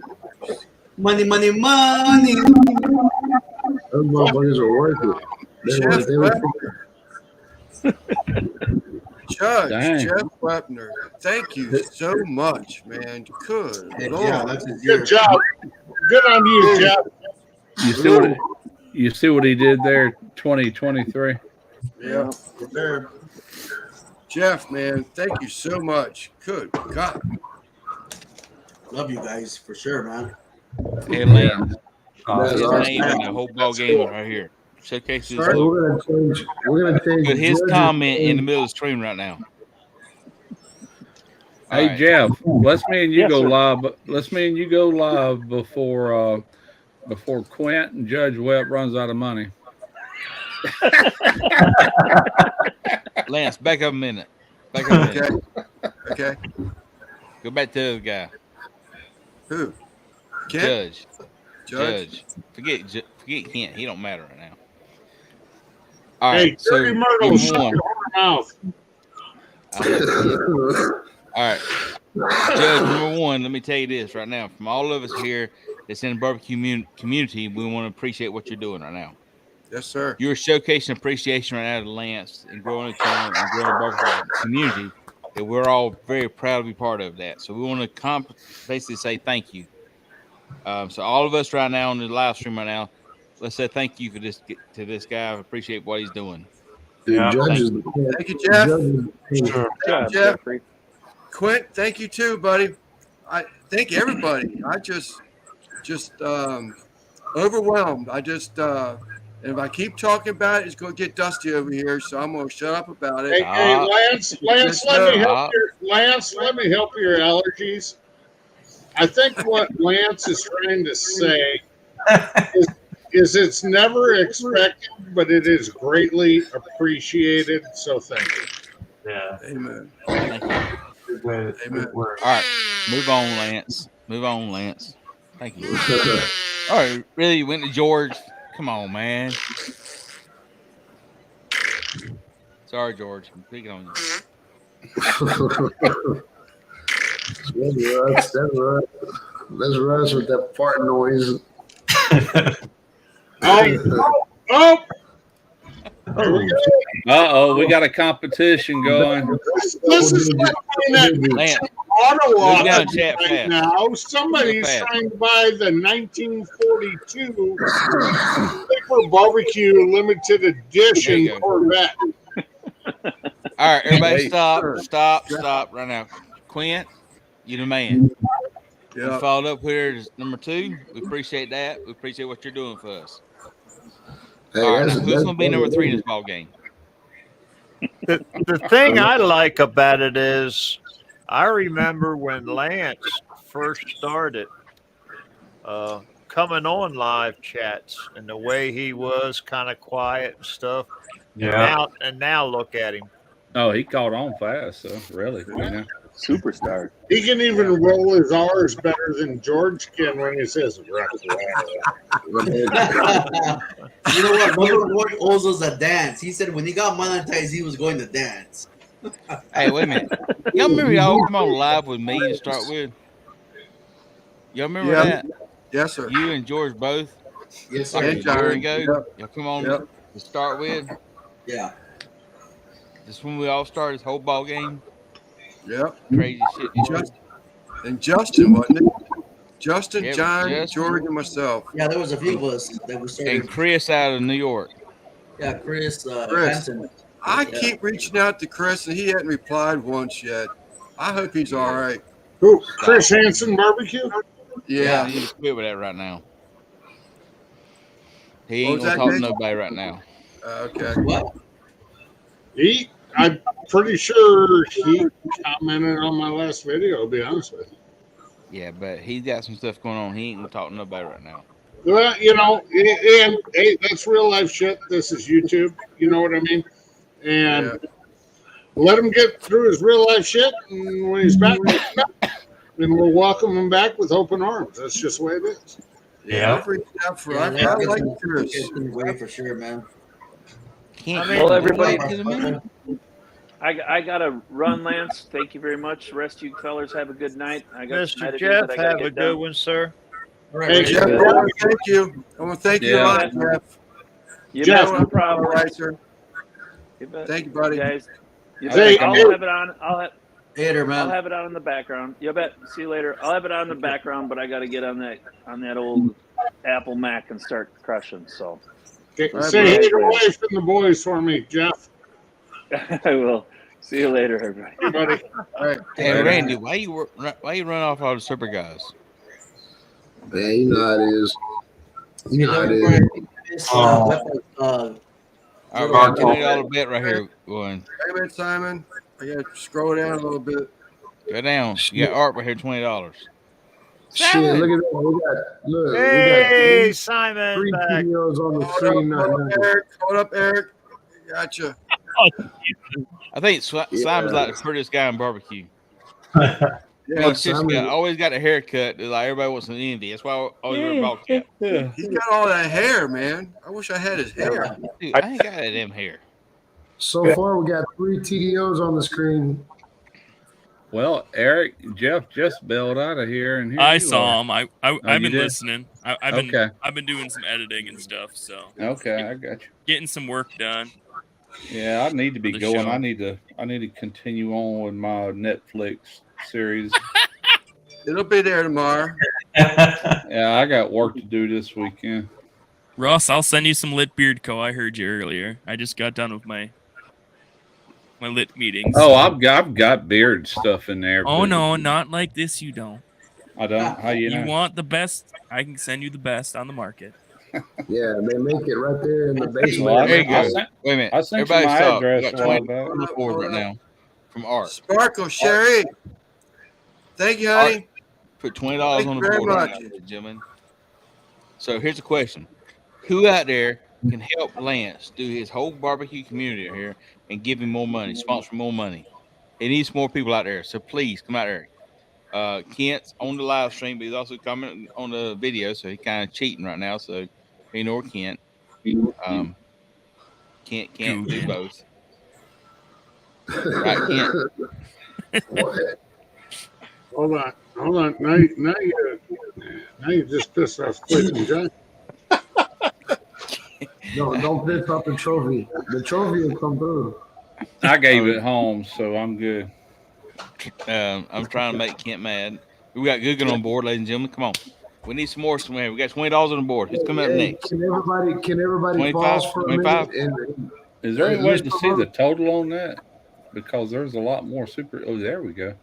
S5: Those motherfuckers are worth it. They were
S1: Judge
S4: Dang.
S1: Jeff Wepner, thank you so much, man. Good
S2: Heck
S1: Lord.
S2: yeah, that's his year.
S11: Good job. Good on you, Jeff.
S4: You see what he did there, 2023.
S1: Yeah.
S2: Sure.
S1: Jeff, man, thank you so much. Good God.
S2: Love you guys for sure, man.
S6: Hey, Lance.
S5: That's
S6: His
S5: awesome.
S6: name in the whole ball game right here. Showcase his
S1: Sorry?
S6: logo.
S5: We're gonna change
S6: Put his
S5: George's
S6: comment in the
S5: name.
S6: middle of the stream right now. All
S4: Hey
S6: right.
S4: Jeff, let's me and you
S12: Yes,
S4: go
S12: sir.
S4: live. Let's me and you go live before Quint and Judge Webb runs out of money.
S6: Lance, back up a minute. Back up a minute.
S1: Okay.
S6: Go back to the other guy.
S1: Who? Kent?
S6: Judge. Forget Kent. He don't matter right now. All
S11: Hey,
S6: right. So
S11: Dirty Myrtle,
S6: number
S11: shut
S6: one.
S11: your mouth.
S6: All right. Judge, number one, let me tell you this right now. From all of us here that's in the barbecue community, we want to appreciate what you're doing right now.
S1: Yes, sir.
S6: You're showcasing appreciation right now to Lance and growing the channel and growing the barbecue community. And we're all very proud to be part of that. So we want to basically say thank you. So all of us right now on the live stream right now, let's say thank you for this to this guy. I appreciate what he's doing.
S5: Dude, Judges.
S1: Thank you, Jeff.
S12: Sure.
S1: Thank you, Jeff. Quint, thank you too, buddy. I thank everybody. I just overwhelmed. And if I keep talking about it, it's going to get dusty over here. So I'm going to shut up about it.
S11: Hey, Lance,
S1: Just
S11: let me
S1: know.
S11: help your allergies. I think what Lance is trying to say is it's never expected, but it is greatly appreciated. So thank you.
S13: Yeah.
S1: Amen.
S6: Thank you.
S1: Amen.
S6: All right. Move on, Lance. Thank you. All right. Really, you went to George? Come on, man. Sorry, George. I'm picking on you.
S5: That's Russ with that fart noise.
S4: We got a competition going.
S11: This is like
S6: Lance,
S11: Ottawa
S6: move down chat
S11: right
S6: fast.
S11: now. Somebody's
S6: Fast.
S11: trying to buy the 1942 Paper Barbecue Limited Edition
S6: go.
S11: Corvette.
S6: All right, everybody,
S1: Hey,
S6: stop right now. Quint, you the man. We
S1: Yeah.
S6: followed up here as number 2. We appreciate that. We appreciate what you're doing for us.
S5: Hey,
S6: All right,
S5: that's-
S6: now, who's
S5: that's
S6: going to be number 3 in
S5: funny.
S6: this ball game?
S13: The thing I like about it is I remember when Lance first started coming on live chats and the way he was kind of quiet and stuff.
S14: Yeah.
S13: And now look at him.
S4: Oh, he caught on fast. So really, you know.
S12: Superstar.
S11: He can even roll his R's better than George can when he says rough.
S2: You know what? Brother Ward owes us a dance. He said when he got monetized, he was going to dance.
S6: Hey, wait a minute. Y'all remember y'all come on live with me to start with? Y'all remember
S1: Yeah.
S6: that?
S1: Yes, sir.
S6: You and George both?
S2: Yes, sir.
S6: Like a
S1: And
S6: year
S1: John.
S6: ago?
S1: Yep.
S6: Y'all come on
S1: Yep.
S6: to start with?
S2: Yeah.
S6: This when we all started this whole ball game?
S1: Yep.
S6: Crazy shit.
S1: And Justin, wasn't it? Justin,
S6: Yep,
S1: John,
S6: Justin.
S1: George, and myself.
S2: Yeah, there was a few of us that we started.
S6: And Chris out of New York.
S2: Yeah, Chris.
S1: Chris.
S2: Hansen.
S1: I keep reaching out to Chris, and he hadn't replied once yet. I hope he's all right.
S11: Who? Chris Hansen Barbecue?
S1: Yeah.
S6: He needs to quit with that right now. He
S1: What
S6: ain't
S1: was
S6: gonna
S1: that,
S6: talk to
S1: Gage?
S6: nobody right now.
S1: Okay.
S2: What?
S11: I'm pretty sure he commented on my last video, to be honest with you.
S6: Yeah, but he's got some stuff going on. He ain't gonna talk to nobody right now.
S11: Well, you know, and hey, that's real life shit. This is YouTube. You know what I mean? And let him get through his real life shit, and when he's back, then we'll welcome him back with open arms. That's just the way it is.
S1: Yeah, I've reached out for. I like Chris.
S2: Way for sure, man.
S12: Well, everybody, I got to run, Lance. Thank you very much. The rest of you fellas have a good night. I got some
S13: Mr.
S12: editing
S13: Jeff,
S12: that I gotta
S13: have
S12: get
S13: a good
S12: done.
S13: one, sir.
S1: Hey, Jeff, I want to thank you. I want to thank you a lot, Jeff.
S12: You
S1: Jeff,
S12: bet, no problem.
S1: all right, sir.
S12: You bet.
S1: Thank you, buddy.
S12: Guys. You
S1: Hey,
S12: bet. I'll have it on.
S2: Later, man.
S12: I'll have it on in the background. You bet. See you later. I'll have it on in the background, but I got to get on that old Apple Mac and start crushing. So.
S11: Okay, say hey to the wife and the boys for me, Jeff.
S12: I will. See you later, everybody.
S11: Hey, buddy.
S1: All right.
S6: Hey, Randy, why you run off all the super guys?
S5: Man, you know how it is. You know how it is.
S6: All right, we got a $20 bet right here going.
S1: Hey, man, Simon. I got to scroll down a little bit.
S6: Go down. You got Art right here, $20.
S5: Shit, look at that. We got
S13: Hey, Simon.
S5: three
S13: Back.
S5: videos on the screen right now.
S1: Hold up, Eric. Gotcha.
S6: I think Simon's like the prettiest guy in barbecue.
S1: Yeah,
S6: It's just always got a haircut. Like everybody wants an envy. That's why I always wear a ball cap.
S1: He's got all that hair, man. I wish I had his hair.
S6: Dude, I ain't got that damn hair.
S5: So far, we got 3 TDOs on the screen.
S4: Well, Eric, Jeff just bailed out of here, and here
S7: I
S4: you
S7: saw
S4: are.
S7: him. I've
S4: Oh,
S7: been
S4: you did?
S7: listening. I've been doing some editing and stuff. So
S4: Okay, I got you.
S7: getting some work done.
S4: Yeah, I need to be
S7: The
S4: going.
S7: show.
S4: I need to continue on with my Netflix series.
S1: It'll be there tomorrow.
S4: Yeah, I got work to do this weekend.
S7: Ross, I'll send you some Lit Beard Co. I heard you earlier. I just got done with my lit meetings.
S4: Oh, I've got beard stuff in there.
S7: Oh
S4: but
S7: no, not like this. You don't.
S4: I don't. How you know?
S7: want the best? I can send you the best on the market.
S5: Yeah, they make it right there in the basement.
S4: Well,
S6: There you go.
S4: sent-
S6: Wait a minute.
S4: I sent you
S6: Everybody
S4: my
S6: stop.
S4: address
S6: We got
S4: a while
S6: 20
S4: back.
S6: on the board right now from Art.
S1: Sparkle, Sherry. Thank you, honey.
S6: Art, put $20
S1: Thank
S6: on
S1: you
S6: the
S1: very
S6: board right
S1: much.
S6: now, ladies and gentlemen. So here's the question: who out there can help Lance do his whole barbecue community here and give him more money, sponsor more money? He needs more people out there. So please come out there. Kent's on the live stream, but he's also commenting on the video, so he's kind of cheating right now. So he nor Kent. Kent can't do both. Right, Kent?
S11: Hold on. Now you just pissed off Cliff and John.
S5: No, don't piss off the trophy. The trophy will come through.
S4: I gave it home, so I'm good.
S6: I'm trying to make Kent mad. We got Google on board, ladies and gentlemen. Come on. We need some more somewhere. We got $20 on the board. Who's coming up
S5: Hey,
S6: next?
S5: Can everybody
S6: 25,
S5: pause for a
S6: 25?
S5: minute? And,
S4: Is there any way
S5: let's
S4: to see the total on that? Because there's a lot more super. Oh, there we go.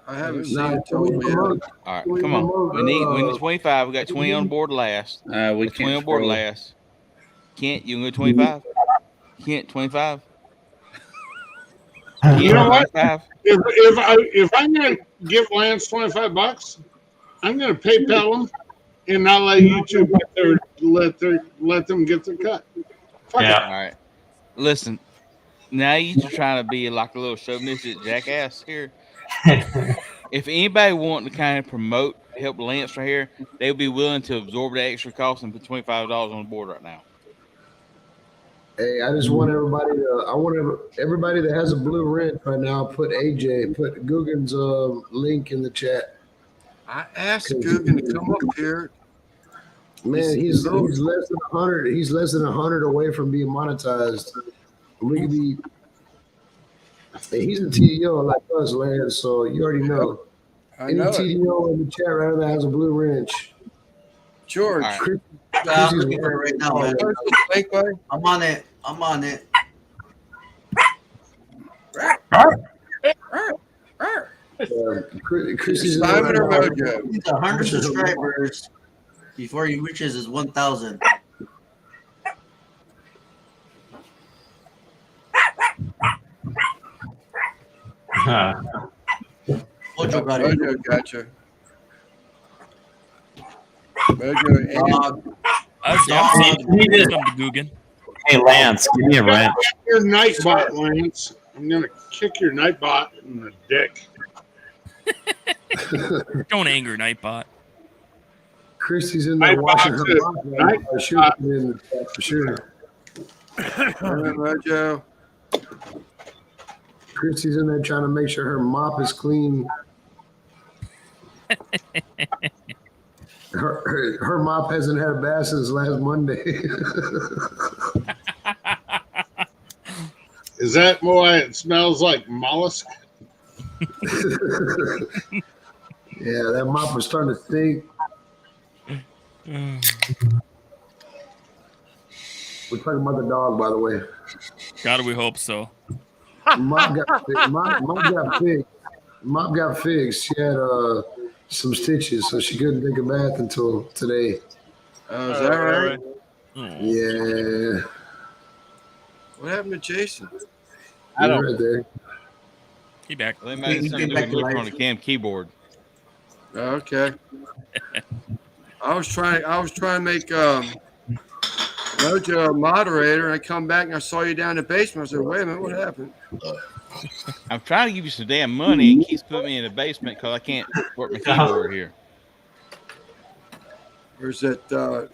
S1: I haven't
S5: Nah,
S1: seen it
S5: can we
S1: totally yet.
S5: promote-
S6: All right,
S5: can we
S6: come on.
S5: promote,
S6: We need 25. We got 20 on board last.
S4: We
S6: Got 20
S4: can't
S6: on board
S4: scroll.
S6: last. Kent, you can go 25? Kent, 25?
S11: You know what?
S6: 25?
S11: If I'm gonna give Lance $25, I'm gonna PayPal him and not let YouTube let them get their cut. Fuck it.
S6: All right. Listen, now you're trying to be like a little chauvinistic jackass here. If anybody wanting to kind of promote, help Lance right here, they'll be willing to absorb the extra cost and put $25 on the board right now.
S5: Hey, I just want everybody to. Everybody that has a blue wrench right now. Put Guggen's link in the chat.
S1: I asked Guggen to come up here.
S5: Man, he's less than 100. He's less than 100 away from being monetized. We could be. Hey, he's a TDO like us, Lance. So you already know. Any
S1: know it.
S5: TDO in the chat right now that has a blue wrench.
S1: George.
S6: All right.
S2: I'm looking for it right now, man. I'm on it.
S5: Chrissy's
S1: Simon or Mojo?
S2: He's 100 subscribers before he reaches his 1,000. Mojo got it.
S1: Mojo gotcha. Mojo
S7: Guggen.
S12: Hey, Lance, give me a wrench.
S11: Your Nightbot, Lance. I'm gonna kick your Nightbot in the dick.
S7: Don't anger Nightbot.
S5: Christy's in there watching her mom. For sure.
S1: Mojo.
S5: Christy's in there trying to make sure her mop is clean. Her mop hasn't had a bath since last Monday.
S11: Is that why it smells like mollusk?
S5: Yeah, that mop was starting to stink. We're talking about the dog, by the way.
S7: God, we hope so.
S5: Mop got fixed. She had some stitches, so she couldn't take a bath until today.
S1: Oh, is that right?
S5: Yeah.
S1: What happened to Jason?
S5: I don't. Right there.
S7: He back.
S6: They might have something to do with looking on the cam keyboard.
S1: Okay. I was trying to make Mojo a moderator, and I come back and I saw you down in the basement. I said, "Wait a minute, what happened?"
S6: I'm trying to give you some damn money and keeps putting me in the basement because I can't work my keyboard here.
S1: Or is it the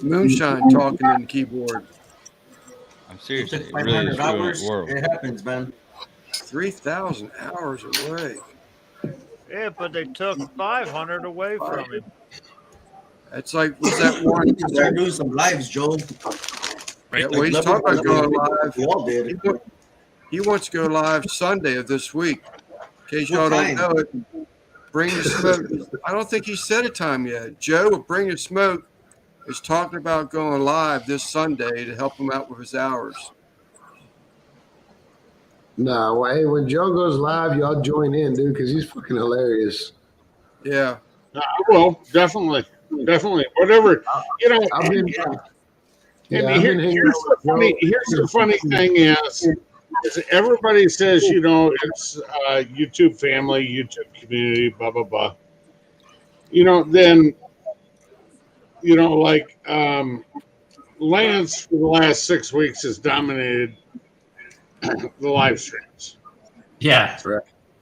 S1: moonshine talking in the keyboard?
S6: I'm serious. It
S2: took
S6: really is
S2: 500
S6: ruining
S2: hours.
S6: the world.
S2: It happens, man.
S1: 3,000 hours away.
S13: Yeah, but they took 500 away from him.
S1: That's like, what's that one?
S2: You can start doing some lives, Joe.
S1: Yeah, well, he's talking about going live.
S2: We all did.
S1: He wants to go live Sunday of this week. In case y'all don't know it, Bring the Smoke. I don't think he set a time yet. Joe with Bring the Smoke is talking about going live this Sunday to help him out with his hours.
S5: Nah, well, hey, when Joe goes live, y'all join in, dude, because he's fucking hilarious.
S1: Yeah.
S11: I will, definitely. Whatever, you know. Here's the funny thing is everybody says, you know, it's YouTube family, YouTube community, blah, blah, blah. You know, then, you know, like Lance for the last 6 weeks has dominated the live streams.
S9: Yeah.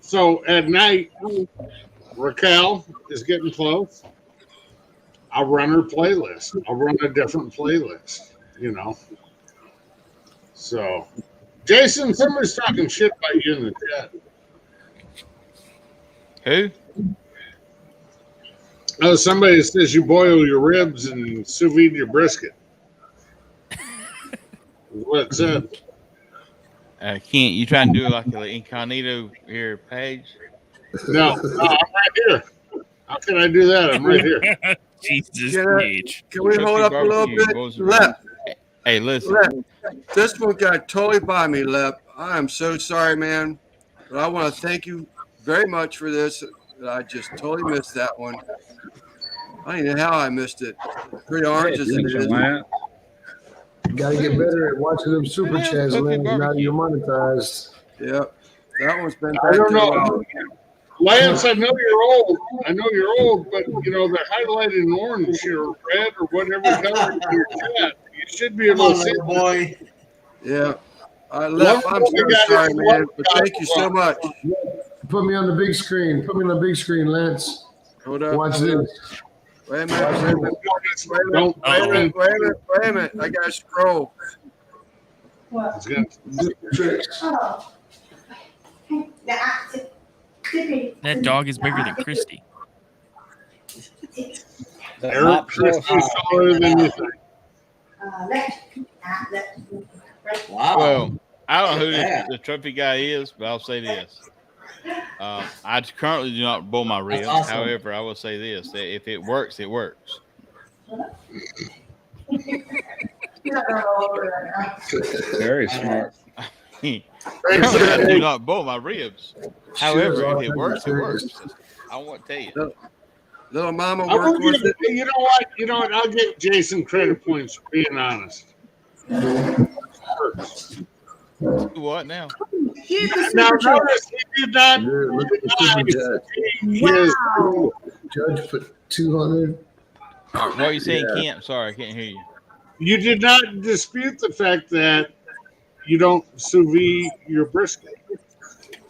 S11: So at night, Raquel is getting close. I'll run her playlist. I'll run a different playlist, you know. So, Jason, somebody's talking shit about you in the chat.
S6: Who?
S11: Oh, somebody says you boil your ribs and sous vide your brisket. That's what it said.
S6: Can't you try and do like an incognito here page?
S11: No, I'm right here. How can I do that? I'm right here.
S7: Jesus,
S1: can we hold up a little bit? Lep.
S6: Hey, listen.
S1: Lep. This one got totally by me, Lep. I am so sorry, man. But I want to thank you very much for this. I just totally missed that one. I don't even know how I missed it. Pretty orange as it is.
S5: Got to get better at watching them super chats, Lance. Now you're monetized.
S1: Yep. That one's been
S11: I don't know. Lance, I know you're old, but you know they're highlighted in orange or red or whatever color in your chat. You should be able to see,
S2: boy.
S1: Yeah. I'm so sorry, man, but thank you so much.
S5: Put me on the big screen. Put me on the big screen, Lance.
S1: Hold up.
S5: Watch this.
S1: Wait a minute. I got to scroll.
S5: What?
S7: That dog is bigger than Christy.
S11: Eric Christie's taller than you think.
S2: Wow.
S6: Well, I don't know who the trophy guy is, but I'll say this. I currently do not bowl my ribs.
S2: Awesome.
S6: However, I will say this: that if it works, it works.
S4: Very smart.
S6: I do not bowl my ribs. However, if it works, it works.
S5: Serious.
S6: I won't tell you.
S1: Little mama
S11: I
S1: work
S11: will
S1: with
S11: give,
S1: it.
S11: you know what? You know what? I'll give Jason credit points for being honest.
S6: What now?
S11: Now notice he did not.
S5: Dude, look at the super
S11: His,
S10: Wow.
S5: Judge put 200.
S6: What are you saying,
S5: Yeah.
S6: Kent? Sorry, I can't hear you.
S11: you did not dispute the fact that you don't sous vide your brisket.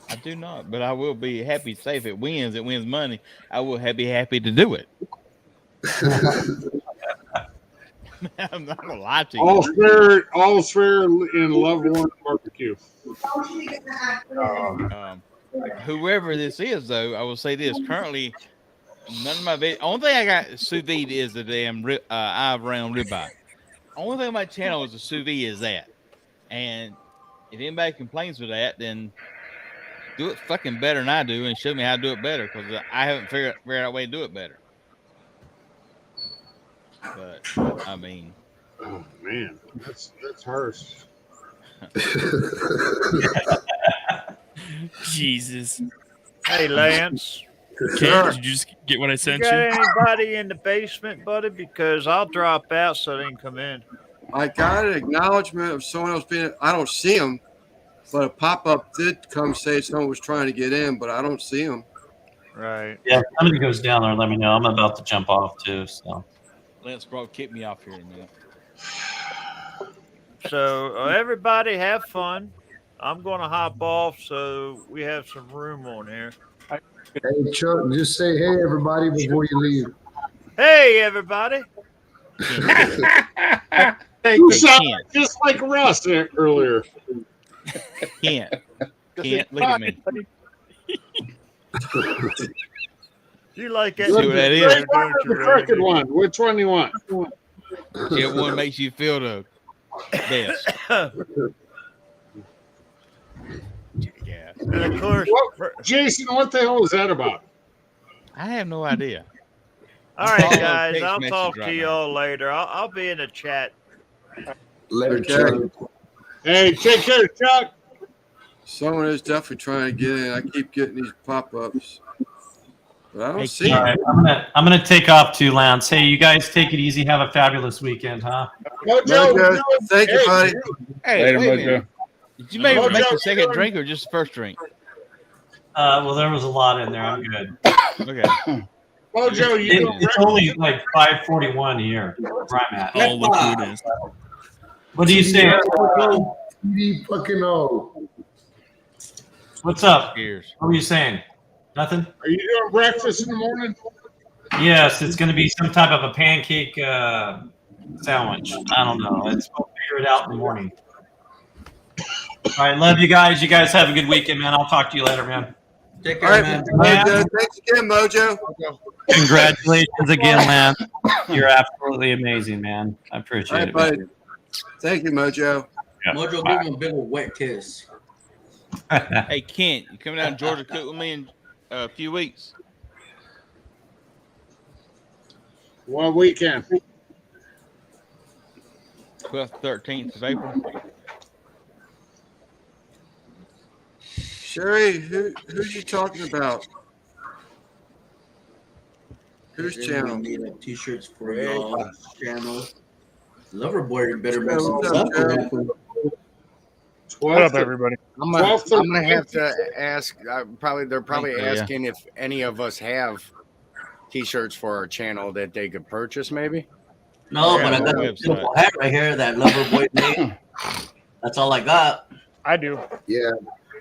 S6: I do not, but I will be happy to say if it wins money. I will be happy to do it. I'm not gonna lie to you.
S11: All fair in Lovelorn barbecue.
S6: Whoever this is, though, I will say this: currently, none of my only thing I got sous vide is the damn eye round ribeye. Only thing on my channel is the sous vide is that, and if anybody complains with that, then do it fucking better than I do and show me how to do it better because I haven't figured out a way to do it better. But I mean,
S11: oh man, that's harsh.
S7: Jesus.
S13: Hey, Lance.
S7: Ken, did you just get what I sent
S13: You
S7: you?
S13: got anybody in the basement, buddy? Because I'll drop out so they can come in.
S1: I got an acknowledgement of someone else being. I don't see him, but a pop-up did come say someone was trying to get in, but I don't see him.
S13: Right.
S9: Yeah, if somebody goes down there, let me know. I'm about to jump off too. So
S6: Lance bro, kick me off here in a minute.
S13: So everybody have fun. I'm going to hop off so we have some room on here.
S5: Hey, Chuck, just say hey, everybody, before you leave.
S13: Hey, everybody.
S11: You sound just like Russ earlier.
S6: Can't look at me.
S13: You like it?
S6: See what that is?
S11: The second one. Which one you want?
S6: Whichever one makes you feel the best. Yeah.
S13: And of course,
S11: Jason, what the hell is that about?
S6: I have no idea.
S13: all right,
S6: Follow
S13: guys.
S6: text
S13: I'll
S6: message
S13: talk to
S6: right
S13: you
S6: now.
S13: all later. I'll be in the chat.
S5: Later, Chuck.
S11: Hey, take care, Chuck.
S1: Someone is definitely trying to get in. I keep getting these pop-ups, but I don't
S6: Hey,
S1: see
S9: all
S1: him.
S9: right, I'm gonna take off too, Lance. Hey, you guys take it easy. Have a fabulous weekend, huh?
S1: Mojo, thank you, buddy.
S6: Hey,
S4: Later,
S6: wait a
S4: Mojo.
S6: minute. Did you maybe
S11: Mojo,
S6: make the second drink or just the first drink?
S9: Well, there was a lot in there. I'm good.
S6: Okay.
S11: Mojo,
S9: It's only like 5:41 here where I'm at.
S7: Oh, look who it is.
S9: What do you say?
S5: TD fucking O.
S9: What's up?
S6: Cheers.
S9: What were you saying? Nothing?
S11: Are you doing breakfast in the morning?
S9: Yes, it's going to be some type of a pancake sandwich. I don't know. We'll figure it out in the morning. All right, love you guys. You guys have a good weekend, man. I'll talk to you later, man.
S2: Take
S1: All
S2: care,
S1: right,
S2: man.
S1: Mojo, thanks again, Mojo.
S9: Congratulations again, Lance. You're absolutely amazing, man. I
S1: All
S9: appreciate
S1: right,
S9: it.
S1: buddy.
S9: Man.
S1: Thank you, Mojo.
S9: Yeah.
S2: Mojo, give him a big old wet kiss.
S6: Hey, Kent, you coming down to Georgia to cook with me in a few weeks?
S11: One weekend.
S6: 12th, 13th of April.
S1: Sherry, who's you talking about? Whose channel?
S2: We need t-shirts for y'all channel. Loverboy better make some
S1: What's
S2: stuff
S1: up, Jerry?
S2: happen.
S8: What up, everybody?
S15: I'm gonna have to ask. They're probably
S6: Thank you.
S15: asking if any of us have T-shirts for our channel that they could purchase, maybe.
S2: No,
S6: Yeah,
S2: but I
S6: on
S2: got
S6: our
S2: a
S6: website.
S2: beautiful hat right here that Loverboy made. That's all I got.
S8: I do.
S5: Yeah.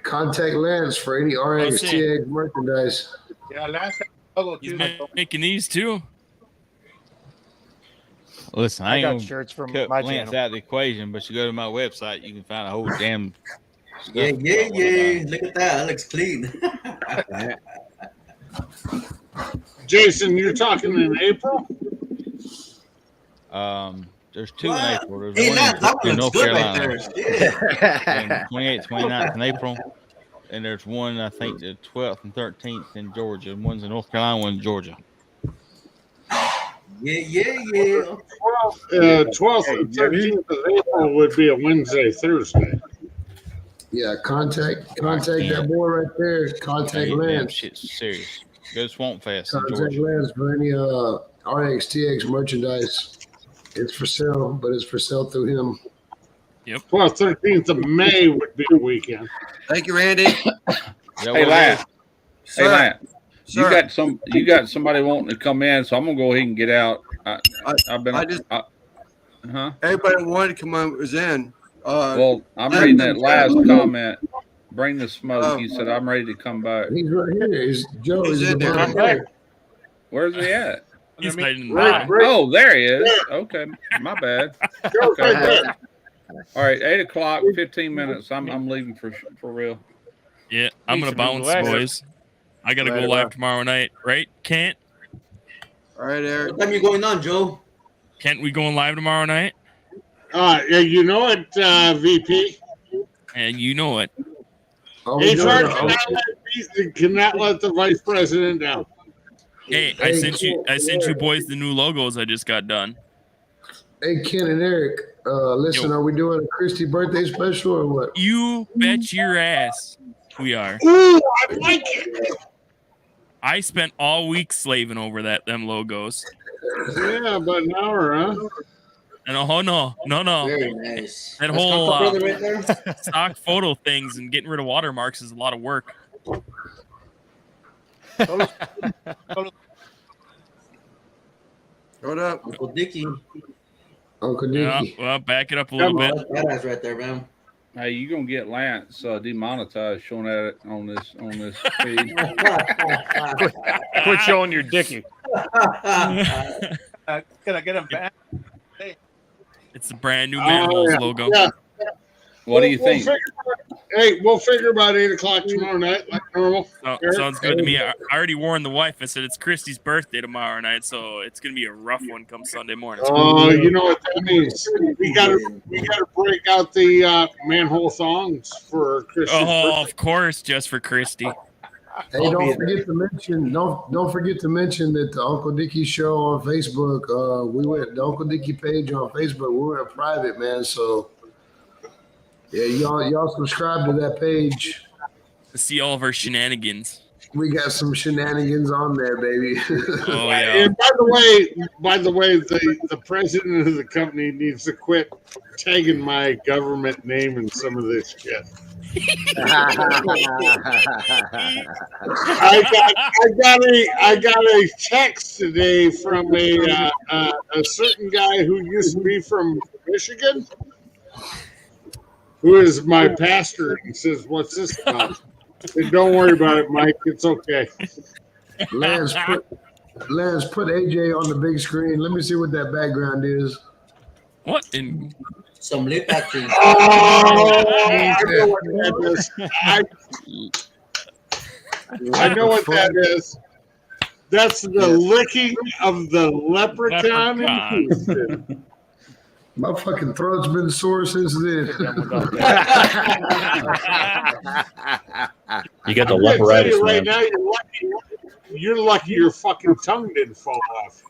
S5: Contact Lance for any RX TX merchandise.
S3: Yeah, last time
S7: He's making these too.
S6: Listen, I
S8: I
S6: ain't
S8: got
S6: gonna
S8: shirts from
S6: cut
S8: my
S6: Lance
S8: channel.
S6: out of the equation, but you go to my website, you can find a whole damn stuff.
S2: Yeah.
S6: about what I buy.
S2: Look at that. That looks clean.
S11: Jason, you're talking in April?
S6: There's two in
S2: What?
S6: April. There's
S2: Hey,
S6: one
S2: that
S6: in
S2: one looks
S6: North
S2: good right
S6: Carolina.
S2: there.
S6: 28th, 29th in April. And there's one, I think, the 12th and 13th in Georgia. And one's in North Carolina, one in Georgia.
S2: Yeah.
S11: 12th and 13th of April would be a Wednesday, Thursday.
S5: Yeah, contact that boy right there. Contact
S6: Damn
S5: Lance.
S6: shit's serious. Go to Swamp Fest in
S5: Contact
S6: Georgia.
S5: Lance for any RXTX merchandise. It's for sale, but it's for sale through him.
S7: Yep.
S11: 12th, 13th of May would be the weekend.
S1: Thank you, Randy.
S4: Hey, Lance. Hey,
S1: Sir.
S4: Lance. You
S1: Sir.
S4: got somebody wanting to come in, so I'm gonna go ahead and get out.
S1: Everybody who wanted to come on was in.
S4: Well, I'm reading that last comment. Bring the smoke. He said, "I'm ready to come back."
S5: He's right here. He's Joe. He's
S1: in there.
S5: right there.
S4: Where's he at?
S7: He's hiding in the
S11: Right,
S7: bottom.
S11: right.
S4: Oh, there he is. Okay, my bad.
S11: Joe's
S4: Okay.
S11: right there.
S4: All right, 8:00, 15 minutes. I'm leaving for real.
S7: Yeah, I'm gonna
S8: Should move
S7: bounce,
S8: the ladder.
S7: boys. I gotta go
S1: Right
S7: live
S1: about.
S7: tomorrow night, right? Kent?
S1: All right, Eric.
S2: What time you going on, Joe?
S7: Kent, we going live tomorrow night?
S11: Yeah, you know it, VP.
S7: And you know it.
S11: HR cannot let the vice president down.
S7: Hey, I sent you boys the new logos I just got done.
S5: Hey, Ken and Eric, listen, are we doing a Christie birthday special or what?
S7: You bet your ass we are.
S11: Ooh, I like it.
S7: I spent all week slaving over them logos.
S11: Yeah, about an hour, huh?
S7: And no.
S2: Very nice.
S7: That
S2: That's
S7: whole
S2: Comfort Brother right there.
S7: stock photo things and getting rid of watermarks is a lot of work.
S1: Hold up.
S2: Uncle Dickie.
S5: Uncle
S7: Yeah,
S5: Dickie.
S7: well, back it up a little bit.
S2: Badass right there, man.
S4: Hey, you gonna get Lance demonetized showing that on this feed?
S8: Quit showing your Dickie.
S3: Can I get him back?
S7: It's a brand new manholes logo.
S11: Yeah.
S4: What do you think?
S11: We'll figure about 8 o'clock tomorrow night, like normal.
S7: Sounds good to me. I already warned the wife. I said it's Christy's birthday tomorrow night, so it's gonna be a rough one come Sunday morning.
S11: Oh, you know what that means? We gotta break out the manhole thongs for Christian.
S7: Oh, of course, just for Christy.
S5: Hey, don't forget to mention that the Uncle Dickie show on Facebook. We went the Uncle Dickie page on Facebook. We went private, man. So yeah, y'all subscribe to that page.
S7: To see all of our shenanigans.
S5: We got some shenanigans on there, baby.
S7: Oh yeah.
S11: And by the way, the president of the company needs to quit tagging my government name in some of this shit. I got a text today from a certain guy who used to be from Michigan, who is my pastor. He says, "What's this about?" I said, "Don't worry about it, Mike. It's okay."
S5: Lance, put AJ on the big screen. Let me see what that background is.
S7: What in
S2: some lip acting?
S11: Oh, I know what that is. I know what that is. That's the licking of the leprechaun.
S5: My fucking throat's been sore since then.
S16: You got the
S11: I'm gonna tell
S16: leperitis,
S11: you right
S16: man.
S11: now, you're lucky your fucking tongue didn't fall off.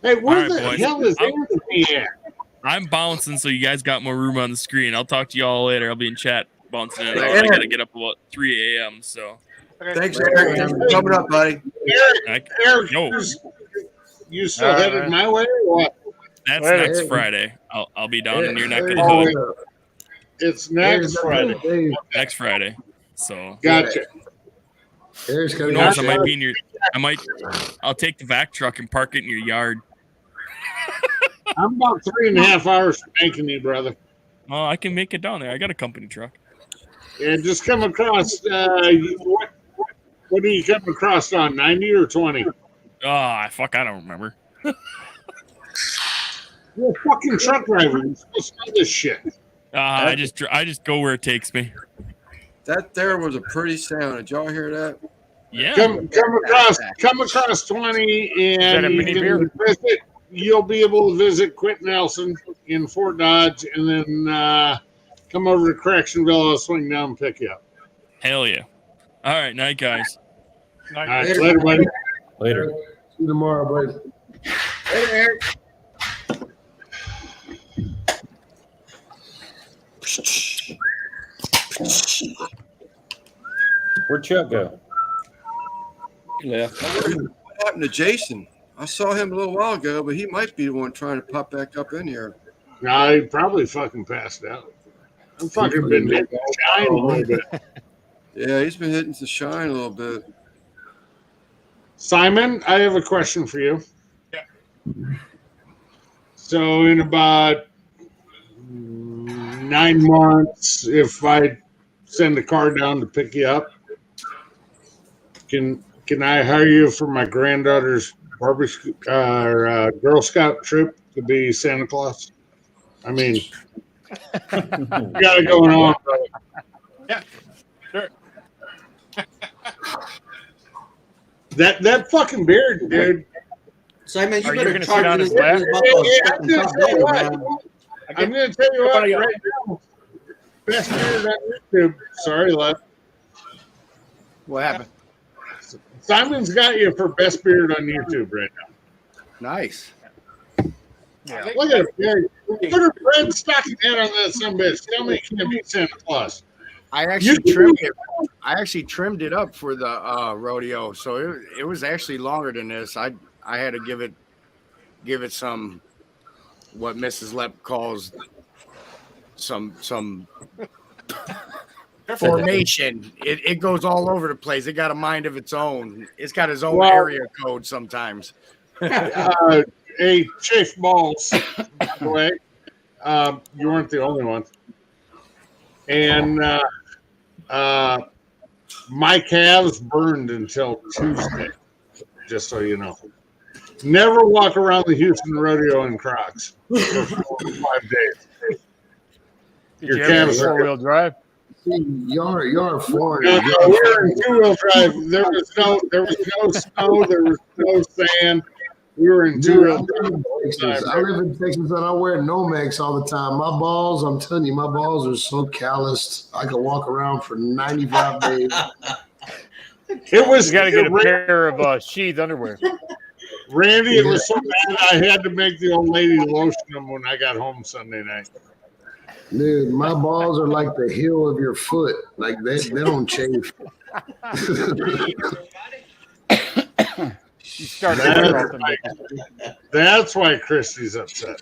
S11: Hey, where
S7: All right,
S11: the
S7: boys.
S11: hell is Anthony at?
S7: I'm bouncing, so you guys got more room on the screen. I'll talk to you all later. I'll be in chat bouncing it out. I gotta get up about 3 a.m. So
S1: Thanks, Eric. Thanks for coming up, buddy.
S11: Eric,
S7: Yo.
S11: you still headed my way or what?
S7: That's
S11: Hey,
S7: next
S11: hey.
S7: Friday. I'll be down in your neck of the
S11: Oh,
S7: hood.
S11: it's next Friday.
S7: Next Friday. So
S11: Gotcha.
S7: Who knows? I might be in your. I'll take the vac truck and park it in your yard.
S11: I'm about 3.5 hours from making you, brother.
S7: Oh, I can make it down there. I got a company truck.
S11: And just come across, what do you come across on, 90 or 20?
S7: Oh, fuck, I don't remember.
S11: You're a fucking truck driver. You're supposed to know this shit.
S7: I just go where it takes me.
S1: That there was a pretty sound. Did y'all hear that?
S7: Yeah.
S11: Come across 20
S8: that a
S11: and
S8: mini
S11: you
S8: beer?
S11: can visit. You'll be able to visit Quit Nelson in Fort Dodge, and then come over to Correctionville. I'll swing down and pick you up.
S7: Hell yeah. All right, night, guys.
S11: All right, later, buddy.
S16: Later.
S5: See you tomorrow, buddy.
S11: Eric.
S16: Where'd Chuck go?
S4: He left.
S1: What happened to Jason? I saw him a little while ago, but he might be the one trying to pop back up in here.
S11: No, he probably fucking passed out. I'm fucking been hitting the shine a little bit.
S1: Yeah, he's been hitting the shine a little bit.
S11: Simon, I have a question for you.
S3: Yeah.
S11: So in about 9 months, if I send a car down to pick you up, can I hire you for my granddaughter's barbecue Girl Scout trip to be Santa Claus? I mean, you got it going on, brother.
S3: Yeah, sure.
S11: That fucking beard, dude.
S2: Simon, you
S8: Are you
S2: better
S8: gonna
S2: charge
S8: sit on
S2: me
S8: his lap?
S11: I'm gonna tell you what right now. Best beard on YouTube. Sorry, left.
S15: What happened?
S11: Simon's got you for best beard on YouTube right now.
S15: Nice.
S8: Yeah.
S11: Look at him. Put a red stocking hat on that son of a bitch. Tell me he can't be Santa Claus.
S15: I actually trimmed it. I actually trimmed it up for the rodeo, so it was actually longer than this. I had to give it some what Mrs. Lepp calls some formation. It goes all over the place. It got a mind of its own. It's got its own area code sometimes.
S11: Hey, Chafe Balls, by the way. You weren't the only one. And my calves burned until Tuesday, just so you know. Never walk around the Houston Rodeo in Crocs for 4 to 5 days.
S8: Did you have a four-wheel drive?
S5: You're foreign.
S11: No, we were in two-wheel drive. There was no snow. There was no sand. We were in two-wheel drive.
S5: I live in Texas and I wear Nomex all the time. My balls, I'm telling you, my balls are so calloused. I could walk around for 95 days.
S11: It was.
S8: You got to get a pair of sheath underwear.
S11: Randy, it was so bad I had to make the old lady lotion them when I got home Sunday night.
S5: Dude, my balls are like the heel of your foot. Like they don't chafe.
S8: You start
S11: that's why Christy's upset.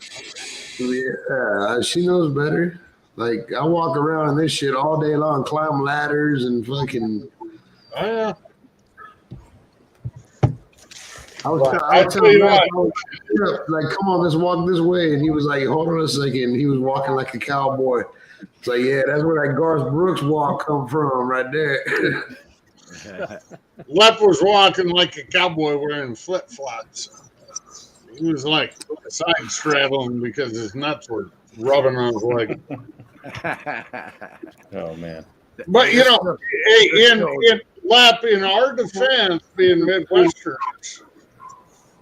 S5: Yeah, she knows better. Like I walk around in this shit all day long, climb ladders and fucking.
S11: Oh yeah.
S5: I was telling him, like, come on, let's walk this way. And he was like, hold on a second. He was walking like a cowboy. It's like, yeah, that's where that Garth Brooks walk come from right there.
S11: Lep was walking like a cowboy wearing flip-flops. He was like side straddling because his nuts were rubbing on his leg.
S16: Oh, man.
S11: But, you know, in Lep, in our defense, being Midwesterners,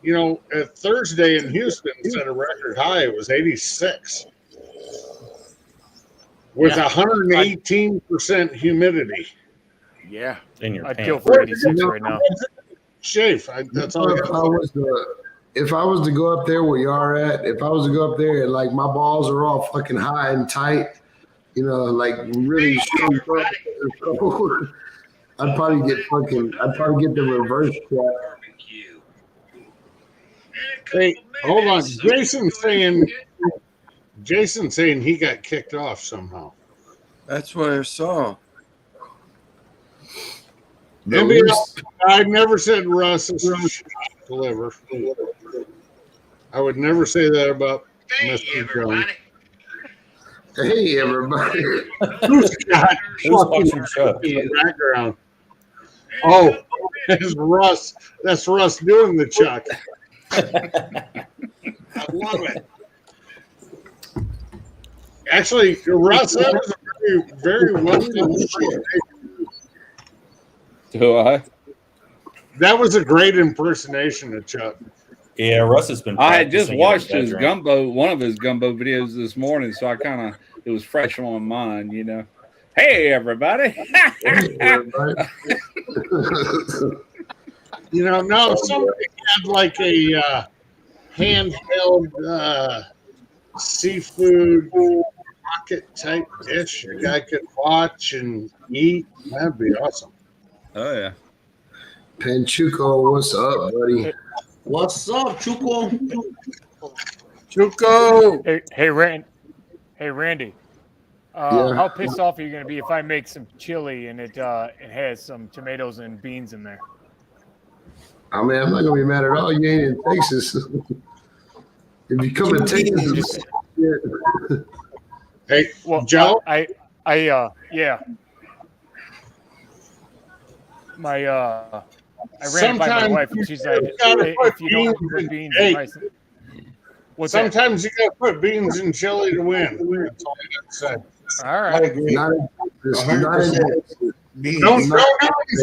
S11: you know, at Thursday in Houston set a record high. It was 86 with 118% humidity.
S15: Yeah.
S16: In your
S8: I'd
S16: pants.
S8: kill for 86 right now.
S11: Chafe. That's all I got.
S5: If I was to go up there where you are at, if I was to go up there and like my balls are all fucking high and tight, you know, like really strong, I'd probably get the reverse trap.
S11: Hey, hold on. Jason's saying he got kicked off somehow.
S1: That's what I saw.
S11: I never said Russ is deliver. I would never say that about Mr. Jones.
S5: Hey, everybody.
S11: Who's got
S16: watching Chuck?
S11: in the background? Oh, it's Russ. That's Russ doing the Chuck. I love it. Actually, Russ, that was a very, very well done.
S4: Do I?
S11: That was a great impersonation of Chuck.
S16: Yeah, Russ has been.
S4: I had just
S16: practicing
S4: watched
S16: in
S4: his one of his gumbo videos this morning, so I kind of it was fresh on my mind, you know. Hey, everybody!
S11: You know, no, somebody had like handheld seafood pocket type dish a guy could watch and eat, that'd be awesome.
S4: Oh yeah.
S5: Panchuco, what's up, buddy?
S2: What's up, Chuco?
S1: Chuco.
S8: Hey, Randy.
S5: Yeah.
S8: How pissed off are you going to be if I make some chili and it has some tomatoes and beans in there?
S5: I mean, I'm not gonna be mad at all. You ain't in Texas. If you come to Texas,
S11: Hey,
S8: well,
S11: Joe.
S8: Yeah. My I ran it by my wife and she's like, hey, if you don't put beans in rice. What's that?
S11: Sometimes you gotta put beans in chili to win. That's all I gotta say.
S8: All right.
S5: not
S11: in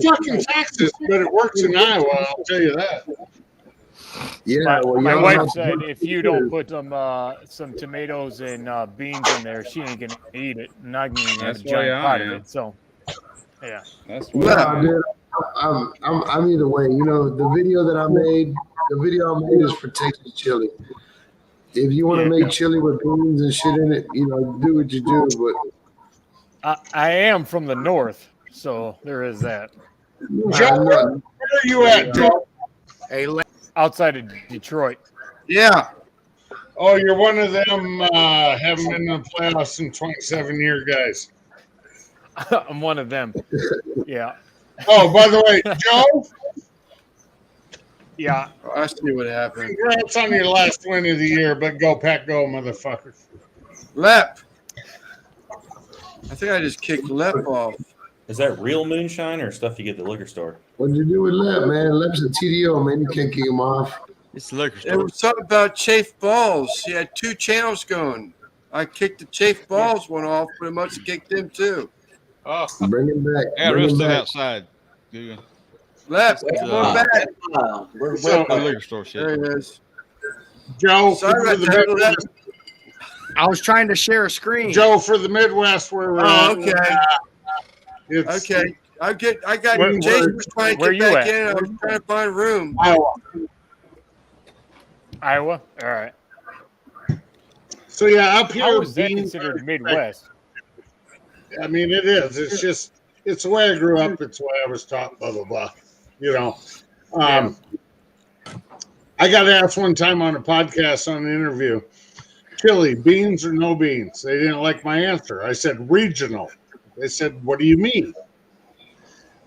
S11: fucking Texas, but it works in Iowa, I'll tell you that.
S5: Yeah,
S8: my wife said if you don't put some tomatoes and beans in there, she ain't gonna eat it. Not gonna have a giant pot of it. So, yeah,
S4: that's
S5: what. Dude, I'm either way. You know, the video I made is for Texas chili. If you want to make chili with beans and shit in it, you know, do what you do. But
S8: I am from the north, so there is that.
S11: Joe, where are you at, Joe?
S15: Hey,
S8: outside of Detroit.
S1: Yeah.
S11: Oh, you're one of them haven't been in the playoffs in 27 years, guys.
S8: I'm one of them. Yeah.
S11: Oh, by the way, Joe.
S8: Yeah.
S1: Oh, I see what happened.
S11: Congrats on your last win of the year, but go Pack go, motherfucker.
S1: Lep. I think I just kicked Lep off.
S16: Is that real moonshine or stuff you get at the liquor store?
S5: What'd you do with Lep, man? Lep's a TDO, man. You can't kick him off.
S6: It's the liquor store.
S1: There was something about Chafe Balls. He had 2 channels going. I kicked the Chafe Balls one off, but it must have kicked him too.
S6: Oh.
S5: Bring him back.
S6: Yeah,
S5: Bring
S6: real
S5: him
S6: stuff
S5: back.
S6: outside.
S1: Lep, come on back.
S6: We're
S11: So,
S6: the liquor store shit.
S1: There it is.
S11: Joe,
S1: Sorry
S11: for
S1: about
S11: the
S1: that,
S11: Midwest,
S15: I was trying to share a screen.
S11: Joe, for the Midwest, where we're
S1: Oh,
S11: at.
S1: okay.
S11: It's
S1: Okay. I got
S8: Where-
S1: Jason was trying to
S8: where
S1: get
S8: you
S1: back
S8: at?
S1: in. I was trying to find room.
S8: Iowa? All right.
S11: So, yeah, up here.
S8: How is that
S11: beans
S8: considered
S11: are-
S8: Midwest?
S11: I mean, it is. It's just, it's the way I grew up. It's the way I was taught, blah, blah, blah. You know, I got asked one time on a podcast on an interview, chili, beans or no beans? They didn't like my answer. I said, regional. They said, what do you mean?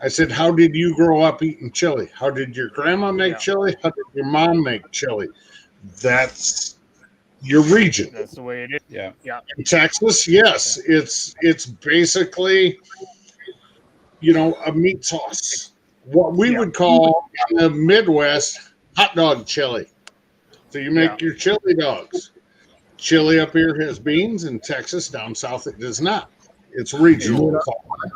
S11: I said, how did you grow up eating chili? How did your grandma make chili? How did your mom make chili? That's your region.
S8: That's the way it is.
S4: Yeah.
S8: Yeah.
S11: In Texas, yes, it's basically, you know, a meat sauce. What we would call in the Midwest hot dog chili. So you make your chili dogs. Chili up here has beans, in Texas down south it does not. It's regional.
S5: I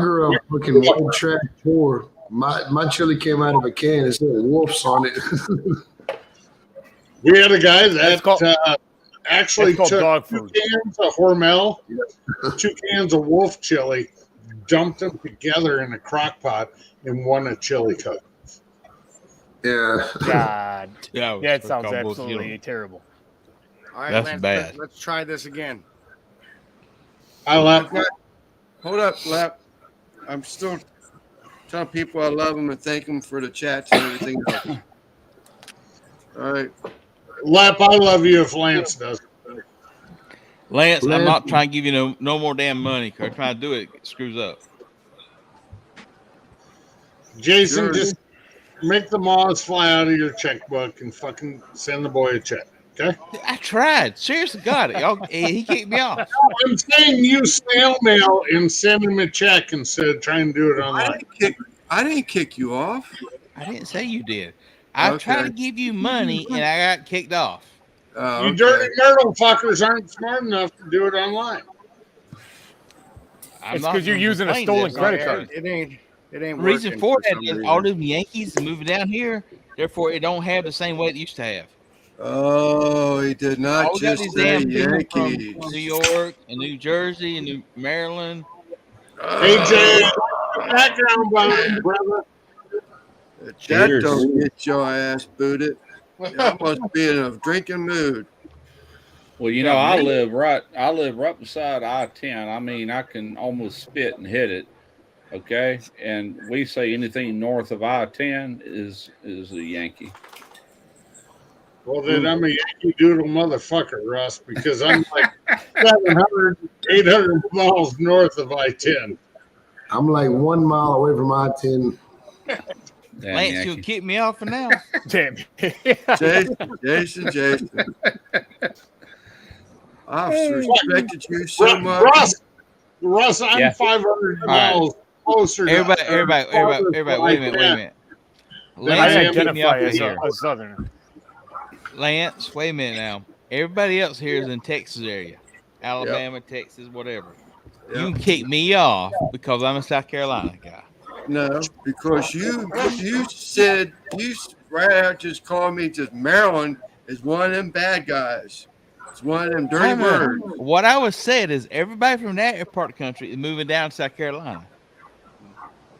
S5: grew up looking White Trash Tour. My chili came out of a can. It said Wolf's on it.
S11: We had a guy that actually
S8: called
S11: took
S8: dog
S11: 2
S8: food.
S11: cans of Hormel, 2 cans of Wolf chili, dumped them together in a crock pot, and won a chili cook.
S5: Yeah.
S8: God.
S6: Yeah,
S8: That sounds absolutely terrible.
S15: All right,
S6: That's
S15: Lance,
S6: bad.
S15: Let's try this again.
S1: Hold up, Lep. I'm still telling people I love them and thank them for the chats and everything else. All right.
S11: Lap, I love you if Lance does.
S6: Lance, I'm not trying to give you no more damn money. Cause trying to do it screws up.
S11: Jason,
S1: Sure.
S11: just make the moths fly out of your checkbook and fucking send the boy a check. Okay?
S6: I tried. Seriously, got it. Y'all, he kicked me off.
S11: I'm saying you snail mail and send him a check instead of trying to do it online.
S1: I didn't kick you off.
S6: I didn't say you did. I
S1: Okay.
S6: tried to give you money and I got kicked off.
S1: Oh,
S11: You
S1: okay.
S11: dirty myrtle fuckers aren't smart enough to do it online.
S6: I'm
S8: It's
S6: not
S8: 'cause you're
S6: gonna
S8: using a
S6: complain.
S8: stolen
S6: That's
S8: credit
S6: not
S8: card.
S6: true.
S15: It ain't
S6: The reason
S15: working
S6: for
S15: for
S6: that
S15: some
S6: is
S15: reason.
S6: all them Yankees moving down here. Therefore, it don't have the same weight it used to have.
S1: Oh, he did not
S6: All we got
S1: just
S6: these
S1: say
S6: damn people
S1: Yankees.
S6: from New York and New Jersey and New Maryland.
S11: AJ, background behind, brother.
S1: That
S16: Cheers.
S1: don't get your ass booted. I must be in a drinking mood.
S4: Well, you know, I live right beside I-10. I mean, I can almost spit and hit it. Okay, and we say anything north of I-10 is a Yankee.
S11: Well, then I'm a Yankee Doodle motherfucker, Russ, because I'm like 700, 800 miles north of I-10.
S5: I'm like 1 mile away from I-10.
S4: Damn
S6: Lance,
S4: Yankee.
S6: you'll kick me off for now.
S8: Damn.
S1: Jason. I've respected you so much.
S11: Russ, I'm 500 miles closer.
S6: Everybody, wait a minute. Lance,
S8: I
S6: you kick me off
S8: identify as
S6: here.
S8: a Southerner.
S6: Lance, wait a minute now. Everybody else here is in Texas area, Alabama, Texas, whatever. You can kick me off because I'm a South Carolina guy.
S1: No, because you said you right out just called me to Maryland is one of them bad guys. It's one of them dirty birds.
S6: What I was saying is everybody from that part of the country is moving down to South Carolina.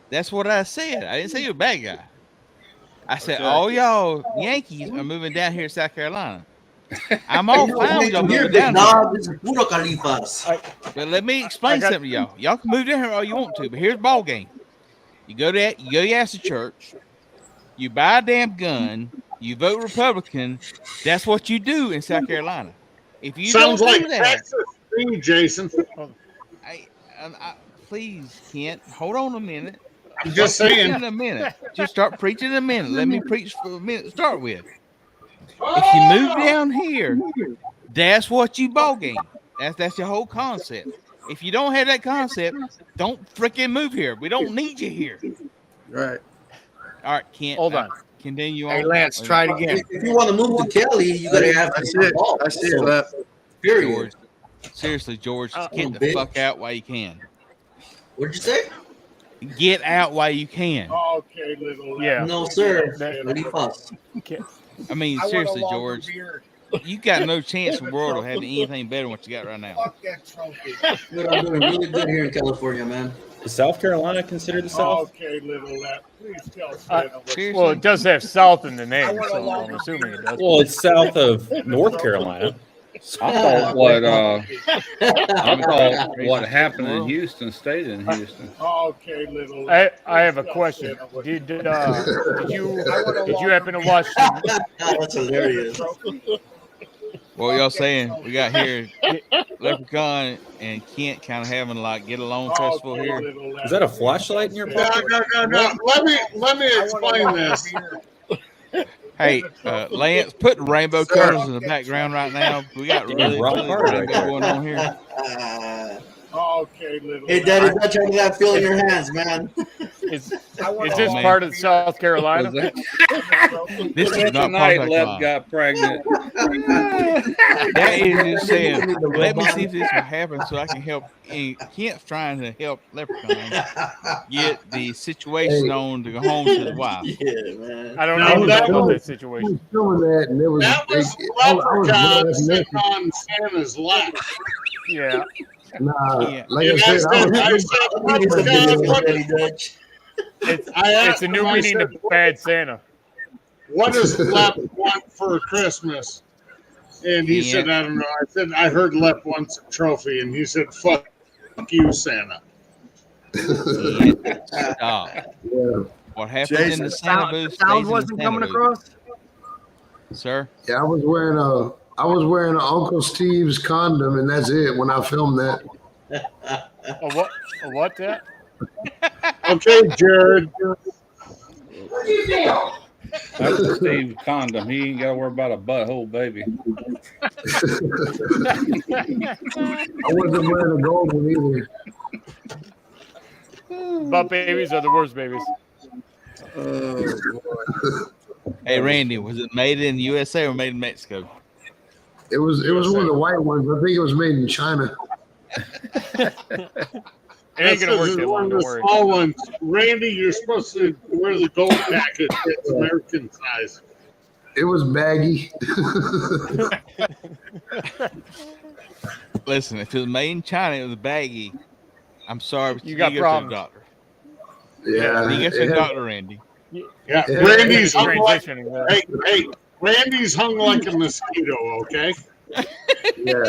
S6: That's what I said. I didn't say you're a bad guy. I said all y'all Yankees are moving down here to South Carolina. I'm all fine with y'all moving down here. But let me explain something to y'all. Y'all can move down here all you want to, but here's the ball game. You go you ask the church, you buy a damn gun, you vote Republican. That's what you do in South Carolina. If you
S11: Sounds
S6: don't
S11: like
S6: do that,
S11: Texas to me, Jason.
S6: please, Kent, hold on a minute.
S11: I'm just saying.
S6: In a minute. Just start preaching in a minute. Let me preach for a minute to start with. If you move down here, that's what you ball game. That's your whole concept. If you don't have that concept, don't freaking move here. We don't need you here.
S1: Right.
S6: All right, Kent.
S8: Hold on.
S6: Continue on.
S15: Hey, Lance, try it again.
S2: If you want to move to Kelly, you got to have
S1: I see it. Left.
S2: Period.
S6: George, seriously, George, get the fuck out while you can.
S2: What'd you say?
S6: Get out while you can.
S11: Okay, little.
S8: Yeah.
S2: No, sir.
S6: I mean, seriously, George, you got no chance in the world of having anything better than what you got right now.
S2: Fuck that trophy. Dude, I'm doing really good here in California, man.
S16: Is South Carolina considered the South?
S11: Okay, little lap. Please tell Santa
S8: Well, it does have South in the name, so I'm assuming it does.
S16: Well, it's south of North Carolina.
S4: I thought what happened in Houston stayed in Houston.
S11: Okay, little.
S8: I have a question. Did you happen to watch?
S2: That's hilarious.
S6: What y'all saying? We got here Leprechaun and Kent kind of having like get along festival here.
S16: Is that a flashlight in your pocket?
S11: No. Let me explain this.
S6: Hey, Lance, put rainbow colors in the background right now. We got really rainbow going on here.
S11: Okay, little.
S2: Hey, Daddy, touch on that feel in your hands, man.
S8: Is this part of South Carolina?
S6: This is not
S4: tonight. Lev got pregnant.
S6: That is just saying. Let me see if this will happen so I can help. Kent's trying to help Leprechaun get the situation on to go home to his wife.
S2: Yeah, man.
S8: I don't know about that situation.
S5: Doing that, and it was.
S11: That was Leprechaun sitting on Santa's lap.
S8: Yeah.
S5: Nah,
S6: Yeah.
S5: like I said,
S8: It's a new meaning to bad Santa.
S11: What does Lep want for Christmas? And he said, I don't know. I said, I heard Lep wants a trophy. And he said, fuck you, Santa.
S6: Stop.
S5: Yeah.
S6: What happened in the Santa booth?
S15: Sound wasn't coming across.
S6: Sir?
S5: Yeah, I was wearing an Uncle Steve's condom, and that's it when I filmed that.
S8: A what that?
S11: Okay, Jared.
S10: What do you feel?
S4: That's Steve's condom. He ain't got to worry about a butthole baby.
S5: I wasn't wearing a gold one either.
S8: Butt babies are the worst babies.
S6: Hey, Randy, was it made in USA or made in Mexico?
S5: It was one of the white ones. I think it was made in China.
S8: It ain't gonna work that long. Don't worry.
S11: Small ones. Randy, you're supposed to wear the gold package. It's American size.
S5: It was baggy.
S6: Listen, if it was made in China, it was baggy. I'm sorry, but
S8: You got
S6: go
S8: problems.
S6: to the doctor.
S5: Yeah.
S6: You get to the doctor, Randy.
S11: Yeah,
S5: Yeah.
S11: Randy's
S8: Transitioning.
S11: hey, Randy's hung like a mosquito. Okay.
S5: Yeah.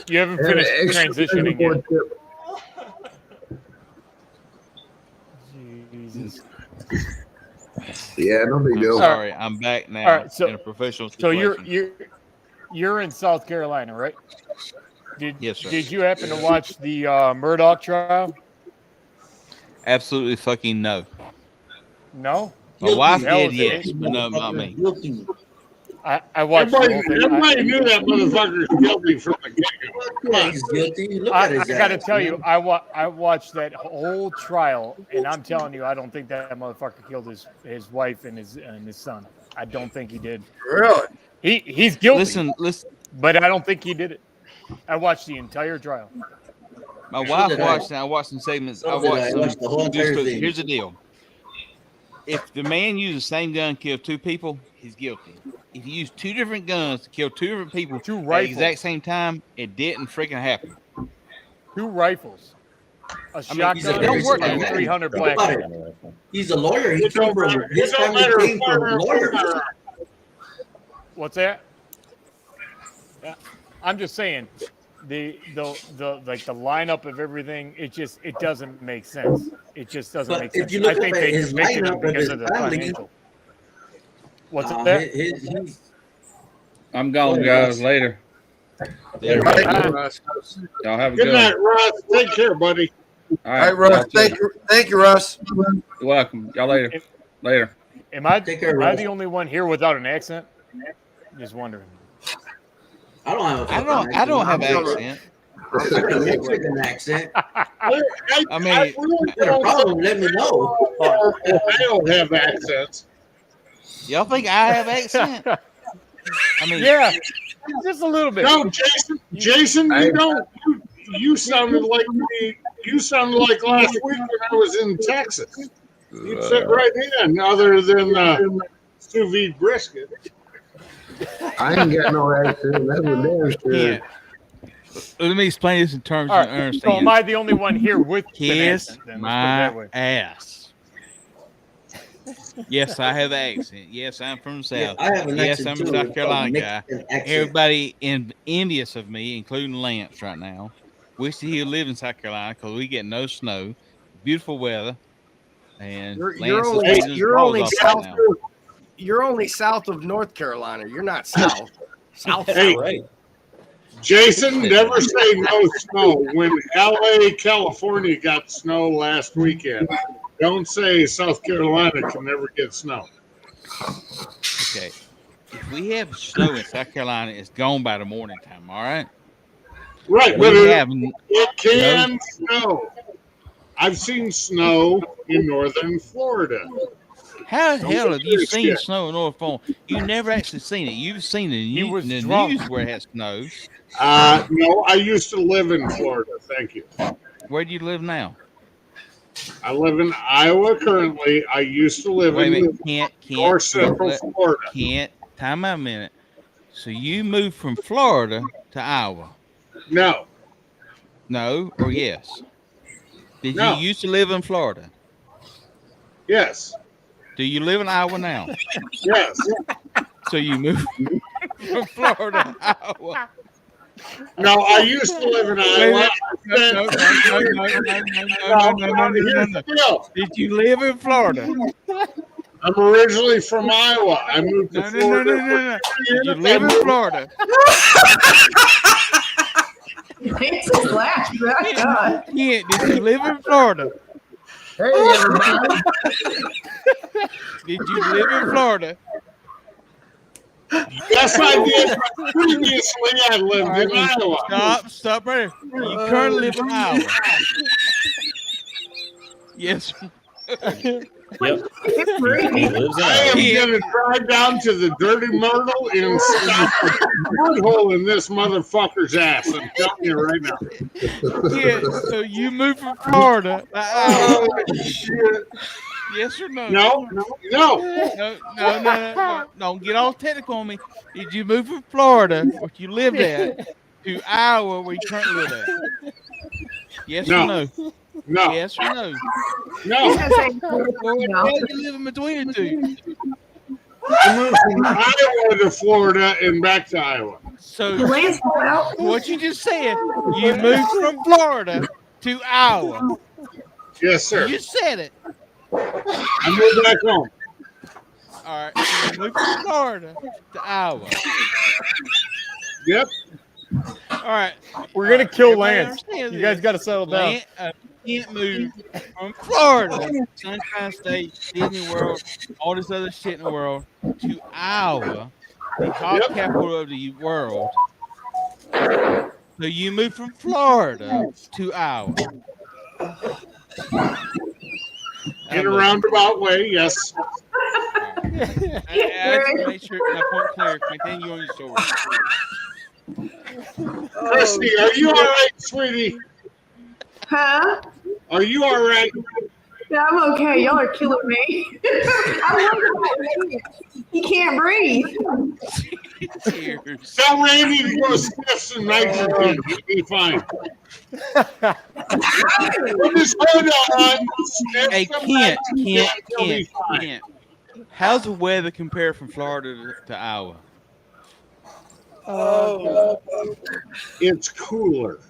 S8: You haven't finished transitioning yet. Jesus.
S5: Yeah, no big deal.
S6: Sorry, I'm back now
S8: All right, so
S6: in a professional
S8: so
S6: situation.
S8: you're in South Carolina, right?
S6: Yes, sir.
S8: Did you happen to watch the Murdoch trial?
S6: Absolutely fucking no.
S8: No.
S6: My wife
S8: That
S6: did,
S8: was
S6: yes,
S8: it.
S6: but no, not me.
S8: I watched the whole thing.
S11: Everybody knew that motherfucker's guilty from the get-go.
S2: Yeah, he's guilty. Look
S8: I
S2: at his
S8: got to
S2: ass,
S8: tell
S2: man.
S8: you, I watched that whole trial, and I'm telling you, I don't think that motherfucker killed his wife and his son. I don't think he did.
S1: Really?
S8: He's guilty.
S6: Listen,
S8: but I don't think he did it. I watched the entire trial.
S6: My wife watched it. I watched some segments. I watched
S2: the whole entire thing.
S6: Here's the deal. If the man used the same gun to kill two people, he's guilty. If you use two different guns to kill two different people at the
S8: rifles.
S6: exact same time, it didn't freaking happen.
S8: 2 rifles. A shotgun.
S6: don't work like
S8: and
S6: that.
S8: 300
S2: Think
S8: black.
S2: about it. He's a lawyer. He came from his family came from lawyers.
S8: What's that? Yeah, I'm just saying the like the lineup of everything. It doesn't make sense. It just doesn't
S2: But
S8: make
S2: if
S8: sense.
S2: you look
S8: I think
S2: up at
S8: they
S2: his
S8: convicted him
S2: lineup of
S8: because
S2: his
S8: of the
S2: family,
S8: financial. What's that?
S4: I'm gone, guys. Later.
S11: Good
S4: Y'all have a good
S11: night,
S4: one.
S11: Russ. Take care, buddy.
S4: All
S1: All right, Russ.
S4: y'all too.
S1: Thank you, Russ.
S4: You're welcome. Y'all later. Later.
S8: Am I
S2: care,
S8: am I
S2: Russ.
S8: the only one here without an accent? Just wondering.
S2: I don't have.
S6: I don't have an accent.
S2: I can mix with an accent.
S6: I mean,
S2: If you got a problem, let me know.
S11: I don't have accents.
S6: y'all think I have accent? I mean,
S8: Yeah, just a little bit.
S11: No, Jason, you don't. You sounded like me. You sounded like last week when I was in Texas. You fit right in, other than sous vide brisket.
S5: I ain't got no accent. That's what they're
S6: yeah. Let me explain this in terms
S8: All
S6: you
S8: right. So
S6: understand.
S8: am I the only one here with an
S6: Kiss
S8: accent? Then? Let's put it that way.
S6: my ass. Yes, I have an accent. Yes, I'm from the South.
S2: Yeah, I have an
S6: yes,
S2: accent
S6: I'm
S2: too.
S6: a South Carolina
S2: It's
S6: guy.
S2: called Mexican accent.
S6: Everybody envious of me, including Lance right now. Wish that he lived in South Carolina because we get no snow, beautiful weather, and
S15: You're
S6: Lance is freezing his balls off right now.
S15: You're only south of North Carolina. You're not south. South.
S11: Hey,
S16: Right.
S11: Jason, never say no snow. When LA, California got snow last weekend, don't say South Carolina can never get snow.
S6: Okay. If we have snow in South Carolina, it's gone by the morning time, all right?
S11: Right,
S6: We
S11: but
S6: have
S11: it can snow. I've seen snow in northern Florida.
S6: How the
S11: Don't
S6: hell
S11: get
S6: have you
S11: this
S6: seen
S11: shit.
S6: snow in North Florida? You never actually seen it. You've seen it in the
S8: drunk.
S6: news where it has snow.
S11: No, I used to live in Florida. Thank you.
S6: Where do you live now?
S11: I live in Iowa currently. I used to live
S6: Wait a
S11: in
S6: minute.
S11: North Central Florida.
S6: Can't. Time out a minute. So you moved from Florida to Iowa?
S11: No.
S6: No or yes? Did
S11: No.
S6: you used to live in Florida?
S11: Yes.
S6: Do you live in Iowa now?
S11: Yes.
S6: So you moved from Florida to Iowa?
S11: No, I used to live in Iowa.
S6: No. Did you live in Florida?
S11: I'm originally from Iowa. I moved to Florida.
S6: No. Did you live in Florida?
S10: It's his laugh. My God.
S6: Yeah, did you live in Florida?
S5: Hey, everybody.
S6: Did you live in Florida?
S11: Yes, I did. Previously, I lived in Iowa.
S6: Stop right here. You currently live in Iowa. Yes.
S16: Yep. He lives in
S11: I
S16: Iowa.
S11: am going to drive down to the Dirty Myrtle and stop a mud hole in this motherfucker's ass. I'm telling you right now.
S6: Yeah, so you moved from Florida to Iowa.
S11: Oh, shit.
S6: Yes or no?
S11: No.
S6: No. Don't get all technical on me. Did you move from Florida, where you lived at, to Iowa, where you currently live at? Yes or no?
S11: No.
S6: Yes or no?
S11: No.
S6: Well, where the hell you live in between the two?
S11: I moved from Iowa to Florida and back to Iowa.
S6: So
S10: Lance out.
S6: what you just said, you moved from Florida to Iowa.
S11: Yes, sir.
S6: You just said it.
S11: I moved back home.
S6: All right. So you moved from Florida to Iowa.
S11: Yep.
S6: All right.
S8: We're gonna kill
S6: Everybody
S8: Lance.
S6: understands
S8: You guys
S6: this.
S8: got to settle down.
S6: Can't move from Florida, Sunshine State, Disney World, all this other shit in the world, to Iowa, the hog capital of the world. So you moved from Florida to Iowa.
S11: In a roundabout way, yes.
S6: I just to make sure my point clear. Continue on your story.
S11: Christy, are you all right, sweetie?
S10: Huh?
S11: Are you all right?
S10: Yeah, I'm okay. Y'all are killing me. He can't breathe.
S11: Tell Randy to go sniff some nitrogen. He'll be fine. Put his hood on.
S6: Hey, Kent. How's the weather compare from Florida to Iowa?
S11: It's cooler.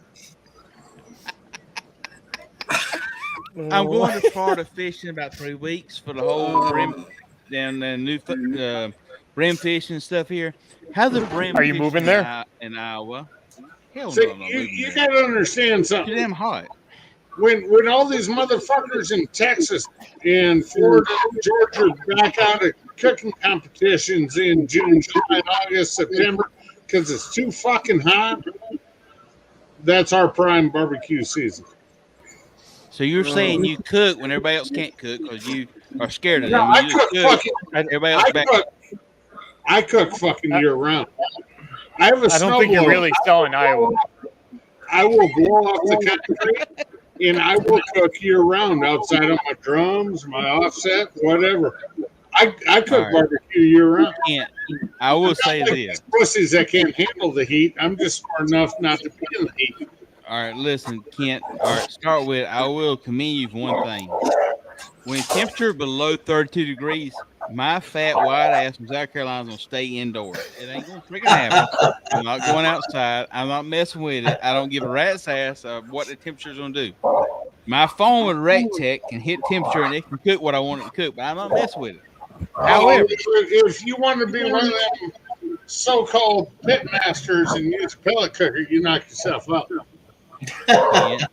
S6: I'm going to Florida fishing in about 3 weeks for the whole brim and new brim fishing and stuff here. How's the brim?
S8: Are you moving there?
S6: In Iowa? Hell
S11: See,
S6: no, I'm not moving
S11: you
S6: there.
S11: got to understand something.
S6: Too damn hot.
S11: When all these motherfuckers in Texas and Florida and Georgia back out of cooking competitions in June, July, August, September because it's too fucking hot, that's our prime barbecue season.
S6: So you're saying you cook when everybody else can't cook because you are scared of them?
S11: No,
S6: When you
S11: I cook fucking year round. I have a
S8: I don't think you're really selling Iowa.
S11: I will blow up the concrete and I will cook year round outside of my drums, my offset, whatever. I cook barbecue year round.
S6: I will say this:
S11: pussies that can't handle the heat. I'm just smart enough not to be in the heat.
S6: All right, listen, Kent. All right, start with I will commend you for one thing. When temperature below 32 degrees, my fat white ass from South Carolina is gonna stay indoors. It ain't gonna freaking happen. I'm not going outside. I'm not messing with it. I don't give a rat's ass of what the temperature's gonna do. My phone with RecTech can hit temperature and it can cook what I want it to cook, but I'm not messing with it. However,
S11: if you want to be one of them so-called pit masters and use a pellet cooker, you knock yourself up.
S6: I'll bet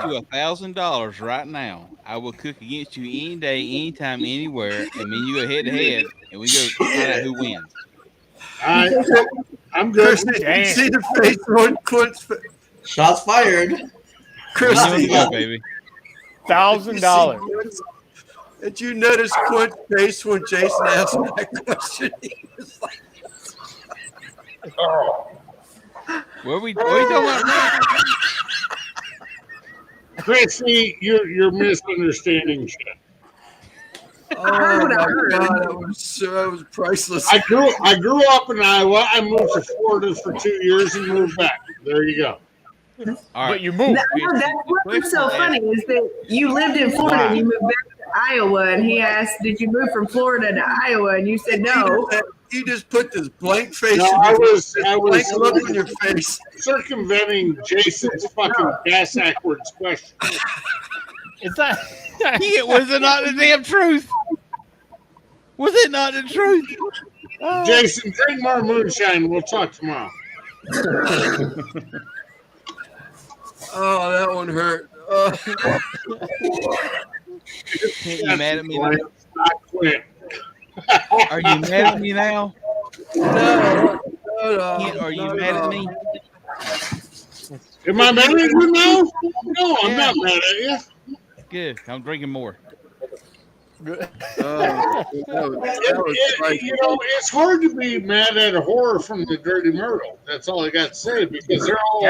S6: you $1,000 right now. I will cook against you any day, anytime, anywhere, and then you go head to head, and we go find out who wins.
S11: I'm good.
S1: See the face on Clint's.
S2: Shots fired.
S1: Christy,
S6: go, baby.
S8: $1,000.
S1: Did you notice Clint's face when Jason asked that question? He was like,
S6: What are we talking about now?
S11: Chrissy, you're misunderstanding shit.
S1: oh my God, that was priceless.
S11: I grew up in Iowa. I moved to Florida for 2 years and moved back. There you go.
S6: All right.
S8: But you moved.
S10: That's what's so funny is that you lived in Florida and you moved back to Iowa, and he asked, "Did you move from Florida to Iowa?" And you said no.
S1: You just put this blank face.
S11: No, I was
S1: blank look on your face,
S11: circumventing Jason's fucking gas backwards question.
S8: It's not.
S6: Was it not the damn truth? Was it not the truth?
S11: Jason, drink more moonshine. We'll talk tomorrow.
S1: Oh, that one hurt.
S6: Can't you mad at me now?
S11: I quit.
S6: Are you mad at me now?
S1: No.
S6: Are you mad at me?
S11: Am I mad at you now? No, I'm not mad at you.
S6: Good. I'm drinking more.
S11: It's hard to be mad at a horror from the Dirty Myrtle. That's all I got to say because they're all,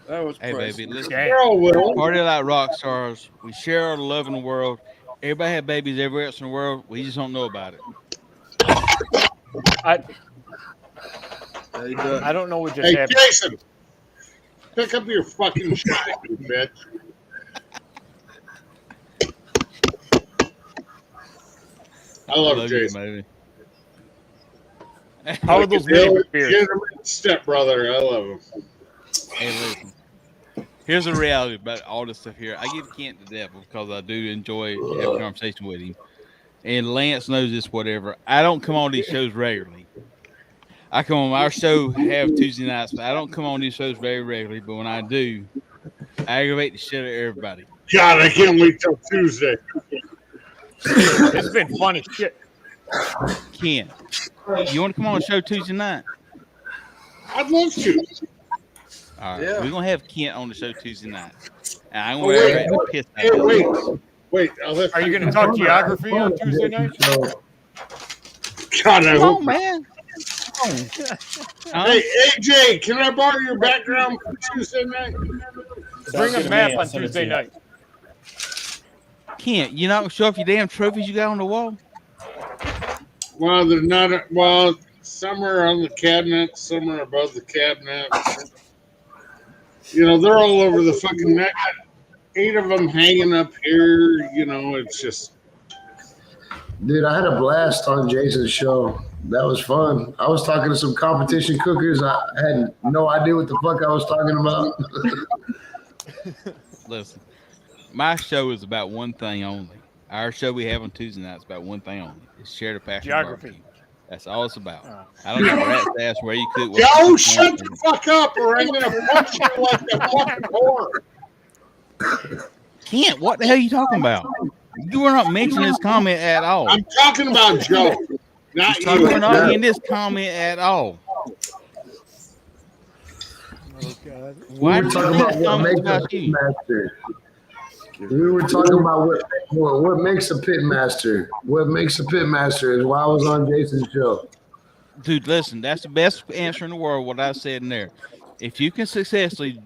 S1: That was
S6: hey, baby, listen.
S11: Party
S6: like rock stars. We share our love in the world. Everybody have babies everywhere else in the world. We just don't know about it.
S8: I don't know what just happened.
S11: Jason, pick up your fucking shot, you bitch. I love
S6: you,
S11: Jason.
S6: baby.
S8: How are those mini beers?
S11: Stepbrother, I love him.
S6: Hey, listen. Here's the reality about all this stuff here. I give Kent the devil because I do enjoy having a conversation with him. And Lance knows this, whatever. I don't come on these shows regularly. I come on our show have Tuesday nights, but I don't come on these shows very regularly. But when I do, I aggravate the shit out of everybody.
S11: God, I can't wait till Tuesday.
S8: It's been fun as shit.
S6: Ken, you want to come on the show Tuesday night?
S11: I'd love to.
S6: All right,
S1: Yeah.
S6: we're gonna have Kent on the show Tuesday night, and I'm
S11: Oh,
S6: gonna
S11: wait,
S6: aggravate the piss out
S11: Hey,
S6: of
S11: wait,
S6: him.
S11: wait.
S8: Are you going to talk geography on Tuesday night?
S11: God, I
S6: Come
S11: hope
S6: on, man.
S11: Hey, AJ, can I borrow your background for Tuesday night?
S8: Bring a map on Tuesday night.
S6: Kent, you not gonna show off your damn trophies you got on the wall?
S11: Well, they're not. Well, some are on the cabinet, some are above the cabinet. You know, they're all over the fucking net. 8 of them hanging up here. You know, it's just.
S5: Dude, I had a blast on Jason's show. That was fun. I was talking to some competition cookers. I had no idea what the fuck I was talking about.
S6: Listen, my show is about one thing only. Our show we have on Tuesday night is about one thing only. It's shared a passion
S8: Geography.
S6: barbecue. That's all it's about. I don't give a rat's ass where you cook. what
S11: Yo,
S6: you
S11: shut
S6: cook.
S11: the fuck up, or I'm gonna punch you like a fucking whore.
S6: Kent, what the hell are you talking about? You were not mentioning this comment at all.
S11: I'm talking about Joe, not
S6: You
S11: you.
S6: were not in this comment at all.
S8: Oh, God.
S6: Why
S5: We were
S6: do you
S5: talking
S6: think
S5: about
S6: this
S5: what
S6: comment's
S5: makes a
S6: about
S5: pit
S6: you?
S5: master. We were talking about what makes a pit master. What makes a pit master is why I was on Jason's show.
S6: Dude, listen, that's the best answer in the world, what I said in there. If you can successfully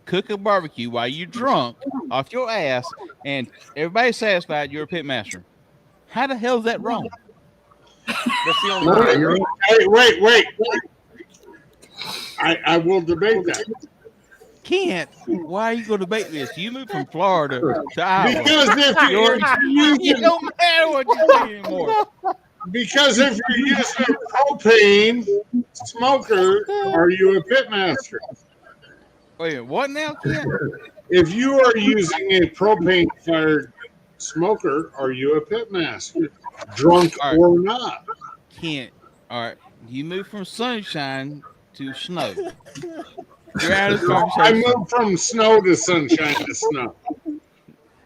S6: cook a barbecue while you're drunk off your ass and everybody's satisfied, you're a pit master. How the hell is that wrong?
S8: That's the only way.
S11: Hey, wait. I will debate that.
S6: Kent, why are you going to debate this? You moved from Florida to Iowa.
S11: Because if you're
S6: It
S11: using,
S6: don't matter what you say anymore.
S11: because if you're using a propane smoker, are you a pit master?
S6: Wait, what now, Kent?
S11: If you are using a propane fired smoker, are you a pit master? Drunk
S6: All right.
S11: or not?
S6: Kent, all right, you moved from sunshine to snow. You're out of the
S11: I
S6: conversation.
S11: moved from snow to sunshine to snow.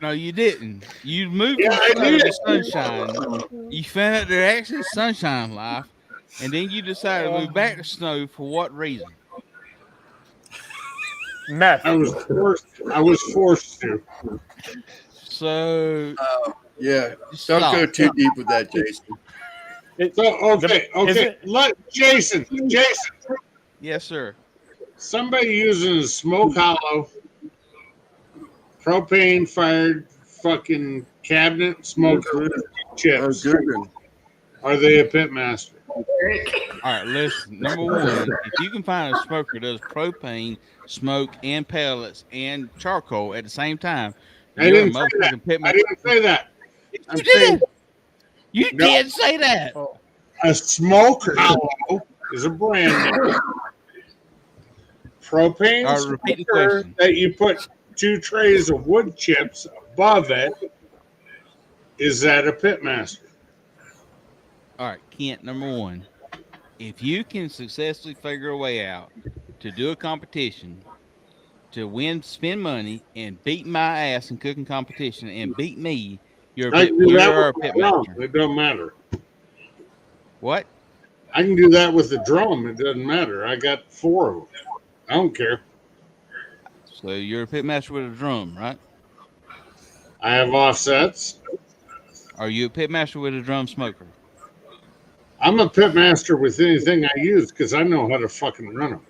S6: No, you didn't. You moved
S11: Yeah,
S6: from
S11: I
S6: snow
S11: did.
S6: to sunshine. You found out there actually is sunshine life, and then you decided to move back to snow for what reason?
S8: Meth.
S11: I was forced to.
S6: So
S1: Yeah.
S6: stop.
S1: Don't go too deep with that, Jason.
S11: So okay. Let Jason.
S6: Yes, sir.
S11: Somebody using a smoke hollow propane fired fucking cabinet smoker chips.
S1: Good.
S11: Are they a pit master?
S6: All right, listen. Number one, if you can find a smoker that does propane, smoke, and pellets and charcoal at the same time,
S11: I
S6: you're a
S11: didn't say that.
S6: motherfucking pit
S11: I
S6: master.
S11: didn't say that. I'm
S6: You
S11: saying
S6: did. You
S11: No.
S6: did say that.
S11: a smoke hollow is a brand name. Propane
S6: All right, repeat the
S11: smoker
S6: question.
S11: that you put 2 trays of wood chips above it. Is that a pit master?
S6: All right, Kent, number one, if you can successfully figure a way out to do a competition to win, spend money, and beat my ass in cooking competition and beat me, you're
S11: I
S6: a
S11: can do that
S6: you're a
S11: with
S6: pit
S11: the drum.
S6: master.
S11: It don't matter.
S6: What?
S11: I can do that with the drum. It doesn't matter. I got 4 of them. I don't care.
S6: So you're a pit master with a drum, right?
S11: I have offsets.
S6: Are you a pit master with a drum smoker?
S11: I'm a pit master with anything I use because I know how to fucking run them.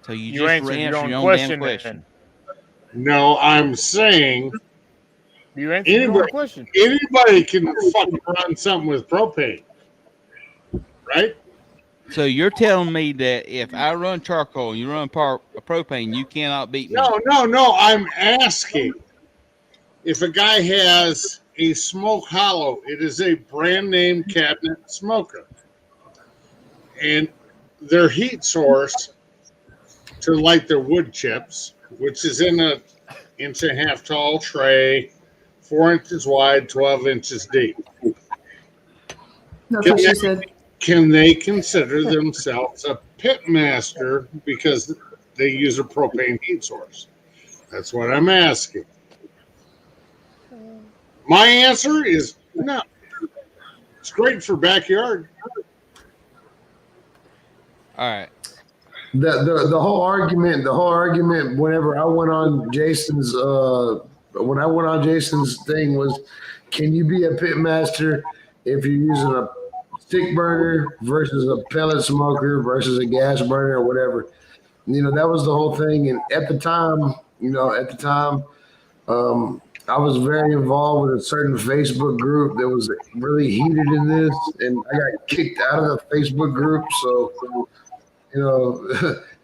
S6: So you
S8: You
S6: just
S8: answered your
S6: answer
S8: own
S6: your own
S8: question,
S6: damn question.
S11: No, I'm saying
S8: You answered your own
S11: anybody,
S8: question.
S11: anybody can fucking run something with propane, right?
S6: So you're telling me that if I run charcoal and you run propane, you cannot beat me?
S11: No. I'm asking if a guy has a Smoke Hollow. It is a brand name cabinet smoker. And their heat source to light their wood chips, which is in a 1.5-inch tall tray, 4 inches wide, 12 inches deep.
S10: That's what she said.
S11: Can they consider themselves a pit master because they use a propane heat source? That's what I'm asking. My answer is no. It's great for backyard.
S6: All right.
S5: The whole argument whenever I went on Jason's thing was, can you be a pit master if you're using a stick burner versus a pellet smoker versus a gas burner or whatever? That was the whole thing. And at the time, I was very involved with a certain Facebook group that was really heated in this, and I got kicked out of the Facebook group. So,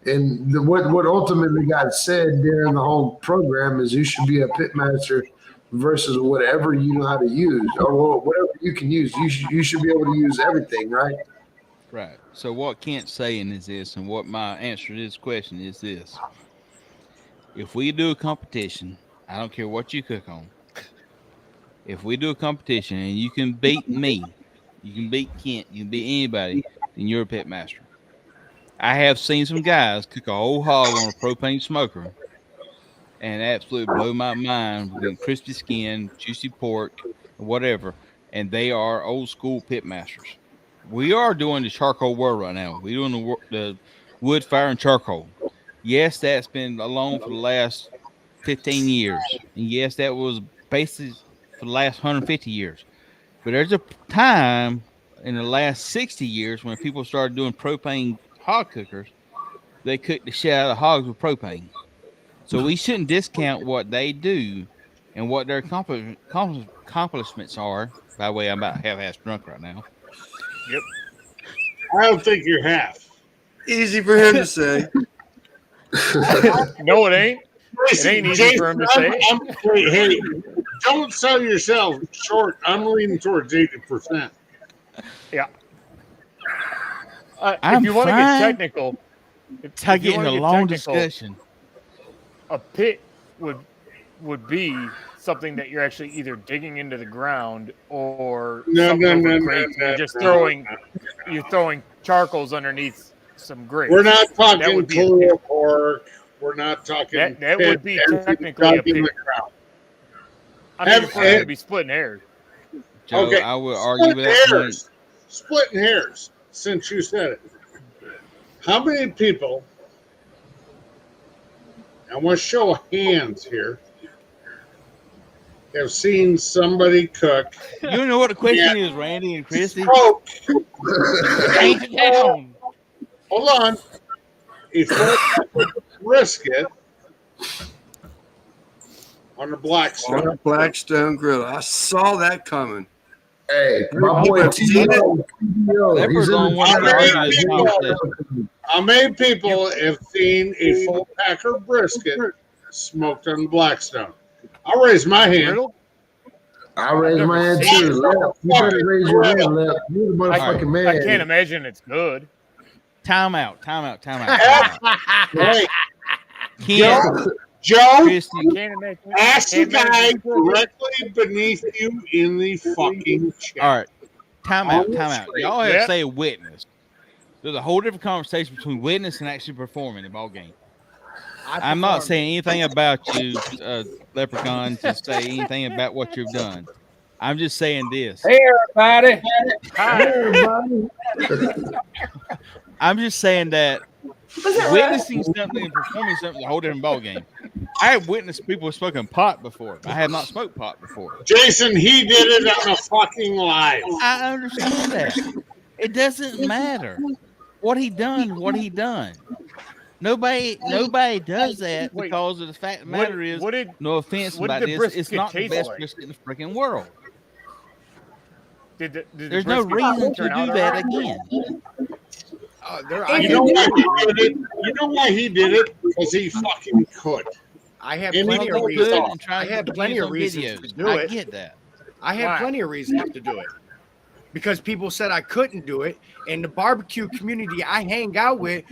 S5: and what ultimately got said during the whole program is you should be a pit master versus whatever you know how to use, or whatever you can use. You should be able to use everything, right?
S6: Right. So what Kent's saying is this, and what my answer to this question is this. If we do a competition, I don't care what you cook on. If we do a competition and you can beat me, you can beat Kent, you can beat anybody, then you're a pit master. I have seen some guys cook a whole hog on a propane smoker and absolutely blow my mind with crispy skin, juicy pork, whatever, and they are old school pit masters. We are doing the charcoal world right now. We're doing the wood, fire, and charcoal. Yes, that's been alone for the last 15 years. And yes, that was basically for the last 150 years. But there's a time in the last 60 years when people started doing propane hog cookers, they cooked the shit out of hogs with propane. So we shouldn't discount what they do and what their accomplishments are. By the way, I'm about half-ass drunk right now.
S8: Yep.
S11: I don't think you're half.
S1: Easy for him to say.
S8: No, it ain't. It ain't easy for him to say.
S11: Hey, don't sell yourself short. I'm leaning towards 80%.
S8: Yeah. If you want to get technical,
S6: it's getting a long discussion.
S8: A pit would be something that you're actually either digging into the ground or you're just throwing charcoals underneath some grapes.
S11: We're not talking pulled pork. We're not talking.
S8: That would be technically a pit. I mean, if we're going to be splitting hairs.
S6: Joe, okay. I would argue with that point.
S11: Splitting hairs, since you said it. How many people, I want to show hands here, have seen somebody cook?
S6: You know what the question is, Randy and Christy?
S8: Change it down.
S11: Hold on. A full brisket on the Blackstone.
S1: On a Blackstone grill. I saw that coming.
S5: Hey, my boy T.O.
S11: How many people have seen a full packer brisket smoked on the Blackstone? I'll raise my hand.
S5: I raise my hand too. Left. You better raise your hand, Left. You're the motherfucking man.
S8: I can't imagine it's good.
S6: Time out.
S11: Wait. Joe, ask the guy directly beneath you in the fucking chat.
S6: All right. Time out. Y'all have to say witness. There's a whole different conversation between witness and actually performing the ball game. I'm not saying anything about you, Leprechaun, to say anything about what you've done. I'm just saying this.
S4: Hey, everybody.
S5: Hi, everybody.
S6: I'm just saying that witnessing something and performing something is a whole different ballgame. I have witnessed people smoking pot before. I have not smoked pot before.
S11: Jason, he did it on a fucking live.
S6: I understand that. It doesn't matter. What he done. Nobody does that because of the fact of the matter is, no offense about this, it's not the best brisket in the freaking world. There's no reason to do that again.
S11: You know why he did it? Because he fucking could.
S15: I have plenty of reasons. I have plenty of reasons to do it.
S6: I get that.
S15: I had
S8: Why?
S15: plenty of reasons to do it. Because people said I couldn't do it, and the barbecue community I hang out with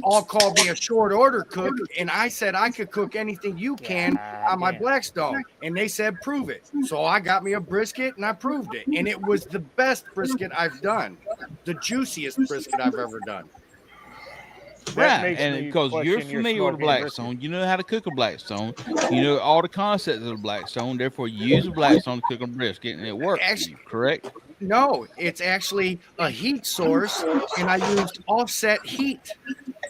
S15: all called me a short order cook, and I said I could cook anything you can on my Blackstone, and they said prove it. So I got me a brisket, and I proved it, and it was the best brisket I've done, the juiciest brisket I've ever done.
S6: Right, and because you're familiar with a Blackstone, you know how to cook a Blackstone, you know all the concepts of a Blackstone, therefore you use a Blackstone to cook a brisket, and it works for you, correct?
S15: No, it's actually a heat source, and I used offset heat.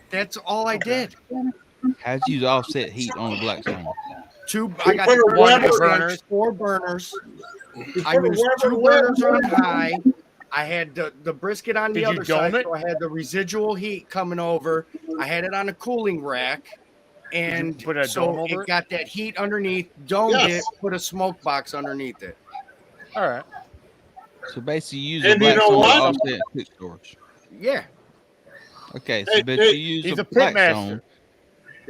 S15: That's all I did.
S6: How'd you use offset heat on a Blackstone?
S15: I got four burners. I used 2 burners on high. I had the brisket on the other side, so I had the residual heat coming over. I had it on a cooling rack, and
S8: put a dome over
S15: it got that heat underneath, domed it, put a smoke box underneath it.
S8: All right.
S6: So basically, you use a Blackstone offset cook storage.
S15: Yeah.
S6: Okay, so but you use
S8: he's
S6: a
S8: a pit
S6: Blackstone.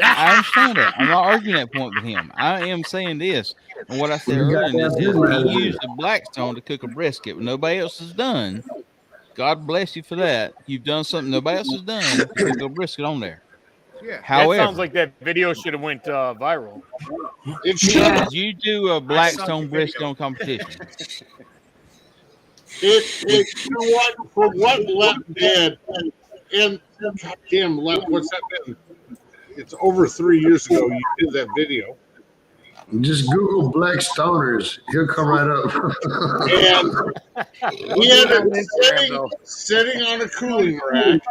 S6: I understand that. I'm not arguing that point with him. I am saying this, and what I said earlier in this is he used a Blackstone to cook a brisket, but nobody else has done. God bless you for that. You've done something nobody else has done. To cook a brisket on there.
S15: Yeah.
S6: However,
S8: that sounds like that video should have went viral.
S6: Did you do a Blackstone brisket on competition?
S11: You know what? For what Lep did, and goddamn Lep, what's that been? It's over 3 years ago you did that video.
S5: Just Google Black Stoners. He'll come right up.
S11: And he had it sitting on a cooling rack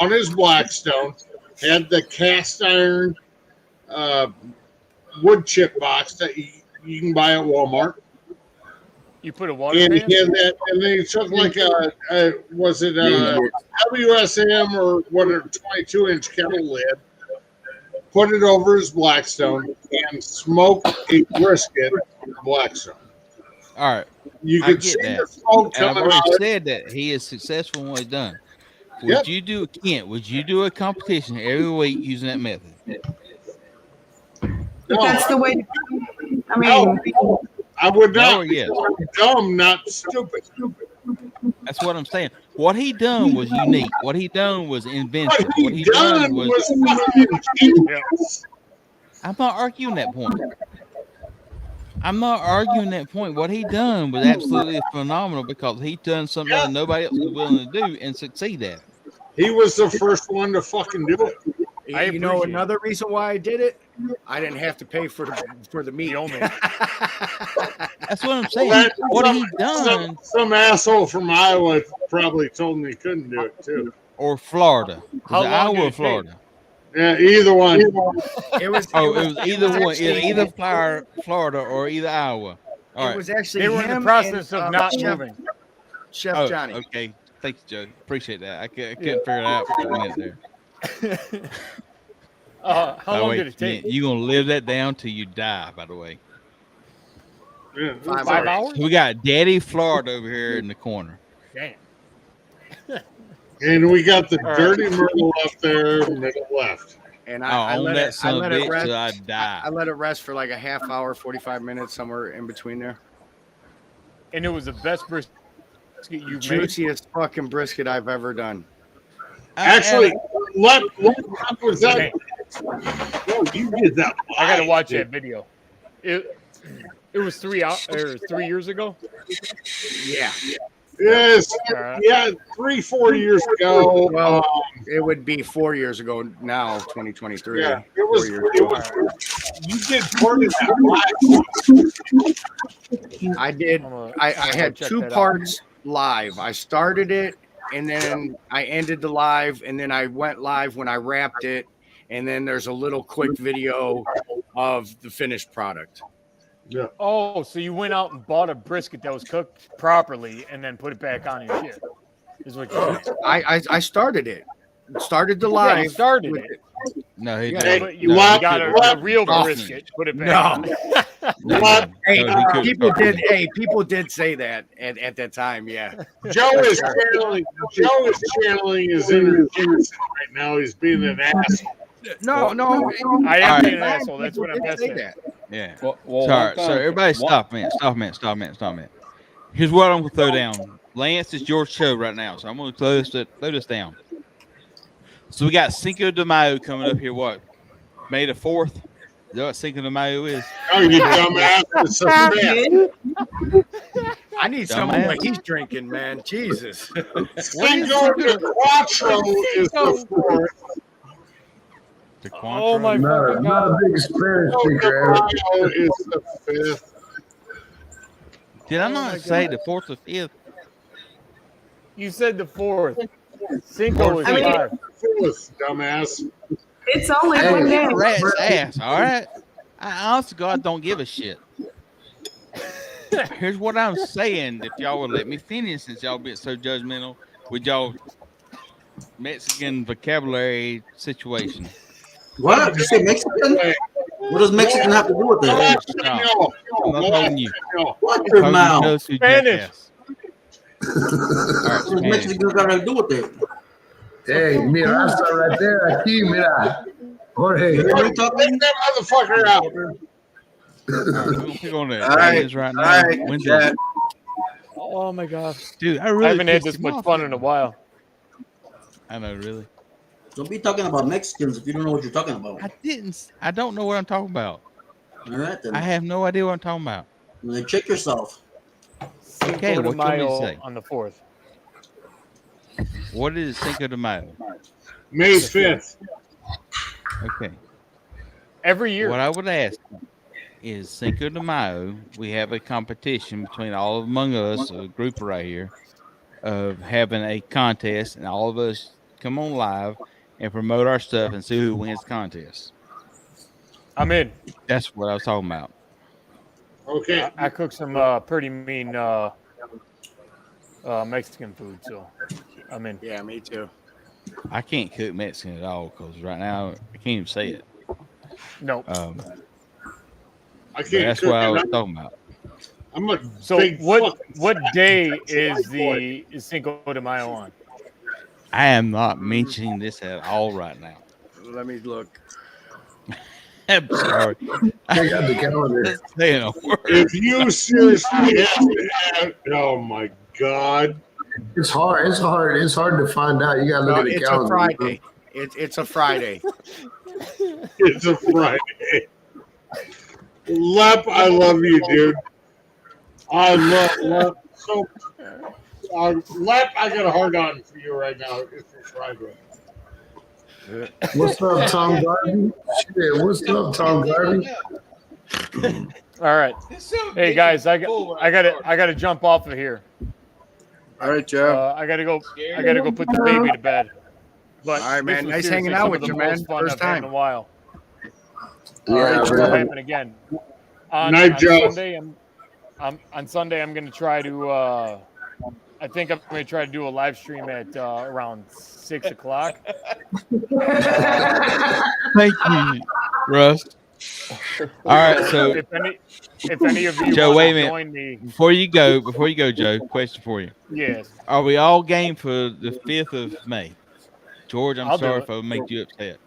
S11: on his Blackstone, had the cast iron wood chip box that you can buy at Walmart.
S8: You put a water
S11: And
S8: pan?
S11: he had that, and then he took like was it a WSM or what, a 22-inch kettle lid, put it over his Blackstone, and smoked a brisket on the Blackstone.
S6: All right,
S11: You
S6: I
S11: could
S6: get
S11: see
S6: that.
S11: the smoke
S6: And I've
S11: coming
S6: already
S11: out.
S6: said that he is successful in what he's done. Would you do Kent? Would you do a competition every week using that method?
S10: But that's the way. I mean,
S11: I would not.
S6: No or yes?
S11: Dumb, not stupid.
S6: That's what I'm saying. What he done was unique. What he done was inventive. What he done was
S11: fucking genius.
S6: I'm not arguing that point. I'm not arguing that point. What he done was absolutely phenomenal because he done something that nobody else was willing to do and succeed at.
S11: He was the first one to fucking do it.
S15: You know another reason why I did it? I didn't have to pay for the meat.
S6: That's what I'm saying. What he done?
S11: Some asshole from Iowa probably told me he couldn't do it too.
S6: Or Florida?
S11: How
S6: Was it
S11: long
S6: Iowa
S11: did
S6: or
S11: it
S6: Florida?
S11: Yeah, either one.
S15: It was
S6: either one.
S15: actually-
S6: Either Florida or either Iowa. All right.
S15: It was actually
S8: They were in the
S15: him
S8: process
S15: and,
S8: of not
S15: Chef,
S8: moving.
S15: Chef Johnny.
S6: Okay. Thank you, Joe. Appreciate that. I couldn't figure it out for a minute there.
S8: How
S6: By the
S8: long
S6: way,
S8: did it take?
S6: You're going to live that down till you die, by the way.
S11: Yeah,
S8: 5 hours?
S6: So we got Daddy Florida over here in the corner.
S8: Damn.
S11: And we got the
S15: All
S11: dirty Myrtle up there, middle left.
S15: And
S6: Oh,
S15: I
S6: own
S15: let
S6: that
S15: it. I
S6: son of a
S15: let it
S6: bitch
S15: rest.
S6: till I die.
S15: I let it rest for like a half hour, 45 minutes, somewhere in between there.
S8: And it was the best brisket you've made.
S15: Juiciest fucking brisket I've ever done.
S11: Actually, what was that? Oh, you did that.
S8: I got to
S11: live,
S8: watch
S11: dude.
S8: that video. It was 3 hours or 3 years ago.
S15: Yeah.
S11: Yes.
S8: Alright.
S11: Yeah, 3-4 years ago.
S15: Well, it would be 4 years ago now, 2023.
S11: Yeah, it
S15: 4
S11: was.
S15: years
S11: It
S15: ago.
S11: was. You did part of that live.
S15: I did. I had
S8: check
S15: 2
S8: that out.
S15: parts live. I started it, and then I ended the live, and then I went live when I wrapped it, and then there's a little quick video of the finished product.
S11: Yeah.
S8: Oh, so you went out and bought a brisket that was cooked properly and then put it back on your shit. Is what you're saying.
S15: I started it. Started the
S8: Yeah,
S15: live.
S8: you started
S15: with
S8: it.
S6: No, he
S15: Yeah,
S6: didn't.
S8: But you got a real
S15: Oh,
S8: brisket. Put it back
S15: no.
S8: on.
S11: What?
S15: Hey,
S6: No, he cooked
S15: people
S6: properly.
S15: did. Hey, people did say that at that time. Yeah.
S11: Joe is channeling his inner Jason right now. He's being an asshole.
S15: No.
S8: I am
S6: All
S8: being an
S6: right.
S8: asshole. That's what I'm
S15: People did
S8: messing
S15: say
S8: at.
S15: that.
S6: Yeah.
S4: Well,
S6: Sorry, so everybody stop a minute. Here's what I'm gonna throw down. Lance, it's your show right now, so I'm gonna throw this down. So we got Cinco de Mayo coming up here. What? May the 4th. Is that what Cinco de Mayo is?
S11: Oh, you dumbass! It's a
S15: I need some of what he's drinking, man. Jesus.
S11: Cinco de Quattro is the 4th.
S7: Oh my
S5: not,
S7: fucking
S5: not a
S7: god!
S5: big Spanish
S11: Cinco de
S5: speaker.
S11: Mayo is the 5th.
S6: Did I not say the 4th or 5th?
S8: You said the 4th. Cinco is
S10: I mean,
S8: 5.
S11: 4th, dumbass.
S10: It's only
S6: Hey,
S10: one day.
S6: rat's ass, all right? I honest to God don't give a shit. Here's what I'm saying. If y'all would let me finish, since y'all being so judgmental with y'all Mexican vocabulary situation.
S2: What? Did you say Mexican? What does Mexican have to do with it?
S6: Stop. I'm not talking to you.
S2: Watch your mouth.
S8: Spanish.
S6: All right,
S2: What does Mexican got to do with it?
S5: Hey, mira, hasta right there. Aquí, mira. Jorge.
S11: Take that motherfucker out.
S6: We're gonna pick on that.
S1: All right,
S6: Right
S1: all
S6: now.
S1: right,
S6: When's
S1: chat.
S6: it?
S8: Oh my god.
S6: Dude, I
S8: I haven't had
S6: pissed
S8: this
S6: him
S8: much
S6: off.
S8: fun in a while.
S6: I know, really.
S2: Don't be talking about Mexicans if you don't know what you're talking about.
S6: I don't know what I'm talking about.
S2: All right, then.
S6: I have no idea what I'm talking about.
S2: Then check yourself.
S6: Okay,
S8: Cinco de
S6: what you want me to
S8: Mayo
S6: say?
S8: on the 4th.
S6: What is Cinco de Mayo?
S11: May 5th.
S6: Okay.
S8: Every year.
S6: What I would ask is Cinco de Mayo, we have a competition between all among us, a group right here, of having a contest, and all of us come on live and promote our stuff and see who wins the contest.
S8: I'm in.
S6: That's what I was talking about.
S11: Okay.
S8: I cook some pretty mean Mexican food, so I'm in.
S15: Yeah, me too.
S6: I can't cook Mexican at all because right now I can't even say it.
S8: No.
S11: I can't
S6: That's
S11: cook
S6: what I
S11: it.
S6: was talking about.
S11: I'm a
S8: So
S11: big
S8: what
S11: fucking
S8: day is Cinco de Mayo on?
S6: I am not mentioning this at all right now.
S15: Let me look.
S6: I'm sorry.
S5: Check out the calendar.
S6: Just saying a word.
S11: If you seriously have to add, oh my god.
S5: It's hard. It's hard. It's hard to find out. You gotta look
S15: No,
S5: at the
S15: it's
S5: calendar.
S15: a Friday. It's a Friday.
S11: It's a Friday. Lep, I love you, dude. I love Lep. So, Lep, I got a hard on for you right now. It's a Friday.
S5: What's up, Tom Garvey? Shit, what's up, Tom Garvey?
S8: All right. Hey guys, I gotta jump off of here.
S1: All right, Joe.
S8: I gotta go put the baby to bed. But
S15: All right, man.
S8: this was
S15: Nice
S8: seriously
S15: hanging out
S8: some
S15: with
S8: of the
S15: you, man.
S8: most fun
S15: First
S8: I've had in
S15: time.
S8: a while.
S5: Yeah,
S8: It will
S5: man.
S8: happen again. On
S11: Joe.
S8: Sunday, on Sunday, I'm going to try to. I think I'm going to try to do a live stream at around 6 o'clock.
S6: Thank you, Russ. All right, so
S8: if any of you
S6: Joe,
S8: want
S6: wait a
S8: to
S6: minute.
S8: join me,
S6: Before you go, Joe, question for you.
S8: yes.
S6: Are we all game for the 5th of May? George, I'm
S8: I'll do
S6: sorry
S8: it.
S6: if I make you upset.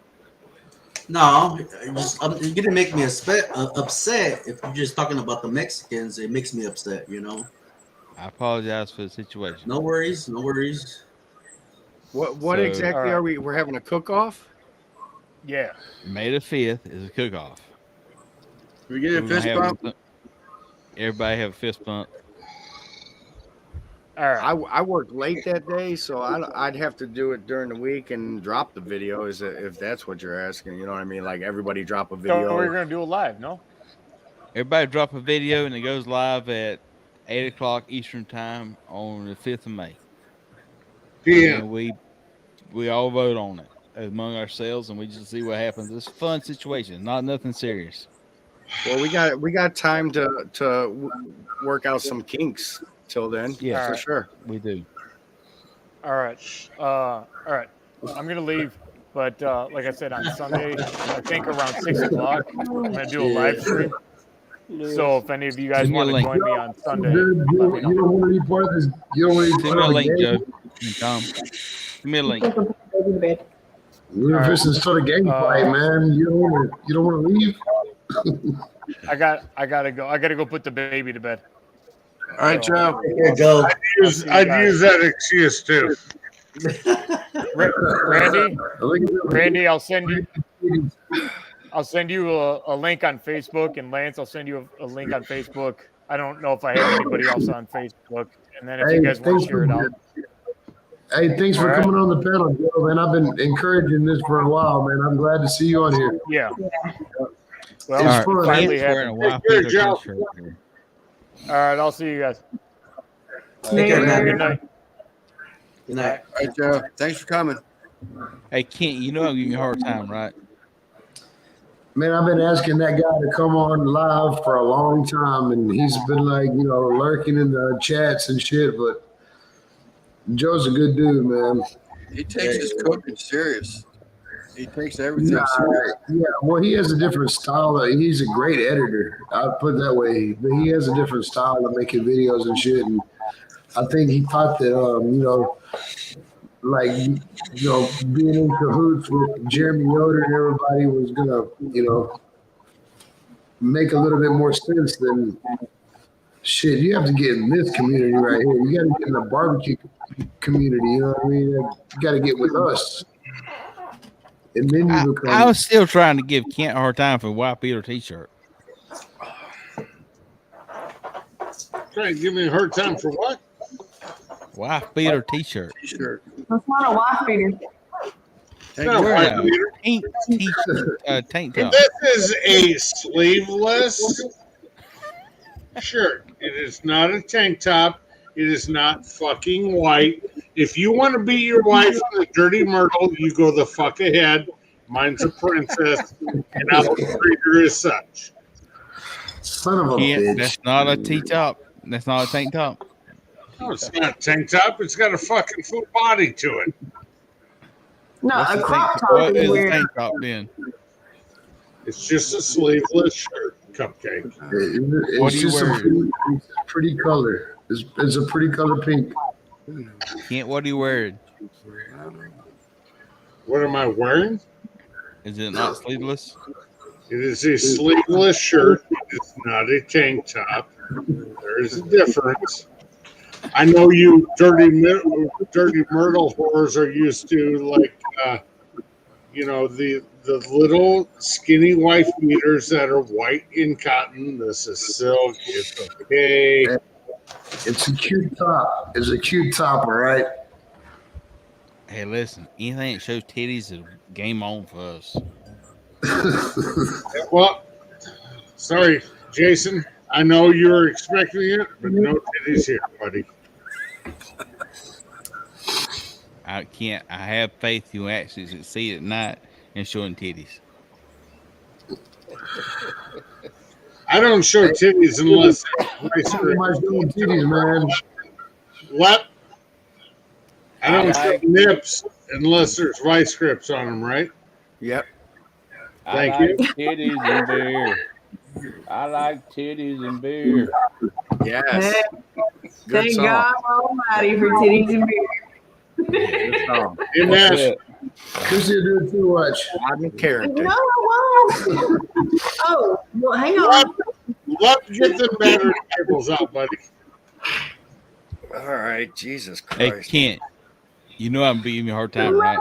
S2: No, you're gonna make me upset if you're just talking about the Mexicans. It makes me upset, you know.
S6: I apologize for the situation.
S2: No worries, no worries.
S15: What
S6: So-
S15: exactly are we? We're having a cook-off?
S8: Yeah.
S6: May the 5th is a cook-off.
S1: We get a
S6: We're gonna
S1: fist
S6: have
S1: bump.
S6: Everybody have a fist bump.
S8: All right.
S15: I worked late that day, so I'd have to do it during the week and drop the video. If that's what you're asking? You know what I mean? Like everybody drop a
S8: So
S15: video.
S8: we're going to do it live, no?
S6: Everybody drop a video and it goes live at 8 o'clock Eastern time on the 5th of May.
S11: PM.
S6: And we all vote on it among ourselves, and we just see what happens. It's a fun situation, not nothing serious.
S15: Well, we got time to work out some kinks till then.
S6: Yeah,
S15: for sure.
S6: We do.
S8: All right. All right. I'm going to leave. But like I said, on Sunday, I think around 6 o'clock, I'm going to do a live stream. So if any of you guys
S6: Send me a
S8: want to
S6: link.
S8: join me on Sunday,
S5: You don't want to be part of this. You don't want to be
S6: Send me
S5: part
S6: a
S5: of the
S6: link,
S5: game.
S6: Joe. And Tom. Give me a link.
S5: We're fixing to start a game fight, man. You don't want to leave.
S8: I gotta go. I gotta go put the baby to bed.
S1: All right, Joe.
S2: Here, Joe.
S11: I'd use that excuse too.
S8: Randy, I'll send you a link on Facebook, and Lance, I'll send you a link on Facebook. I don't know if I have anybody else on Facebook, and then if you guys want to share it out.
S5: Hey, thanks for coming on the panel, Joe, man. I've been encouraging this for a while, man. I'm glad to see you on here.
S8: Yeah.
S5: Well,
S8: It's
S5: it's
S8: fun.
S5: fun.
S8: Finally
S5: Hey,
S8: happened.
S11: Here, Joe.
S8: All right, I'll see you guys.
S2: Take care, man.
S8: Good night.
S2: Good night.
S1: All right, Joe. Thanks for coming.
S6: Hey, Kent, you know I'm giving you a hard time, right?
S5: Man, I've been asking that guy to come on live for a long time, and he's been like, lurking in the chats and shit, but Joe's a good dude, man.
S1: He takes his cooking serious. He takes everything
S5: Nah,
S1: serious.
S5: yeah, well, he has a different style. He's a great editor. I'll put it that way. But he has a different style of making videos and shit. And I think he thought that, being in cahoots with Jeremy Yoder and everybody was gonna, make a little bit more sense than shit. You have to get in this community right here. You got to get in the barbecue community. You know what I mean? You got to get with us. And then you become.
S6: I was still trying to give Kent a hard time for a White Peter t-shirt.
S11: Trying to give me a hard time for what?
S6: Wife beater t-shirt.
S1: T-shirt.
S10: That's not a wife beater.
S6: Tank top.
S11: This is a sleeveless shirt. It is not a tank top. It is not fucking white. If you want to beat your wife with a dirty myrtle, you go the fuck ahead. Mine's a princess, and I will treat her as such.
S5: Son of a
S6: Kent,
S5: bitch.
S6: that's not a t-top. That's not a tank top.
S11: No, it's not a tank top. It's got a fucking full body to it.
S10: No,
S6: What's
S10: a
S6: the
S10: crop
S6: tank-
S10: top
S6: What
S10: is
S6: is a
S10: weird.
S6: tank top then?
S11: It's just a sleeveless shirt, cupcake.
S5: It's
S6: What do you
S5: just
S6: wear?
S5: it's a pretty color. It's a pretty color pink.
S6: Kent, what are you wearing?
S11: What am I wearing?
S6: Is it not sleeveless?
S11: It is a sleeveless shirt. It is not a tank top. There is a difference. I know you dirty myrtle whores are used to the little skinny wife beaters that are white in cotton. This is silk. It's okay.
S5: It's a cute top. It's a cute top, all right.
S6: Hey, listen, anything that shows titties is game on for us.
S11: Well, sorry, Jason. I know you're expecting it, but no titties here, buddy.
S6: I can't. I have faith you'll actually succeed at night in showing titties.
S11: I don't show titties unless it's
S5: titties, man.
S11: What? I don't show nips unless there's vice grips on them, right?
S15: Yep.
S11: Thank
S4: I
S11: you.
S4: like titties and beer. I like titties and beer.
S15: Yes.
S10: Hey,
S15: Good
S10: thank
S15: song.
S10: God Almighty for titties and beer.
S15: Good song.
S11: Amen.
S5: Chrissy will do it too much.
S15: Rodney Carrington.
S10: No, I won't. Oh, well, hang on.
S11: Get the battery cables out, buddy.
S15: All right. Jesus
S6: Hey,
S15: Christ.
S6: Kent, you know I'm beating you a hard time, right?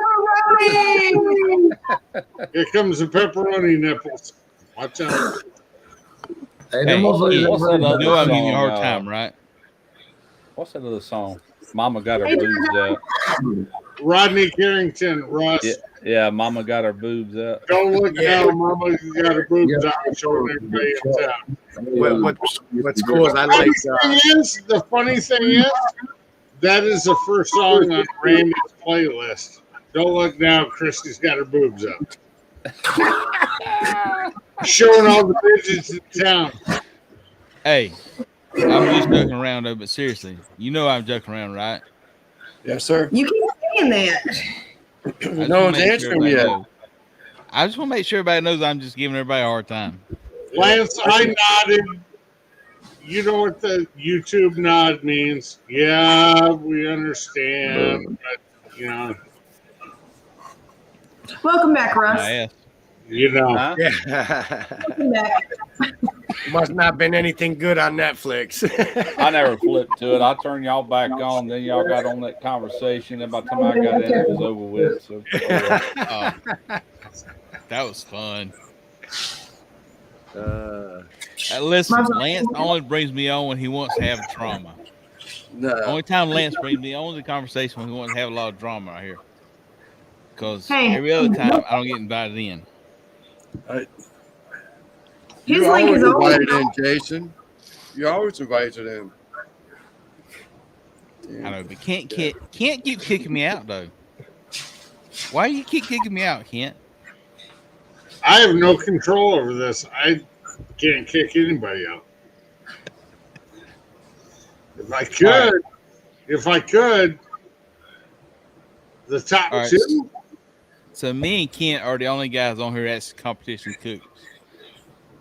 S11: Here comes the pepperoni nipples. Watch out.
S5: Hey,
S6: Hey,
S5: them motherfuckers
S4: what's
S5: ain't
S4: that
S5: ready.
S6: You know I'm giving you a
S4: song,
S6: hard time, right?
S4: What's that other song? Mama got her boobs out.
S11: Rodney Carrington, Russ.
S4: Yeah, Mama got her boobs out.
S11: Don't look down, Mama. You got her boobs out. Showing everybody in town.
S15: What's cool is I like.
S11: The funny thing is, that is the first song on Randy's playlist. Don't look down. Christy's got her boobs up. Showing all the bitches in town.
S6: Hey, I'm just joking around though, but seriously, you know I'm joking around, right?
S1: Yes, sir.
S10: You keep saying that.
S6: I just
S1: No
S6: wanna
S1: one's
S6: make
S1: answering
S6: everybody
S1: yet.
S6: knows. I just want to make sure everybody knows I'm just giving everybody a hard time.
S11: Lance, I nodded. You know what the YouTube nod means? Yeah, we understand. But,
S10: Welcome back, Russ.
S6: My ass.
S11: You know.
S4: Huh?
S15: Yeah.
S10: Welcome back.
S15: Must not been anything good on Netflix.
S4: I never flipped to it. I turned y'all back on. Then y'all got on that conversation. And by the time I got in, it was over with. So,
S6: That was fun. Listen, Lance only brings me on when he wants to have drama.
S1: No.
S6: Only time Lance brings me on the conversation when he wants to have a lot of drama right here. Because
S10: Hey.
S6: every other time I don't get invited in.
S10: His
S1: You're
S10: link
S1: always
S10: is always
S1: invited in, Jason. You're always invited in.
S6: I know, but Kent keep kicking me out though. Why do you keep kicking me out, Kent?
S11: I have no control over this. I can't kick anybody out. If I could, the top
S6: All right.
S11: two.
S6: So me and Kent are the only guys on here that's competition cooks.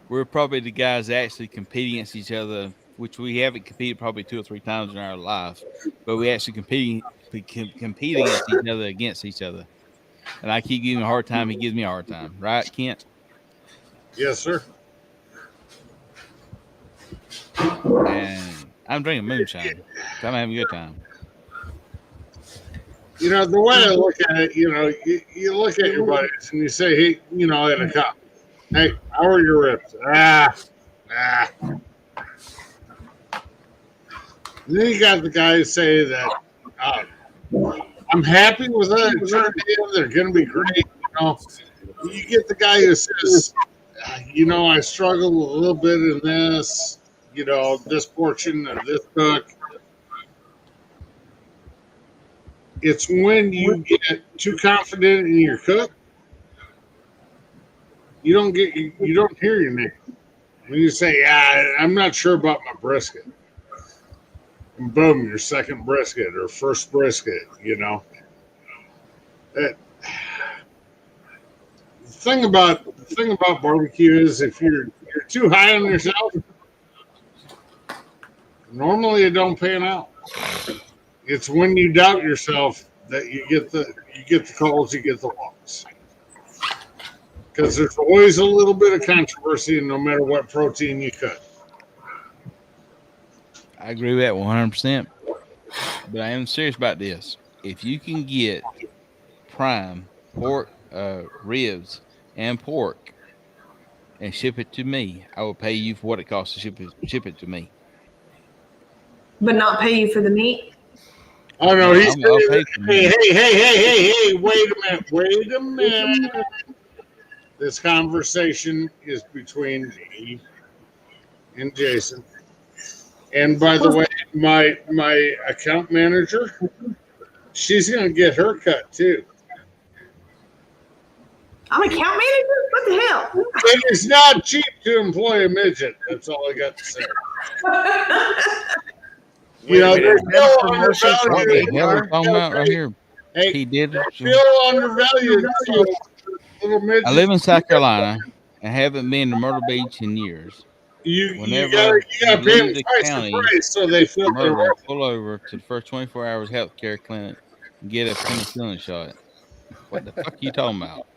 S6: We're probably the guys that actually compete against each other, which we haven't competed probably 2 or 3 times in our life, but we actually compete against each other. And I keep giving him a hard time. He gives me a hard time. Right, Kent?
S11: Yes, sir.
S6: And I'm drinking moonshine. So I'm having a good time.
S11: You know, the way I look at it, you know, you look at your buddies and you say, hey, you know, in a cup, hey, how are your ribs? And then you got the guys say that I'm happy with that. They're going to be great. You know, you get the guy who says, you know, I struggled a little bit in this, you know, this portion of this cook. It's when you get too confident in your cook, you don't hear your name. When you say, I'm not sure about my brisket. And boom, your second brisket or first brisket, you know. The thing about barbecue is if you're too high on yourself, normally it don't pan out. It's when you doubt yourself that you get the calls, you get the walks. Because there's always a little bit of controversy, no matter what protein you cut.
S6: I agree with that 100%. But I am serious about this. If you can get prime pork, ribs, and pork, and ship it to me, I will pay you for what it costs to ship it to me.
S10: but not pay you for the meat.
S11: Oh no, he's
S6: I'll pay for
S11: hey,
S6: meat.
S11: hey, wait a minute. This conversation is between me and Jason. And by the way, my account manager, she's gonna get her cut too.
S10: I'm account manager? What the hell?
S11: It is not cheap to employ a midget. That's all I got to say. You know, they're still undervalued.
S6: What the hell are we talking about right here?
S11: Hey,
S6: He did it.
S11: still undervalued. So little midgets.
S6: I live in South Carolina and haven't been to Myrtle Beach in years.
S11: You
S6: Whenever
S11: gotta pay
S6: leave
S11: them
S6: the
S11: twice the
S6: county,
S11: price so they feel their
S6: Myrtle,
S11: worth.
S6: pull over to the first 24 hours health care clinic and get a penicillin shot. What the fuck are you talking about?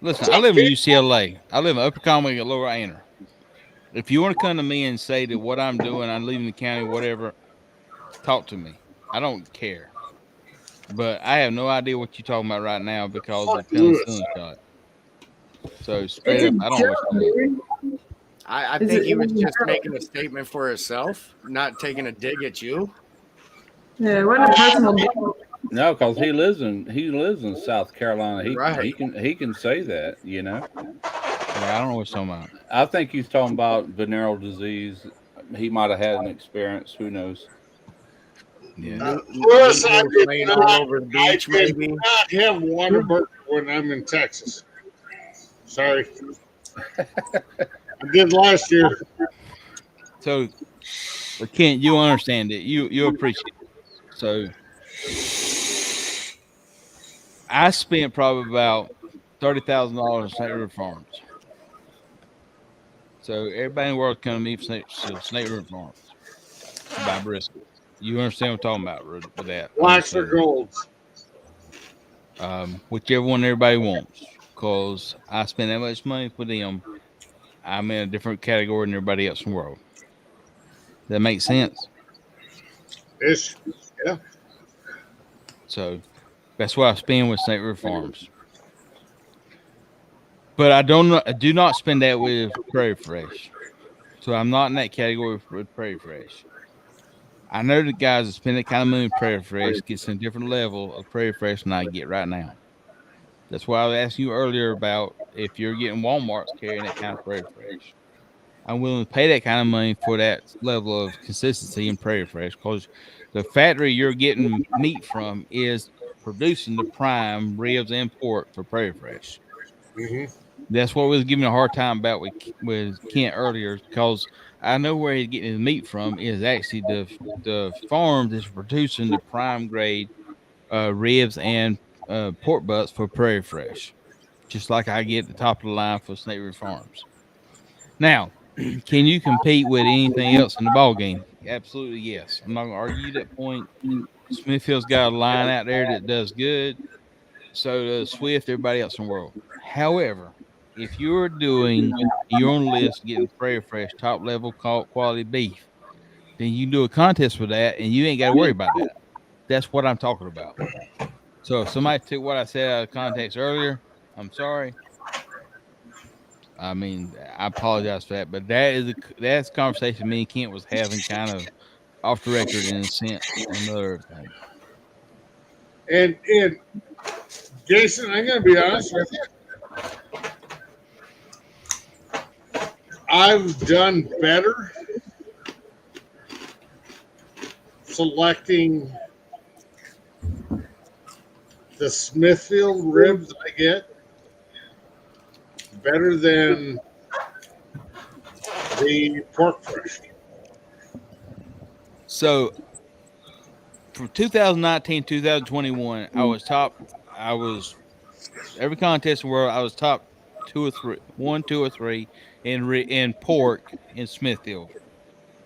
S6: Listen, I live in UCLA. I live in Upper Conway at Lower Anner. If you want to come to me and say that what I'm doing, I'm leaving the county, whatever, talk to me. I don't care. But I have no idea what you're talking about right now because of the penicillin shot. So straight up, I don't know what you're doing.
S15: I think he was just making a statement for himself, not taking a dig at you.
S10: Yeah, it wasn't a personal deal.
S4: No, because he lives in South Carolina.
S15: Right.
S4: He can say that, you know.
S6: Yeah, I don't know what you're talking about.
S4: I think he's talking about venereal disease. He might have had an experience. Who knows?
S6: Yeah.
S11: Plus, I did
S15: laying
S11: not,
S15: all over the beach,
S11: I did
S15: maybe.
S11: not have Whataburger when I'm in Texas. Sorry. I did last year.
S6: So, but Kent, you understand it. You appreciate it. So, I spent probably about $30,000 on Snake River Farms. So everybody in the world come to me for Snake River Farms to buy brisket. You understand what I'm talking about with that?
S11: Blacks or golds?
S6: Whichever one everybody wants. Because I spend that much money for them. I'm in a different category than everybody else in the world. That makes sense.
S11: Ish. Yeah.
S6: So that's what I spend with Snake River Farms. But I do not spend that with Prairie Fresh. So I'm not in that category with Prairie Fresh. I know the guys that spend that kind of money with Prairie Fresh gets a different level of Prairie Fresh than I get right now. That's why I was asking you earlier about if you're getting Walmart's carrying that kind of Prairie Fresh. I'm willing to pay that kind of money for that level of consistency in Prairie Fresh because the factory you're getting meat from is producing the prime ribs and pork for Prairie Fresh.
S11: Mm-hmm.
S6: That's what we was giving a hard time about with Kent earlier because I know where he's getting his meat from is actually the farm that's producing the prime grade ribs and pork butts for Prairie Fresh, just like I get the top of the line for Snake River Farms. Now, can you compete with anything else in the ball game? Absolutely, yes. I'm not going to argue that point. Smithfield's got a line out there that does good. So does Swift, everybody else in the world. However, if you're doing your own list, getting Prairie Fresh top level quality beef, then you can do a contest for that, and you ain't got to worry about that. That's what I'm talking about. So if somebody took what I said out of context earlier, I'm sorry. I mean, I apologize for that, but that's a conversation me and Kent was having kind of off the record in a sense on another thing.
S11: And Jason, I'm going to be honest with you. I've done better selecting the Smithfield ribs I get better than the pork fresh.
S6: So from 2019 2021, I was every contest in the world, I was top 2 or 3 in pork in Smithfield.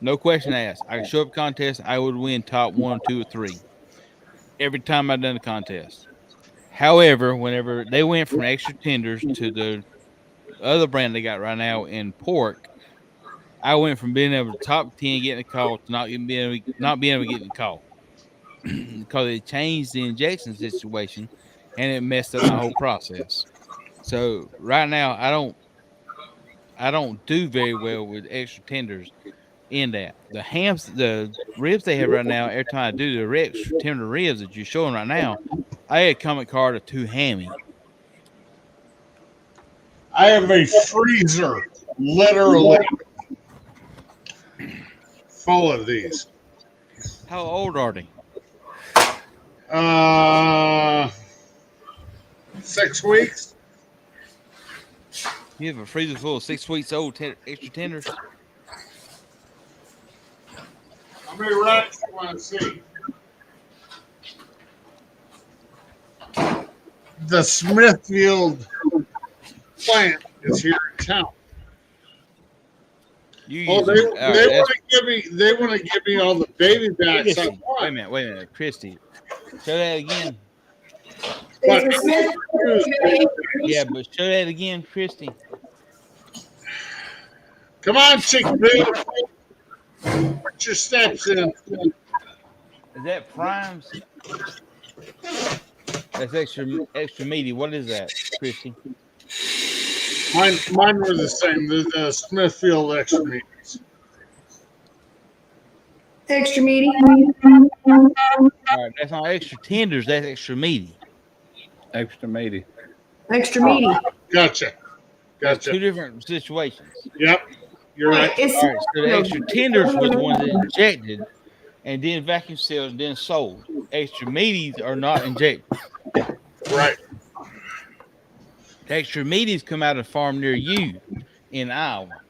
S6: No question asked. I could show up contest, I would win top 1, 2, or 3 every time I've done a contest. However, whenever they went from extra tenders to the other brand they got right now in pork, I went from being able to top 10 getting a call to not being able to get the call because it changed the injection situation and it messed up my whole process. So right now, I don't do very well with extra tenders in that. The ribs they have right now, every time I do the extra tender ribs that you're showing right now, I had a comment card of 2 hammy.
S11: I have a freezer, literally, full of these.
S6: How old are they?
S11: 6 weeks.
S6: You have a freezer full of 6 weeks old extra tenders?
S11: How many racks do you want to see? The Smithfield plant is here in town. They want to give me all the baby backs.
S6: Wait a minute, Christy. Show that again. Yeah, but show that again, Christy.
S11: Come on, chick-fil-A. Put your steps in.
S6: Is that primes? That's extra meaty. What is that, Christy?
S11: Mine were the same. The Smithfield extra meaties.
S10: Extra meaty.
S6: All right, that's not extra tenders. That's extra meaty.
S4: Extra meaty.
S10: Extra meaty.
S11: Gotcha.
S6: That's 2 different situations.
S11: Yep, you're right.
S6: All right, so the extra tenders was the ones that injected and then vacuum sealed and then sold. Extra meaties are not injected.
S11: Right.
S6: Extra meaties come out of a farm near you in Iowa.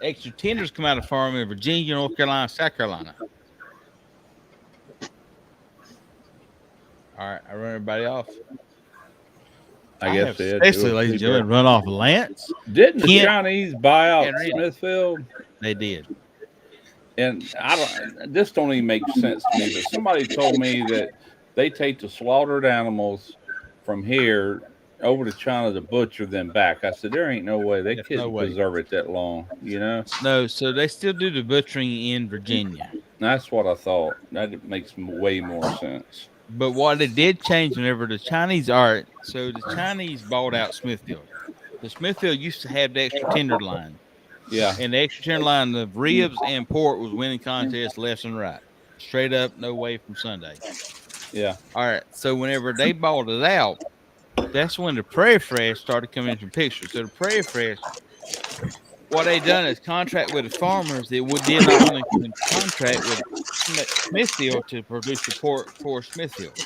S6: Extra tenders come out of a farm in Virginia, North Carolina, South Carolina. All right, I run everybody off.
S4: I guess it.
S6: Especially, ladies and gentlemen, run off Lance.
S4: Didn't the Chinese buy out
S6: Henry.
S4: Smithfield?
S6: They did.
S4: And this don't even make sense to me, but somebody told me that they take the slaughtered animals from here over to China to butcher them back. I said, there ain't no way they
S6: There's
S4: couldn't
S6: no way.
S4: preserve it that long, you know?
S6: No, so they still do the butchering in Virginia.
S4: That's what I thought. That makes way more sense.
S6: But what it did change whenever the Chinese art, so the Chinese bought out Smithfield. The Smithfield used to have the extra tender line.
S4: Yeah.
S6: And the extra tender line of ribs and pork was winning contests left and right. Straight up, no way from Sunday.
S4: Yeah.
S6: All right. So whenever they bought it out, that's when the Prairie Fresh started coming into the picture. So the Prairie Fresh, what they done is contract with the farmers that did not want to contract with Smithfield to produce the pork for Smithfield.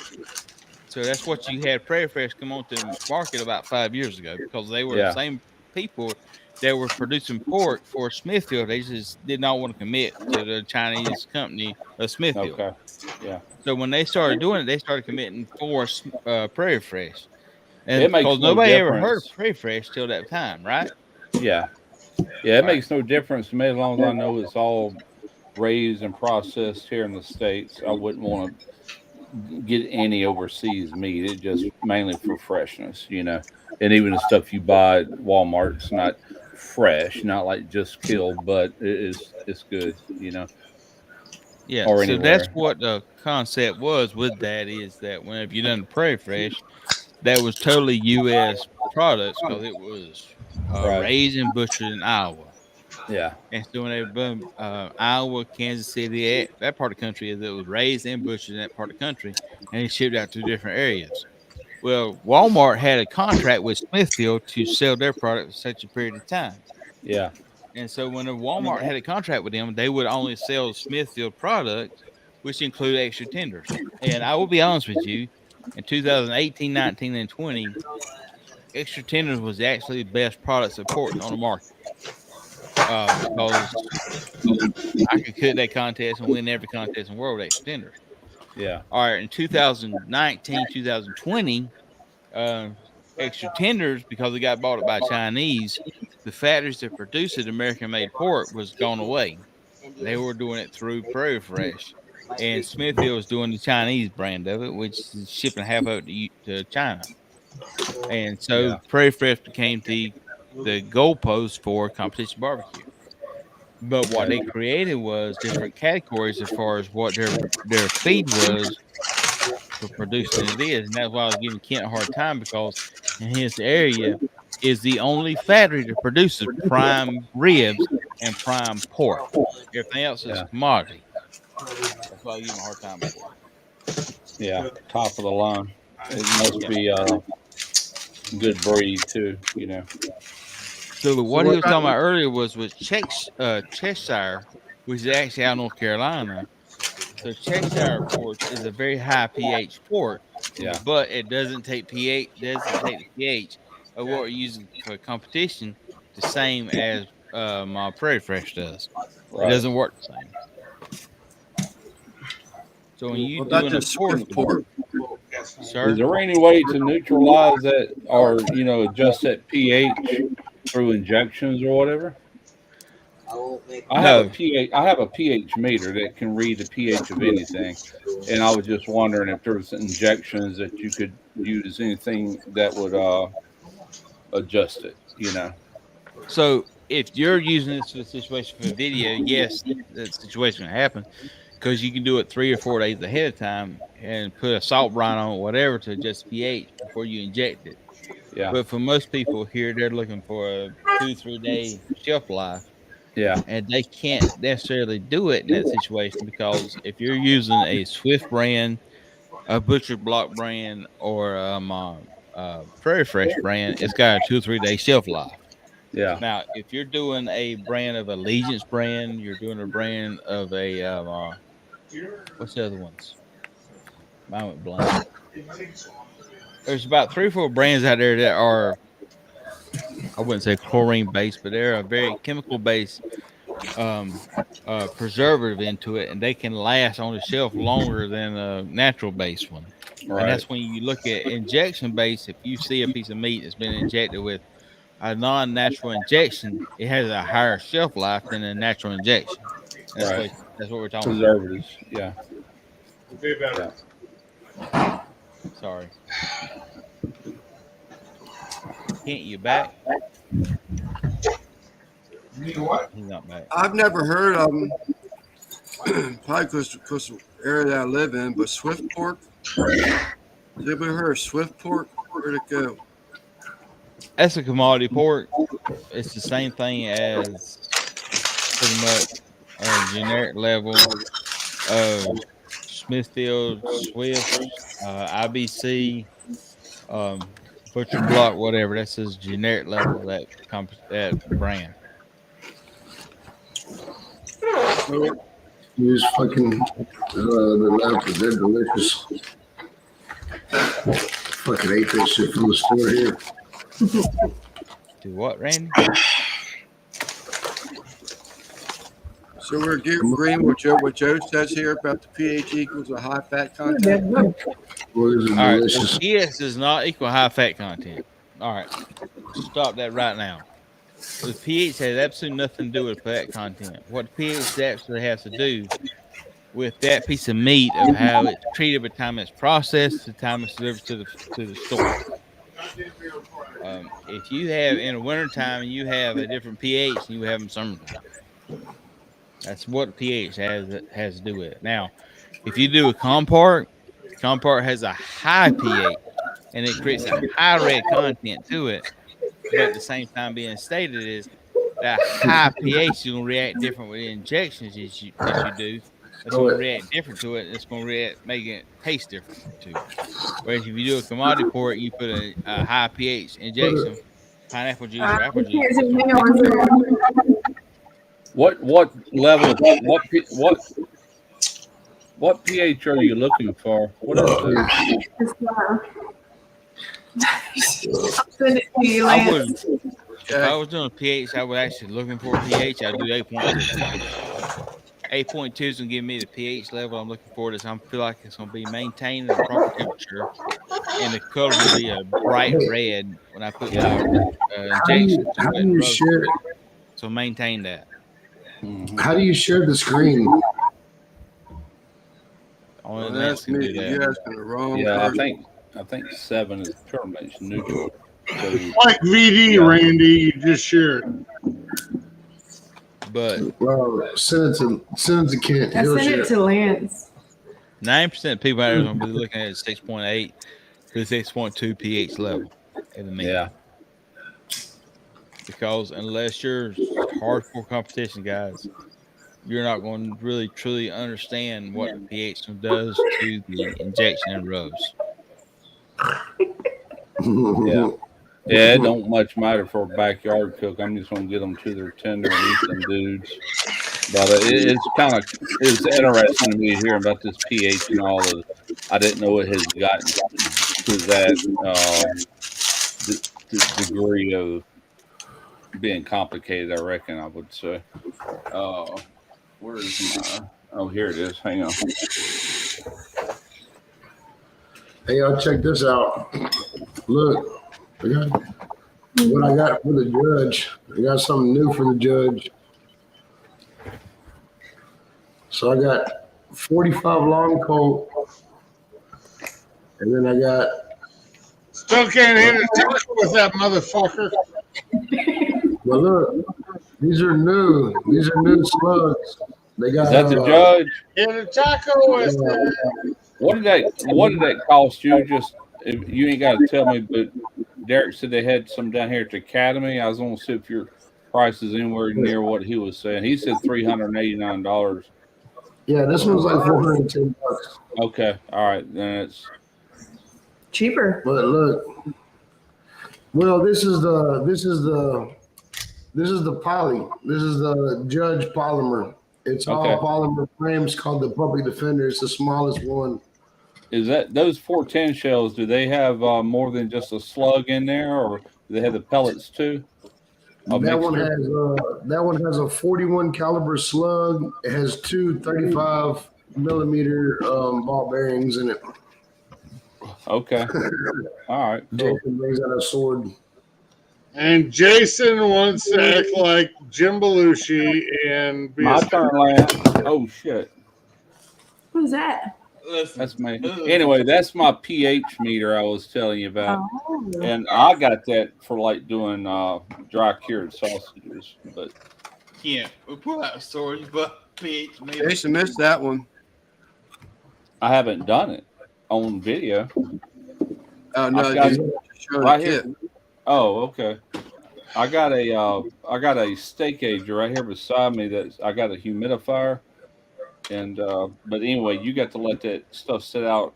S6: So that's what you had Prairie Fresh come on to the market about 5 years ago, because they were the same people that were producing pork for Smithfield. They just did not want to commit to the Chinese company of Smithfield.
S4: Okay. Yeah.
S6: So when they started doing it, they started committing for Prairie Fresh. And
S4: It makes
S6: because
S4: no
S6: nobody ever heard
S4: difference.
S6: of Prairie Fresh till that time, right?
S4: Yeah. Yeah, it makes no difference to me as long as I know it's all raised and processed here in the States. I wouldn't want to get any overseas meat. It just mainly for freshness, you know. And even the stuff you buy at Walmart's not fresh, not like just killed, but it's good, you know.
S6: Yeah,
S4: Or
S6: so
S4: anywhere.
S6: that's what the concept was with that, is that whenever you done the Prairie Fresh, that was totally U.S. products, because it was
S4: Right.
S6: raised and butchered in Iowa.
S4: Yeah.
S6: And so when they boom, Iowa, Kansas City, that part of the country, it was raised and butchered in that part of the country, and it shipped out to different areas. Well, Walmart had a contract with Smithfield to sell their product for such a period of time.
S4: Yeah.
S6: And so when Walmart had a contract with them, they would only sell Smithfield products, which include extra tenders. And I will be honest with you, in 2018, 19, and 20, extra tenders was actually the best product of pork on the market. Because I could cut that contest and win every contest in the world with extra tenders.
S4: Yeah.
S6: All right, in 2019, 2020, extra tenders, because they got bought up by Chinese, the factories that produced it, American-made pork, was gone away. They were doing it through Prairie Fresh, and Smithfield was doing the Chinese brand of it, which is shipping half of it to China. And so Prairie Fresh became the goalpost for competition barbecue. But what they created was different categories as far as what their feed was for producing it is. And that's why I was giving Kent a hard time, because in his area is the only factory that produces prime ribs and prime pork. Everything else is commodity. That's why I give him a hard time for.
S4: Yeah. Top of the line. It must be good breed too, you know.
S6: So what he was talking about earlier was with Cheshire, which is actually out in North Carolina. So Cheshire pork is a very high pH pork, but it doesn't take the pH of what we're using for competition the same as my Prairie Fresh does. It doesn't work the same. So when you doing a pork, sir,
S4: is there any way to neutralize that, or adjust that pH through injections or whatever? I have a pH meter that can read the pH of anything, and I was just wondering if there was injections that you could use, anything that would adjust it.
S6: So if you're using this for the situation for a video, yes, that situation will happen, because you can do it 3 or 4 days ahead of time and put a salt brine on it, whatever, to adjust pH before you inject it.
S4: Yeah.
S6: But for most people here, they're looking for a 2-3 day shelf life.
S4: Yeah.
S6: And they can't necessarily do it in that situation, because if you're using a Swift brand, a Butcher Block brand, or Prairie Fresh brand, it's got a 2 or 3 day shelf life.
S4: Yeah.
S6: Now, if you're doing a brand of Allegiance brand, you're doing a brand of a what's the other ones? Mine went blank. There's about 3 or 4 brands out there that are, I wouldn't say chlorine based, but they're a very chemical based preservative into it, and they can last on the shelf longer than a natural based one.
S4: Right.
S6: And that's when you look at injection based. If you see a piece of meat that's been injected with a non-natural injection, it has a higher shelf life than a natural injection. That's what we're talking
S4: Preservatives.
S6: about.
S4: Yeah.
S6: Sorry. Kent, you back?
S5: You know what?
S6: He's not back.
S1: I've never heard of them. Probably because the area that I live in, but Swift pork. Has anybody heard of Swift pork? Where'd it go?
S6: That's a commodity pork. It's the same thing as pretty much generic level of Smithfield, Swift, IBC, Butcher Block, whatever. That's his generic level of that brand.
S5: Use fucking the left. They're delicious. Fucking ate that shit from the store here.
S6: Do what, Randy?
S1: So we're agreeing with what Joe says here about the pH equals a high fat content.
S5: Well,
S6: All right, so pH does not equal high fat content. All right, stop that right now. The pH has absolutely nothing to do with fat content. What the pH actually has to do with that piece of meat of how it's treated by the time it's processed, the time it's delivered to the store. If you have in the wintertime and you have a different pH than you have in summertime, that's what the pH has to do with it. Now, if you do a compart has a high pH and it creates a high red content to it. But at the same time being stated is that high pH is going to react different with injections as you do. It's going to react different to it. It's going to react, making it taste different to it. Whereas if you do a commodity port, you put a high pH injection, pineapple juice or apple juice.
S4: What level? What pH are you looking for? What is it?
S6: If I was doing a pH, I would actually looking for a pH. I'd do 8.2. 8.2 is gonna give me the pH level I'm looking for. Is I feel like it's gonna be maintained at a proper temperature, and the color will be a bright red when I put my injection to it. So maintain that.
S5: How do you share the screen?
S1: That's me. You're asking the wrong
S4: person. I think 7 is pretty much neutral. So,
S11: like VD, Randy, you just shared.
S6: But
S5: send it to Kent.
S10: I sent it to Lance.
S6: 9% of people out there are going to be looking at 6.8 to 6.2 pH level in the meat.
S4: Yeah.
S6: Because unless you're hardcore competition guys, you're not going to really truly understand what the pH does to the injection and rubs.
S4: Yeah. Yeah, it don't much matter for a backyard cook. I'm just going to get them to their tender and eat them dudes. But it's interesting to me hearing about this pH and all of it. I didn't know it has gotten to that the degree of being complicated, I reckon I would say. Where is my... Oh, here it is. Hang on.
S5: Hey, y'all, check this out. Look. What I got for the judge. I got something new for the judge. So I got 45 long coat, and then I got.
S11: Still can't hit a tackle with that motherfucker.
S5: Well, look, these are new. These are new slugs. They got.
S4: Is that the judge?
S11: Hit a tackle with
S4: What did that cost you? Just you ain't got to tell me, but Derek said they had some down here at the Academy. I was going to see if your price is anywhere near what he was saying. He said $389.
S5: Yeah, this one's like $410.
S4: Okay, all right, then it's
S10: cheaper.
S5: But look, well, this is the poly. This is the Judge polymer. It's all polymer frames called the Public Defender. It's the smallest one.
S4: Is that those 410 shells? Do they have more than just a slug in there, or do they have the pellets too?
S5: That one has a 41 caliber slug. It has two 35 millimeter ball bearings in it.
S4: Okay. All right. Cool.
S5: Jason brings out a sword.
S11: And Jason wants to act like Jim Belushi and be
S4: my turn, Lance. Oh shit.
S10: Who's that?
S4: That's my anyway. That's my pH meter I was telling you about, and I got that for like doing dry cured sausages. But
S6: Can't we pull out storage, but pH meter.
S1: Jason missed that one.
S4: I haven't done it on video.
S1: Oh no,
S4: I've got
S1: he's
S4: it
S1: showing
S4: right
S1: a
S4: here.
S1: kit.
S4: Oh, okay. I got a steak ager right here beside me. I got a humidifier, and but anyway, you got to let that stuff sit out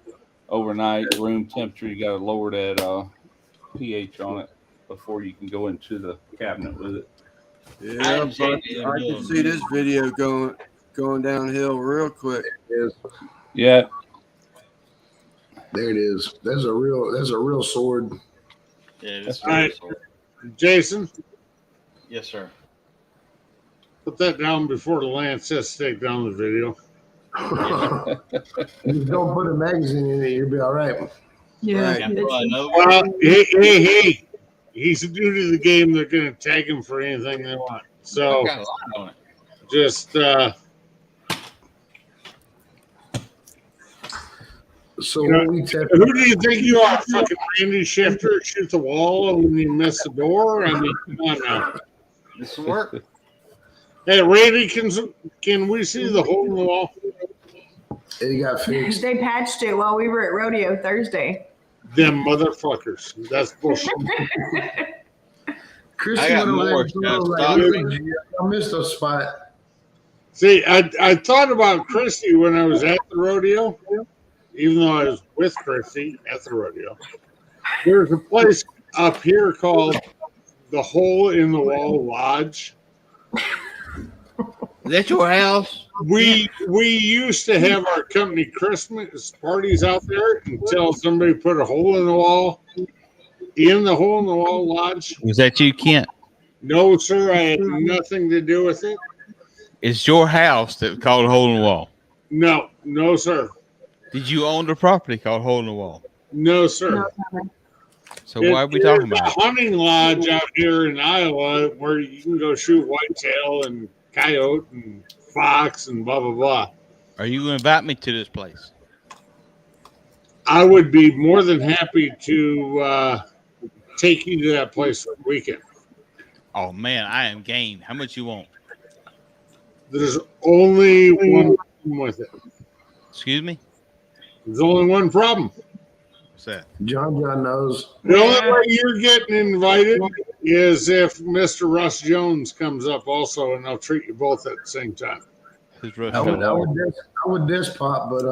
S4: overnight, room temperature. You got to lower that pH on it before you can go into the cabinet with it.
S1: Yeah, but I can see this video going downhill real quick.
S4: Yeah.
S5: There it is. That's a real sword.
S6: Yeah, that's
S11: All right, Jason.
S6: Yes, sir.
S11: Put that down before the Lance says take down the video.
S5: Just don't put a magazine in it, you'll be all right.
S10: Yeah.
S5: Right.
S11: Well, hey. He's new to the game. They're going to tag him for anything they want. So
S6: I've got a lot on it.
S11: just
S5: So
S11: you know,
S5: when we test,
S11: who do you think you are, fucking Randy Shifter? Shoot the wall when you miss the door? I mean, come on now.
S6: This will work.
S11: Hey, Randy, can we see the hole in the wall?
S5: it got fixed.
S10: They patched it while we were at rodeo Thursday.
S11: Them motherfuckers. That's bullshit.
S5: Christy
S6: I got
S5: went over
S6: more
S5: there and
S6: stuff.
S5: told
S6: Stop
S5: her,
S6: it.
S5: like, I missed a spot.
S11: See, I thought about Christy when I was at the rodeo, even though I was with Christy at the rodeo. There's a place up here called the Hole in the Wall Lodge.
S6: Is that your house?
S11: We used to have our company Christmas parties out there until somebody put a hole in the wall in the Hole in the Wall Lodge.
S6: Was that you, Kent?
S11: No, sir, I had nothing to do with it.
S6: It's your house that called a hole in the wall.
S11: No, sir.
S6: Did you own the property called hole in the wall?
S11: No, sir.
S6: So why are we talking
S11: There's
S6: about
S11: a hunting lodge out here in Iowa where you can go shoot whitetail and coyote and fox and blah, blah, blah.
S6: Are you going to invite me to this place?
S11: I would be more than happy to take you to that place for a weekend.
S6: Oh, man, I am game. How much you want?
S11: There's only one problem with it.
S6: Excuse me?
S11: There's only one problem.
S6: What's that?
S5: John knows.
S11: The only way you're getting invited is if Mr. Russ Jones comes up also, and they'll treat you both at the same time.
S6: Who's Russ
S5: I
S6: Jones?
S5: would despot, but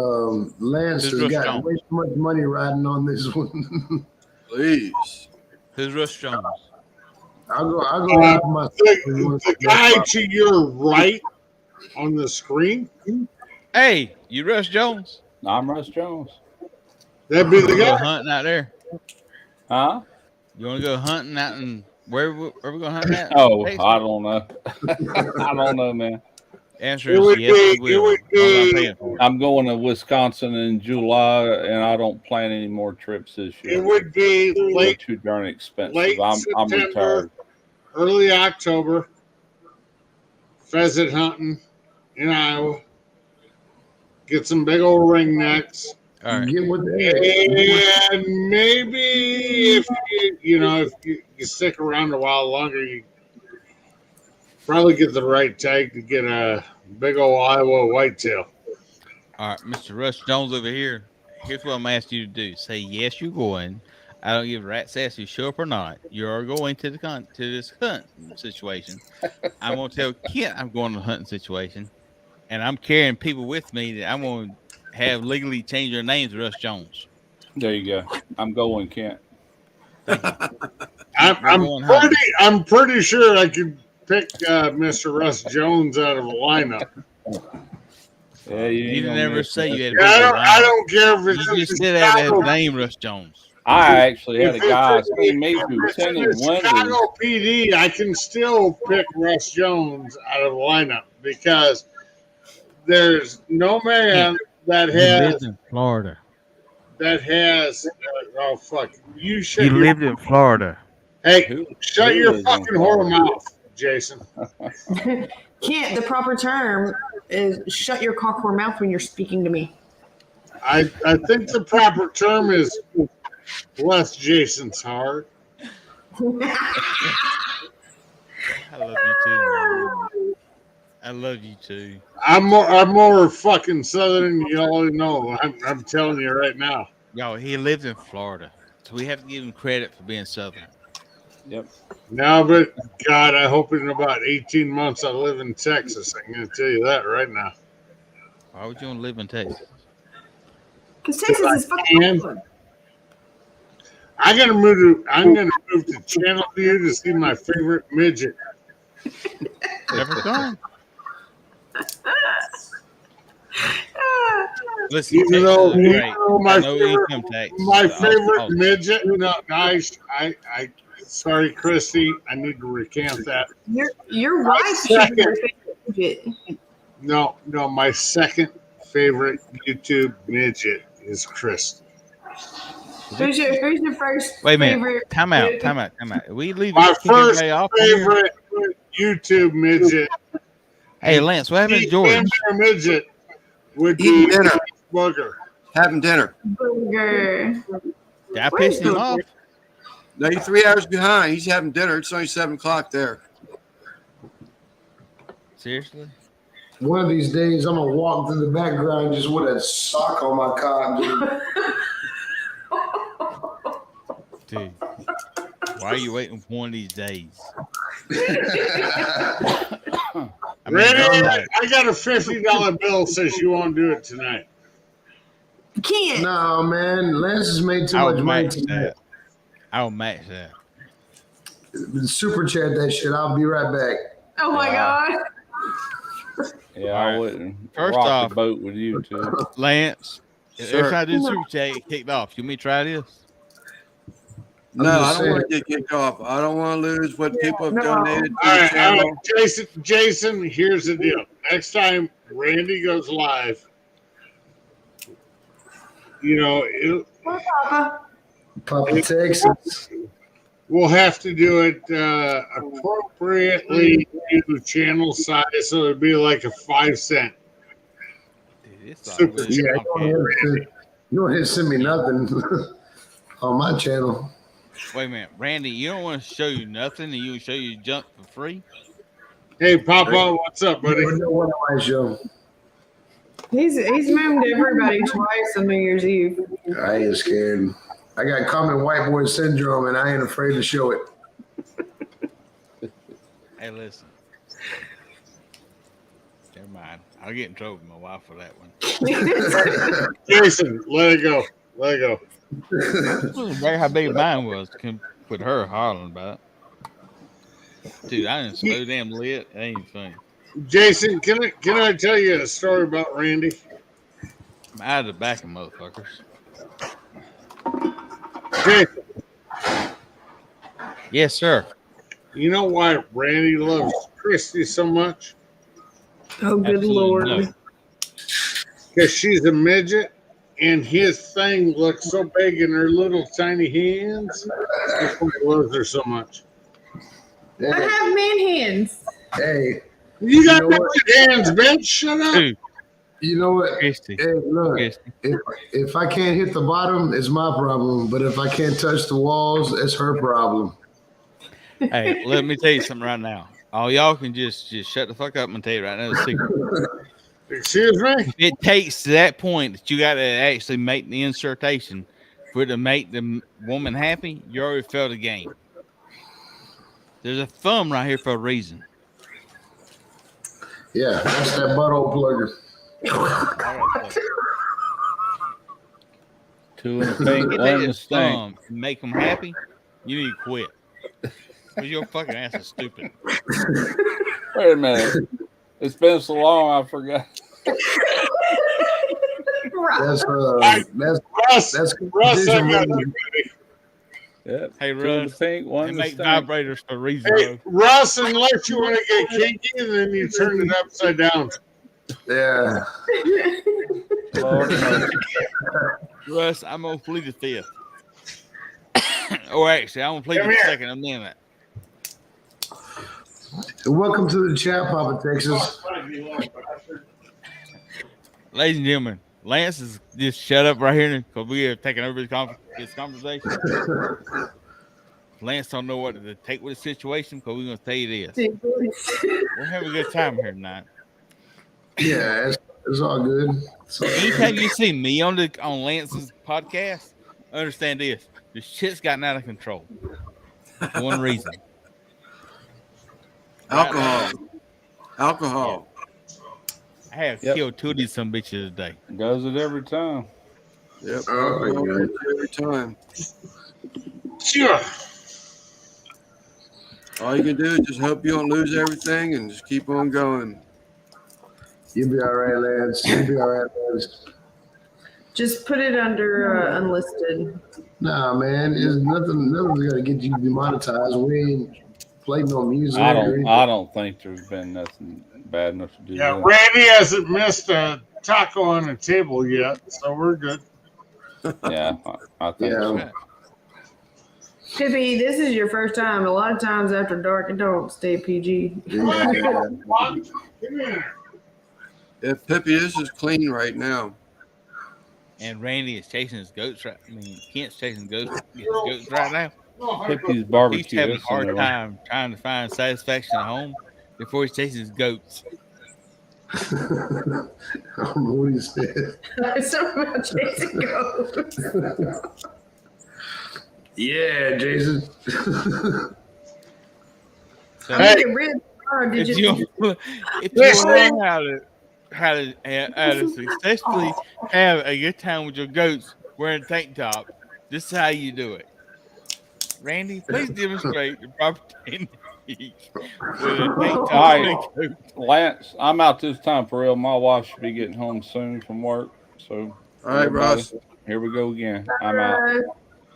S5: Lance
S6: Who's
S5: has
S6: Russ
S5: got
S6: Jones?
S5: way too much money riding on this one.
S1: Please.
S6: Who's Russ Jones?
S5: I'll go after my
S11: The guy to your right on the screen,
S6: Hey, you Russ Jones?
S4: I'm Russ Jones.
S11: that'd be the
S6: You go
S11: guy.
S6: hunting out there?
S4: Huh?
S6: You want to go hunting out in where we going to hunt at?
S4: Oh,
S6: Texas?
S4: I don't know. I don't know, man.
S6: Answer
S11: It
S6: is
S11: would
S6: yes,
S11: be-
S6: we
S11: it
S6: will.
S11: would
S6: I'm not
S11: be-
S6: paying for it.
S4: I'm going to Wisconsin in July, and I don't plan any more trips this year.
S11: It would be
S4: They're
S11: late
S4: too darn expensive.
S11: late
S4: I'm
S11: September,
S4: retired.
S11: early October, pheasant hunting in Iowa. Get some big old ring necks.
S6: All right.
S5: Get with the
S11: And maybe if you stick around a while longer, you probably get the right tag to get a big old Iowa whitetail.
S6: All right, Mr. Russ Jones over here. Here's what I'm asking you to do. Say yes, you're going. I don't give a rat's ass if you show up or not. You are going to this hunt situation. I'm gonna tell Kent I'm going to a hunting situation, and I'm carrying people with me that I'm gonna have legally change their names to Russ Jones.
S4: There you go. I'm going, Kent.
S11: I'm pretty sure I could pick Mr. Russ Jones out of a lineup.
S4: Yeah,
S6: You didn't ever say you had.
S11: I don't care if it's
S6: You just said that his name, Russ Jones.
S4: I actually had a
S11: If
S4: guy
S11: it's
S4: send me
S11: in
S4: Lieutenant
S11: the Chicago
S4: Winters.
S11: PD, I can still pick Russ Jones out of the lineup because there's no man that
S6: You
S11: has
S6: lived in Florida.
S11: oh fuck, you
S6: You
S11: shut your,
S6: lived in Florida.
S11: hey, shut
S4: who
S11: your
S4: lives in
S11: fucking whore
S4: Florida?
S11: mouth, Jason.
S10: Kent, the proper term is shut your cock or mouth when you're speaking to me.
S11: I think the proper term is bless Jason's heart.
S6: I love you too, man. I love you too.
S11: I'm more fucking southern than you all know. I'm telling you right now.
S6: Yo, he lives in Florida, so we have to give him credit for being southern.
S16: Yep.
S11: No, but God, I hope in about 18 months I live in Texas. I'm going to tell you that right now.
S6: Why would you want to live in Texas?
S10: Because Texas is fucking fun.
S11: I'm gonna move to Channel View to see my favorite midget.
S6: Never gone. Listen,
S11: Even
S6: Texas
S11: though,
S6: is great.
S11: my
S6: No
S11: favorite,
S6: income tax.
S11: my
S6: So
S11: favorite
S6: I'll-
S11: midget. No, I sorry, Christy, I need to recant that.
S10: Your wife should be your favorite midget.
S11: No, my second favorite YouTube midget is Christy.
S10: Who's your first
S6: Wait a minute.
S10: favorite?
S6: Time out. We leave
S11: My
S6: kick everybody
S11: first
S6: off here.
S11: favorite YouTube midget.
S6: Hey, Lance, what happened to George?
S11: Midget would
S1: Eating
S11: be
S1: dinner.
S11: Booger.
S1: Having dinner.
S10: Booger.
S6: Did I piss him off?
S1: No, you're 3 hours behind. He's having dinner. It's only 7 o'clock there.
S6: Seriously?
S5: One of these days, I'm gonna walk through the background just with a sock on my cock.
S6: Dude, why are you waiting for one of these days?
S11: Randy, I got a $50 bill. Says you won't do it tonight.
S10: Can't.
S5: No, man. Lance has made too much money tonight.
S6: I'll match that.
S5: Super chat that shit. I'll be right back.
S10: Oh my god.
S4: Yeah, I wouldn't
S6: First
S4: rock
S6: off,
S4: the boat with you too.
S6: Lance,
S1: Sir.
S6: if I do super chat, get kicked off. You want me to try this?
S1: No, I don't want to get kicked off. I don't want to lose what people have donated to the channel.
S11: Jason, here's the deal. Next time Randy goes live,
S5: Papa Texas.
S11: We'll have to do it appropriately to channel size, so it'd be like a 5 cent. Super
S5: Yeah,
S11: chat.
S5: you don't have to send me nothing on my channel.
S6: Wait a minute, Randy, you don't want to show you nothing and you show you junk for free?
S11: Hey, Papa, what's up, buddy?
S5: What am I show?
S10: He's mooned everybody twice on New Year's Eve.
S5: I ain't scared. I got common white boy syndrome, and I ain't afraid to show it.
S6: Hey, listen. Never mind. I'll get in trouble with my wife for that one.
S11: Jason, let it go. Let it go.
S6: Very how big mine was with her hollering about it. Dude, I didn't so damn lit. It ain't funny.
S11: Jason, can I tell you a story about Randy?
S6: I'm out of the back of motherfuckers.
S11: Jason,
S6: yes, sir.
S11: you know why Randy loves Christy so much?
S10: Oh, good
S6: Absolutely
S10: lord.
S6: no.
S11: Because she's a midget, and his thing looks so big in her little tiny hands. That's why he loves her so much.
S10: I have man hands.
S5: Hey,
S11: You got
S5: know
S11: big
S5: what?
S11: hands, bitch. Shut up.
S6: Dude,
S5: You know what?
S6: Christy.
S5: Hey, look.
S6: Christy.
S5: If I can't hit the bottom, it's my problem. But if I can't touch the walls, it's her problem.
S6: Hey, let me tell you something right now. All y'all can just shut the fuck up and tell you right now the secret.
S11: Excuse me?
S6: If it takes to that point that you got to actually make the insertion for it to make the woman happy, you already failed the game. There's a thumb right here for a reason.
S5: Yeah, that's that butthole plugger.
S4: Two in the pink,
S6: Get
S4: one in the
S6: that
S4: stink.
S6: thumb and make them happy, you need to quit. Because your fucking ass is stupid.
S4: Wait a minute. It's been so long, I forgot.
S5: That's
S11: Russ, I got you, buddy.
S4: Yep.
S6: Hey,
S4: Two in
S6: Russ,
S4: the pink, one
S6: they
S4: in the
S6: make
S4: stink.
S6: vibrators for a reason,
S11: Hey,
S6: bro.
S11: Russ, unless you want to get kinky, then you turn it upside down.
S5: Yeah.
S4: Lord mercy.
S6: Russ, I'm going to plead the fifth. Or actually, I'm going to plead
S11: Come
S6: the
S11: here.
S6: second amendment.
S5: Welcome to the chat, Papa Texas.
S6: Ladies and gentlemen, Lance is just shut up right here because we are taking over his conversation. Lance don't know what to take with the situation because we're going to tell you this. We're having a good time here tonight.
S5: Yeah, it's all good.
S6: Anytime you see me on Lance's podcast, understand this: the shit's gotten out of control. For one reason:
S1: alcohol. Alcohol.
S6: I have killed 2 of these some bitches today.
S4: Does it every time?
S1: Yep. Alcohol every time.
S11: Sure.
S1: All you can do is just hope you don't lose everything and just keep on going.
S5: You'll be all right, Lance. You'll be all right, Lance.
S10: Just put it under unlisted.
S5: Nah, man, it's nothing's gonna get you demonetized. We ain't playing no music.
S4: I don't think there's been nothing bad enough to do.
S11: Yeah,
S4: that.
S11: Randy hasn't missed a taco on a table yet, so we're good.
S4: Yeah, I think so.
S10: Tippy, this is your first time. A lot of times after dark, it don't stay PG.
S1: If Pippi, this is clean right now.
S6: And Randy is chasing his goats right. I mean, Kent's chasing his goats right now.
S4: Pippi's barbecue.
S6: He's having a hard time trying to find satisfaction at home before he's chasing his goats.
S5: I don't know what he said.
S10: Something about chasing goats.
S5: Yeah, Jason.
S6: Hey,
S10: if
S6: you learn how to successfully have a good time with your goats wearing a tank top, this is how you do it. Randy, please demonstrate your proper technique with a tank top.
S4: All right, Lance, I'm out this time for real. My wife should be getting home soon from work. So,
S1: all right, Ross.
S4: Here we go again. I'm out.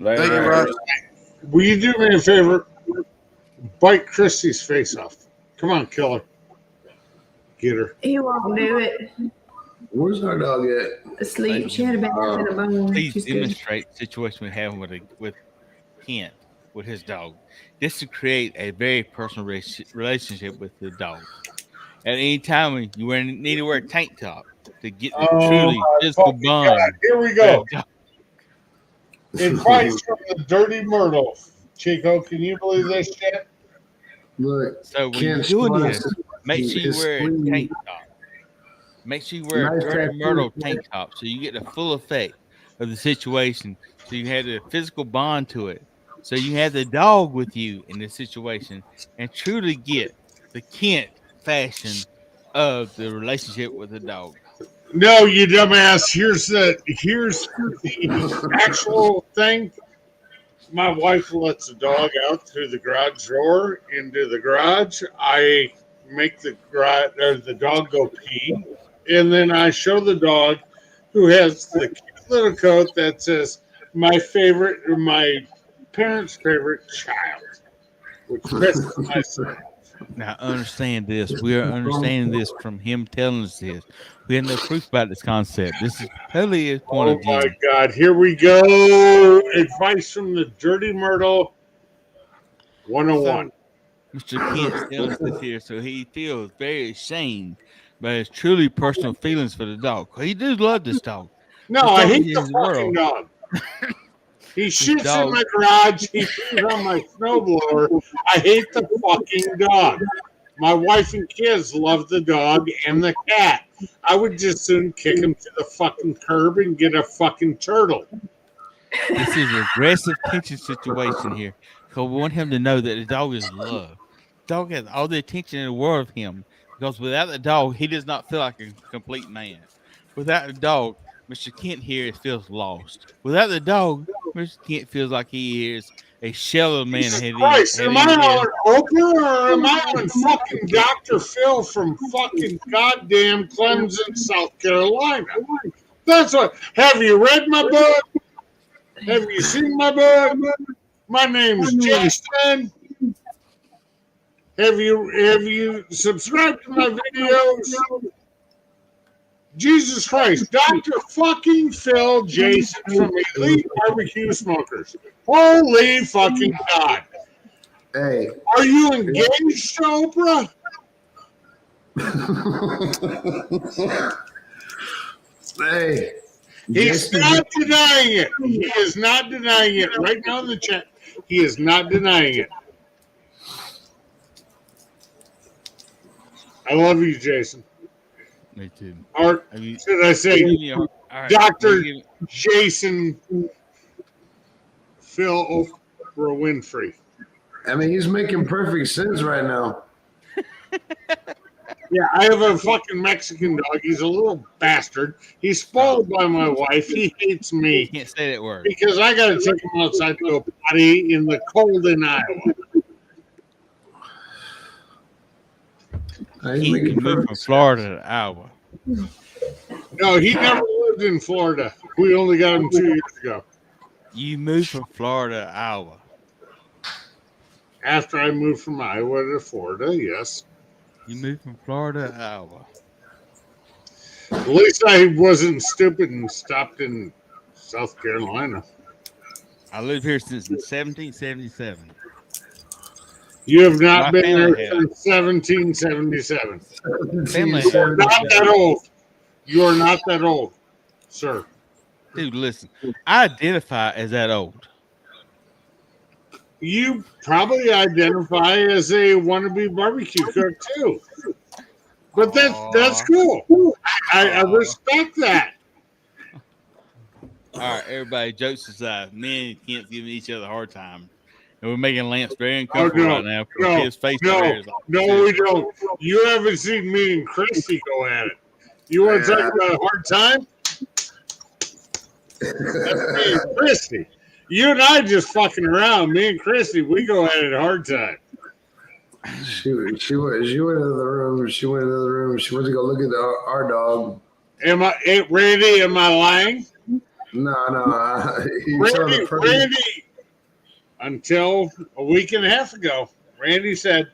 S4: Later.
S1: Thank you, Ross.
S11: Will you do me a favor? Bite Christy's face off. Come on, killer. Get her.
S10: He won't do it.
S5: Where's our dog at?
S10: Asleep. She had a bad head in a bone.
S6: Please
S10: She's good.
S6: demonstrate the situation we have with Kent, with his dog. This to create a very personal relationship with the dog. At any time you need to wear a tank top to get the truly physical bond.
S11: God. Here we go. Advice from the Dirty Myrtle. Chico, can you believe this shit?
S5: Look,
S6: so when you're doing this, make sure you wear a tank top. Make sure you wear a Dirty Myrtle tank top so you get the full effect of the situation. So you have the physical bond to it. So you have the dog with you in this situation and truly get the Kent fashion of the relationship with the dog.
S11: No, you dumbass. Here's the actual thing. My wife lets the dog out through the garage door into the garage. I make the dog go pee, and then I show the dog, who has the cute little coat that says my favorite or my parents' favorite child, which pisses myself.
S6: Now understand this. We are understanding this from him telling us this. We have no proof about this concept. This is totally his point of view.
S11: Oh my God! Here we go. Advice from the Dirty Myrtle 101.
S6: So, Mr. Kent tells us this here, so he feels very ashamed by his truly personal feelings for the dog. He does love this dog.
S11: No, I hate the fucking dog. He shits in my garage. He pees on my snowblower. I hate the fucking dog. My wife and kids love the dog and the cat. I would just soon kick him to the fucking curb and get a fucking turtle.
S6: This is an aggressive tension situation here. Because we want him to know that the dog is loved. The dog has all the attention in the world of him. Because without the dog, he does not feel like a complete man. Without the dog, Mr. Kent here feels lost. Without the dog, Mr. Kent feels like he is a shell of man.
S11: Jesus Christ, am I on Oprah or am I on fucking Dr. Phil from fucking goddamn Clemson, South Carolina? That's what. Have you read my book? Have you seen my book? My name's Jason. Have you subscribed to my videos? Jesus Christ, Dr. fucking Phil Jason from Elite Barbecue Smokers. Holy fucking God.
S5: Hey.
S11: Are you engaged to Oprah?
S5: Hey,
S11: He's not denying it. He is not denying it. Right now in the chat, he is not denying it. I love you, Jason.
S6: Me too.
S11: Or should I say, Dr. Jason Phil Oprah Winfrey.
S5: I mean, he's making perfect sense right now.
S11: Yeah, I have a fucking Mexican dog. He's a little bastard. He's spoiled by my wife. He hates me.
S6: Can't say that word.
S11: Because I got to take him outside to go potty in the cold in Iowa.
S6: He moved from Florida to Iowa.
S11: No, he never lived in Florida. We only got him 2 years ago.
S6: You moved from Florida to Iowa.
S11: After I moved from Iowa to Florida, yes.
S6: You moved from Florida to Iowa.
S11: At least I wasn't stupid and stopped in South Carolina.
S6: I lived here since 1777.
S11: You have not
S6: My
S11: been there
S6: family
S11: since 1777.
S6: Family
S11: You are not that old. You are not that old, sir.
S6: Dude, listen. I identify as that old.
S11: You probably identify as a wannabe barbecue cook too. But that's cool. I respect that.
S6: All right, everybody, jokes aside, men can't give each other a hard time. And we're making Lance very uncomfortable right now. His face
S11: no,
S6: there is like,
S11: we don't. You haven't seen me and Christy go at it. You want to talk about a hard time? That's me and Christy. You and I just fucking around. Me and Christy, we go at it hard time.
S5: She went into the room. She went to go look at our dog.
S11: Randy, am I lying?
S5: No.
S11: Randy, until a week and a half ago, Randy said,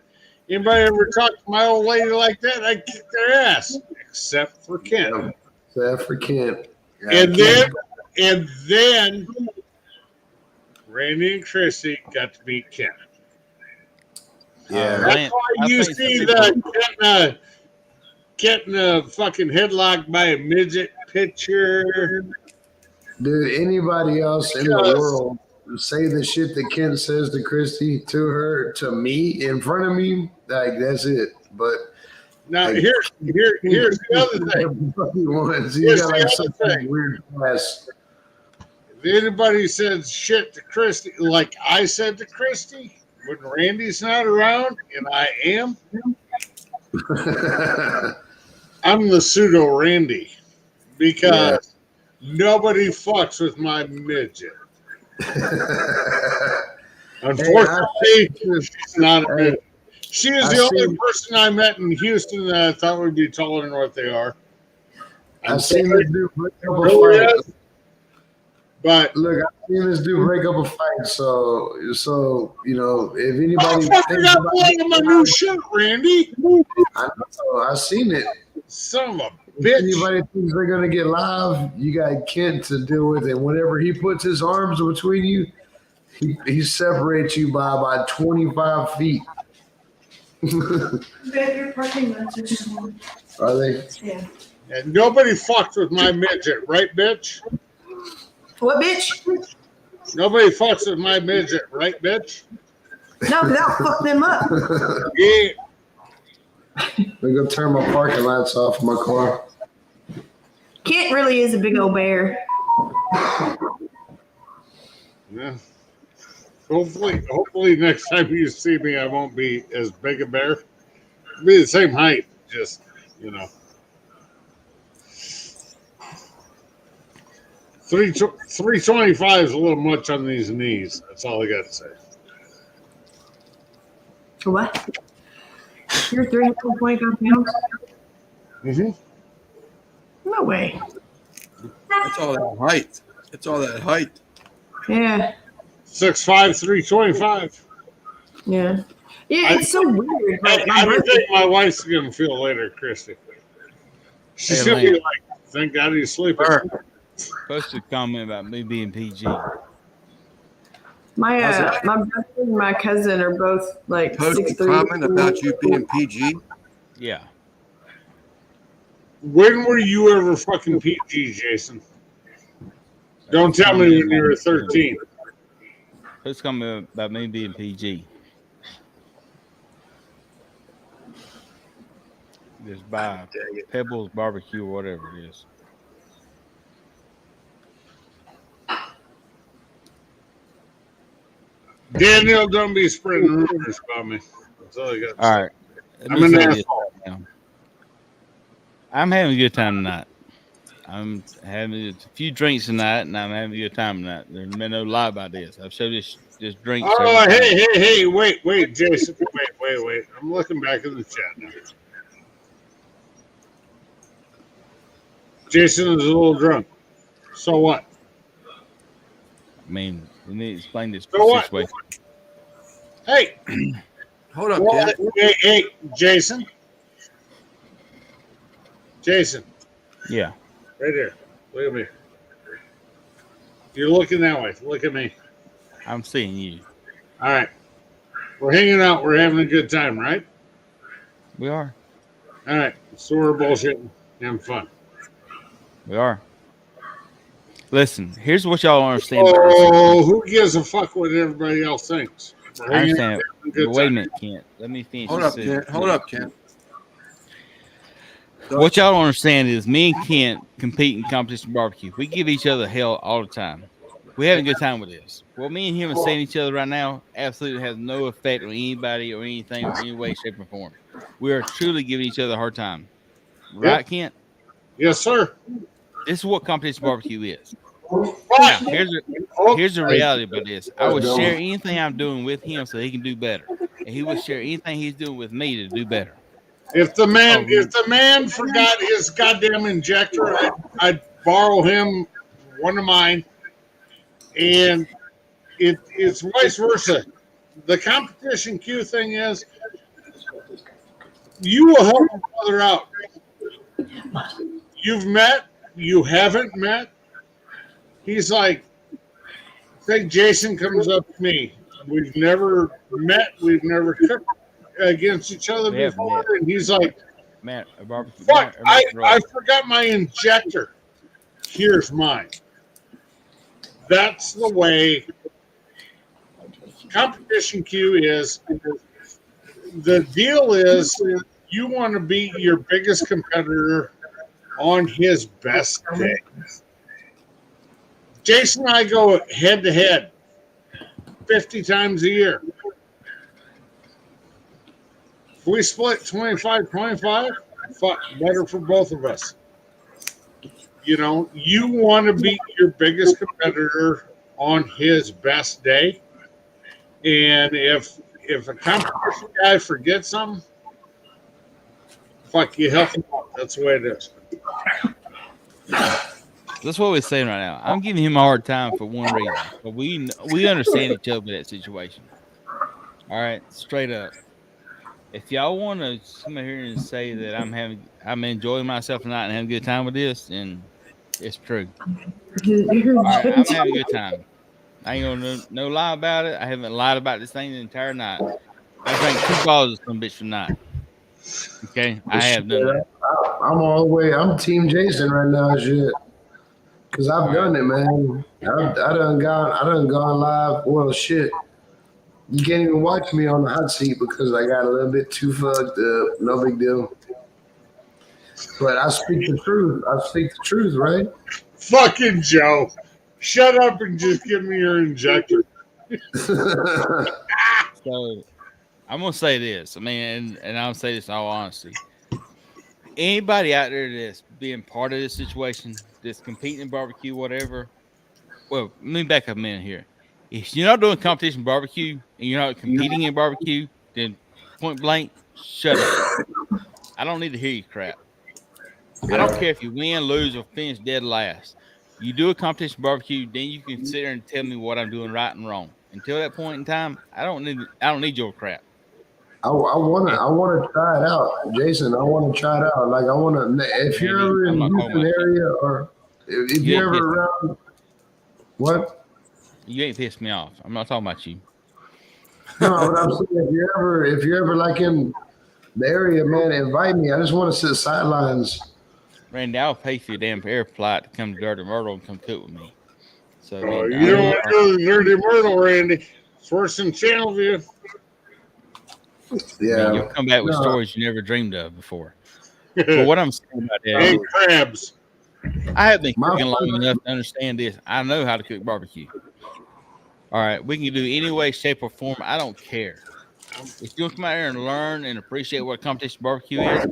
S11: anybody ever talk to my old lady like that, I'd kick their ass. Except for Kent.
S5: Except for Kent.
S11: And then Randy and Chrissy got to meet Kent.
S5: Yeah.
S11: That's why you see the getting a fucking headlock by a midget picture.
S5: Dude, anybody else in the world say the shit that Kent says to Christy, to her, to me, in front of me, like, that's it. But
S11: now, here's the other thing.
S5: He's got like something weird class.
S11: If anybody says shit to Christy, like I said to Christy, when Randy's not around, and I am, I'm the pseudo Randy because nobody fucks with my midget. Unfortunately, she's not a midget. She is the only person I met in Houston that I thought would be taller than what they are.
S5: I've seen this dude break up a fight.
S11: But
S5: look, I've seen this dude break up a fight. So you know, if anybody
S11: thinks about my new shirt, Randy,
S5: I've seen it.
S11: Son of a bitch.
S5: If anybody thinks they're gonna get live, you got Kent to deal with it. Whenever he puts his arms between you, he separates you by about 25 feet.
S10: Your parking lots are just one.
S5: Are they?
S10: Yeah.
S11: And nobody fucks with my midget, right, bitch?
S10: What, bitch?
S11: Nobody fucks with my midget, right, bitch?
S10: No, because I'll fuck them up.
S11: Yeah.
S5: I'm gonna turn my parking lights off in my car.
S10: Kent really is a big old bear.
S11: Yeah. Hopefully next time you see me, I won't be as big a bear. I'll be the same height, just, you know. 325 is a little much on these knees. That's all I got to say.
S10: What? You're 325 pounds?
S11: Mm-hmm.
S10: No way.
S1: That's all that height. It's all that height.
S10: Yeah.
S11: 6'5", 325.
S10: Yeah. Yeah, it's so weird. Like,
S11: I don't think my wife's going to feel later, Christy. She's going to be like, thank God he's sleeping.
S6: Post a comment about me being PG.
S10: My brother and my cousin are both like
S1: Post a
S10: 6'3".
S1: comment about you being PG.
S6: Yeah.
S11: When were you ever fucking PG, Jason? Don't tell me when you were 13.
S6: Who's coming about me being PG? Just buy Pebbles Barbecue or whatever it is.
S11: Daniel, don't be spreading rumors about me. That's all I got to say.
S6: All right.
S11: I'm an asshole.
S6: I'm having a good time tonight. I'm having a few drinks tonight, and I'm having a good time tonight. There's been no lie about this. I've showed this drink.
S11: Oh, hey, wait, Jason. Wait. I'm looking back in the chat now. Jason is a little drunk. So what?
S6: I mean, we need to explain this
S11: So
S6: situation.
S11: Hey.
S1: Hold up,
S11: well,
S1: Ken.
S11: Hey, Jason. Jason.
S6: Yeah.
S11: Right here. Look at me. You're looking that way. Look at me.
S6: I'm seeing you.
S11: All right. We're hanging out. We're having a good time, right?
S6: We are.
S11: All right. So we're bullshitting. Having fun.
S6: We are. Listen, here's what y'all understand.
S11: Oh, who gives a fuck what everybody else thinks? We're
S6: I
S11: hanging
S6: understand.
S11: out, having a good
S6: Wait a
S11: time.
S6: minute, Kent. Let me finish.
S1: Hold up, Kent. Hold up, Kent.
S6: What y'all don't understand is me and Kent compete in competition barbecue. We give each other hell all the time. We're having a good time with this. What me and him are saying to each other right now absolutely has no effect on anybody or anything or any way, shape, or form. We are truly giving each other a hard time. Right,
S11: Yep.
S6: Kent?
S11: Yes, sir.
S6: This is what competition barbecue is. Now, here's the reality about this. I would share anything I'm doing with him so he can do better. And he would share anything he's doing with me to do better.
S11: If the man forgot his goddamn injector, I'd borrow him one of mine, and it's vice versa. The competition Q thing is, you will help a brother out. You've met, you haven't met. He's like, say Jason comes up to me. We've never met. We've never cooked against each other before, and he's like,
S6: "Man, a barbecue.
S11: Fuck! I forgot my injector. Here's mine." That's the way competition Q is. The deal is, you want to beat your biggest competitor on his best day. Jason and I go head to head 50 times a year. If we split 25-25, fuck, better for both of us. You know, you want to beat your biggest competitor on his best day. And if a competition guy forgets something, fuck, you help him out. That's the way it is.
S6: That's what we're saying right now. I'm giving him a hard time for one reason. But we understand each other in that situation. All right, straight up. If y'all want to come in here and say that I'm enjoying myself tonight and having a good time with this, then it's true. All right, I'm having a good time. I ain't gonna no lie about it. I haven't lied about this thing the entire night. I drank 2 bottles of some bitch tonight. Okay, I have done that.
S5: I'm all the way. I'm Team Jason right now, shit. Cause I've done it, man. I done gone live. Well, shit. You can't even watch me on the hot seat because I got a little bit too fucked up. No big deal. But I speak the truth. I speak the truth, right?
S11: Fucking Joe. Shut up and just give me your injector.
S6: So I'm gonna say this. I mean, and I'll say this in all honesty. Anybody out there that's being part of this situation, that's competing in barbecue, whatever. Well, let me back up a minute here. If you're not doing competition barbecue and you're not competing in barbecue, then point blank, shut up. I don't need to hear you crap. I don't care if you win, lose, or finish dead last. You do a competition barbecue, then you can sit there and tell me what I'm doing right and wrong. Until that point in time, I don't need your crap.
S5: I wanna try it out, Jason. I want to try it out. Like I want to. If you're ever in the Houston area, or if you're ever around, what?
S6: You ain't pissed me off. I'm not talking about you.
S5: No, but I'm saying if you're ever like in the area, man, invite me. I just want to sit sidelines
S6: Randy, I'll pay for your damn air flight to come to Dirty Myrtle and come cook with me. So I mean,
S11: You don't want to go to the Dirty Myrtle, Randy. It's worse than Channelview.
S6: I mean, you'll come back with stories you never dreamed of before. But what I'm saying about that
S11: and
S6: is,
S11: crabs.
S6: I have been cooking long enough to understand this. I know how to cook barbecue. All right, we can do any way, shape, or form. I don't care. If you want to come out here and learn and appreciate what competition barbecue is,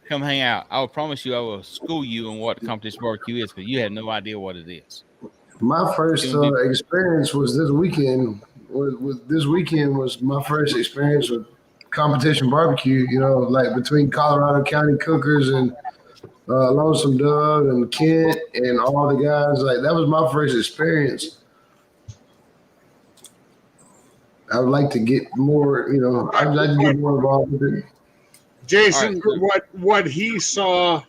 S6: come hang out. I will promise you, I will school you on what competition barbecue is because you have no idea what it is.
S5: My first experience was this weekend. This weekend was my first experience with competition barbecue. You know, like between Colorado County Cookers and Lonesome Dove and Kent and all the guys. Like that was my first experience. I would like to get more. You know, I'd like to get more involved with it.
S11: Jason, what he saw,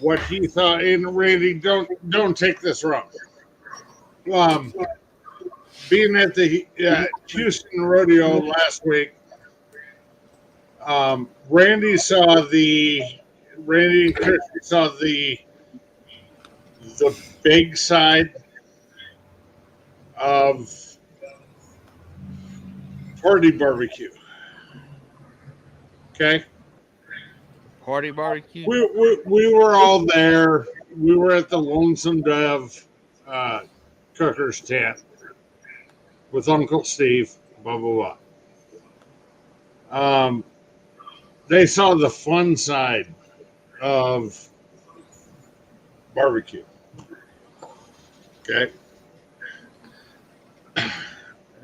S11: what he thought, and Randy, don't take this wrong. Being at the Houston Rodeo last week, Randy and Chris saw the big side of party barbecue. Okay.
S6: Party barbecue.
S11: We were all there. We were at the Lonesome Dove cooker's tent with Uncle Steve. Blah blah blah. They saw the fun side of barbecue. Okay.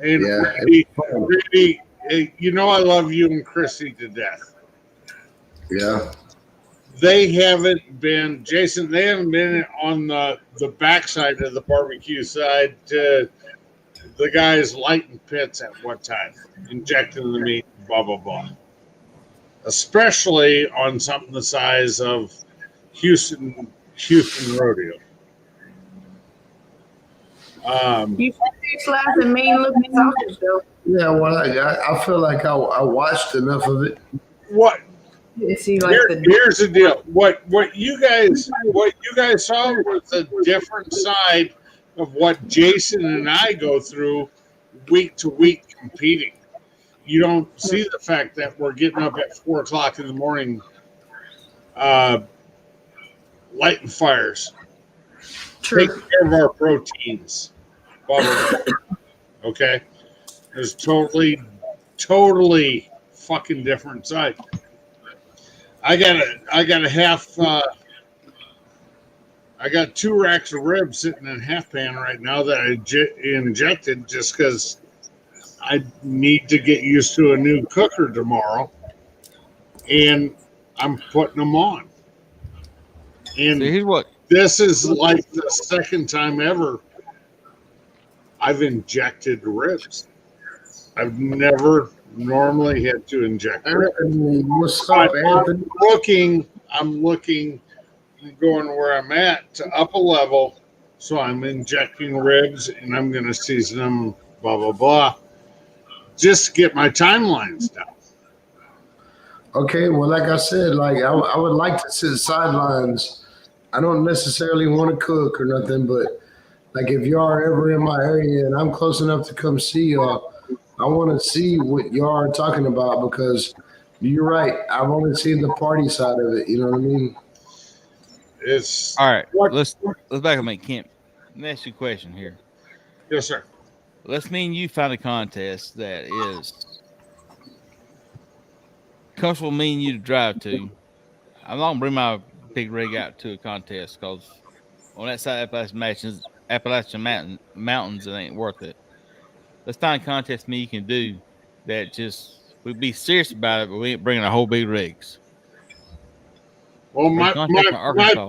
S11: And Randy, you know I love you and Chrissy to death.
S5: Yeah.
S11: They haven't been, Jason, they haven't been on the backside of the barbecue side to the guys lighting pits at what time, injecting the meat, blah, blah, blah. Especially on something the size of Houston Rodeo.
S10: You said these last and mean looking sausage though.
S5: Yeah, well, I feel like I watched enough of it.
S11: What?
S10: See, like
S11: Here's the deal. What you guys saw was a different side of what Jason and I go through week to week competing. You don't see the fact that we're getting up at 4:00 in the morning, lighting fires, taking care of our proteins. Okay, it's totally fucking different side. I got a half. I got 2 racks of ribs sitting in half pan right now that I injected just because I need to get used to a new cooker tomorrow, and I'm putting them on. And
S6: so here's what
S11: this is like the second time ever I've injected ribs. I've never normally had to inject ribs.
S5: What's up, Anthony?
S11: I'm looking, going where I'm at to up a level, so I'm injecting ribs and I'm going to season them, blah, blah, blah, just to get my timelines down.
S5: Okay, well, like I said, like I would like to sit sidelines. I don't necessarily want to cook or nothing, but like if y'all are ever in my area and I'm close enough to come see y'all, I want to see what y'all are talking about because you're right. I've only seen the party side of it. You know what I mean?
S11: It's
S6: all right. Let's back up, mate. Kent, let me ask you a question here.
S11: Yes, sir.
S6: Let's mean you find a contest that is comfortable me and you to drive to. I'm not gonna bring my big rig out to a contest because on that side of Appalachian Mountains, it ain't worth it. Let's find a contest me you can do that just we'd be serious about it, but we ain't bringing a whole big rigs.
S11: Well, my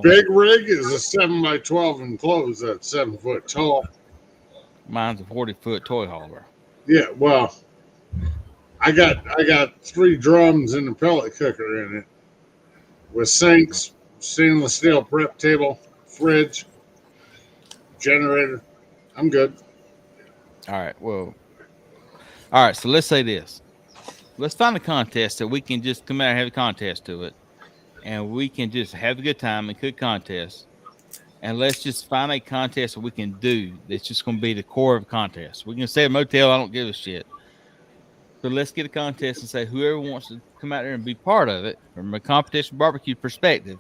S11: big rig is a 7x12 enclosed that's 7 foot tall.
S6: Mine's a 40-foot toy hauler.
S11: Yeah, well, I got 3 drums and a pellet cooker in it with sinks, stainless steel prep table, fridge, generator. I'm good.
S6: All right. Well, all right. So let's say this. Let's find a contest that we can just come out and have a contest to it. and we can just have a good time and cook contests. And let's just find a contest that we can do that's just going to be the core of the contest. We can say a motel, I don't give a shit. So let's get a contest and say whoever wants to come out there and be part of it from a competition barbecue perspective,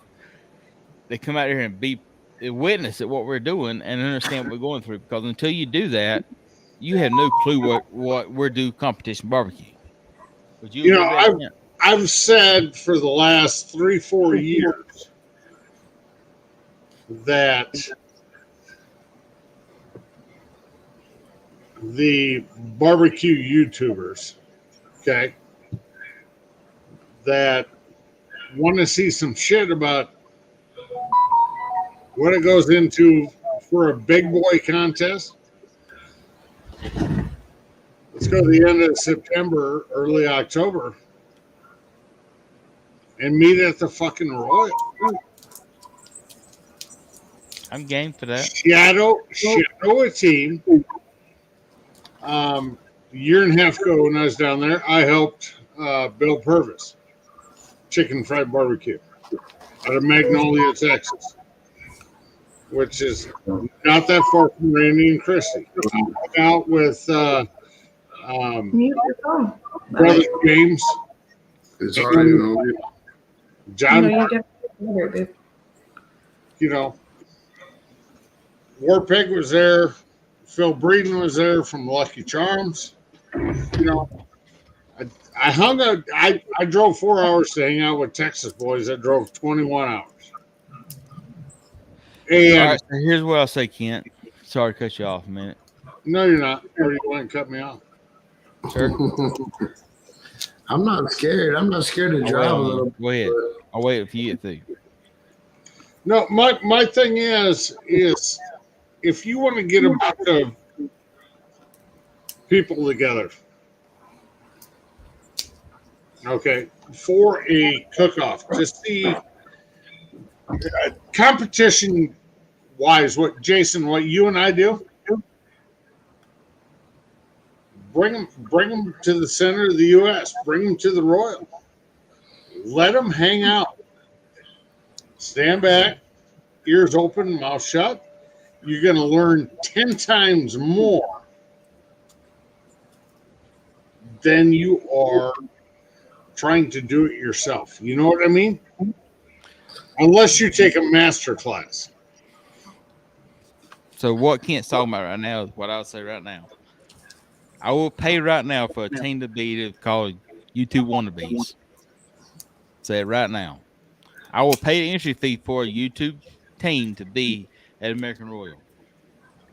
S6: they come out here and be a witness at what we're doing and understand what we're going through. Because until you do that, you have no clue what we're doing competition barbecue. Would you agree with that?
S11: I've said for the last 3-4 years that the barbecue YouTubers, okay, that want to see some shit about what it goes into for a big boy contest. Let's go to the end of September, early October, and meet at the fucking Royal.
S6: I'm game for that.
S11: Shadow a team. A year and a half ago when I was down there, I helped Bill Purvis, chicken fried barbecue, out of Magnolia, Texas, which is not that far from Randy and Christy. I hung out with Brother James.
S5: It's already on.
S11: John,
S10: No,
S11: you know, Warpig was there. Phil Breeden was there from Lucky Charms. You know, I hung out. I drove 4 hours to hang out with Texas boys that drove 21 hours. And
S6: all right, so here's what I'll say, Kent. Sorry to cut you off a minute.
S11: No, you're not. Or you want to cut me off?
S6: Sure.
S5: I'm not scared. I'm not scared to drive a little.
S6: Go ahead. I'll wait for you to get through.
S11: No, my thing is if you want to get a bunch of people together, okay, for a cook-off, to see competition-wise, what you and I do, bring them to the center of the U.S., bring them to the Royal, let them hang out. Stand back, ears open, mouth shut. You're going to learn 10 times more than you are trying to do it yourself. You know what I mean? Unless you take a master class.
S6: So what Kent's talking about right now is what I'll say right now. I will pay right now for a team to be called YouTube Wannabes. Say it right now. I will pay the entry fee for a YouTube team to be at American Royal.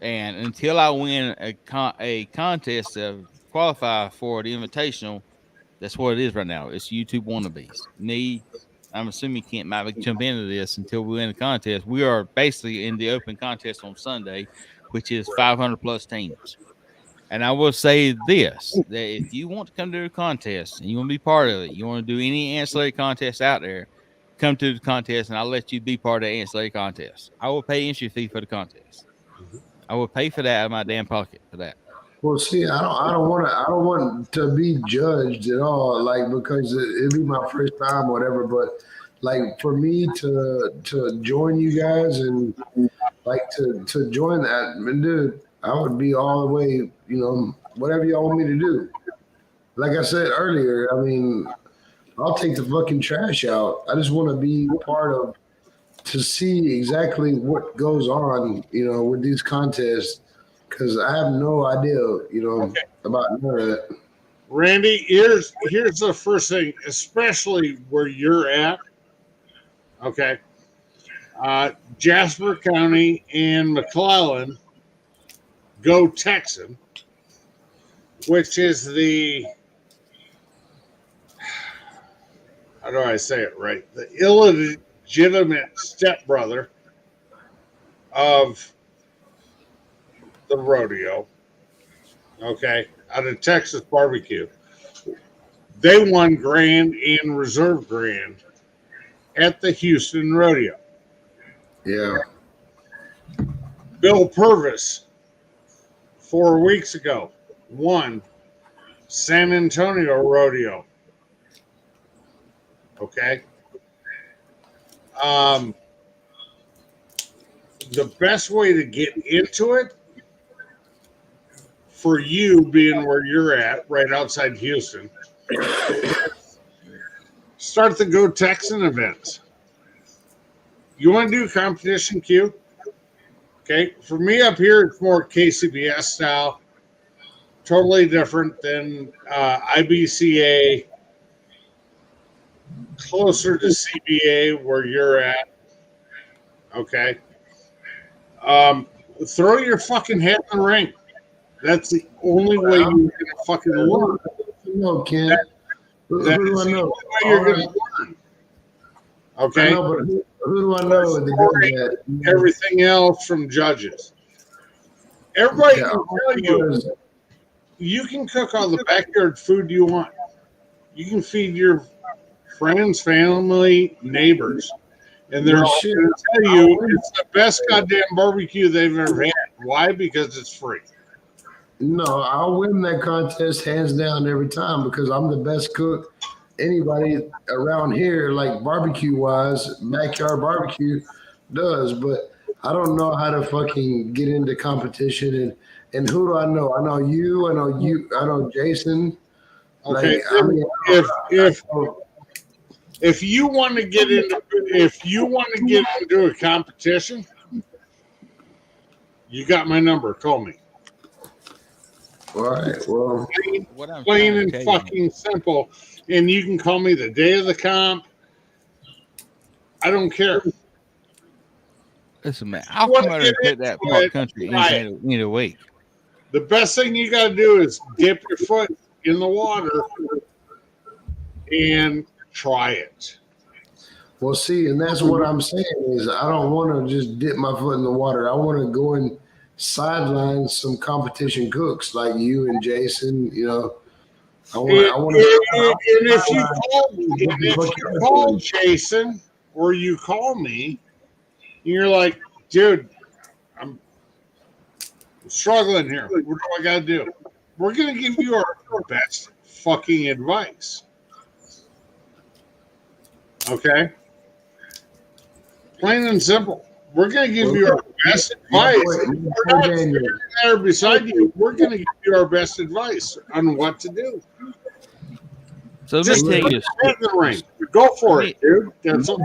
S6: And until I win a contest to qualify for the Invitational, that's what it is right now. It's YouTube Wannabes. I'm assuming Kent might jump into this until we win a contest. We are basically in the open contest on Sunday, which is 500 plus teams. And I will say this, that if you want to come to a contest and you want to be part of it, you want to do any ancillary contest out there, come to the contest and I'll let you be part of the ancillary contest. I will pay entry fee for the contest. I will pay for that out of my damn pocket for that.
S5: Well, see, I don't want to be judged at all, like, because it'd be my first time, or whatever. But like for me to join you guys and like to join that, man, dude, I would be all the way, you know, whatever y'all want me to do. Like I said earlier, I mean, I'll take the fucking trash out. I just want to be part of, to see exactly what goes on, you know, with these contests, because I have no idea, you know, about none of that.
S11: Randy, here's the first thing, especially where you're at. Okay. Jasper County and McClellan go Texan, which is the, how do I say it right? The illegitimate stepbrother of the rodeo, okay, out of Texas Barbecue. They won Grand and Reserve Grand at the Houston Rodeo.
S5: Yeah.
S11: Bill Purvis, 4 weeks ago, won San Antonio Rodeo. Okay. the best way to get into it for you being where you're at, right outside Houston, start the Go Texan events. You want to do competition Q? Okay. For me up here, it's more KCBS style. Totally different than IBCA, closer to CBA where you're at. Okay. Throw your fucking hat in the ring. That's the only way you're going to fucking learn.
S5: No, Ken.
S11: That's
S5: Who
S11: the
S5: do I
S11: only
S5: know?
S11: way you're going to learn. Okay.
S5: I know, but who do I know that does that?
S11: Everything else from judges. Everybody
S5: Yeah,
S11: can tell you you can cook all the backyard food you want. You can feed your friends, family, neighbors, and they're
S5: Well,
S11: all
S5: shit,
S11: going to tell you it's the best goddamn barbecue they've ever had. Why? Because it's free.
S5: No, I'll win that contest hands down every time because I'm the best cook anybody around here, like barbecue wise, backyard barbecue does. But I don't know how to fucking get into competition. And who do I know? I know you. I know Jason.
S11: Okay,
S5: Like, I mean,
S11: if you want to get into a competition, you got my number. Call me.
S5: All right. Well,
S11: plain and fucking simple. And you can call me the day of the comp. I don't care.
S6: Listen, man, I'll come out and put that part country any week.
S11: The best thing you got to do is dip your foot in the water and try it.
S5: Well, see, and that's what I'm saying is I don't want to just dip my foot in the water. I want to go and sideline some competition cooks like you and Jason. You know,
S11: And if you call Jason or you call me, you're like, dude, I'm struggling here. What do I got to do? We're going to give you our best fucking advice. Okay? Plain and simple. We're going to give you our best advice. We're not sitting there beside you. We're going to give you our best advice on what to do.
S6: So let me tell you,
S11: in the ring. Go for it, dude. That's my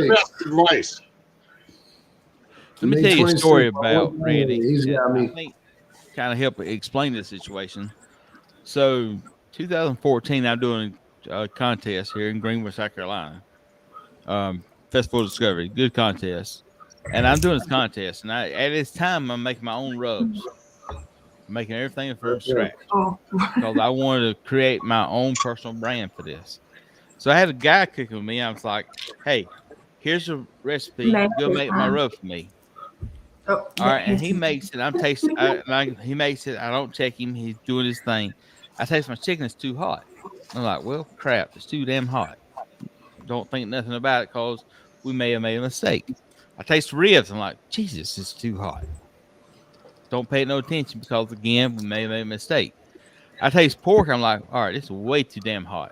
S11: best advice.
S6: Let me tell you a story about Randy. I think kind of help explain this situation. So 2014, I'm doing a contest here in Greenwood, South Carolina. Festival of Discovery, good contest. And I'm doing this contest, and at this time, I'm making my own rubs, making everything from scratch because I wanted to create my own personal brand for this. So I had a guy cooking with me. I was like, "Hey, here's a recipe. Go make my rub for me." All right, and he makes it. I'm tasting. He makes it. I don't check him. He's doing his thing. I taste my chicken is too hot. I'm like, well, crap, it's too damn hot. Don't think nothing about it because we may have made a mistake. I taste ribs. I'm like, Jesus, it's too hot. Don't pay no attention because, again, we may have made a mistake. I taste pork. I'm like, all right, this is way too damn hot.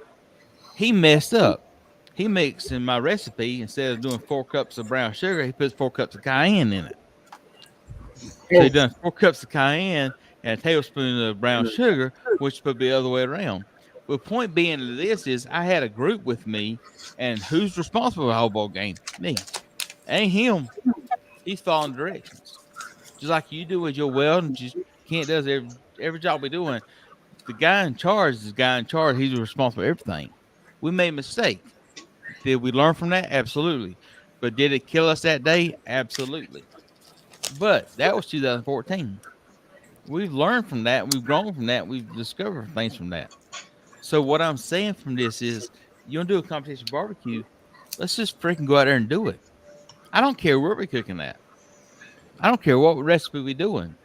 S6: He messed up. He makes in my recipe, instead of doing 4 cups of brown sugar, he puts 4 cups of cayenne in it. So he done 4 cups of cayenne and a tablespoon of brown sugar, which would be the other way around. Well, point being to this is I had a group with me, and who's responsible for the whole ball game? Me. Ain't him. He's following directions. Just like you do with your welding, just Kent does every job we're doing. The guy in charge is the guy in charge. He's responsible for everything. We made a mistake. Did we learn from that? Absolutely. But did it kill us that day? Absolutely. But that was 2014. We've learned from that. We've grown from that. We've discovered things from that. So what I'm saying from this is, you want to do a competition barbecue, let's just freaking go out there and do it. I don't care where we're cooking at. I don't care what recipe we're doing.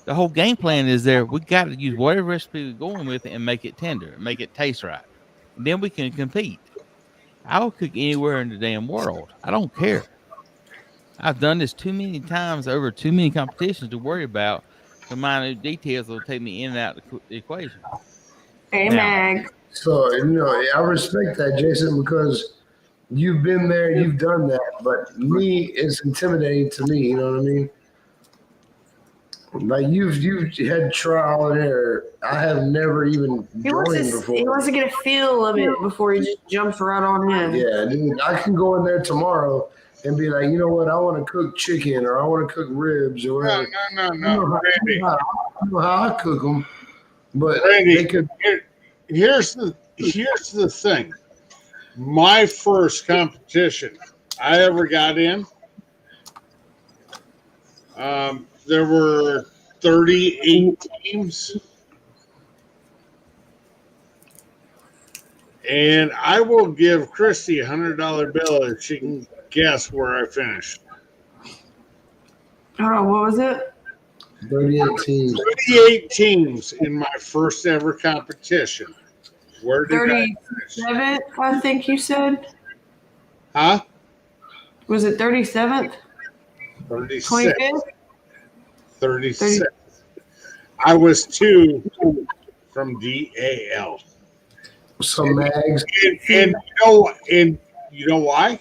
S6: The whole game plan is there. We got to use whatever recipe we're going with and make it tender, make it taste right. And then we can compete. I'll cook anywhere in the damn world. I don't care. I've done this too many times over too many competitions to worry about the minute details that will take me in and out of the equation.
S10: Amen.
S5: So, I respect that, Jason, because you've been there, you've done that, but me, it's intimidating to me. You know what I mean? Like you've had trial and error. I have never even joined before.
S10: He wants to get a feel of it before he just jumps right on in.
S5: Yeah, dude, I can go in there tomorrow and be like, you know what, I want to cook chicken or I want to cook ribs or whatever.
S11: No,
S5: Randy. I know how I cook them, but
S11: Randy,
S5: they could.
S11: Here's the thing. My first competition I ever got in, there were 38 teams. And I will give Christy $100 bill if she can guess where I finished.
S10: Hold on, what was it?
S5: 38 teams.
S11: 38 teams in my first ever competition. Where did I finish?
S10: 37th, I think you said.
S11: Huh?
S10: Was it 37th?
S11: 36.
S10: 25th?
S11: 36. I was 2 from DAL.
S5: Some mags.
S11: And you know why?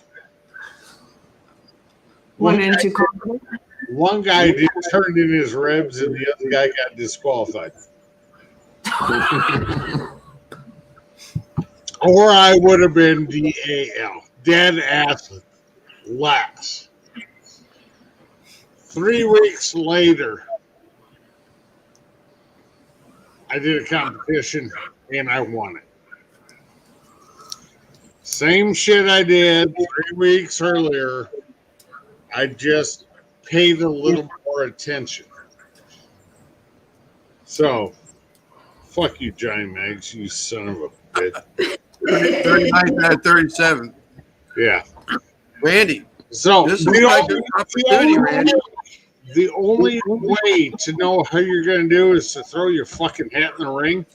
S10: Went into conflict.
S11: One guy turned in his ribs and the other guy got disqualified. Or I would have been DAL. Dead ass last. 3 weeks later, I did a competition and I won it. Same shit I did 3 weeks earlier. I just paid a little more attention. So, fuck you, Giant Mags, you son of a bitch.
S1: 39 out of 37.
S11: Yeah.
S1: Randy.
S11: So,
S1: this is like an opportunity, Randy.
S11: The only way to know how you're going to do is to throw your fucking hat in the ring.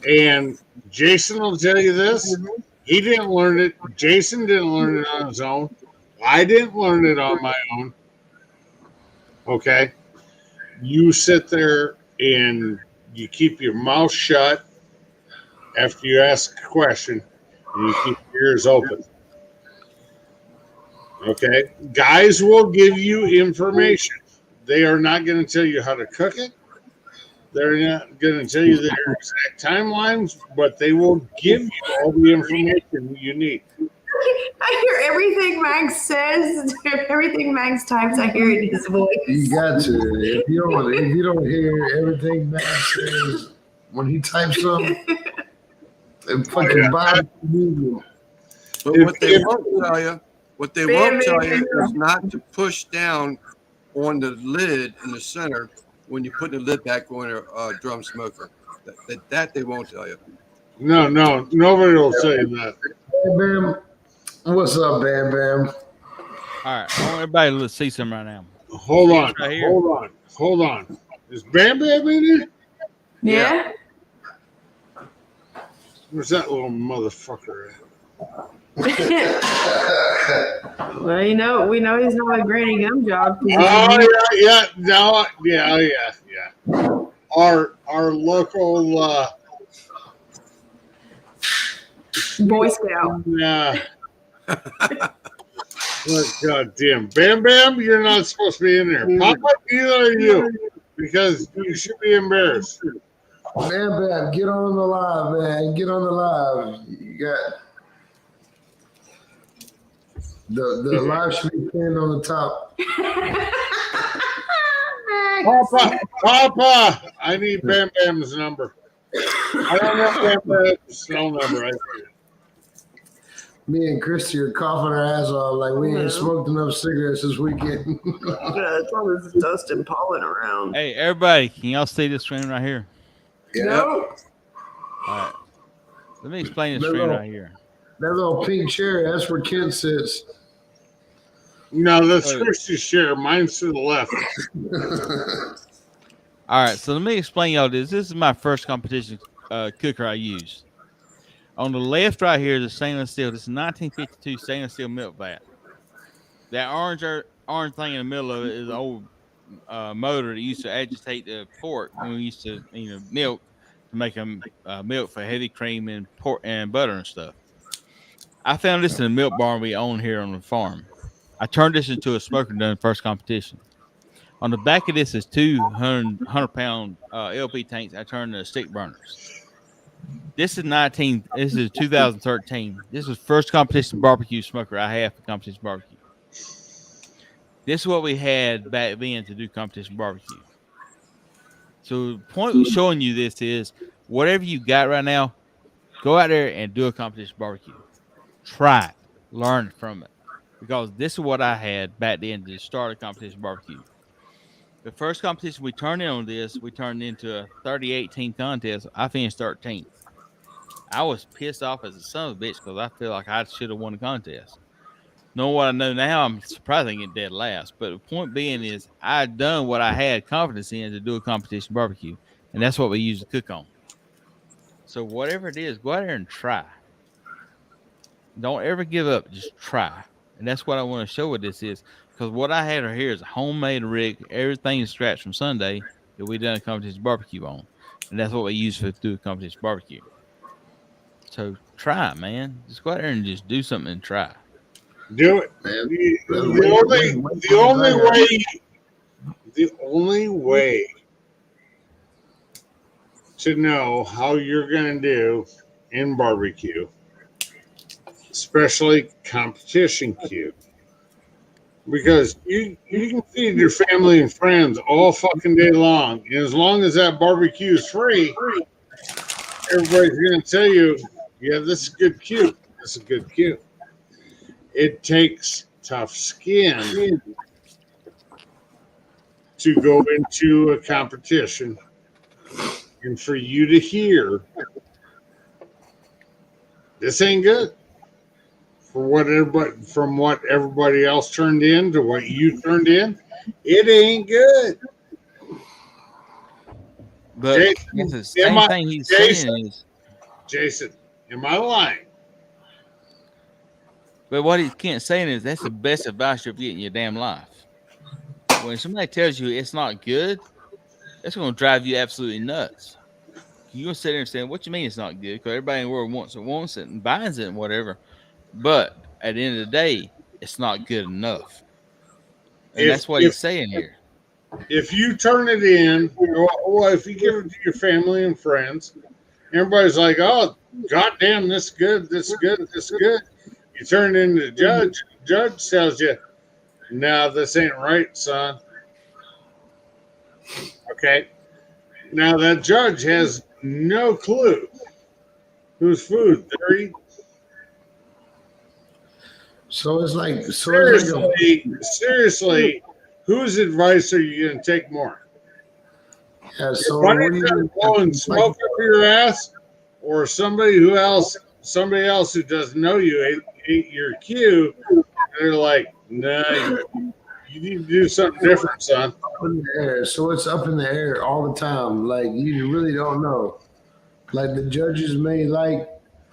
S11: And Jason will tell you this. He didn't learn it. Jason didn't learn it on his own. I didn't learn it on my own. Okay? You sit there and you keep your mouth shut after you ask a question and you keep your ears open. Okay? Guys will give you information. They are not going to tell you how to cook it. They're not going to tell you their exact timelines, but they will give you all the information you need.
S10: I hear everything Max says, everything Max types. I hear it in his voice.
S5: You got to. If you don't hear everything Max says when he types something, it fucking bothers me.
S1: But what they won't tell you is not to push down on the lid in the center when you put the lid back on a drum smoker. That they won't tell you.
S11: No, nobody will say that.
S5: Bam Bam, what's up, Bam Bam?
S6: All right, I want everybody to see something right now.
S11: Hold on,
S6: right here.
S11: hold on. Is Bam Bam in here?
S10: Yeah.
S11: Where's that little motherfucker at?
S10: Well, we know he's not a Granny Gumjob.
S11: Yeah. Our local
S10: Boy Scout.
S11: Yeah. God damn. Bam Bam, you're not supposed to be in there. Papa, neither are you. Because you should be embarrassed.
S5: Bam Bam, get on the live, man. Get on the live. You got the live should be pinned on the top.
S11: Papa, I need Bam Bam's number. I don't know Bam Bam's cell number.
S5: Me and Christy are coughing our ass off like we ain't smoked enough cigarettes this weekend.
S10: Yeah, it's all this dust and pollen around.
S6: Hey, everybody, can y'all see this screen right here?
S10: No.
S6: All right. Let me explain this screen right here.
S5: That little pink chair, that's where Kent sits.
S11: No, that's Christy's chair. Mine's to the left.
S6: All right, so let me explain y'all this. This is my first competition cooker I used. On the left right here is a stainless steel. This is 1952 stainless steel milk vat. That orange thing in the middle of it is an old motor that used to agitate the pork when we used to milk to make them milk for heavy cream and pork and butter and stuff. I found this in a milk barn we own here on the farm. I turned this into a smoker during the first competition. On the back of this is 200-pound LP tanks. I turned into stick burners. This is 2013. This was first competition barbecue smoker I had for competition barbecue. This is what we had back then to do competition barbecue. So the point of showing you this is whatever you got right now, go out there and do a competition barbecue. Try it. Learn from it. Because this is what I had back then to start a competition barbecue. The first competition we turned in on this, we turned into a 38-team contest. I finished 13th. I was pissed off as a son of a bitch because I feel like I should have won the contest. Knowing what I know now, I'm surprised I didn't get dead last. But the point being is I had done what I had confidence in to do a competition barbecue. And that's what we use to cook on. So whatever it is, go out there and try. Don't ever give up. Just try. And that's what I want to show what this is. Because what I had here is a homemade rig. Everything is scratched from Sunday that we done a competition barbecue on. And that's what we use to do a competition barbecue. So try, man. Just go out there and just do something and try.
S11: Do it. The only way to know how you're going to do in barbecue, especially competition queue, because you can feed your family and friends all fucking day long, and as long as that barbecue is free, everybody's going to tell you, yeah, this is good queue. This is good queue. It takes tough skin to go into a competition and for you to hear this ain't good from what everybody else turned in to what you turned in, it ain't good.
S6: But Jason, the same thing he's saying is,
S11: Jason, am I lying?
S6: But what he can't say is that's the best advice you'll get in your damn life. When somebody tells you it's not good, that's going to drive you absolutely nuts. You're going to sit there and say, what you mean it's not good? Because everybody in the world wants it and buys it and whatever. But at the end of the day, it's not good enough. And that's what he's saying here.
S11: If you turn it in, well, if you give it to your family and friends, everybody's like, oh, goddamn, this is good, this is good, this is good. You turn it into the judge. The judge tells you, no, this ain't right, son. Okay. Now that judge has no clue whose food they're eating.
S5: So it's like
S11: seriously, whose advice are you going to take more?
S5: Yeah, so
S11: somebody blowing smoke up your ass, or somebody else who doesn't know you ate your cue, and they're like, nah, you need to do something different, son.
S5: Up in the air. So it's up in the air all the time. Like you really don't know. Like the judges may like.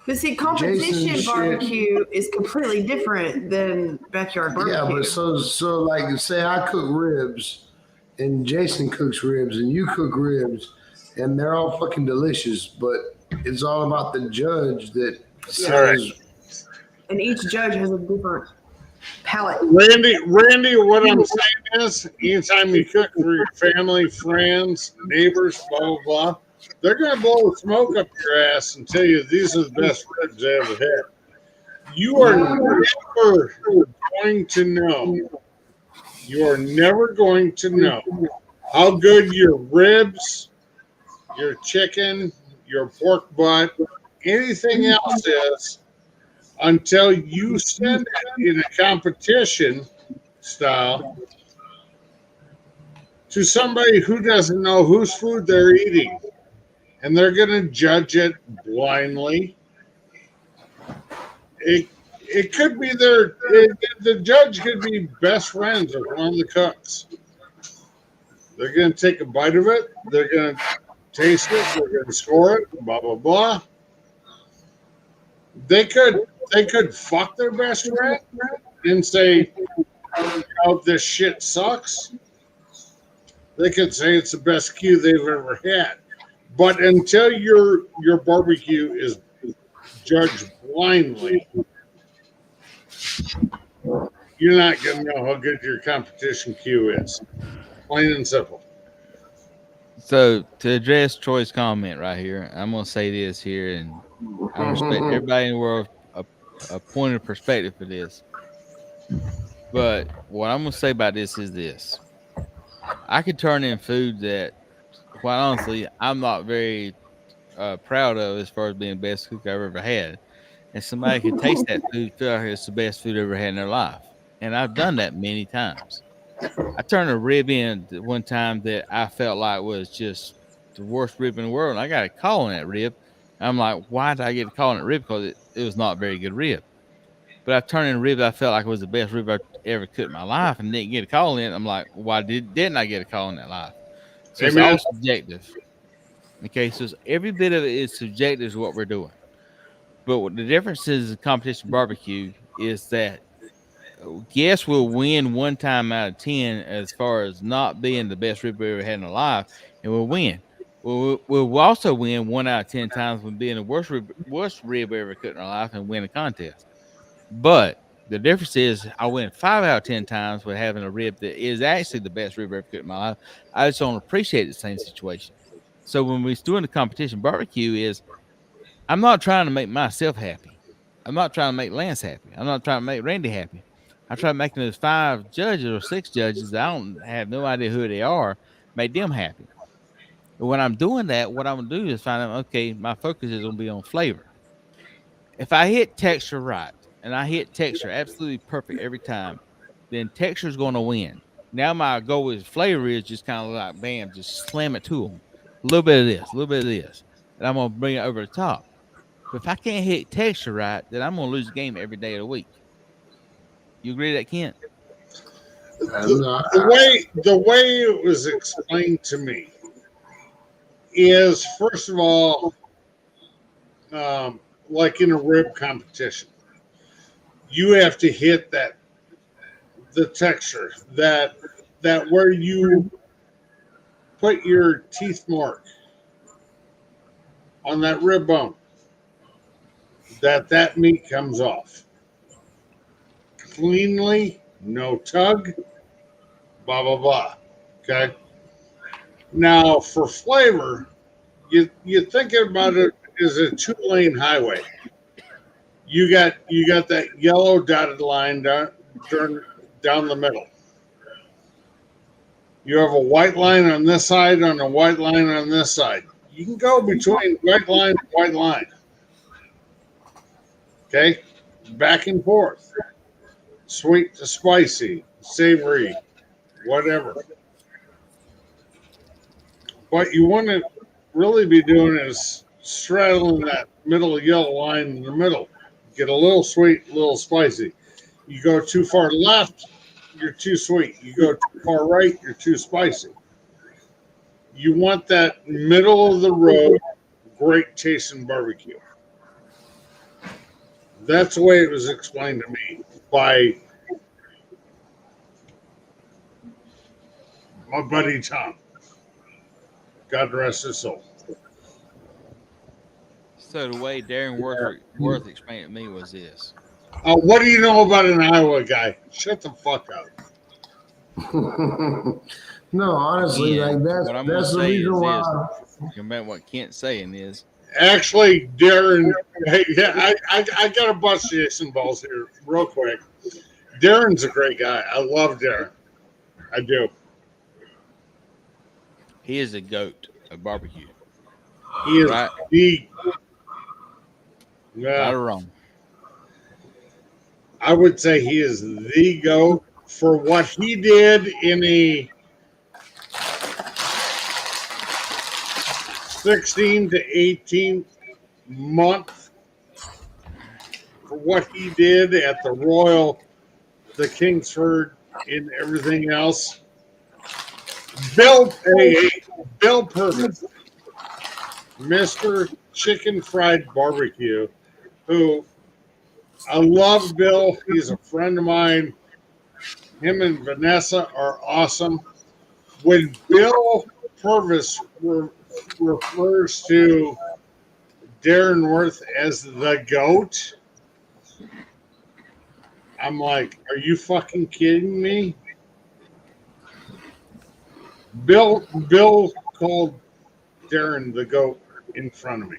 S10: But see, competition barbecue is completely different than backyard barbecue.
S5: Yeah, but so like say I cook ribs, and Jason cooks ribs, and you cook ribs, and they're all fucking delicious. But it's all about the judge that says.
S10: And each judge has a different palate.
S11: Randy, what I'm saying is, anytime you cook for your family, friends, neighbors, blah, blah, blah, they're going to blow smoke up your ass and tell you these are the best ribs they ever had. You are never going to know. You are never going to know how good your ribs, your chicken, your pork butt, anything else is until you send it in a competition style to somebody who doesn't know whose food they're eating. And they're going to judge it blindly. It could be the judge could be best friends with one of the cooks. They're going to take a bite of it. They're going to taste it. They're going to score it. Blah, blah, blah. They could fuck their best friend and say, oh, this shit sucks. They could say it's the best cue they've ever had. But until your barbecue is judged blindly, you're not going to know how good your competition queue is. Plain and simple.
S6: So to address Troy's comment right here, I'm gonna say this here, and I respect everybody in the world a point of perspective for this. But what I'm gonna say about this is this: I could turn in food that, quite honestly, I'm not very proud of as far as being the best cook I've ever had, and somebody could taste that food, feel like it's the best food they ever had in their life, and I've done that many times. I turned a rib in one time that I felt like was just the worst rib in the world. And I got a call on that rib. I'm like, why did I get a call on that rib? Because it was not a very good rib. But I turned in a rib that I felt like was the best rib I ever cooked in my life and didn't get a call in. I'm like, why didn't I get a call in that life? So it's
S11: Amen.
S6: all subjective. Okay, so every bit of it is subjective to what we're doing. But what the difference is in competition barbecue is that yes, we'll win 1 time out of 10 as far as not being the best rib we ever had in our life, and we'll win. We'll also win 1 out of 10 times when being the worst rib we ever cooked in our life and win a contest. But the difference is I win 5 out of 10 times with having a rib that is actually the best rib I ever cooked in my life. I just don't appreciate the same situation. So when we're doing the competition barbecue is I'm not trying to make myself happy. I'm not trying to make Lance happy. I'm not trying to make Randy happy. I try making those 5 judges or 6 judges that I don't have no idea who they are, make them happy. And when I'm doing that, what I'm gonna do is find out, okay, my focus is gonna be on flavor. If I hit texture right and I hit texture absolutely perfect every time, then texture is gonna win. Now my goal with flavor is just kind of like bam, just slam it to them. A little bit of this, a little bit of this, and I'm gonna bring it over the top. But if I can't hit texture right, then I'm gonna lose the game every day of the week. You agree with that, Kent?
S11: The way it was explained to me is, first of all, like in a rib competition, you have to hit the texture that where you put your teeth mark on that rib bone, that meat comes off cleanly, no tug, blah blah blah. Okay. Now for flavor, you thinking about it as a 2-lane highway. You got that yellow dotted line down the middle. You have a white line on this side and a white line on this side. You can go between white line and white line. Okay? Back and forth. Sweet to spicy, savory, whatever. What you want to really be doing is straddling that middle yellow line in the middle. Get a little sweet, a little spicy. You go too far left, you're too sweet. You go too far right, you're too spicy. You want that middle of the road, great tasting barbecue. That's the way it was explained to me by my buddy Tom. God rest his soul.
S6: So the way Darren Worth explained it to me was this.
S11: What do you know about an Iowa guy? Shut the fuck up.
S5: No, honestly,
S6: And
S5: like
S6: what I'm
S5: that's
S6: gonna
S5: the
S6: say
S5: reason
S6: is
S5: why.
S6: this. Remember what Kent's saying is.
S11: Actually, Darren, hey, yeah, I got to bust you some balls here real quick. Darren's a great guy. I love Darren. I do.
S6: He is a goat of barbecue.
S11: He is
S6: right?
S11: the
S6: Right or wrong?
S11: I would say he is the GOAT for what he did in a 16 to 18 month, for what he did at the Royal, the Kingsford, and everything else. Bill Purvis, Mr. Chicken Fried Barbecue, who I love Bill. He's a friend of mine. Him and Vanessa are awesome. When Bill Purvis refers to Darren Worth as the GOAT, I'm like, are you fucking kidding me? Bill called Darren the goat in front of me.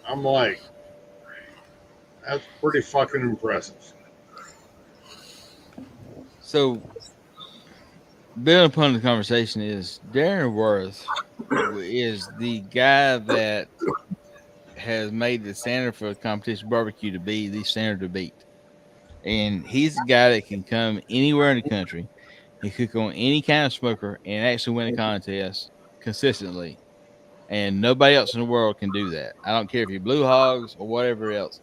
S11: I'm like, that's pretty fucking impressive.
S6: So, building upon the conversation is Darren Worth is the guy that has made the standard for competition barbecue to be the standard to beat. And he's the guy that can come anywhere in the country and cook on any kind of smoker and actually win a contest consistently. And nobody else in the world can do that. I don't care if you're Blue Hogs or whatever else.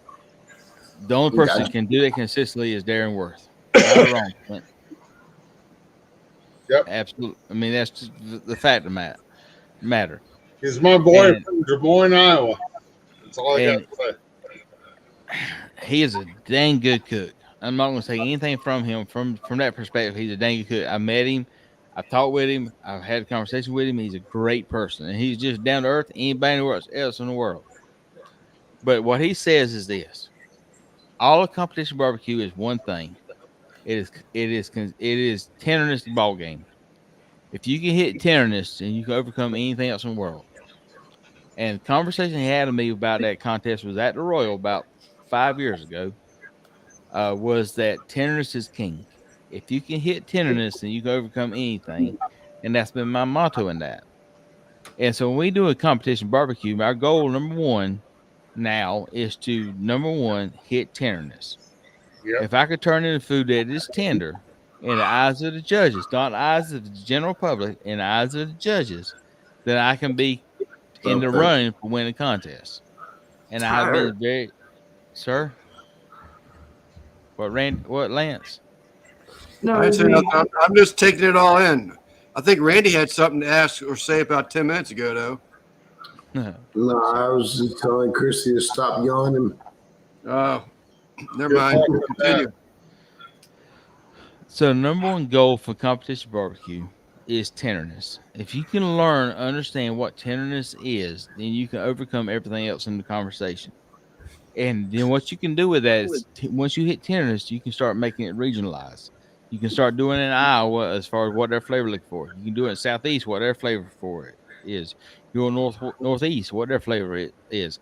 S6: The only person that can do that consistently is Darren Worth. Right or wrong, Clint?
S11: Yep.
S6: Absolutely. I mean, that's just the fact of the matter.
S11: He's my boy from Des Moines, Iowa. That's all I got
S6: And
S11: to say.
S6: he is a dang good cook. I'm not going to say anything from him from that perspective. He's a dang good cook. I met him. I've talked with him. I've had a conversation with him. He's a great person, and he's just down to earth. Anybody else in the world. But what he says is this: all of competition barbecue is one thing. It is tenderness ball game. If you can hit tenderness, then you can overcome anything else in the world. And the conversation he had with me about that contest was at the Royal about 5 years ago. Was that tenderness is king. If you can hit tenderness, then you can overcome anything. And that's been my motto in that. And so when we do a competition barbecue, our goal number one now is to hit tenderness.
S11: Yep.
S6: If I could turn in a food that is tender in the eyes of the judges, not the eyes of the general public, in the eyes of the judges, then I can be in the running for winning contests. And I have been very, sir. What Lance?
S10: No,
S1: I ain't saying nothing. I'm just taking it all in. I think Randy had something to ask or say about 10 minutes ago, though.
S5: No, I was just telling Christy to stop yawning.
S1: Oh, never mind. Continue.
S6: So, number one goal for competition barbecue is tenderness. If you can understand what tenderness is, then you can overcome everything else in the conversation. And then what you can do with that is once you hit tenderness, you can start making it regionalized. You can start doing it in Iowa as far as what their flavor look for. You can do it in Southeast, what their flavor for it is. You go Northeast, what their flavor it is.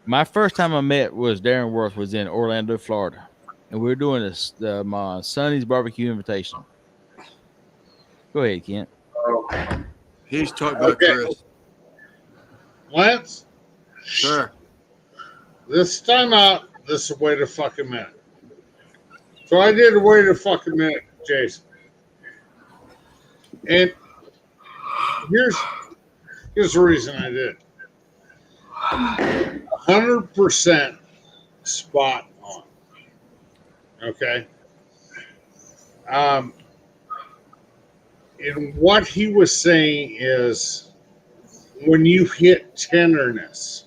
S6: My first time I met was Darren Worth was in Orlando, Florida. And we were doing my Sonny's Barbecue Invitational. Go ahead, Kent.
S1: He's talking about Chris.
S11: Lance?
S1: Sure.
S11: This time out, this is wait a fucking minute. So I did wait a fucking minute, Jason. And here's the reason I did. 100% spot on. Okay. And what he was saying is when you hit tenderness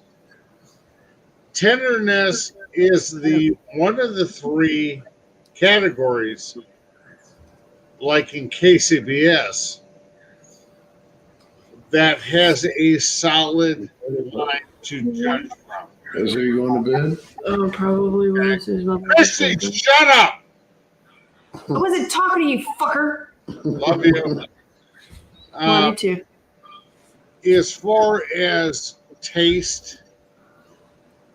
S11: is the one of the three categories, like in KCBS, that has a solid line to judge from.
S5: Is he going to bed?
S10: Oh, probably was.
S11: Christy, shut up!
S10: I wasn't talking to you, fucker.
S11: Love you.
S10: Love you too.
S11: As far as taste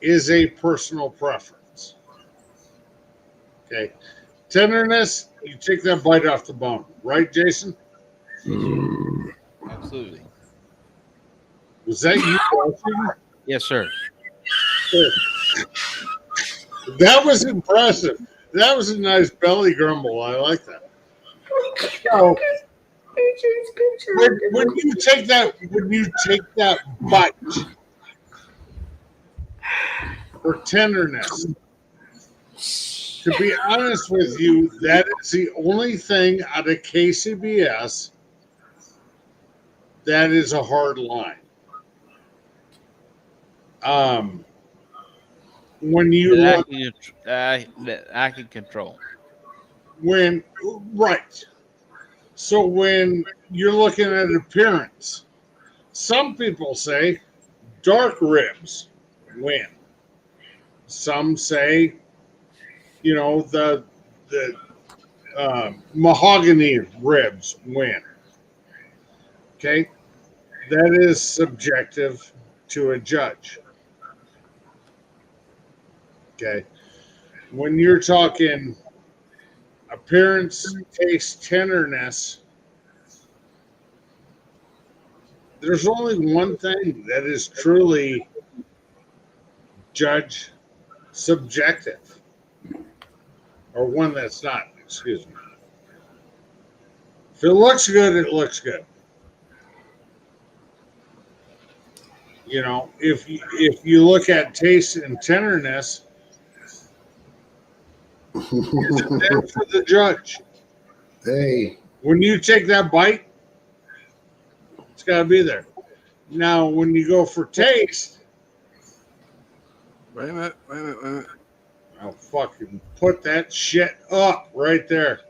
S11: is a personal preference. Okay. Tenderness, you take that bite off the bone. Right, Jason?
S6: Absolutely.
S11: Was that you watching?
S6: Yes, sir.
S11: That was impressive. That was a nice belly grumble. I like that. So, when you take that bite for tenderness, to be honest with you, that is the only thing out of KCBS that is a hard line. When you
S6: that I can control.
S11: So when you're looking at appearance, some people say dark ribs win. Some say the mahogany ribs win. Okay, that is subjective to a judge. Okay, when you're talking appearance, taste, tenderness, there's only one thing that is truly judge subjective, or one that's not. Excuse me. If it looks good, it looks good. If you look at taste and tenderness, it's there for the judge.
S5: Hey,
S11: when you take that bite, it's got to be there. Now, when you go for taste,
S1: Wait a minute.
S11: I'll fucking put that shit up right there.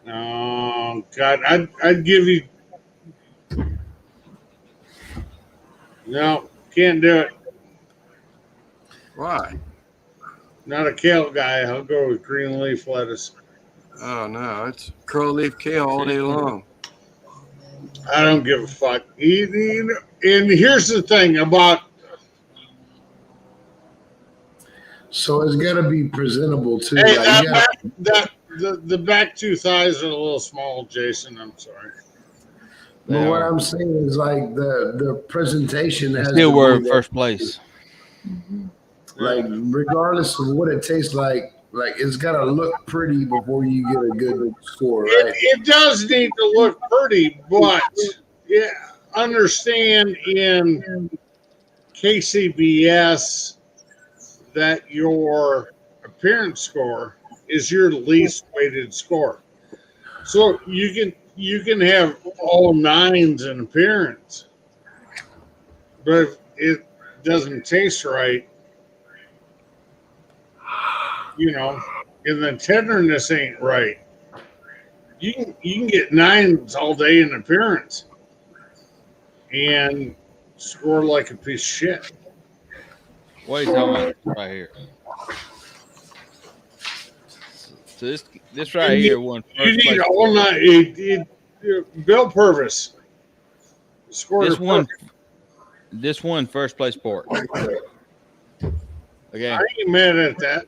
S11: Oh God, I'd give you. No, can't do it.
S1: Why?
S11: Not a kale guy. I'll go with green leaf lettuce.
S1: Oh no, it's curl leaf kale all day long.
S11: I don't give a fuck. And here's the thing about.
S5: So it's got to be presentable too.
S11: Hey,
S5: Like,
S11: the back two thighs are a little small, Jason. I'm sorry.
S5: But what I'm saying is like the presentation has
S6: Still
S5: to
S6: were
S5: be
S6: first place.
S5: Like regardless of what it tastes like it's got to look pretty before you get a good score, right?
S11: It does need to look pretty, but understand in KCBS that your appearance score is your least weighted score. So you can have all 9s in appearance, but if it doesn't taste right, and the tenderness ain't right, you can get 9s all day in appearance and score like a piece of shit.
S6: What are you talking about right here? So this right here won first
S11: You need
S6: place.
S11: all 9. Bill Purvis scored
S6: This one first place port. Okay.
S11: I ain't mad at that.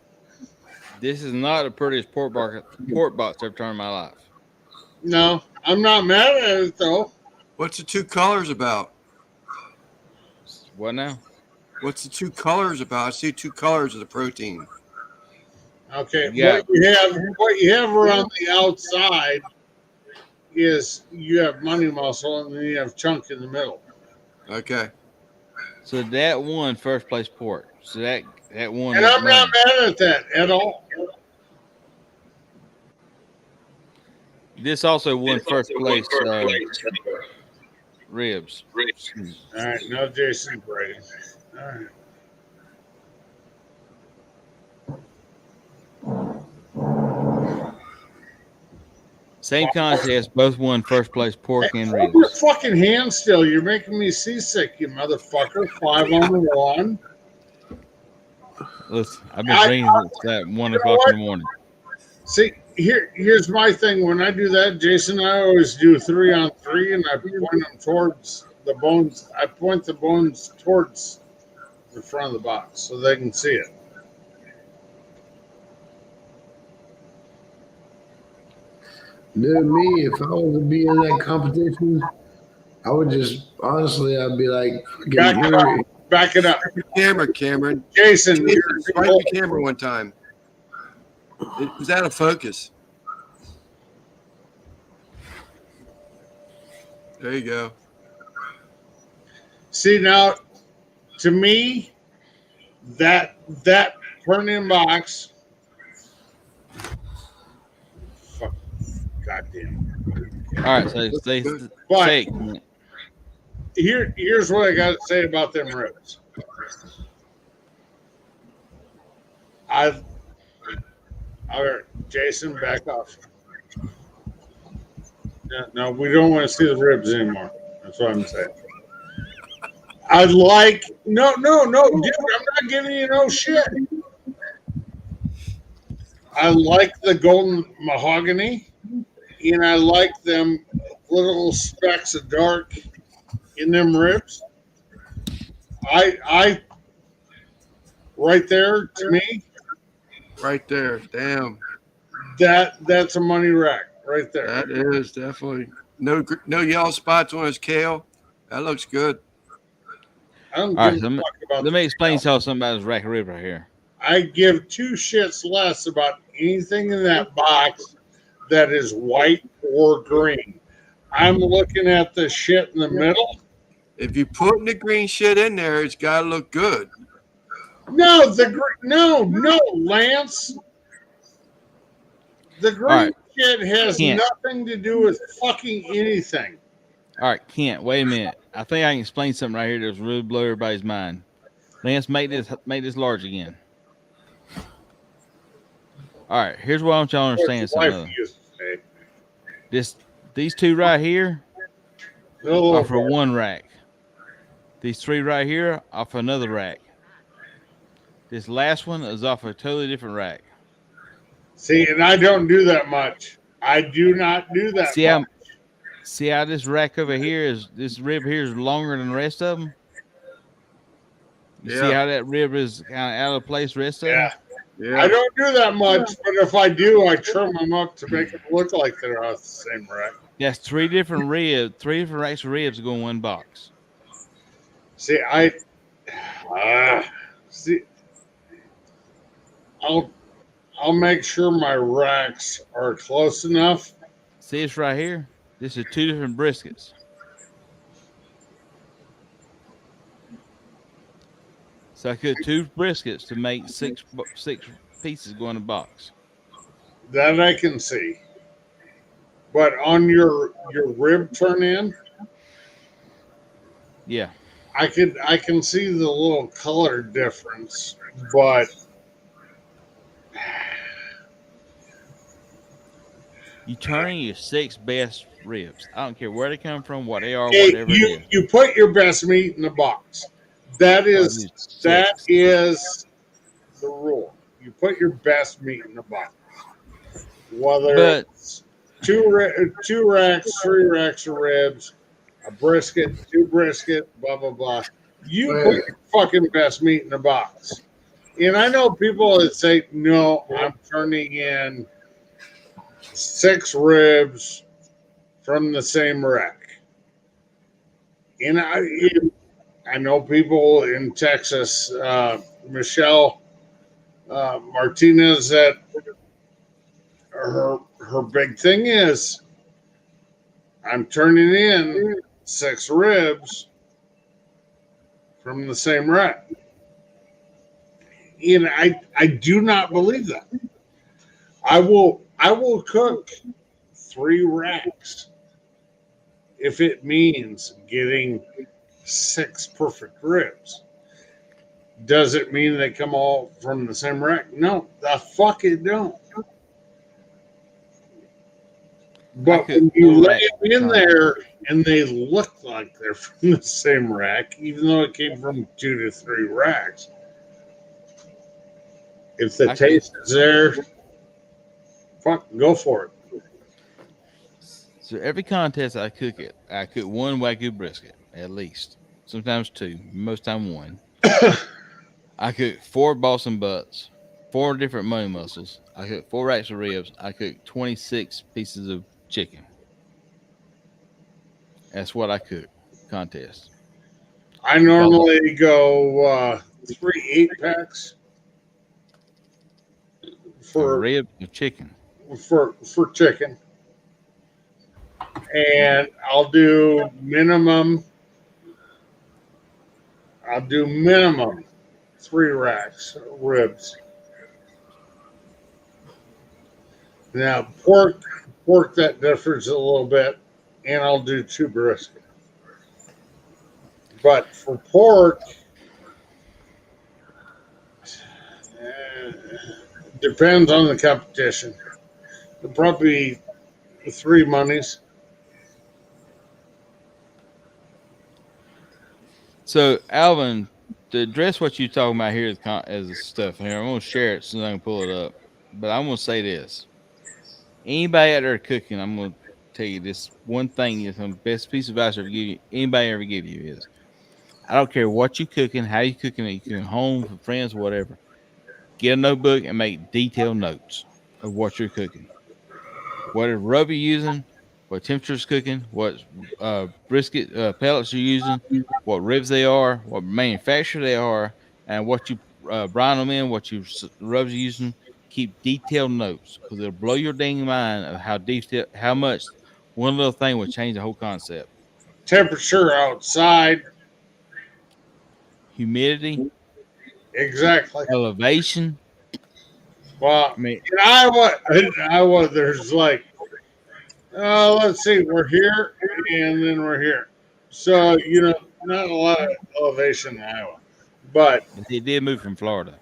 S6: This is not the prettiest port box I've ever turned in my life.
S11: No, I'm not mad at it though.
S1: What's the two colors about?
S6: What now?
S1: What's the two colors about? I see two colors of the protein.
S11: Okay,
S6: Yeah.
S11: what you have around the outside is you have money muscle and then you have chunk in the middle.
S1: Okay.
S6: So that won first place port. So that won.
S11: And I'm not mad at that at all.
S6: This also won first place ribs.
S11: All right, now Jason's writing. All right.
S6: Same contest, both won first place pork and
S11: Hold
S6: ribs.
S11: your fucking hand still. You're making me seasick, you motherfucker. 5 on 1.
S6: Listen, I've been reading that 1 o'clock in the morning.
S11: See, here's my thing. When I do that, Jason, I always do 3 on 3, and I point them towards the bones. I point the bones towards the front of the box so they can see it.
S5: Dude, me, if I was to be in that competition, I would just honestly, I'd be like,
S11: back it up.
S1: Camera, Cameron.
S11: Jason,
S1: swipe the camera one time. It was out of focus. There you go.
S11: See now, to me, that turn-in box. Fuck, goddamn.
S6: All right, so
S11: Here's what I got to say about them ribs. All right, Jason, back off. No, we don't want to see the ribs anymore. That's what I'm saying. I'd like no, dude. I'm not giving you no shit. I like the golden mahogany, and I like them little specks of dark in them ribs. I right there to me,
S1: Right there. Damn.
S11: that's a money rack right there.
S1: That is definitely no yellow spots on his kale. That looks good.
S11: I don't
S6: All
S11: give
S6: right,
S11: a fuck about
S6: let me
S11: the
S6: explain
S11: kale.
S6: something about this rack of rib right here.
S11: I give two shits less about anything in that box that is white or green. I'm looking at the shit in the middle.
S1: If you putting the green shit in there, it's got to look good.
S11: No, no, Lance. The green
S6: right.
S11: shit has
S6: Kent.
S11: nothing to do with fucking anything.
S6: All right, Kent, wait a minute. I think I can explain something right here that's really blow everybody's mind. Lance, make this large again. All right, here's what I want y'all to
S11: What
S6: understand.
S11: your
S6: Something
S11: wife
S6: other.
S11: used to say.
S6: These two right here
S11: Oh,
S6: are for one rack. These three right here are for another rack. This last one is off a totally different rack.
S11: See, and I don't do that much. I do not do that much.
S6: See how this rack over here is, this rib here is longer than the rest of them? You see how that rib is kind of out of place, rest of them?
S11: Yeah. I don't do that much, but if I do, I trim them up to make them look like they're off the same rack.
S6: That's three different racks of ribs go in one box.
S11: See, I'll make sure my racks are close enough.
S6: See this right here? This is two different briskets. So I could two briskets to make six pieces go in a box.
S11: That I can see. But on your rib turn in,
S6: yeah,
S11: I can see the little color difference, but
S6: you turn your six best ribs. I don't care where they come from, what they are,
S11: hey,
S6: whatever it is.
S11: you put your best meat in the box. That is the rule. You put your best meat in the box. Whether it's two racks, three racks of ribs, a brisket, two brisket, blah blah blah. You put your fucking best meat in the box. And I know people that say, "No, I'm turning in 6 ribs from the same rack." And I know people in Texas, Michelle Martinez, that her big thing is, I'm turning in 6 ribs from the same rack. And I do not believe that. I will cook 3 racks if it means getting 6 perfect ribs. Does it mean they come all from the same rack? No, the fuck it don't. But when you lay them in there and they look like they're from the same rack, even though it came from 2 to 3 racks, if the taste is there, fuck, go for it.
S6: So every contest I cook one Wagyu brisket, at least. Sometimes 2, most time 1. I cook 4 Boston butts, 4 different money muscles. I cook 4 racks of ribs. I cook 26 pieces of chicken. That's what I cook contest.
S11: I normally go 3 8-packs for
S6: rib and chicken.
S11: For chicken, and I'll do minimum 3 racks of ribs. Now pork that differs a little bit, and I'll do 2 brisket. But for pork, depends on the competition. It'll probably be 3 monies.
S6: So, Alvin, to address what you're talking about here as stuff here, I'm going to share it so I can pull it up. but I'm gonna say this: anybody out there cooking, I'm gonna tell you this one thing is the best piece of advice I ever give you. Anybody ever give you is I don't care what you cooking, how you cooking it, you cooking home for friends, whatever. Get a notebook and make detailed notes of what you're cooking. What rub you're using, what temperature is cooking, what brisket pellets you're using, what ribs they are, what manufacturer they are, and what you brine them in, what you rubs you're using. Keep detailed notes because it'll blow your dang mind of how detailed, how much one little thing will change the whole concept.
S11: Temperature outside.
S6: Humidity,
S11: Exactly.
S6: elevation.
S11: Well,
S6: I mean,
S11: in Iowa, there's like, let's see, we're here and then we're here. So, not a lot of elevation in Iowa. But
S6: they did move from Florida.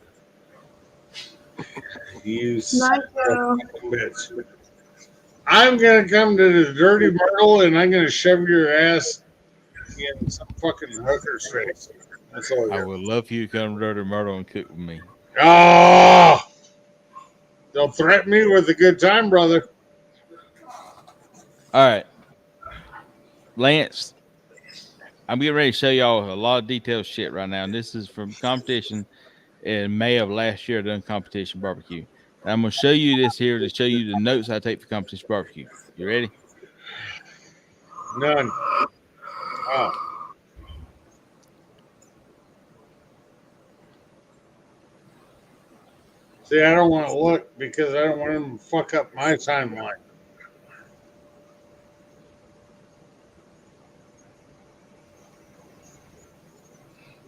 S11: you son of a bitch. I'm going to come to the Dirty Myrtle and I'm going to shove your ass in some fucking hooker's face. That's all
S6: I would love for you to come to Dirty Myrtle and cook with me.
S11: Oh, don't threaten me with a good time, brother.
S6: All right, Lance, I'm getting ready to show y'all a lot of detailed shit right now. And this is from competition in May of last year, done competition barbecue. And I'm going to show you this here to show you the notes I take for competition barbecue. You ready?
S11: None. Oh. See, I don't want to look because I don't want him to fuck up my timeline.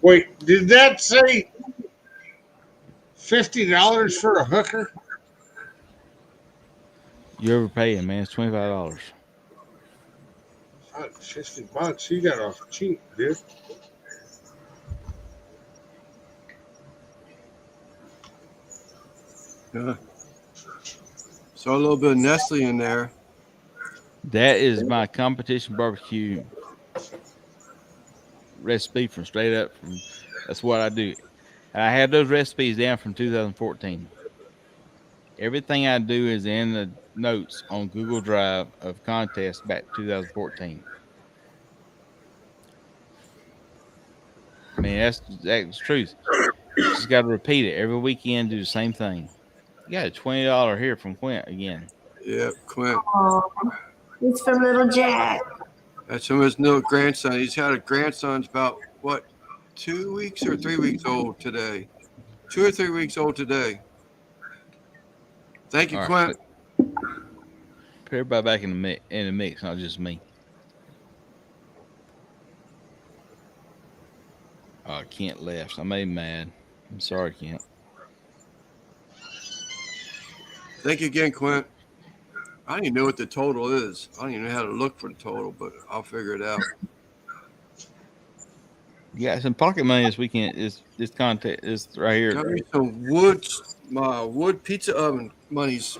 S11: Wait, did that say $50 for a hooker?
S6: You overpaying, man. It's $25.
S11: Fuck, $50. You got off cheap, dude.
S1: Yeah. So a little bit of Nestle in there.
S6: That is my competition barbecue recipe from straight up from. That's what I do. And I have those recipes down from 2014. Everything I do is in the notes on Google Drive of contests back to 2014. I mean, that's the truth. Just got to repeat it every weekend. Do the same thing. You got a $20 here from Quint again.
S1: Yep, Quint.
S10: Oh, it's from little Jack.
S1: That's from his little grandson. He's had a grandson's about what, 2 weeks or 3 weeks old today. 2 or 3 weeks old today. Thank you,
S6: All
S1: Quint.
S6: Right, put everybody back in the mix, not just me. Kent left. I made him mad. I'm sorry, Kent.
S1: Thank you again, Quint. I don't even know what the total is. I don't even know how to look for the total, but I'll figure it out.
S6: You got some pocket money this weekend. This contest is right here.
S1: Got me some wood pizza oven monies.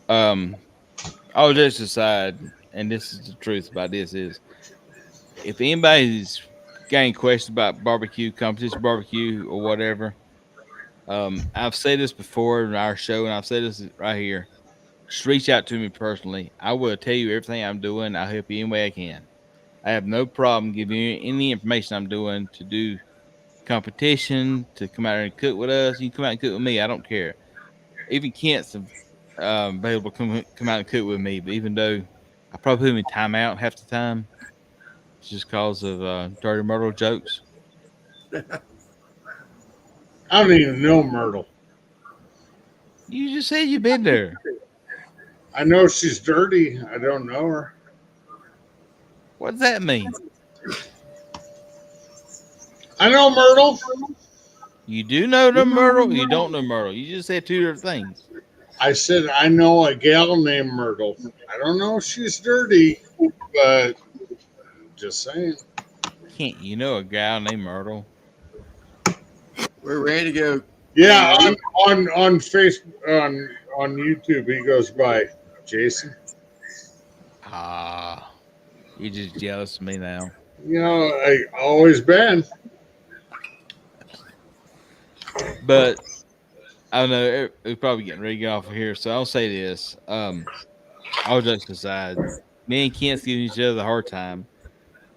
S6: All just aside, and this is the truth about this is, if anybody's got any questions about barbecue, competition barbecue, or whatever, I've said this before in our show, and I've said this right here. Just reach out to me personally. I will tell you everything I'm doing. I'll help you any way I can. I have no problem giving you any information I'm doing to do competition, to come out and cook with us. You can come out and cook with me. I don't care. Even Kent's available to come out and cook with me. But even though I probably put him in timeout half the time, it's just because of Dirty Myrtle jokes.
S11: I don't even know Myrtle.
S6: You just said you've been there.
S11: I know she's dirty. I don't know her.
S6: What does that mean?
S11: I know Myrtle.
S6: You do know the Myrtle? You don't know Myrtle. You just said two different things.
S11: I said I know a gal named Myrtle. I don't know if she's dirty, but just saying.
S6: Can't you know a gal named Myrtle?
S1: We're ready to go.
S11: Yeah, on Facebook, on YouTube, he goes by Jason.
S6: You're just jealous of me now.
S11: You know, I always been.
S6: But I don't know. We're probably getting ready to get off of here, so I'll say this. All jokes aside, me and Kent's giving each other a hard time.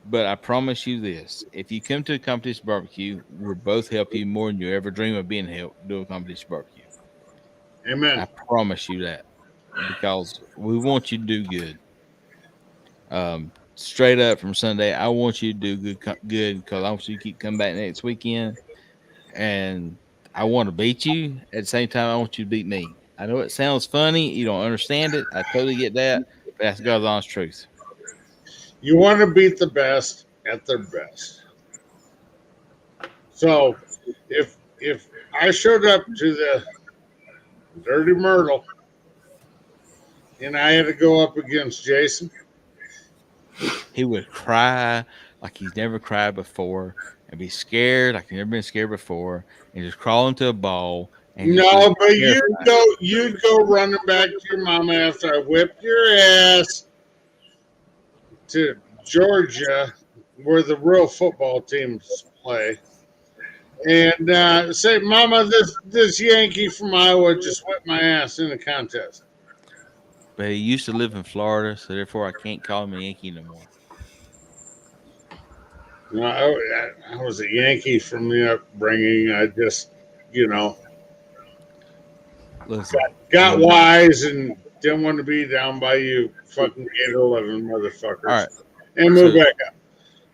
S6: But I promise you this: if you come to a competition barbecue, we'll both help you more than you ever dream of being helped do a competition barbecue.
S11: Amen.
S6: I promise you that because we want you to do good. Straight up from Sunday, I want you to do good because I want you to keep coming back next weekend, and I want to beat you. At the same time, I want you to beat me. I know it sounds funny, you don't understand it. I totally get that, but that's God's honest truth.
S11: You want to beat the best at their best. So, if I showed up to the Dirty Myrtle and I had to go up against Jason,
S6: He would cry like he's never cried before and be scared like he's never been scared before and just crawl into a ball. And
S11: no, but you'd go running back to your mama after I whipped your ass to Georgia, where the real football teams play, and say, "Mama, this Yankee from Iowa just whipped my ass in a contest."
S6: But he used to live in Florida, so therefore I can't call him a Yankee no more.
S11: No, I was a Yankee from the upbringing. I just,
S6: Listen,
S11: got wise and didn't want to be down by you fucking 811 motherfuckers.
S6: All right.
S11: And move back up.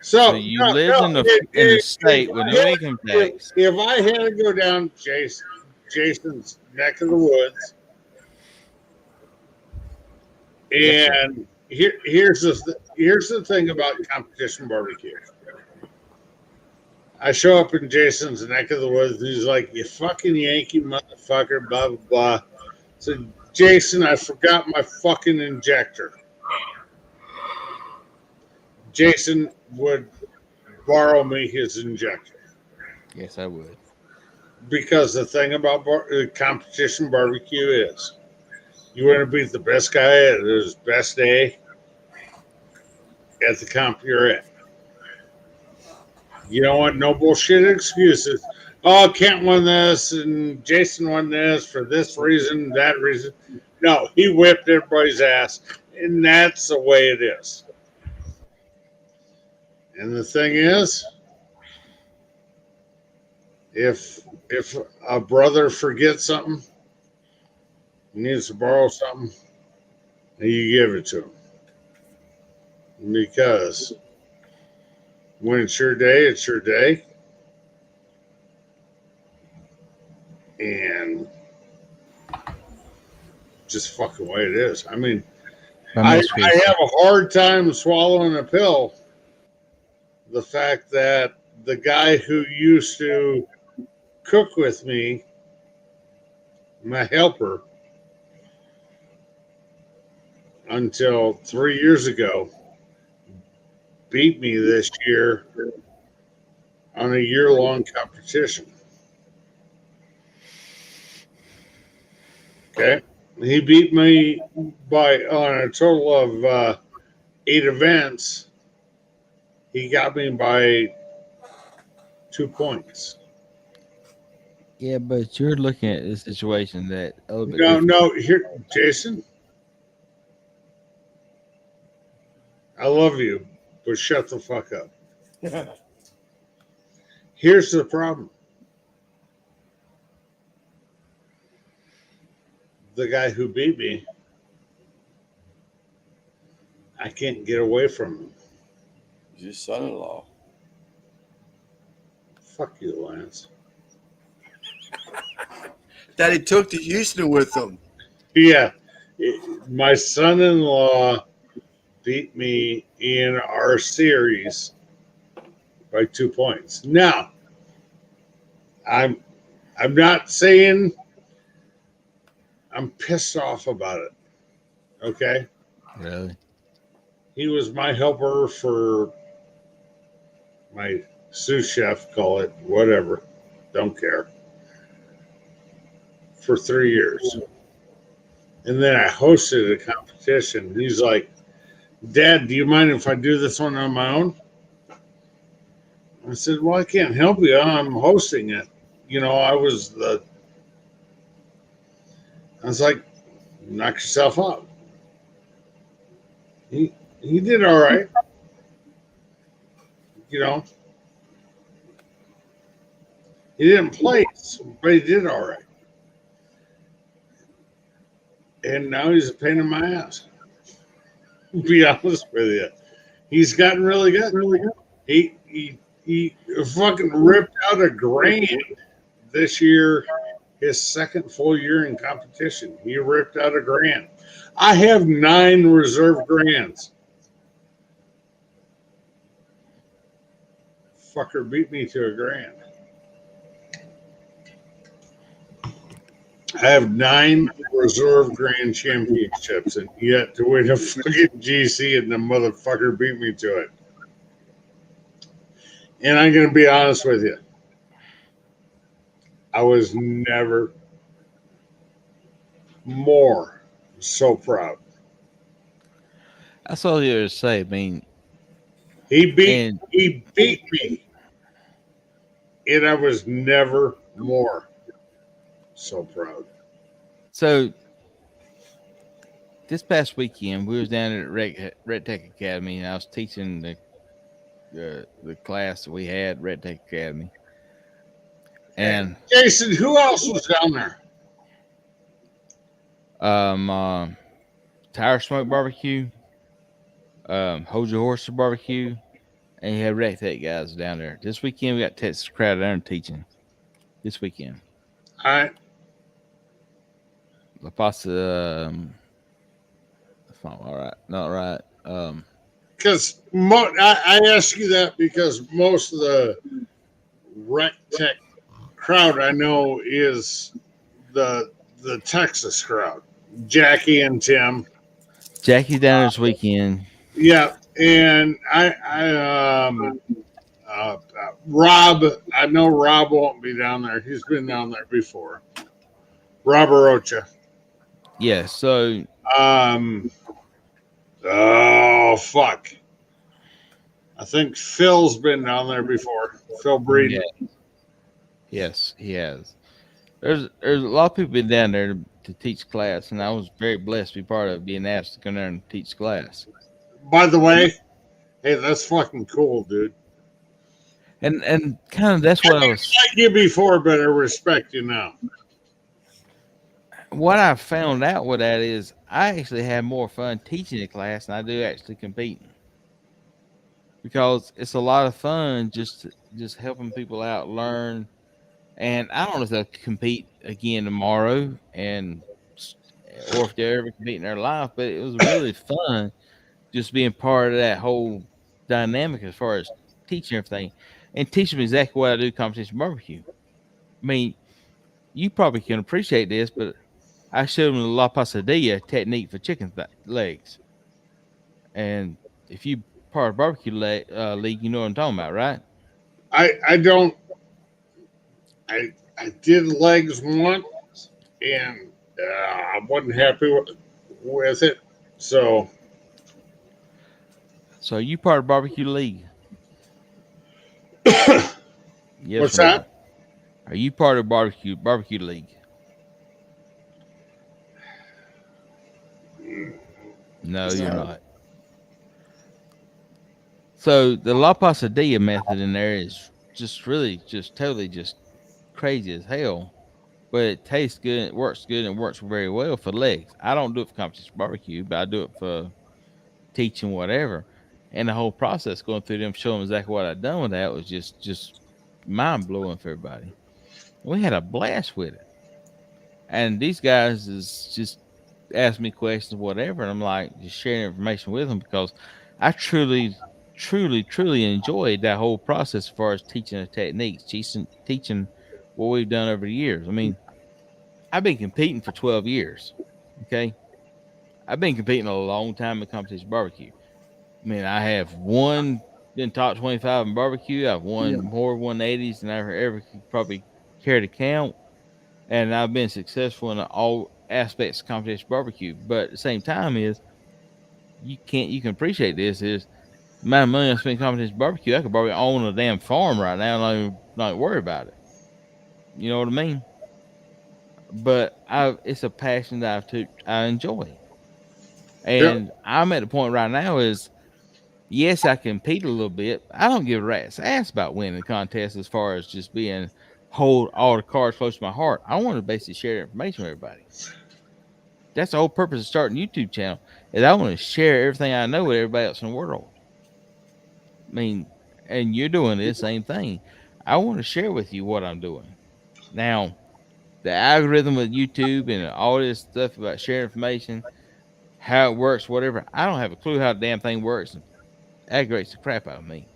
S6: So you live in the state with no income tax.
S11: If I had to go down Jason's neck of the woods, and here's the thing about competition barbecue. I show up in Jason's neck of the woods, and he's like, "You fucking Yankee motherfucker," blah blah blah. So, Jason, I forgot my fucking injector. Jason would borrow me his injector.
S6: Yes, I would.
S11: Because the thing about competition barbecue is, you want to beat the best guy at his best day at the comp you're at. You don't want no bullshit excuses. Oh, Kent won this and Jason won this for this reason, that reason. No, he whipped everybody's ass, and that's the way it is. And the thing is, if a brother forgets something, needs to borrow something, you give it to him. Because when it's your day, it's your day. And just fucking way it is. I mean, I have a hard time swallowing a pill. The fact that the guy who used to cook with me, my helper, until 3 years ago, beat me this year on a year-long competition. Okay. He beat me on a total of 8 events. He got me by 2 points.
S6: Yeah, but you're looking at the situation that
S11: here, Jason. I love you, but shut the fuck up. Here's the problem. The guy who beat me, I can't get away from him.
S1: He's your son-in-law.
S11: Fuck you, Lance.
S1: Daddy took to Houston with him.
S11: Yeah. My son-in-law beat me in our series by 2 points. Now, I'm not saying I'm pissed off about it. Okay?
S6: Really?
S11: He was my helper for my sous chef, call it whatever. Don't care. For 3 years. And then I hosted a competition. He's like, "Dad, do you mind if I do this one on my own?" I said, "Well, I can't help you. I'm hosting it. I was like, knock yourself out. He did all right. He didn't place, but he did all right. And now he's a pain in my ass. To be honest with you, he's gotten really good. He fucking ripped out a grand this year. His second full year in competition, he ripped out a grand. I have 9 reserve grands. Fucker beat me to a grand. I have 9 reserve grand championships, and yet to win a fucking GC, and the motherfucker beat me to it. And I'm going to be honest with you. I was never more so proud.
S6: That's all you to say. I mean,
S11: he beat me, and I was never more so proud.
S6: So this past weekend, we was down at Red Tech Academy, and I was teaching the class that we had at Red Tech Academy. And
S11: Jason, who else was down there?
S6: Tire Smoke Barbecue, Hold Your Horse Barbecue, and you had Red Tech guys down there. This weekend, we got Texas crowd down there teaching. This weekend.
S11: All right.
S6: La Pasta, that's not all right. Not right.
S11: Because I ask you that because most of the Rec Tech crowd I know is the Texas crowd. Jackie and Tim.
S6: Jackie down this weekend.
S11: Yeah, and Rob. I know Rob won't be down there. He's been down there before. Rob Arocha.
S6: Yeah. So.
S11: Oh fuck. I think Phil's been down there before. Phil Breeden.
S6: Yeah. Yes, he has. There's a lot of people been down there to teach class, and I was very blessed to be part of being asked to come there and teach class.
S11: By the way, hey, that's fucking cool, dude.
S6: And kind of that's what I was.
S11: Like you before, but I respect you now.
S6: What I found out with that is I actually have more fun teaching a class than I do actually competing, because it's a lot of fun just helping people out learn. And I don't know if they'll compete again tomorrow, or if they'll ever compete in their life. But it was really fun just being part of that whole dynamic as far as teaching everything, and teaching them exactly what I do competition barbecue. I mean, you probably can appreciate this, but I showed them the La Pasadilla technique for chicken legs. And if you part of barbecue league, you know what I'm talking about, right?
S11: I don't. I did legs once, and I wasn't happy with it. So
S6: are you part of barbecue league? Yes.
S11: What's that?
S6: Are you part of barbecue league? No, you're not. So the La Pasadilla method in there is just really totally crazy as hell, but it tastes good, it works good, and works very well for legs. I don't do it for competition barbecue, but I do it for teaching whatever. And the whole process going through them, showing exactly what I'd done with that was just mind blowing for everybody. We had a blast with it, and these guys is just ask me questions, whatever, and I'm like just sharing information with them because I truly enjoyed that whole process as far as teaching the techniques, teaching what we've done over the years. I mean, I've been competing for 12 years. Okay. I've been competing a long time in competition barbecue. I mean, I have been top 25 in barbecue. I've won more 180s than I ever could probably care to count. And I've been successful in all aspects of competition barbecue. But at the same time is you can appreciate this is the amount of money I spend in competition barbecue. I could probably own a damn farm right now and not worry about it. You know what I mean? But it's a passion that I enjoy. And I'm at the point right now is yes, I compete a little bit. I don't give a rat's ass about winning the contest as far as just being hold all the cards close to my heart. I want to basically share information with everybody. That's the whole purpose of starting a YouTube channel is I want to share everything I know with everybody else in the world. I mean, and you're doing the same thing. I want to share with you what I'm doing. Now, the algorithm of YouTube and all this stuff about sharing information, how it works, whatever, I don't have a clue how the damn thing works. And aggravates the crap out of me.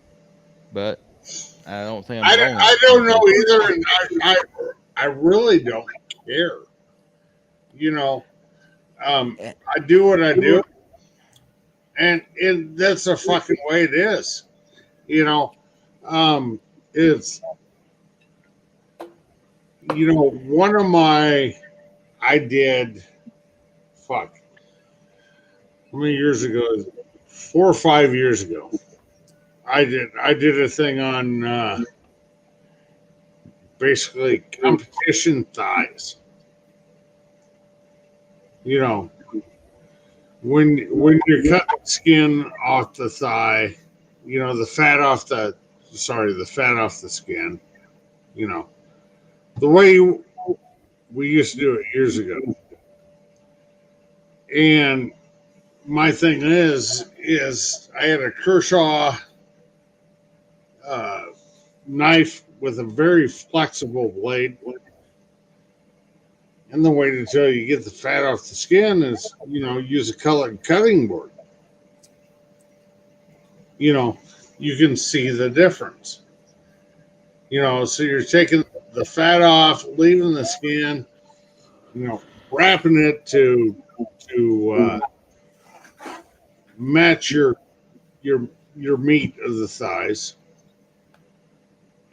S6: But I don't think I'm alone.
S11: I don't know either, and I really don't care. You know, I do what I do, and that's the fucking way it is. You know, it's one of my I did how many years ago? 4 or 5 years ago. I did a thing on basically competition thighs. You know, when you're cutting skin off the thigh, the fat off the skin, the way we used to do it years ago. And my thing is I had a Kershaw knife with a very flexible blade. And the way to tell you get the fat off the skin is, use a colored cutting board. You can see the difference. So you're taking the fat off, leaving the skin, wrapping it to match your meat of the thighs.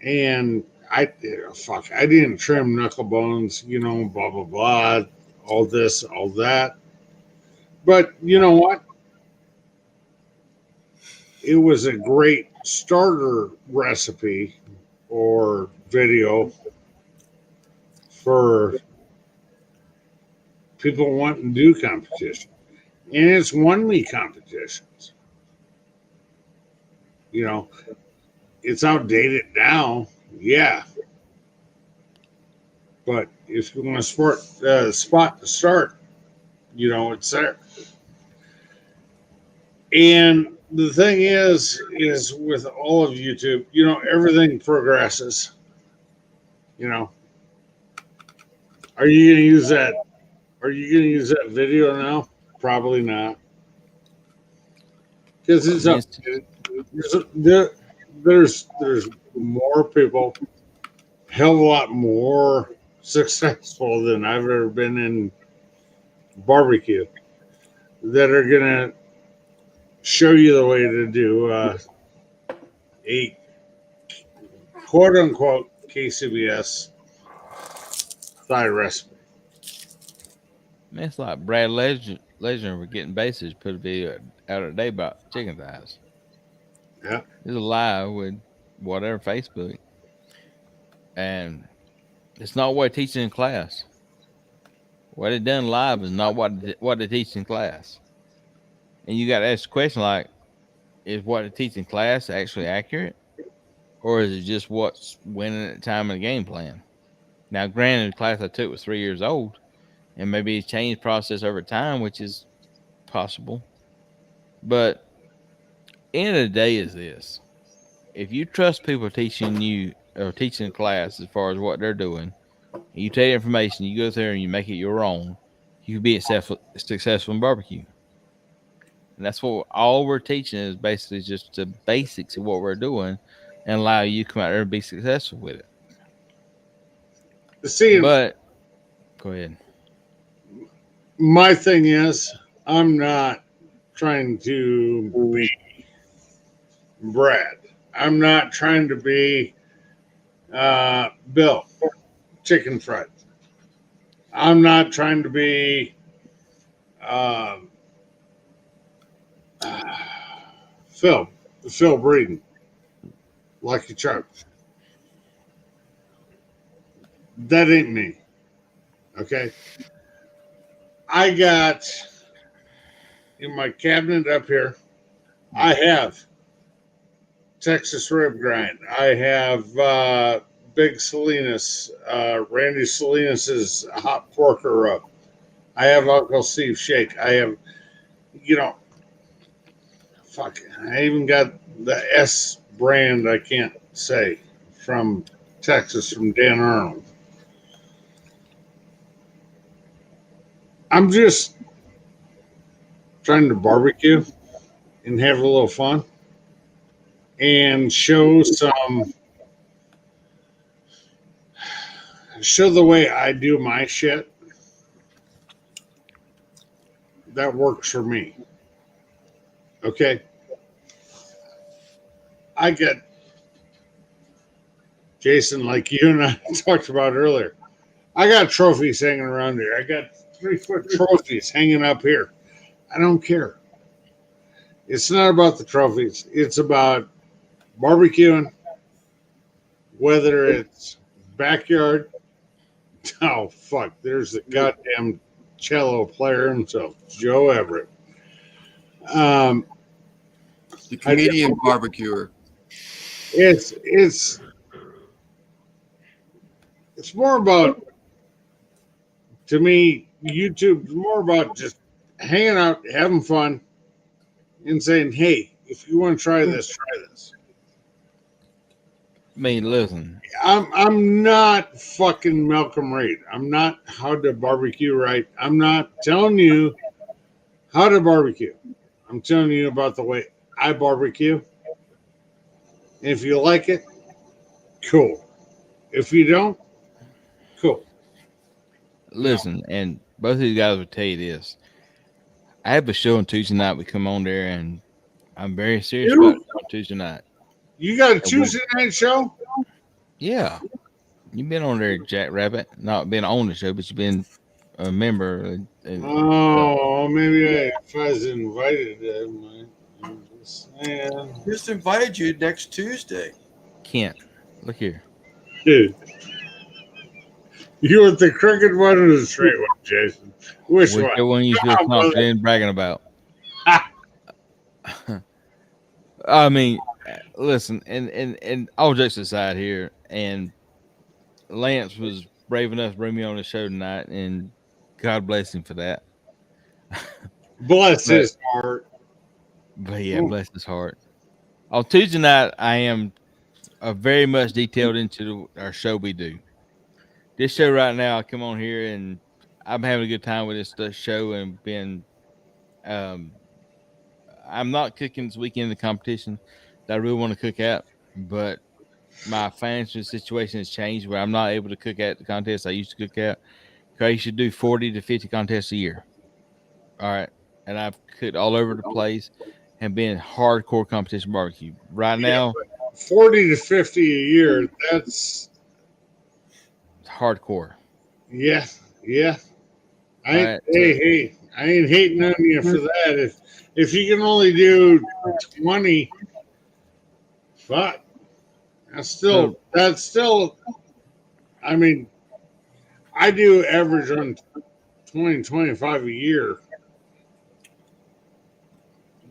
S11: And I didn't trim knuckle bones, blah, blah, blah, all this, all that. But you know what? It was a great starter recipe or video for people wanting to do competition. And it's won me competitions. It's outdated now, yeah. But if you want a spot to start, it's there. And the thing is with all of YouTube, everything progresses. Are you going to use that? Are you going to use that video now? Probably not. Because it's there's more people, hell of a lot more successful than I've ever been in barbecue that are gonna show you the way to do a quote unquote KCBS thigh recipe.
S6: Man, it's like Brad Legend for getting bases put a video out today about chicken thighs.
S11: Yeah.
S6: It's a live with whatever Facebook. And it's not what they teach in class. What they done live is not what they teach in class. And you got to ask the question like, is what they teach in class actually accurate? Or is it just what's winning at the time of the game plan? Now, granted, the class I took was 3 years old, and maybe it's changed process over time, which is possible. But end of the day is this. If you trust people teaching you or teaching the class as far as what they're doing, you take information, you go there and you make it your own, you can be successful in barbecue. And that's what all we're teaching is basically just the basics of what we're doing and allow you to come out there and be successful with it. But go ahead.
S11: My thing is, I'm not trying to be Brad. I'm not trying to be Bill, chicken fried. I'm not trying to be Phil Breeden, Lucky Charms. That ain't me. Okay. I got in my cabinet up here, I have Texas rib grind. I have Big Salinas, Randy Salinas's hot porker rub. I have Uncle Steve shake. I have, you know, fuck. I even got the S brand. I can't say from Texas from Dan Arnold. I'm just trying to barbecue and have a little fun and show the way I do my shit that works for me. Okay. I get Jason, like you and I talked about earlier. I got trophies hanging around here. I got 3-foot trophies hanging up here. I don't care. It's not about the trophies. It's about barbecuing, whether it's backyard. Oh, fuck. There's the goddamn cello player himself, Joe Everett.
S1: The comedian barbecuer.
S11: It's more about, to me, YouTube is more about just hanging out, having fun, and saying, hey, if you want to try this, try this.
S6: I mean, listen.
S11: I'm not fucking Malcolm Reed. I'm not how to barbecue right. I'm not telling you how to barbecue. I'm telling you about the way I barbecue. And if you like it, cool. If you don't, cool.
S6: Listen, and both of these guys will tell you this. I have a show on Tuesday night. We come on there, and I'm very serious about it on Tuesday night.
S11: You got a Tuesday night show?
S6: Yeah. You've been on there, Jack Rabbit. Not been on the show, but you've been a member.
S11: Oh, maybe if I was invited, I'm just saying.
S1: Just invited you next Tuesday.
S6: Kent, look here.
S11: Dude. You want the crooked one or the straight one, Jason? Which one?
S6: The one you feel
S11: Come on,
S6: confident in bragging about. I mean, listen, and all jokes aside here, and Lance was brave enough to bring me on the show tonight, and God bless him for that.
S11: Bless his heart.
S6: But yeah, bless his heart. On Tuesday night, I am very much detailed into our show we do. This show right now, I come on here and I'm having a good time with this show and been. I'm not cooking this weekend in the competition that I really want to cook at, but my financial situation has changed where I'm not able to cook at the contest I used to cook at. I used to do 40 to 50 contests a year. All right. And I've cooked all over the place and been hardcore competition barbecue. Right now,
S11: 40 to 50 a year, that's
S6: hardcore.
S11: Yeah.
S6: Right,
S11: hey, I ain't hating on you for that. If you can only do 20, fuck. That's still I mean, I do average on 20, 25 a year.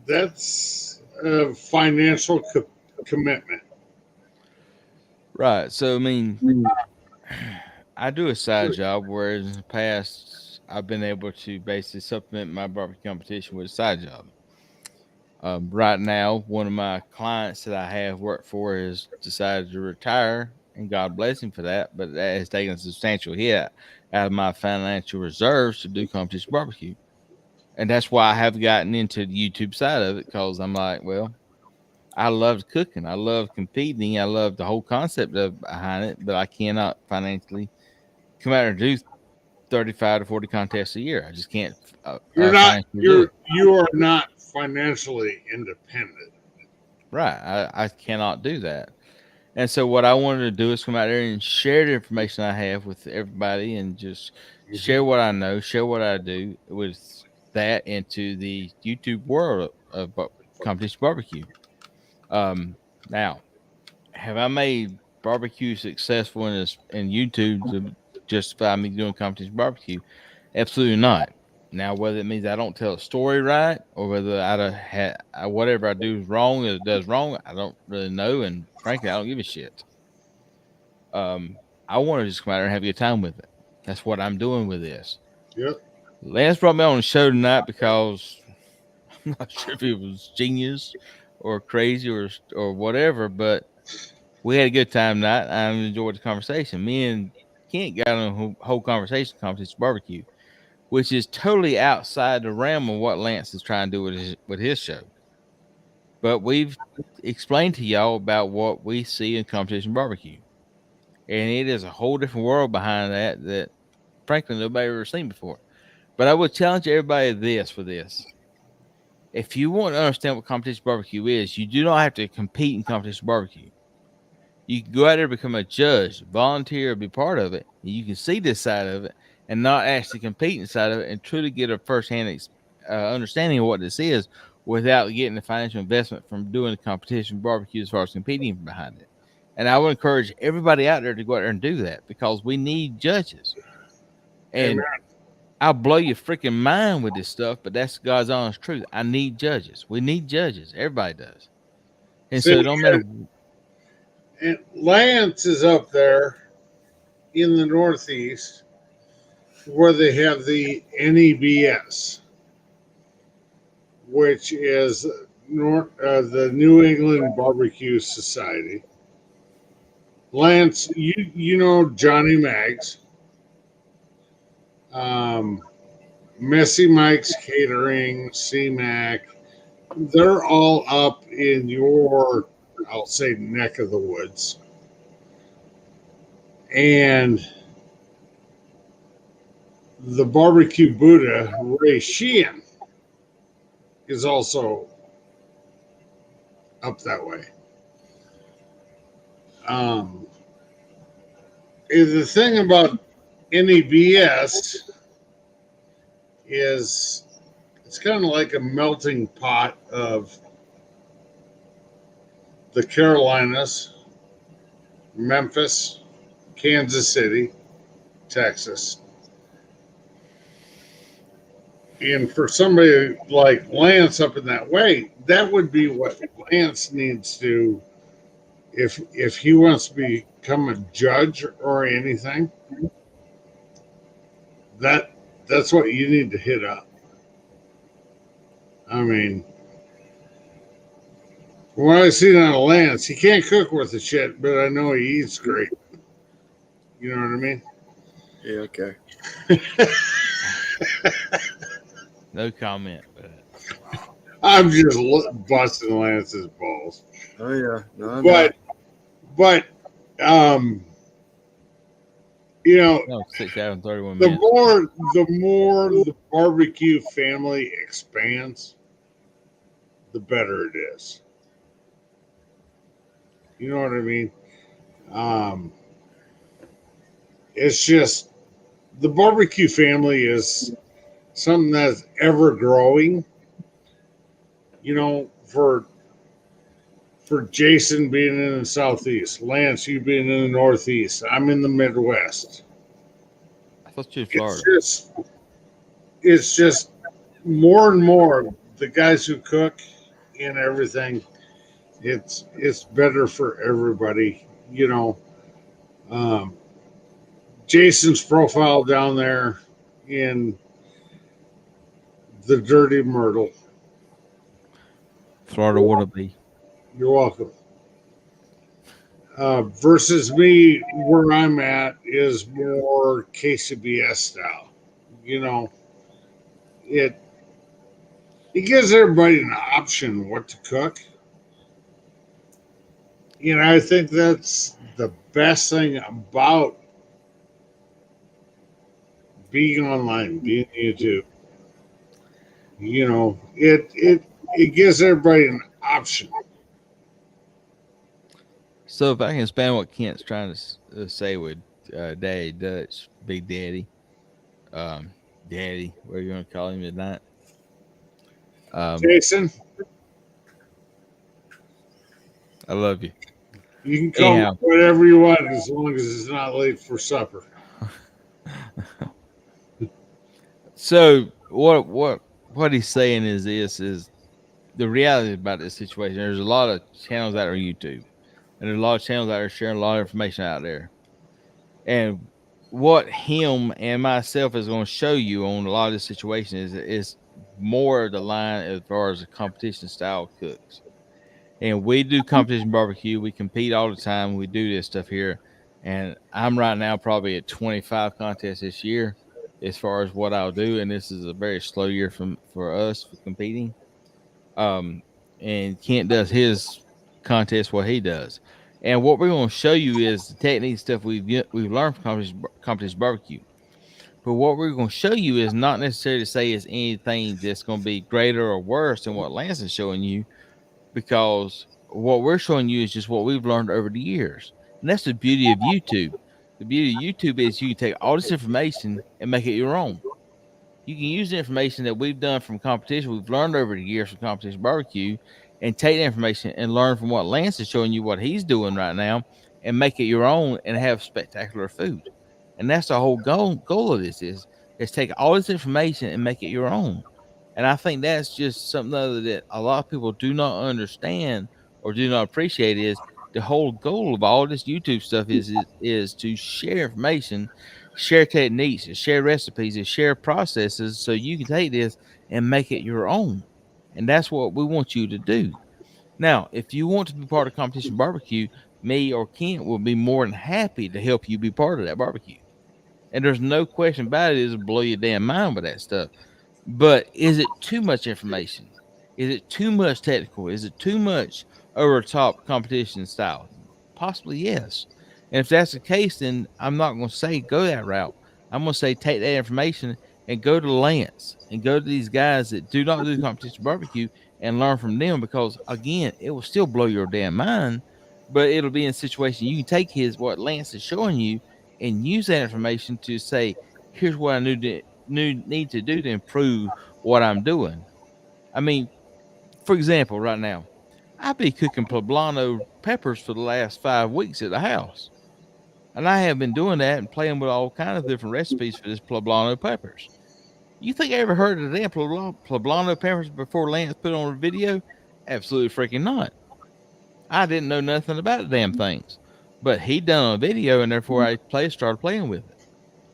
S11: That's a financial commitment.
S6: Right. So, I mean, I do a side job where in the past I've been able to basically supplement my barbecue competition with a side job. Right now, one of my clients that I have worked for has decided to retire, and God bless him for that. But that has taken a substantial hit out of my financial reserves to do competition barbecue. And that's why I have gotten into the YouTube side of it, because I'm like, well, I love cooking. I love competing. I love the whole concept behind it, but I cannot financially come out and do 35 to 40 contests a year. I just can't.
S11: You are not financially independent.
S6: Right. I cannot do that. And so what I wanted to do is come out there and share the information I have with everybody and just share what I know, share what I do with that into the YouTube world of competition barbecue. Now, have I made barbecue successful in YouTube to justify me doing competition barbecue? Absolutely not. Now, whether it means I don't tell a story right, or whether whatever I do is wrong, or it does wrong, I don't really know. And frankly, I don't give a shit. I want to just come out there and have a good time with it. That's what I'm doing with this.
S11: Yep.
S6: Lance brought me on the show tonight because I'm not sure if it was genius or crazy or whatever, but we had a good time tonight. I enjoyed the conversation. Me and Kent got on a whole conversation competition barbecue, which is totally outside the realm of what Lance is trying to do with his show. But we've explained to y'all about what we see in competition barbecue. And it is a whole different world behind that frankly nobody ever seen before. But I would challenge everybody for this. If you want to understand what competition barbecue is, you do not have to compete in competition barbecue. You can go out there, become a judge, volunteer, be part of it. And you can see this side of it and not actually compete inside of it and truly get a firsthand understanding of what this is without getting the financial investment from doing the competition barbecue as far as competing behind it. And I would encourage everybody out there to go out there and do that because we need judges. And
S11: Amen.
S6: I'll blow your freaking mind with this stuff, but that's God's honest truth. I need judges. We need judges. Everybody does. And so it don't matter.
S11: And Lance is up there in the Northeast where they have the NEBS, which is the New England Barbecue Society. Lance, you know Johnny Maggs, Messy Mike's Catering, CMAC. They're all up in your, I'll say, neck of the woods. And the Barbecue Buddha, Ray Sheehan, is also up that way. The thing about NEBS is it's kind of like a melting pot of the Carolinas, Memphis, Kansas City, Texas. And for somebody like Lance up in that way, that would be what Lance needs to, if he wants to become a judge or anything, that's what you need to hit up. I mean, when I see that on Lance, he can't cook worth a shit, but I know he eats great. You know what I mean?
S5: Yeah, okay.
S6: No comment.
S11: I'm just busting Lance's balls.
S1: Oh yeah, no,
S11: but you know,
S6: No, 6 hours and 31
S11: the
S6: minutes.
S11: more the barbecue family expands, the better it is. You know what I mean? It's just the barbecue family is something that's ever growing. You know, for Jason being in the Southeast, Lance, you being in the Northeast, I'm in the Midwest.
S6: I thought you were Florida.
S11: It's just more and more the guys who cook and everything. It's better for everybody, you know. Jason's profile down there in the Dirty Myrtle.
S6: Florida would be.
S11: You're welcome. Versus me, where I'm at is more KCBS style. You know, it gives everybody an option what to cook. You know, I think that's the best thing about being online, being YouTube. You know, it gives everybody an option.
S6: So if I can expand what Kent's trying to say with Daddy Dutch, Big Daddy, Daddy, whatever you want to call him tonight.
S11: Jason,
S6: I love you.
S11: You can call me whatever you want as long as it's not late for supper.
S6: So what he's saying is this is the reality about this situation. There's a lot of channels out on YouTube, and there's a lot of channels out there sharing a lot of information out there. And what him and myself is going to show you on a lot of this situation is more the line as far as the competition style cooks. And we do competition barbecue. We compete all the time. We do this stuff here. And I'm right now probably at 25 contests this year as far as what I'll do. And this is a very slow year for us for competing. And Kent does his contest what he does. And what we're going to show you is the technique stuff we've learned from competition barbecue. But what we're going to show you is not necessarily to say it's anything that's going to be greater or worse than what Lance is showing you, because what we're showing you is just what we've learned over the years. And that's the beauty of YouTube. The beauty of YouTube is you can take all this information and make it your own. You can use the information that we've done from competition, we've learned over the years from competition barbecue, and take the information and learn from what Lance is showing you what he's doing right now and make it your own and have spectacular food. And that's the whole goal of this is take all this information and make it your own. And I think that's just something other that a lot of people do not understand or do not appreciate is the whole goal of all this YouTube stuff is to share information, share techniques, share recipes, and share processes so you can take this and make it your own. And that's what we want you to do. Now, if you want to be part of competition barbecue, me or Kent will be more than happy to help you be part of that barbecue. And there's no question about it, it'll blow your damn mind with that stuff. But is it too much information? Is it too much technical? Is it too much over top competition style? Possibly yes. And if that's the case, then I'm not going to say go that route. I'm going to say take that information and go to Lance and go to these guys that do not do competition barbecue and learn from them, because again, it will still blow your damn mind, but it'll be in a situation you can take what Lance is showing you and use that information to say, here's what I need to do to improve what I'm doing. I mean, for example, right now, I've been cooking poblano peppers for the last 5 weeks at the house. And I have been doing that and playing with all kinds of different recipes for this poblano peppers. You think I ever heard of them poblano peppers before Lance put on a video? Absolutely freaking not. I didn't know nothing about the damn things. But he done a video, and therefore I started playing with it.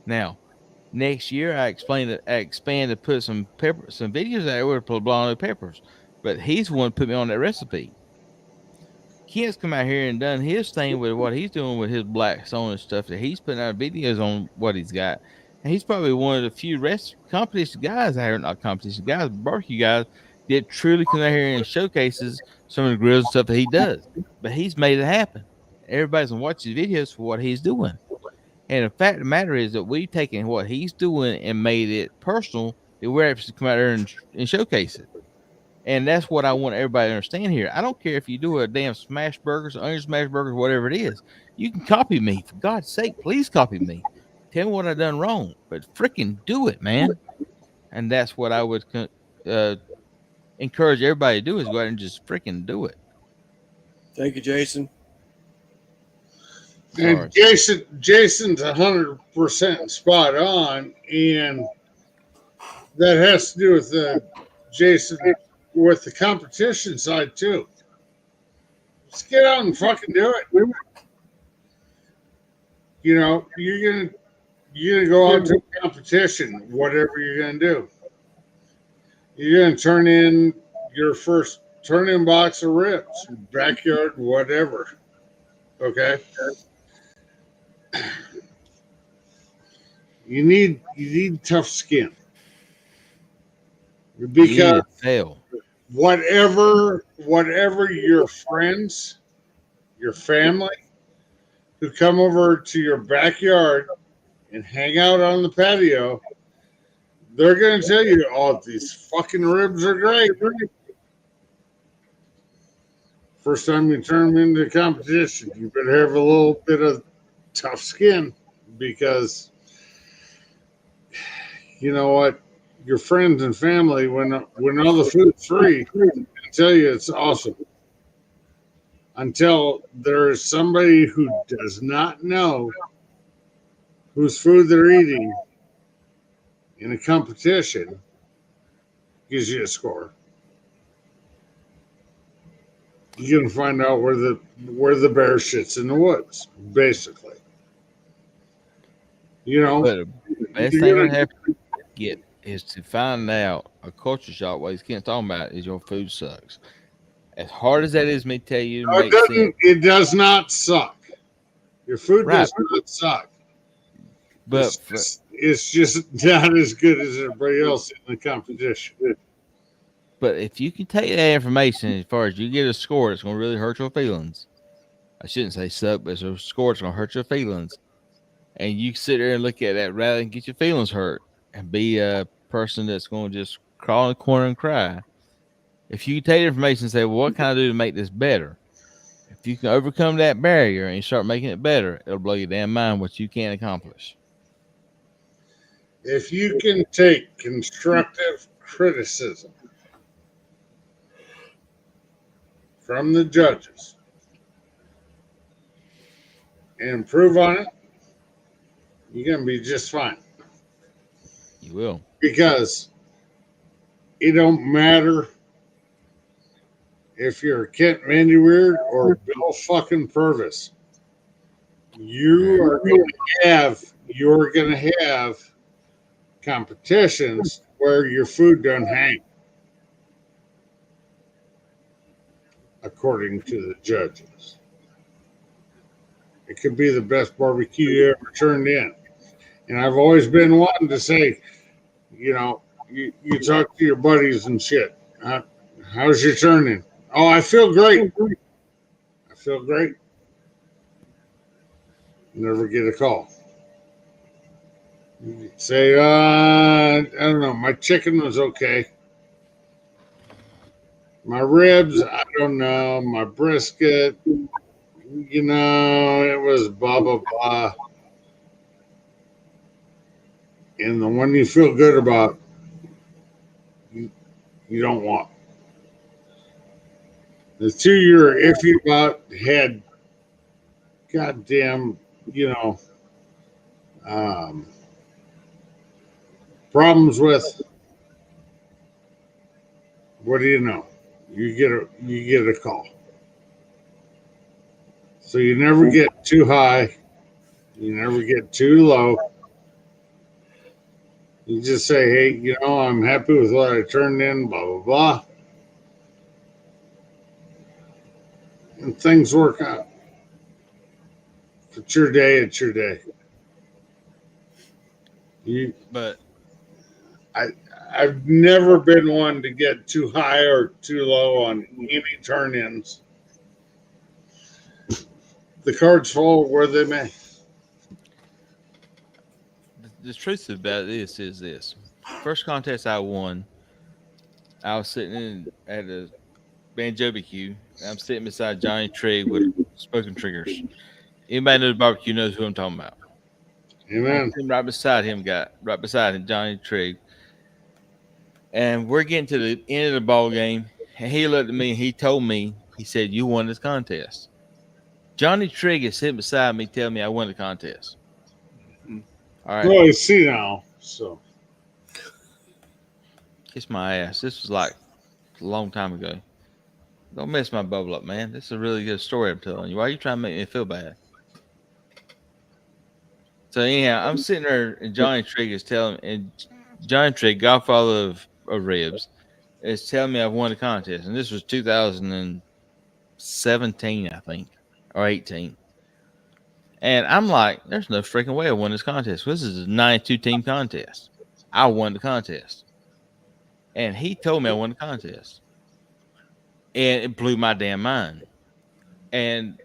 S6: Now, next year I expanded to put some videos out there with poblano peppers. But he's the one who put me on that recipe. Kent's come out here and done his thing with what he's doing with his black stone and stuff, that he's putting out videos on what he's got. And he's probably one of the few competition guys out here, not competition guys, but barbecue guys that truly come out here and showcases some of the grills and stuff that he does. But he's made it happen. Everybody's gonna watch his videos for what he's doing. And the fact of the matter is that we've taken what he's doing and made it personal, that we're able to come out there and showcase it. And that's what I want everybody to understand here. I don't care if you do a damn smash burgers, onion smash burgers, whatever it is. You can copy me. For God's sake, please copy me. Tell me what I've done wrong, but freaking do it, man. And that's what I would encourage everybody to do, is go ahead and just freaking do it.
S1: Thank you, Jason.
S11: And Jason's 100% spot on, and that has to do with Jason with the competition side too. Let's get out and fucking do it. You know, you're gonna go out to a competition, whatever you're gonna do. You're gonna turn in your first box of ribs, backyard, whatever. Okay. You need tough skin, because whatever your friends, your family who come over to your backyard and hang out on the patio, they're going to tell you, oh, these fucking ribs are great. First time you turn them into competition, you better have a little bit of tough skin, because you know what? Your friends and family, when all the food's free, they tell you it's awesome. until there is somebody who does not know whose food they're eating in a competition gives you a score. You're gonna find out where the bear shits in the woods, basically. You know,
S6: But the best
S11: you're
S6: thing
S11: gonna-
S6: I have to get is to find out a culture shock. What he's can't talk about is your food sucks. As hard as that is, me tell you,
S11: No,
S6: makes sense.
S11: it does not suck. Your food
S6: Right.
S11: does not suck.
S6: But
S11: It's just not as good as everybody else in the competition.
S6: But if you can take that information as far as you get a score, it's going to really hurt your feelings. I shouldn't say suck, but it's a score that's going to hurt your feelings. And you sit there and look at that rather than get your feelings hurt and be a person that's going to just crawl in the corner and cry. If you take the information and say, well, what can I do to make this better? If you can overcome that barrier and you start making it better, it'll blow your damn mind what you can accomplish.
S11: If you can take constructive criticism from the judges and improve on it, you're going to be just fine.
S6: You will.
S11: Because it don't matter if you're Kent Mandyweird or Bill fucking Purvis. You're going to have competitions where your food doesn't hang, according to the judges. It could be the best barbecue you ever turned in. And I've always been one to say, you know, you talk to your buddies and shit. How's your turning? Oh, I feel great. I feel great. Never get a call. You say, I don't know, my chicken was okay. My ribs, I don't know. My brisket, you know, it was blah, blah, blah. And the one you feel good about, you don't want. The two you're iffy about had goddamn, you know, problems with. What do you know? You get a call. So you never get too high. You never get too low. You just say, hey, you know, I'm happy with what I turned in, blah, blah, blah. And things work out. If it's your day, it's your day. I've never been one to get too high or too low on any turn-ins. The cards fall where they may.
S6: The truth about this is this. First contest I won, I was sitting in at a banjo barbecue. I'm sitting beside Johnny Trigg with smoking triggers. Anybody knows barbecue knows who I'm talking about.
S11: Amen.
S6: I'm sitting right beside him, Johnny Trigg. And we're getting to the end of the ball game. And he looked at me and he told me, he said, you won this contest. Johnny Trigg is sitting beside me telling me I won the contest. All right.
S11: Well, you see now. So
S6: kiss my ass. This was like a long time ago. Don't mess my bubble up, man. This is a really good story I'm telling you. Why are you trying to make me feel bad? So anyhow, I'm sitting there and Johnny Trigg is telling me, and Johnny Trigg, godfather of ribs, is telling me I've won the contest. And this was 2017, I think, or 18. And I'm like, there's no freaking way I won this contest. This is a 92-team contest. I won the contest. And he told me I won the contest. And it blew my damn mind. And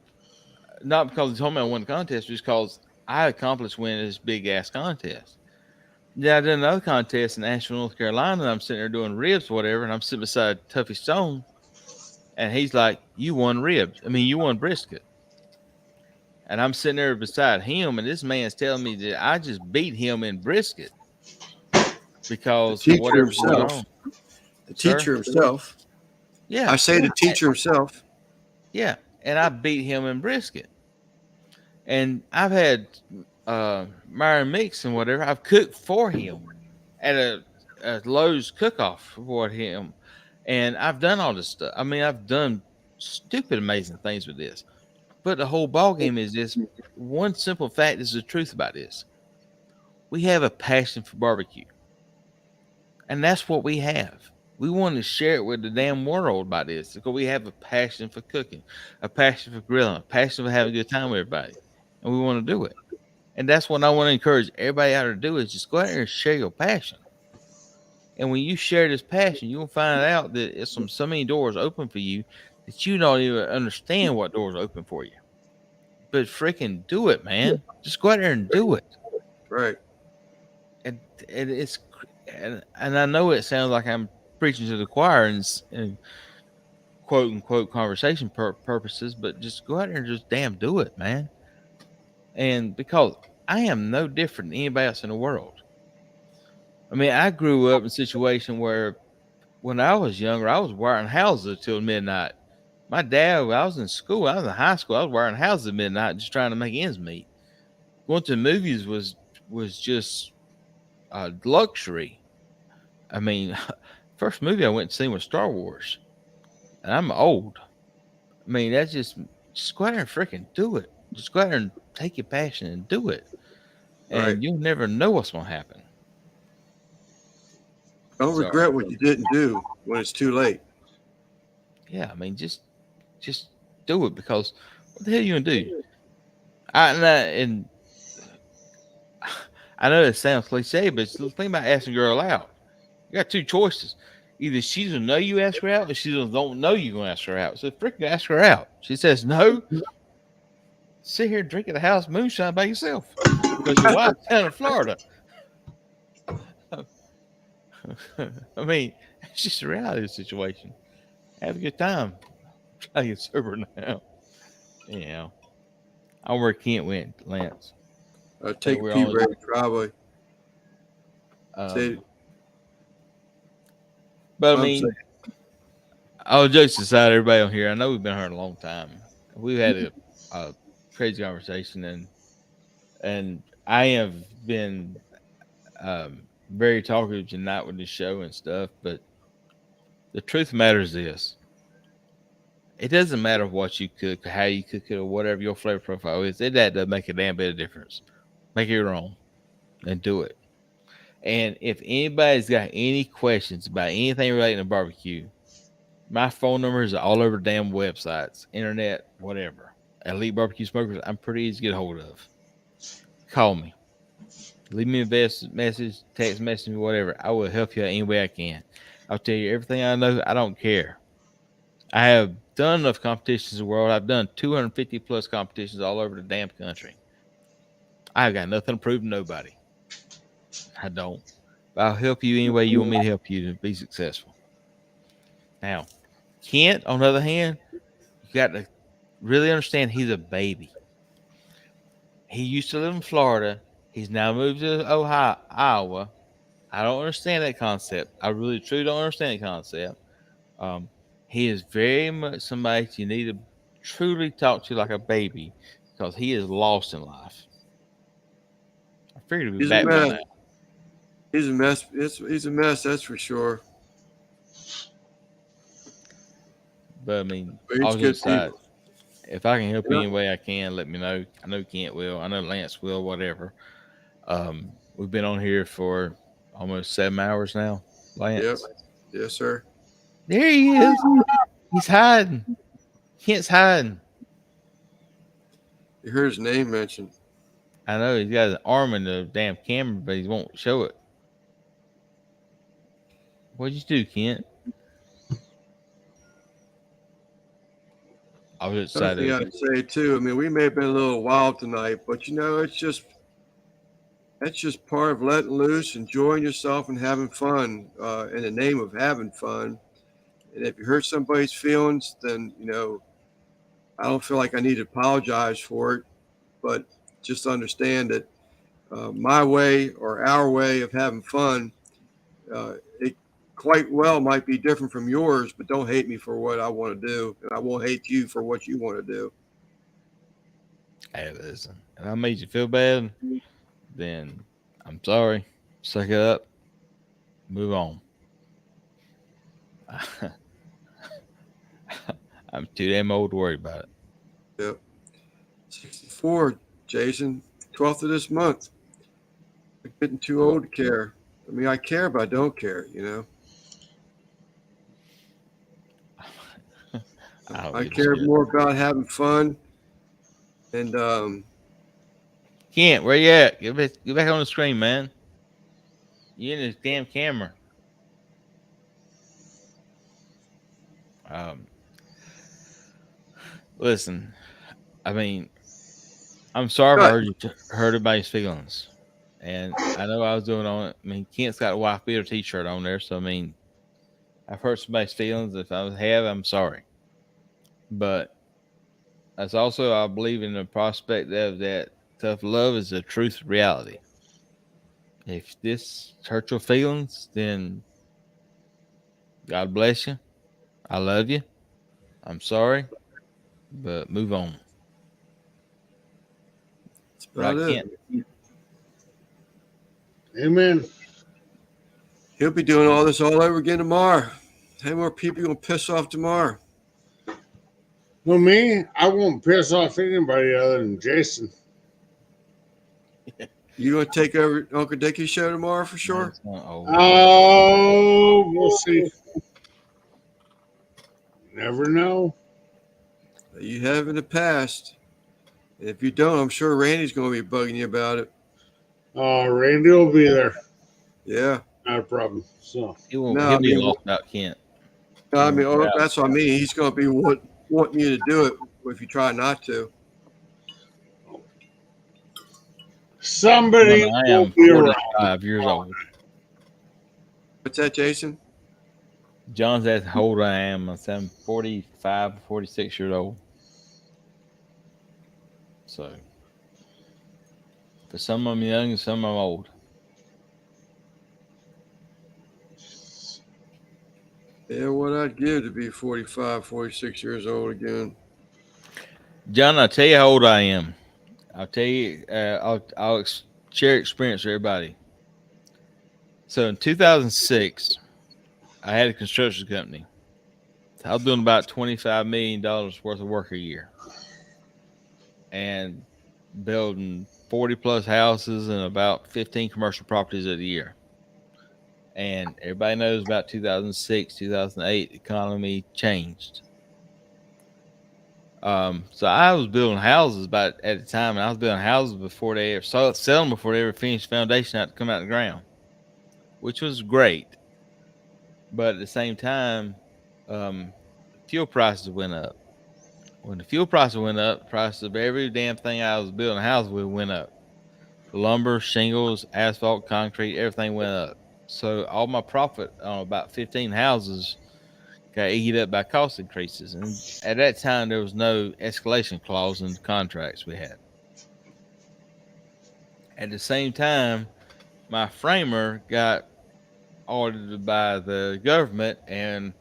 S6: not because he told me I won the contest, just because I accomplished winning this big-ass contest. Yeah, I did another contest in Asheville, North Carolina, and I'm sitting there doing ribs or whatever, and I'm sitting beside Tuffy Stone, and he's like, you won ribs. I mean, you won brisket. And I'm sitting there beside him, and this man's telling me that I just beat him in brisket because
S1: The
S6: of whatever's
S1: teacher
S6: going
S1: himself.
S6: on.
S1: The teacher himself.
S6: Yeah.
S1: I say the teacher himself.
S6: Yeah. and I beat him in brisket. And I've had Myron Mix and whatever. I've cooked for him at a Lowe's cook-off for him, and I've done all this stuff. I mean, I've done stupid, amazing things with this. But the whole ball game is this: one simple fact is the truth about this. We have a passion for barbecue, and that's what we have. We want to share it with the damn world about this because we have a passion for cooking, a passion for grilling, a passion for having a good time with everybody, and we want to do it. And that's what I want to encourage everybody out there to do is just go out there and share your passion. And when you share this passion, you'll find out that it's so many doors open for you that you don't even understand what doors open for you. But freaking do it, man. Just go out there and do it.
S1: Right.
S6: And it's and I know it sounds like I'm preaching to the choir and quote unquote conversation purposes, but just go out there and just damn do it, man. And because I am no different than anybody else in the world. I mean, I grew up in a situation where when I was younger, I was wiring houses till midnight. My dad, when I was in school, I was in high school, I was wiring houses at midnight just trying to make ends meet. Going to the movies was just a luxury. I mean, first movie I went to see was Star Wars. And I'm old. I mean, that's just go out there and freaking do it. Just go out there and take your passion and do it. And
S1: Right.
S6: you'll never know what's going to happen.
S1: Don't regret what you didn't do when it's too late.
S6: Yeah, I mean, just do it because what the hell are you gonna do? And I know it sounds cliche, but think about asking a girl out. You got two choices: either she's gonna know you ask her out, or she don't know you gonna ask her out. So freaking ask her out. She says no. Sit here and drink at the house moonshine by yourself because your wife's down in Florida. I mean, it's just a reality of the situation. Have a good time. Try to get sober now. You know, I where Kent went, Lance.
S1: Take a pee break, probably.
S6: But I mean, all jokes aside, everybody on here, I know we've been here a long time. We've had a crazy conversation, and I have been very talkative tonight with this show and stuff. But the truth matters this: it doesn't matter what you cook, how you cook it, or whatever your flavor profile is. That doesn't make a damn bit of difference. Make it your own and do it. And if anybody's got any questions about anything relating to barbecue, my phone number is all over damn websites, internet, whatever. Elite Barbecue Smokers, I'm pretty easy to get a hold of. Call me. Leave me a message, text message, whatever. I will help you out any way I can. I'll tell you everything I know. I don't care. I have done enough competitions in the world. I've done 250 plus competitions all over the damn country. I've got nothing to prove to nobody. I don't. But I'll help you any way you want me to help you to be successful. Now, Kent, on the other hand, you got to really understand he's a baby. He used to live in Florida. He's now moved to Iowa. I don't understand that concept. I really, truly don't understand that concept. He is very much somebody you need to truly talk to like a baby because he is lost in life. I figured he'd be back by now.
S1: He's a mess. He's a mess, that's for sure.
S6: But I mean, all jokes aside, if I can help you any way I can, let me know. I know Kent will. I know Lance will. Whatever. We've been on here for almost 7 hours now. Lance.
S1: Yep. Yes, sir.
S6: There he is. He's hiding. Kent's hiding.
S1: You heard his name mentioned.
S6: I know he's got an arm in the damn camera, but he won't show it. What'd you do, Kent? I was excited.
S1: Something I'd say too. I mean, we may have been a little wild tonight, but you know, that's just part of letting loose, enjoying yourself, and having fun in the name of having fun. And if you hurt somebody's feelings, then you know, I don't feel like I need to apologize for it, but just understand that my way or our way of having fun, quite well might be different from yours, but don't hate me for what I want to do, and I won't hate you for what you want to do.
S6: Hey, listen, if I made you feel bad, then I'm sorry. Suck it up. Move on. I'm too damn old to worry about it.
S1: Yep. 64, Jason. 12th of this month. I'm getting too old to care. I mean, I care, but I don't care, you know? I care more about having fun. And
S6: Kent, where you at? Get back on the screen, man. You in this damn camera. Listen, I mean, I'm sorry if I hurt everybody's feelings. And I know I was doing on it. I mean, Kent's got a wife beater t-shirt on there, so I mean, I've hurt somebody's feelings. If I have, I'm sorry. But that's also, I believe in the prospect of that tough love is the truth reality. If this hurt your feelings, then God bless you. I love you. I'm sorry, but move on.
S1: that's about it.
S11: Amen.
S1: He'll be doing all this all over again tomorrow. How many more people you gonna piss off tomorrow?
S11: Well, me, I won't piss off anybody other than Jason.
S1: You gonna take over Uncle Dickie's show tomorrow for sure?
S11: Oh, we'll see. Never know.
S1: You have in the past. If you don't, I'm sure Randy's gonna be bugging you about it.
S11: Randy will be there.
S1: Yeah.
S11: Not a problem. So
S6: he'll be lost about Kent.
S1: No, I mean, that's what I mean. He's going to be wanting you to do it if you try not to.
S11: Somebody
S6: I
S11: will
S6: am
S11: be
S6: 45 years old.
S1: What's that, Jason?
S6: John's asked how old I am. I'm 45, 46 years old. So, for some of them young and some of them old.
S1: Yeah, what I'd give to be 45, 46 years old again.
S6: John, I'll tell you how old I am. I'll tell you, I'll share experience with everybody. So in 2006, I had a construction company. I was doing about $25 million worth of work a year and building 40 plus houses and about 15 commercial properties a year. And everybody knows about 2006, 2008, the economy changed. So I was building houses at the time, and I was building houses before they ever selling before they ever finished foundation out to come out of the ground, which was great. But at the same time, fuel prices went up. When the fuel prices went up, the price of every damn thing I was building houses with went up. Lumber, shingles, asphalt, concrete, everything went up. So all my profit on about 15 houses got eaten up by cost increases. And at that time, there was no escalation clause in the contracts we had. At the same time, my framer got audited by the government, and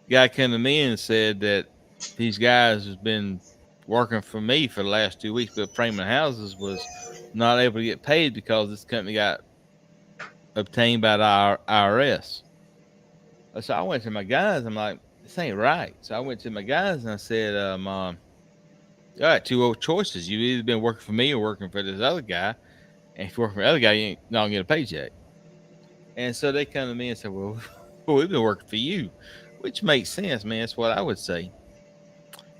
S6: the guy came to me and said that these guys has been working for me for the last 2 weeks, but framing houses was not able to get paid because this company got obtained by the IRS. So I went to my guys. I'm like, this ain't right. So I went to my guys and I said, all right, two choices. You've either been working for me or working for this other guy. And if you work for the other guy, you ain't not gonna get a paycheck. And so they come to me and say, well, we've been working for you, which makes sense, man. That's what I would say.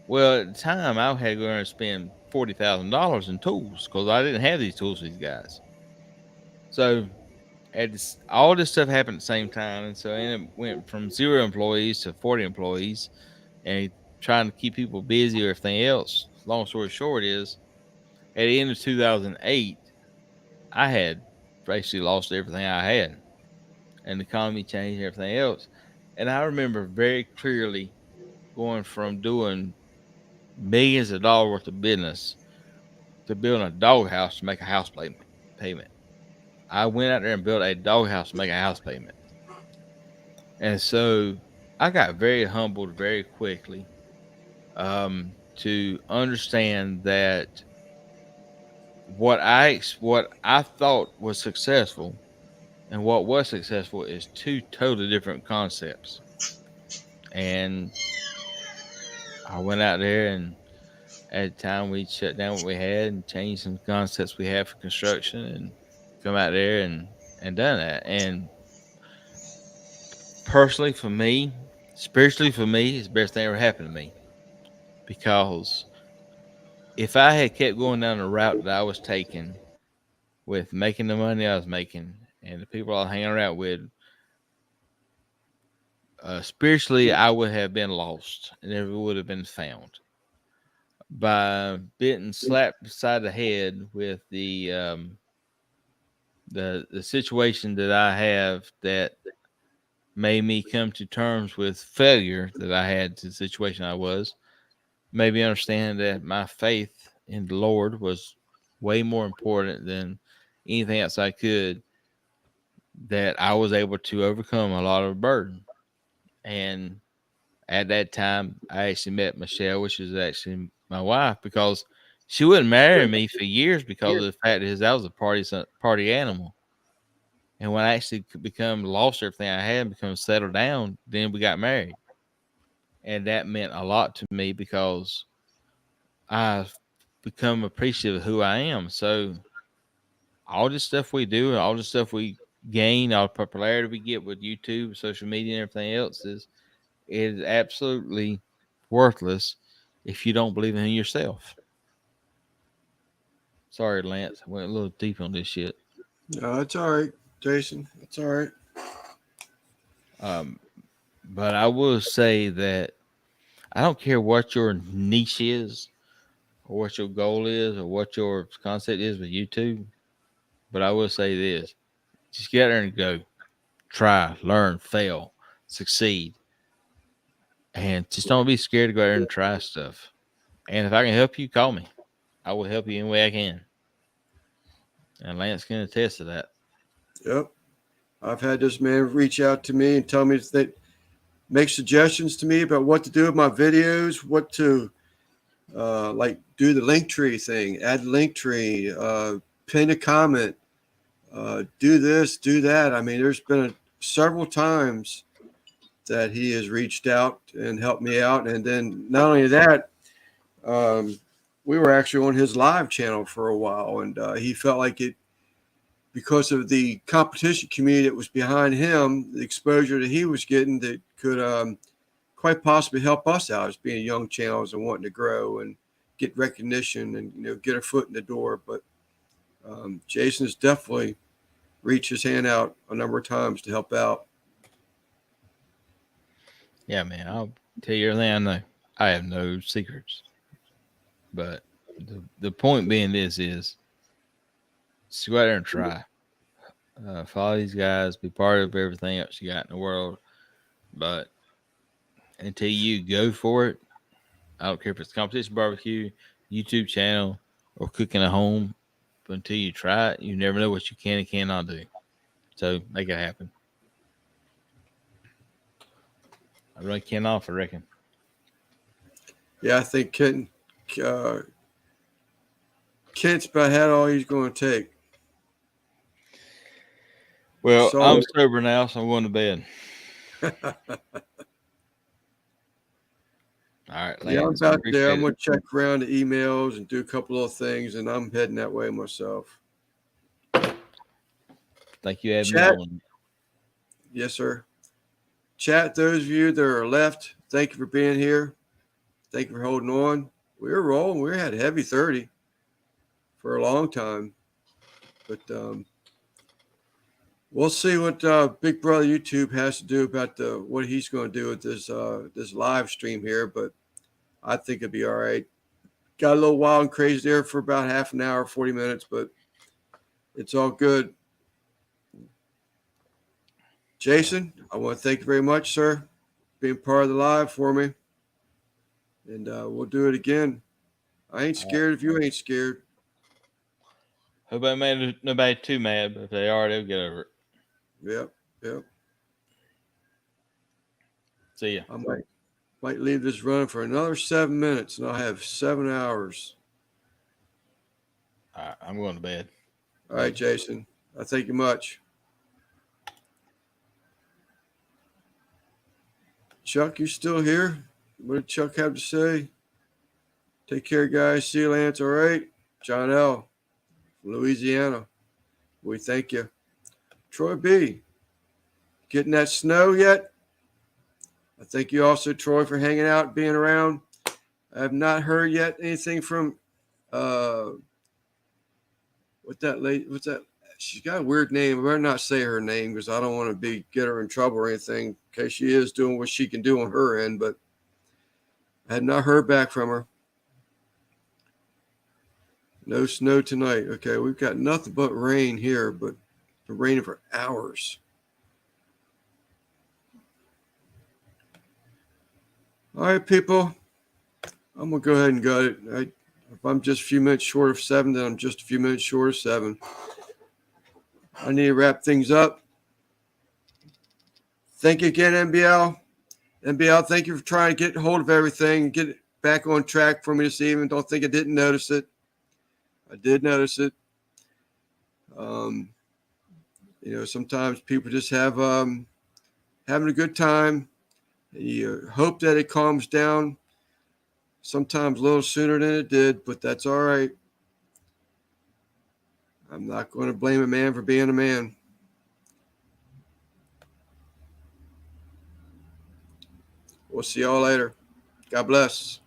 S6: Well, at the time, I had to go and spend $40,000 in tools because I didn't have these tools for these guys. So all this stuff happened at the same time, and so it went from 0 employees to 40 employees, and trying to keep people busy or everything else. Long story short is, at the end of 2008, I had basically lost everything I had, and the economy changed and everything else. And I remember very clearly going from doing millions of dollars worth of business to building a doghouse to make a house payment. I went out there and built a doghouse to make a house payment. And so I got very humbled very quickly to understand that what I thought was successful and what was successful is two totally different concepts. And I went out there, and at the time we shut down what we had and changed some concepts we had for construction, and come out there and done that. And personally for me, spiritually for me, it's the best thing ever happened to me, because if I had kept going down the route that I was taking with making the money I was making and the people I was hanging around with, spiritually, I would have been lost and never would have been found. By being slapped beside the head with the situation that I have that made me come to terms with failure that I had to the situation I was, made me understand that my faith in the Lord was way more important than anything else I could, that I was able to overcome a lot of burden. And at that time, I actually met Michelle, which is actually my wife, because she wouldn't marry me for years because of the fact that I was a party animal. And when I actually become lost everything I had and become settled down, then we got married. And that meant a lot to me because I've become appreciative of who I am. So all the stuff we do, all the stuff we gain, all the popularity we get with YouTube, social media, and everything else is absolutely worthless if you don't believe in yourself. Sorry, Lance. I went a little deep on this shit.
S1: No, it's all right, Jason. It's all right.
S6: But I will say that I don't care what your niche is or what your goal is or what your concept is with YouTube. But I will say this: just get out there and go. Try, learn, fail, succeed. And just don't be scared to go out there and try stuff. And if I can help you, call me. I will help you any way I can. And Lance can attest to that.
S1: Yep. I've had this man reach out to me and tell me that make suggestions to me about what to do with my videos, what to like do the link tree thing, add link tree, pin a comment, do this, do that. I mean, there's been several times that he has reached out and helped me out. And then not only that, we were actually on his live channel for a while, and he felt like it, because of the competition community that was behind him, the exposure that he was getting, that could quite possibly help us out as being young channels and wanting to grow and get recognition and get a foot in the door. But Jason has definitely reached his hand out a number of times to help out.
S6: Yeah, man, I'll tell you everything I know. I have no secrets. But the point being is just go out there and try. Follow these guys, be part of everything else you got in the world. But until you go for it, I don't care if it's competition barbecue, YouTube channel, or cooking at home. But until you try it, you never know what you can and cannot do. So make it happen. I really cannot, I reckon.
S1: Yeah, I think Kent's about had all he's going to take.
S6: Well, I'm sober now, so I'm going to bed. All right,
S1: yeah, I'm about there. I'm going to check around the emails and do a couple of things, and I'm heading that way myself.
S6: Thank you, Adam.
S1: Yes, sir. Chat, those of you that are left, thank you for being here. Thank you for holding on. We were rolling. We had heavy 30 for a long time. But we'll see what Big Brother YouTube has to do about what he's going to do with this live stream here. But I think it'd be all right. Got a little wild and crazy there for about half an hour, 40 minutes, but it's all good. Jason, I want to thank you very much, sir, being part of the live for me. And we'll do it again. I ain't scared if you ain't scared.
S6: Hope I made nobody too mad, but if they are, they'll get over it.
S1: Yep.
S16: See ya.
S1: I might leave this running for another 7 minutes, and I'll have 7 hours.
S16: All right, I'm going to bed.
S1: All right, Jason. I thank you much. Chuck, you still here? What did Chuck have to say? Take care, guys. See you, Lance. All right. John L. from Louisiana. We thank you. Troy B. Getting that snow yet? I thank you also, Troy, for hanging out, being around. I have not heard yet anything from what's that? She's got a weird name. I better not say her name because I don't want to get her in trouble or anything in case she is doing what she can do on her end, but I had not heard back from her. No snow tonight. Okay, we've got nothing but rain here, but it's been raining for hours. All right, people. I'm going to go ahead and gut it. If I'm just a few minutes short of 7, then I'm just a few minutes short of 7. I need to wrap things up. Thank you again, NBL. NBL, thank you for trying to get hold of everything and get it back on track for me this evening. Don't think I didn't notice it. I did notice it. Sometimes people just have having a good time. You hope that it calms down sometimes a little sooner than it did, but that's all right. I'm not going to blame a man for being a man. We'll see y'all later. God bless.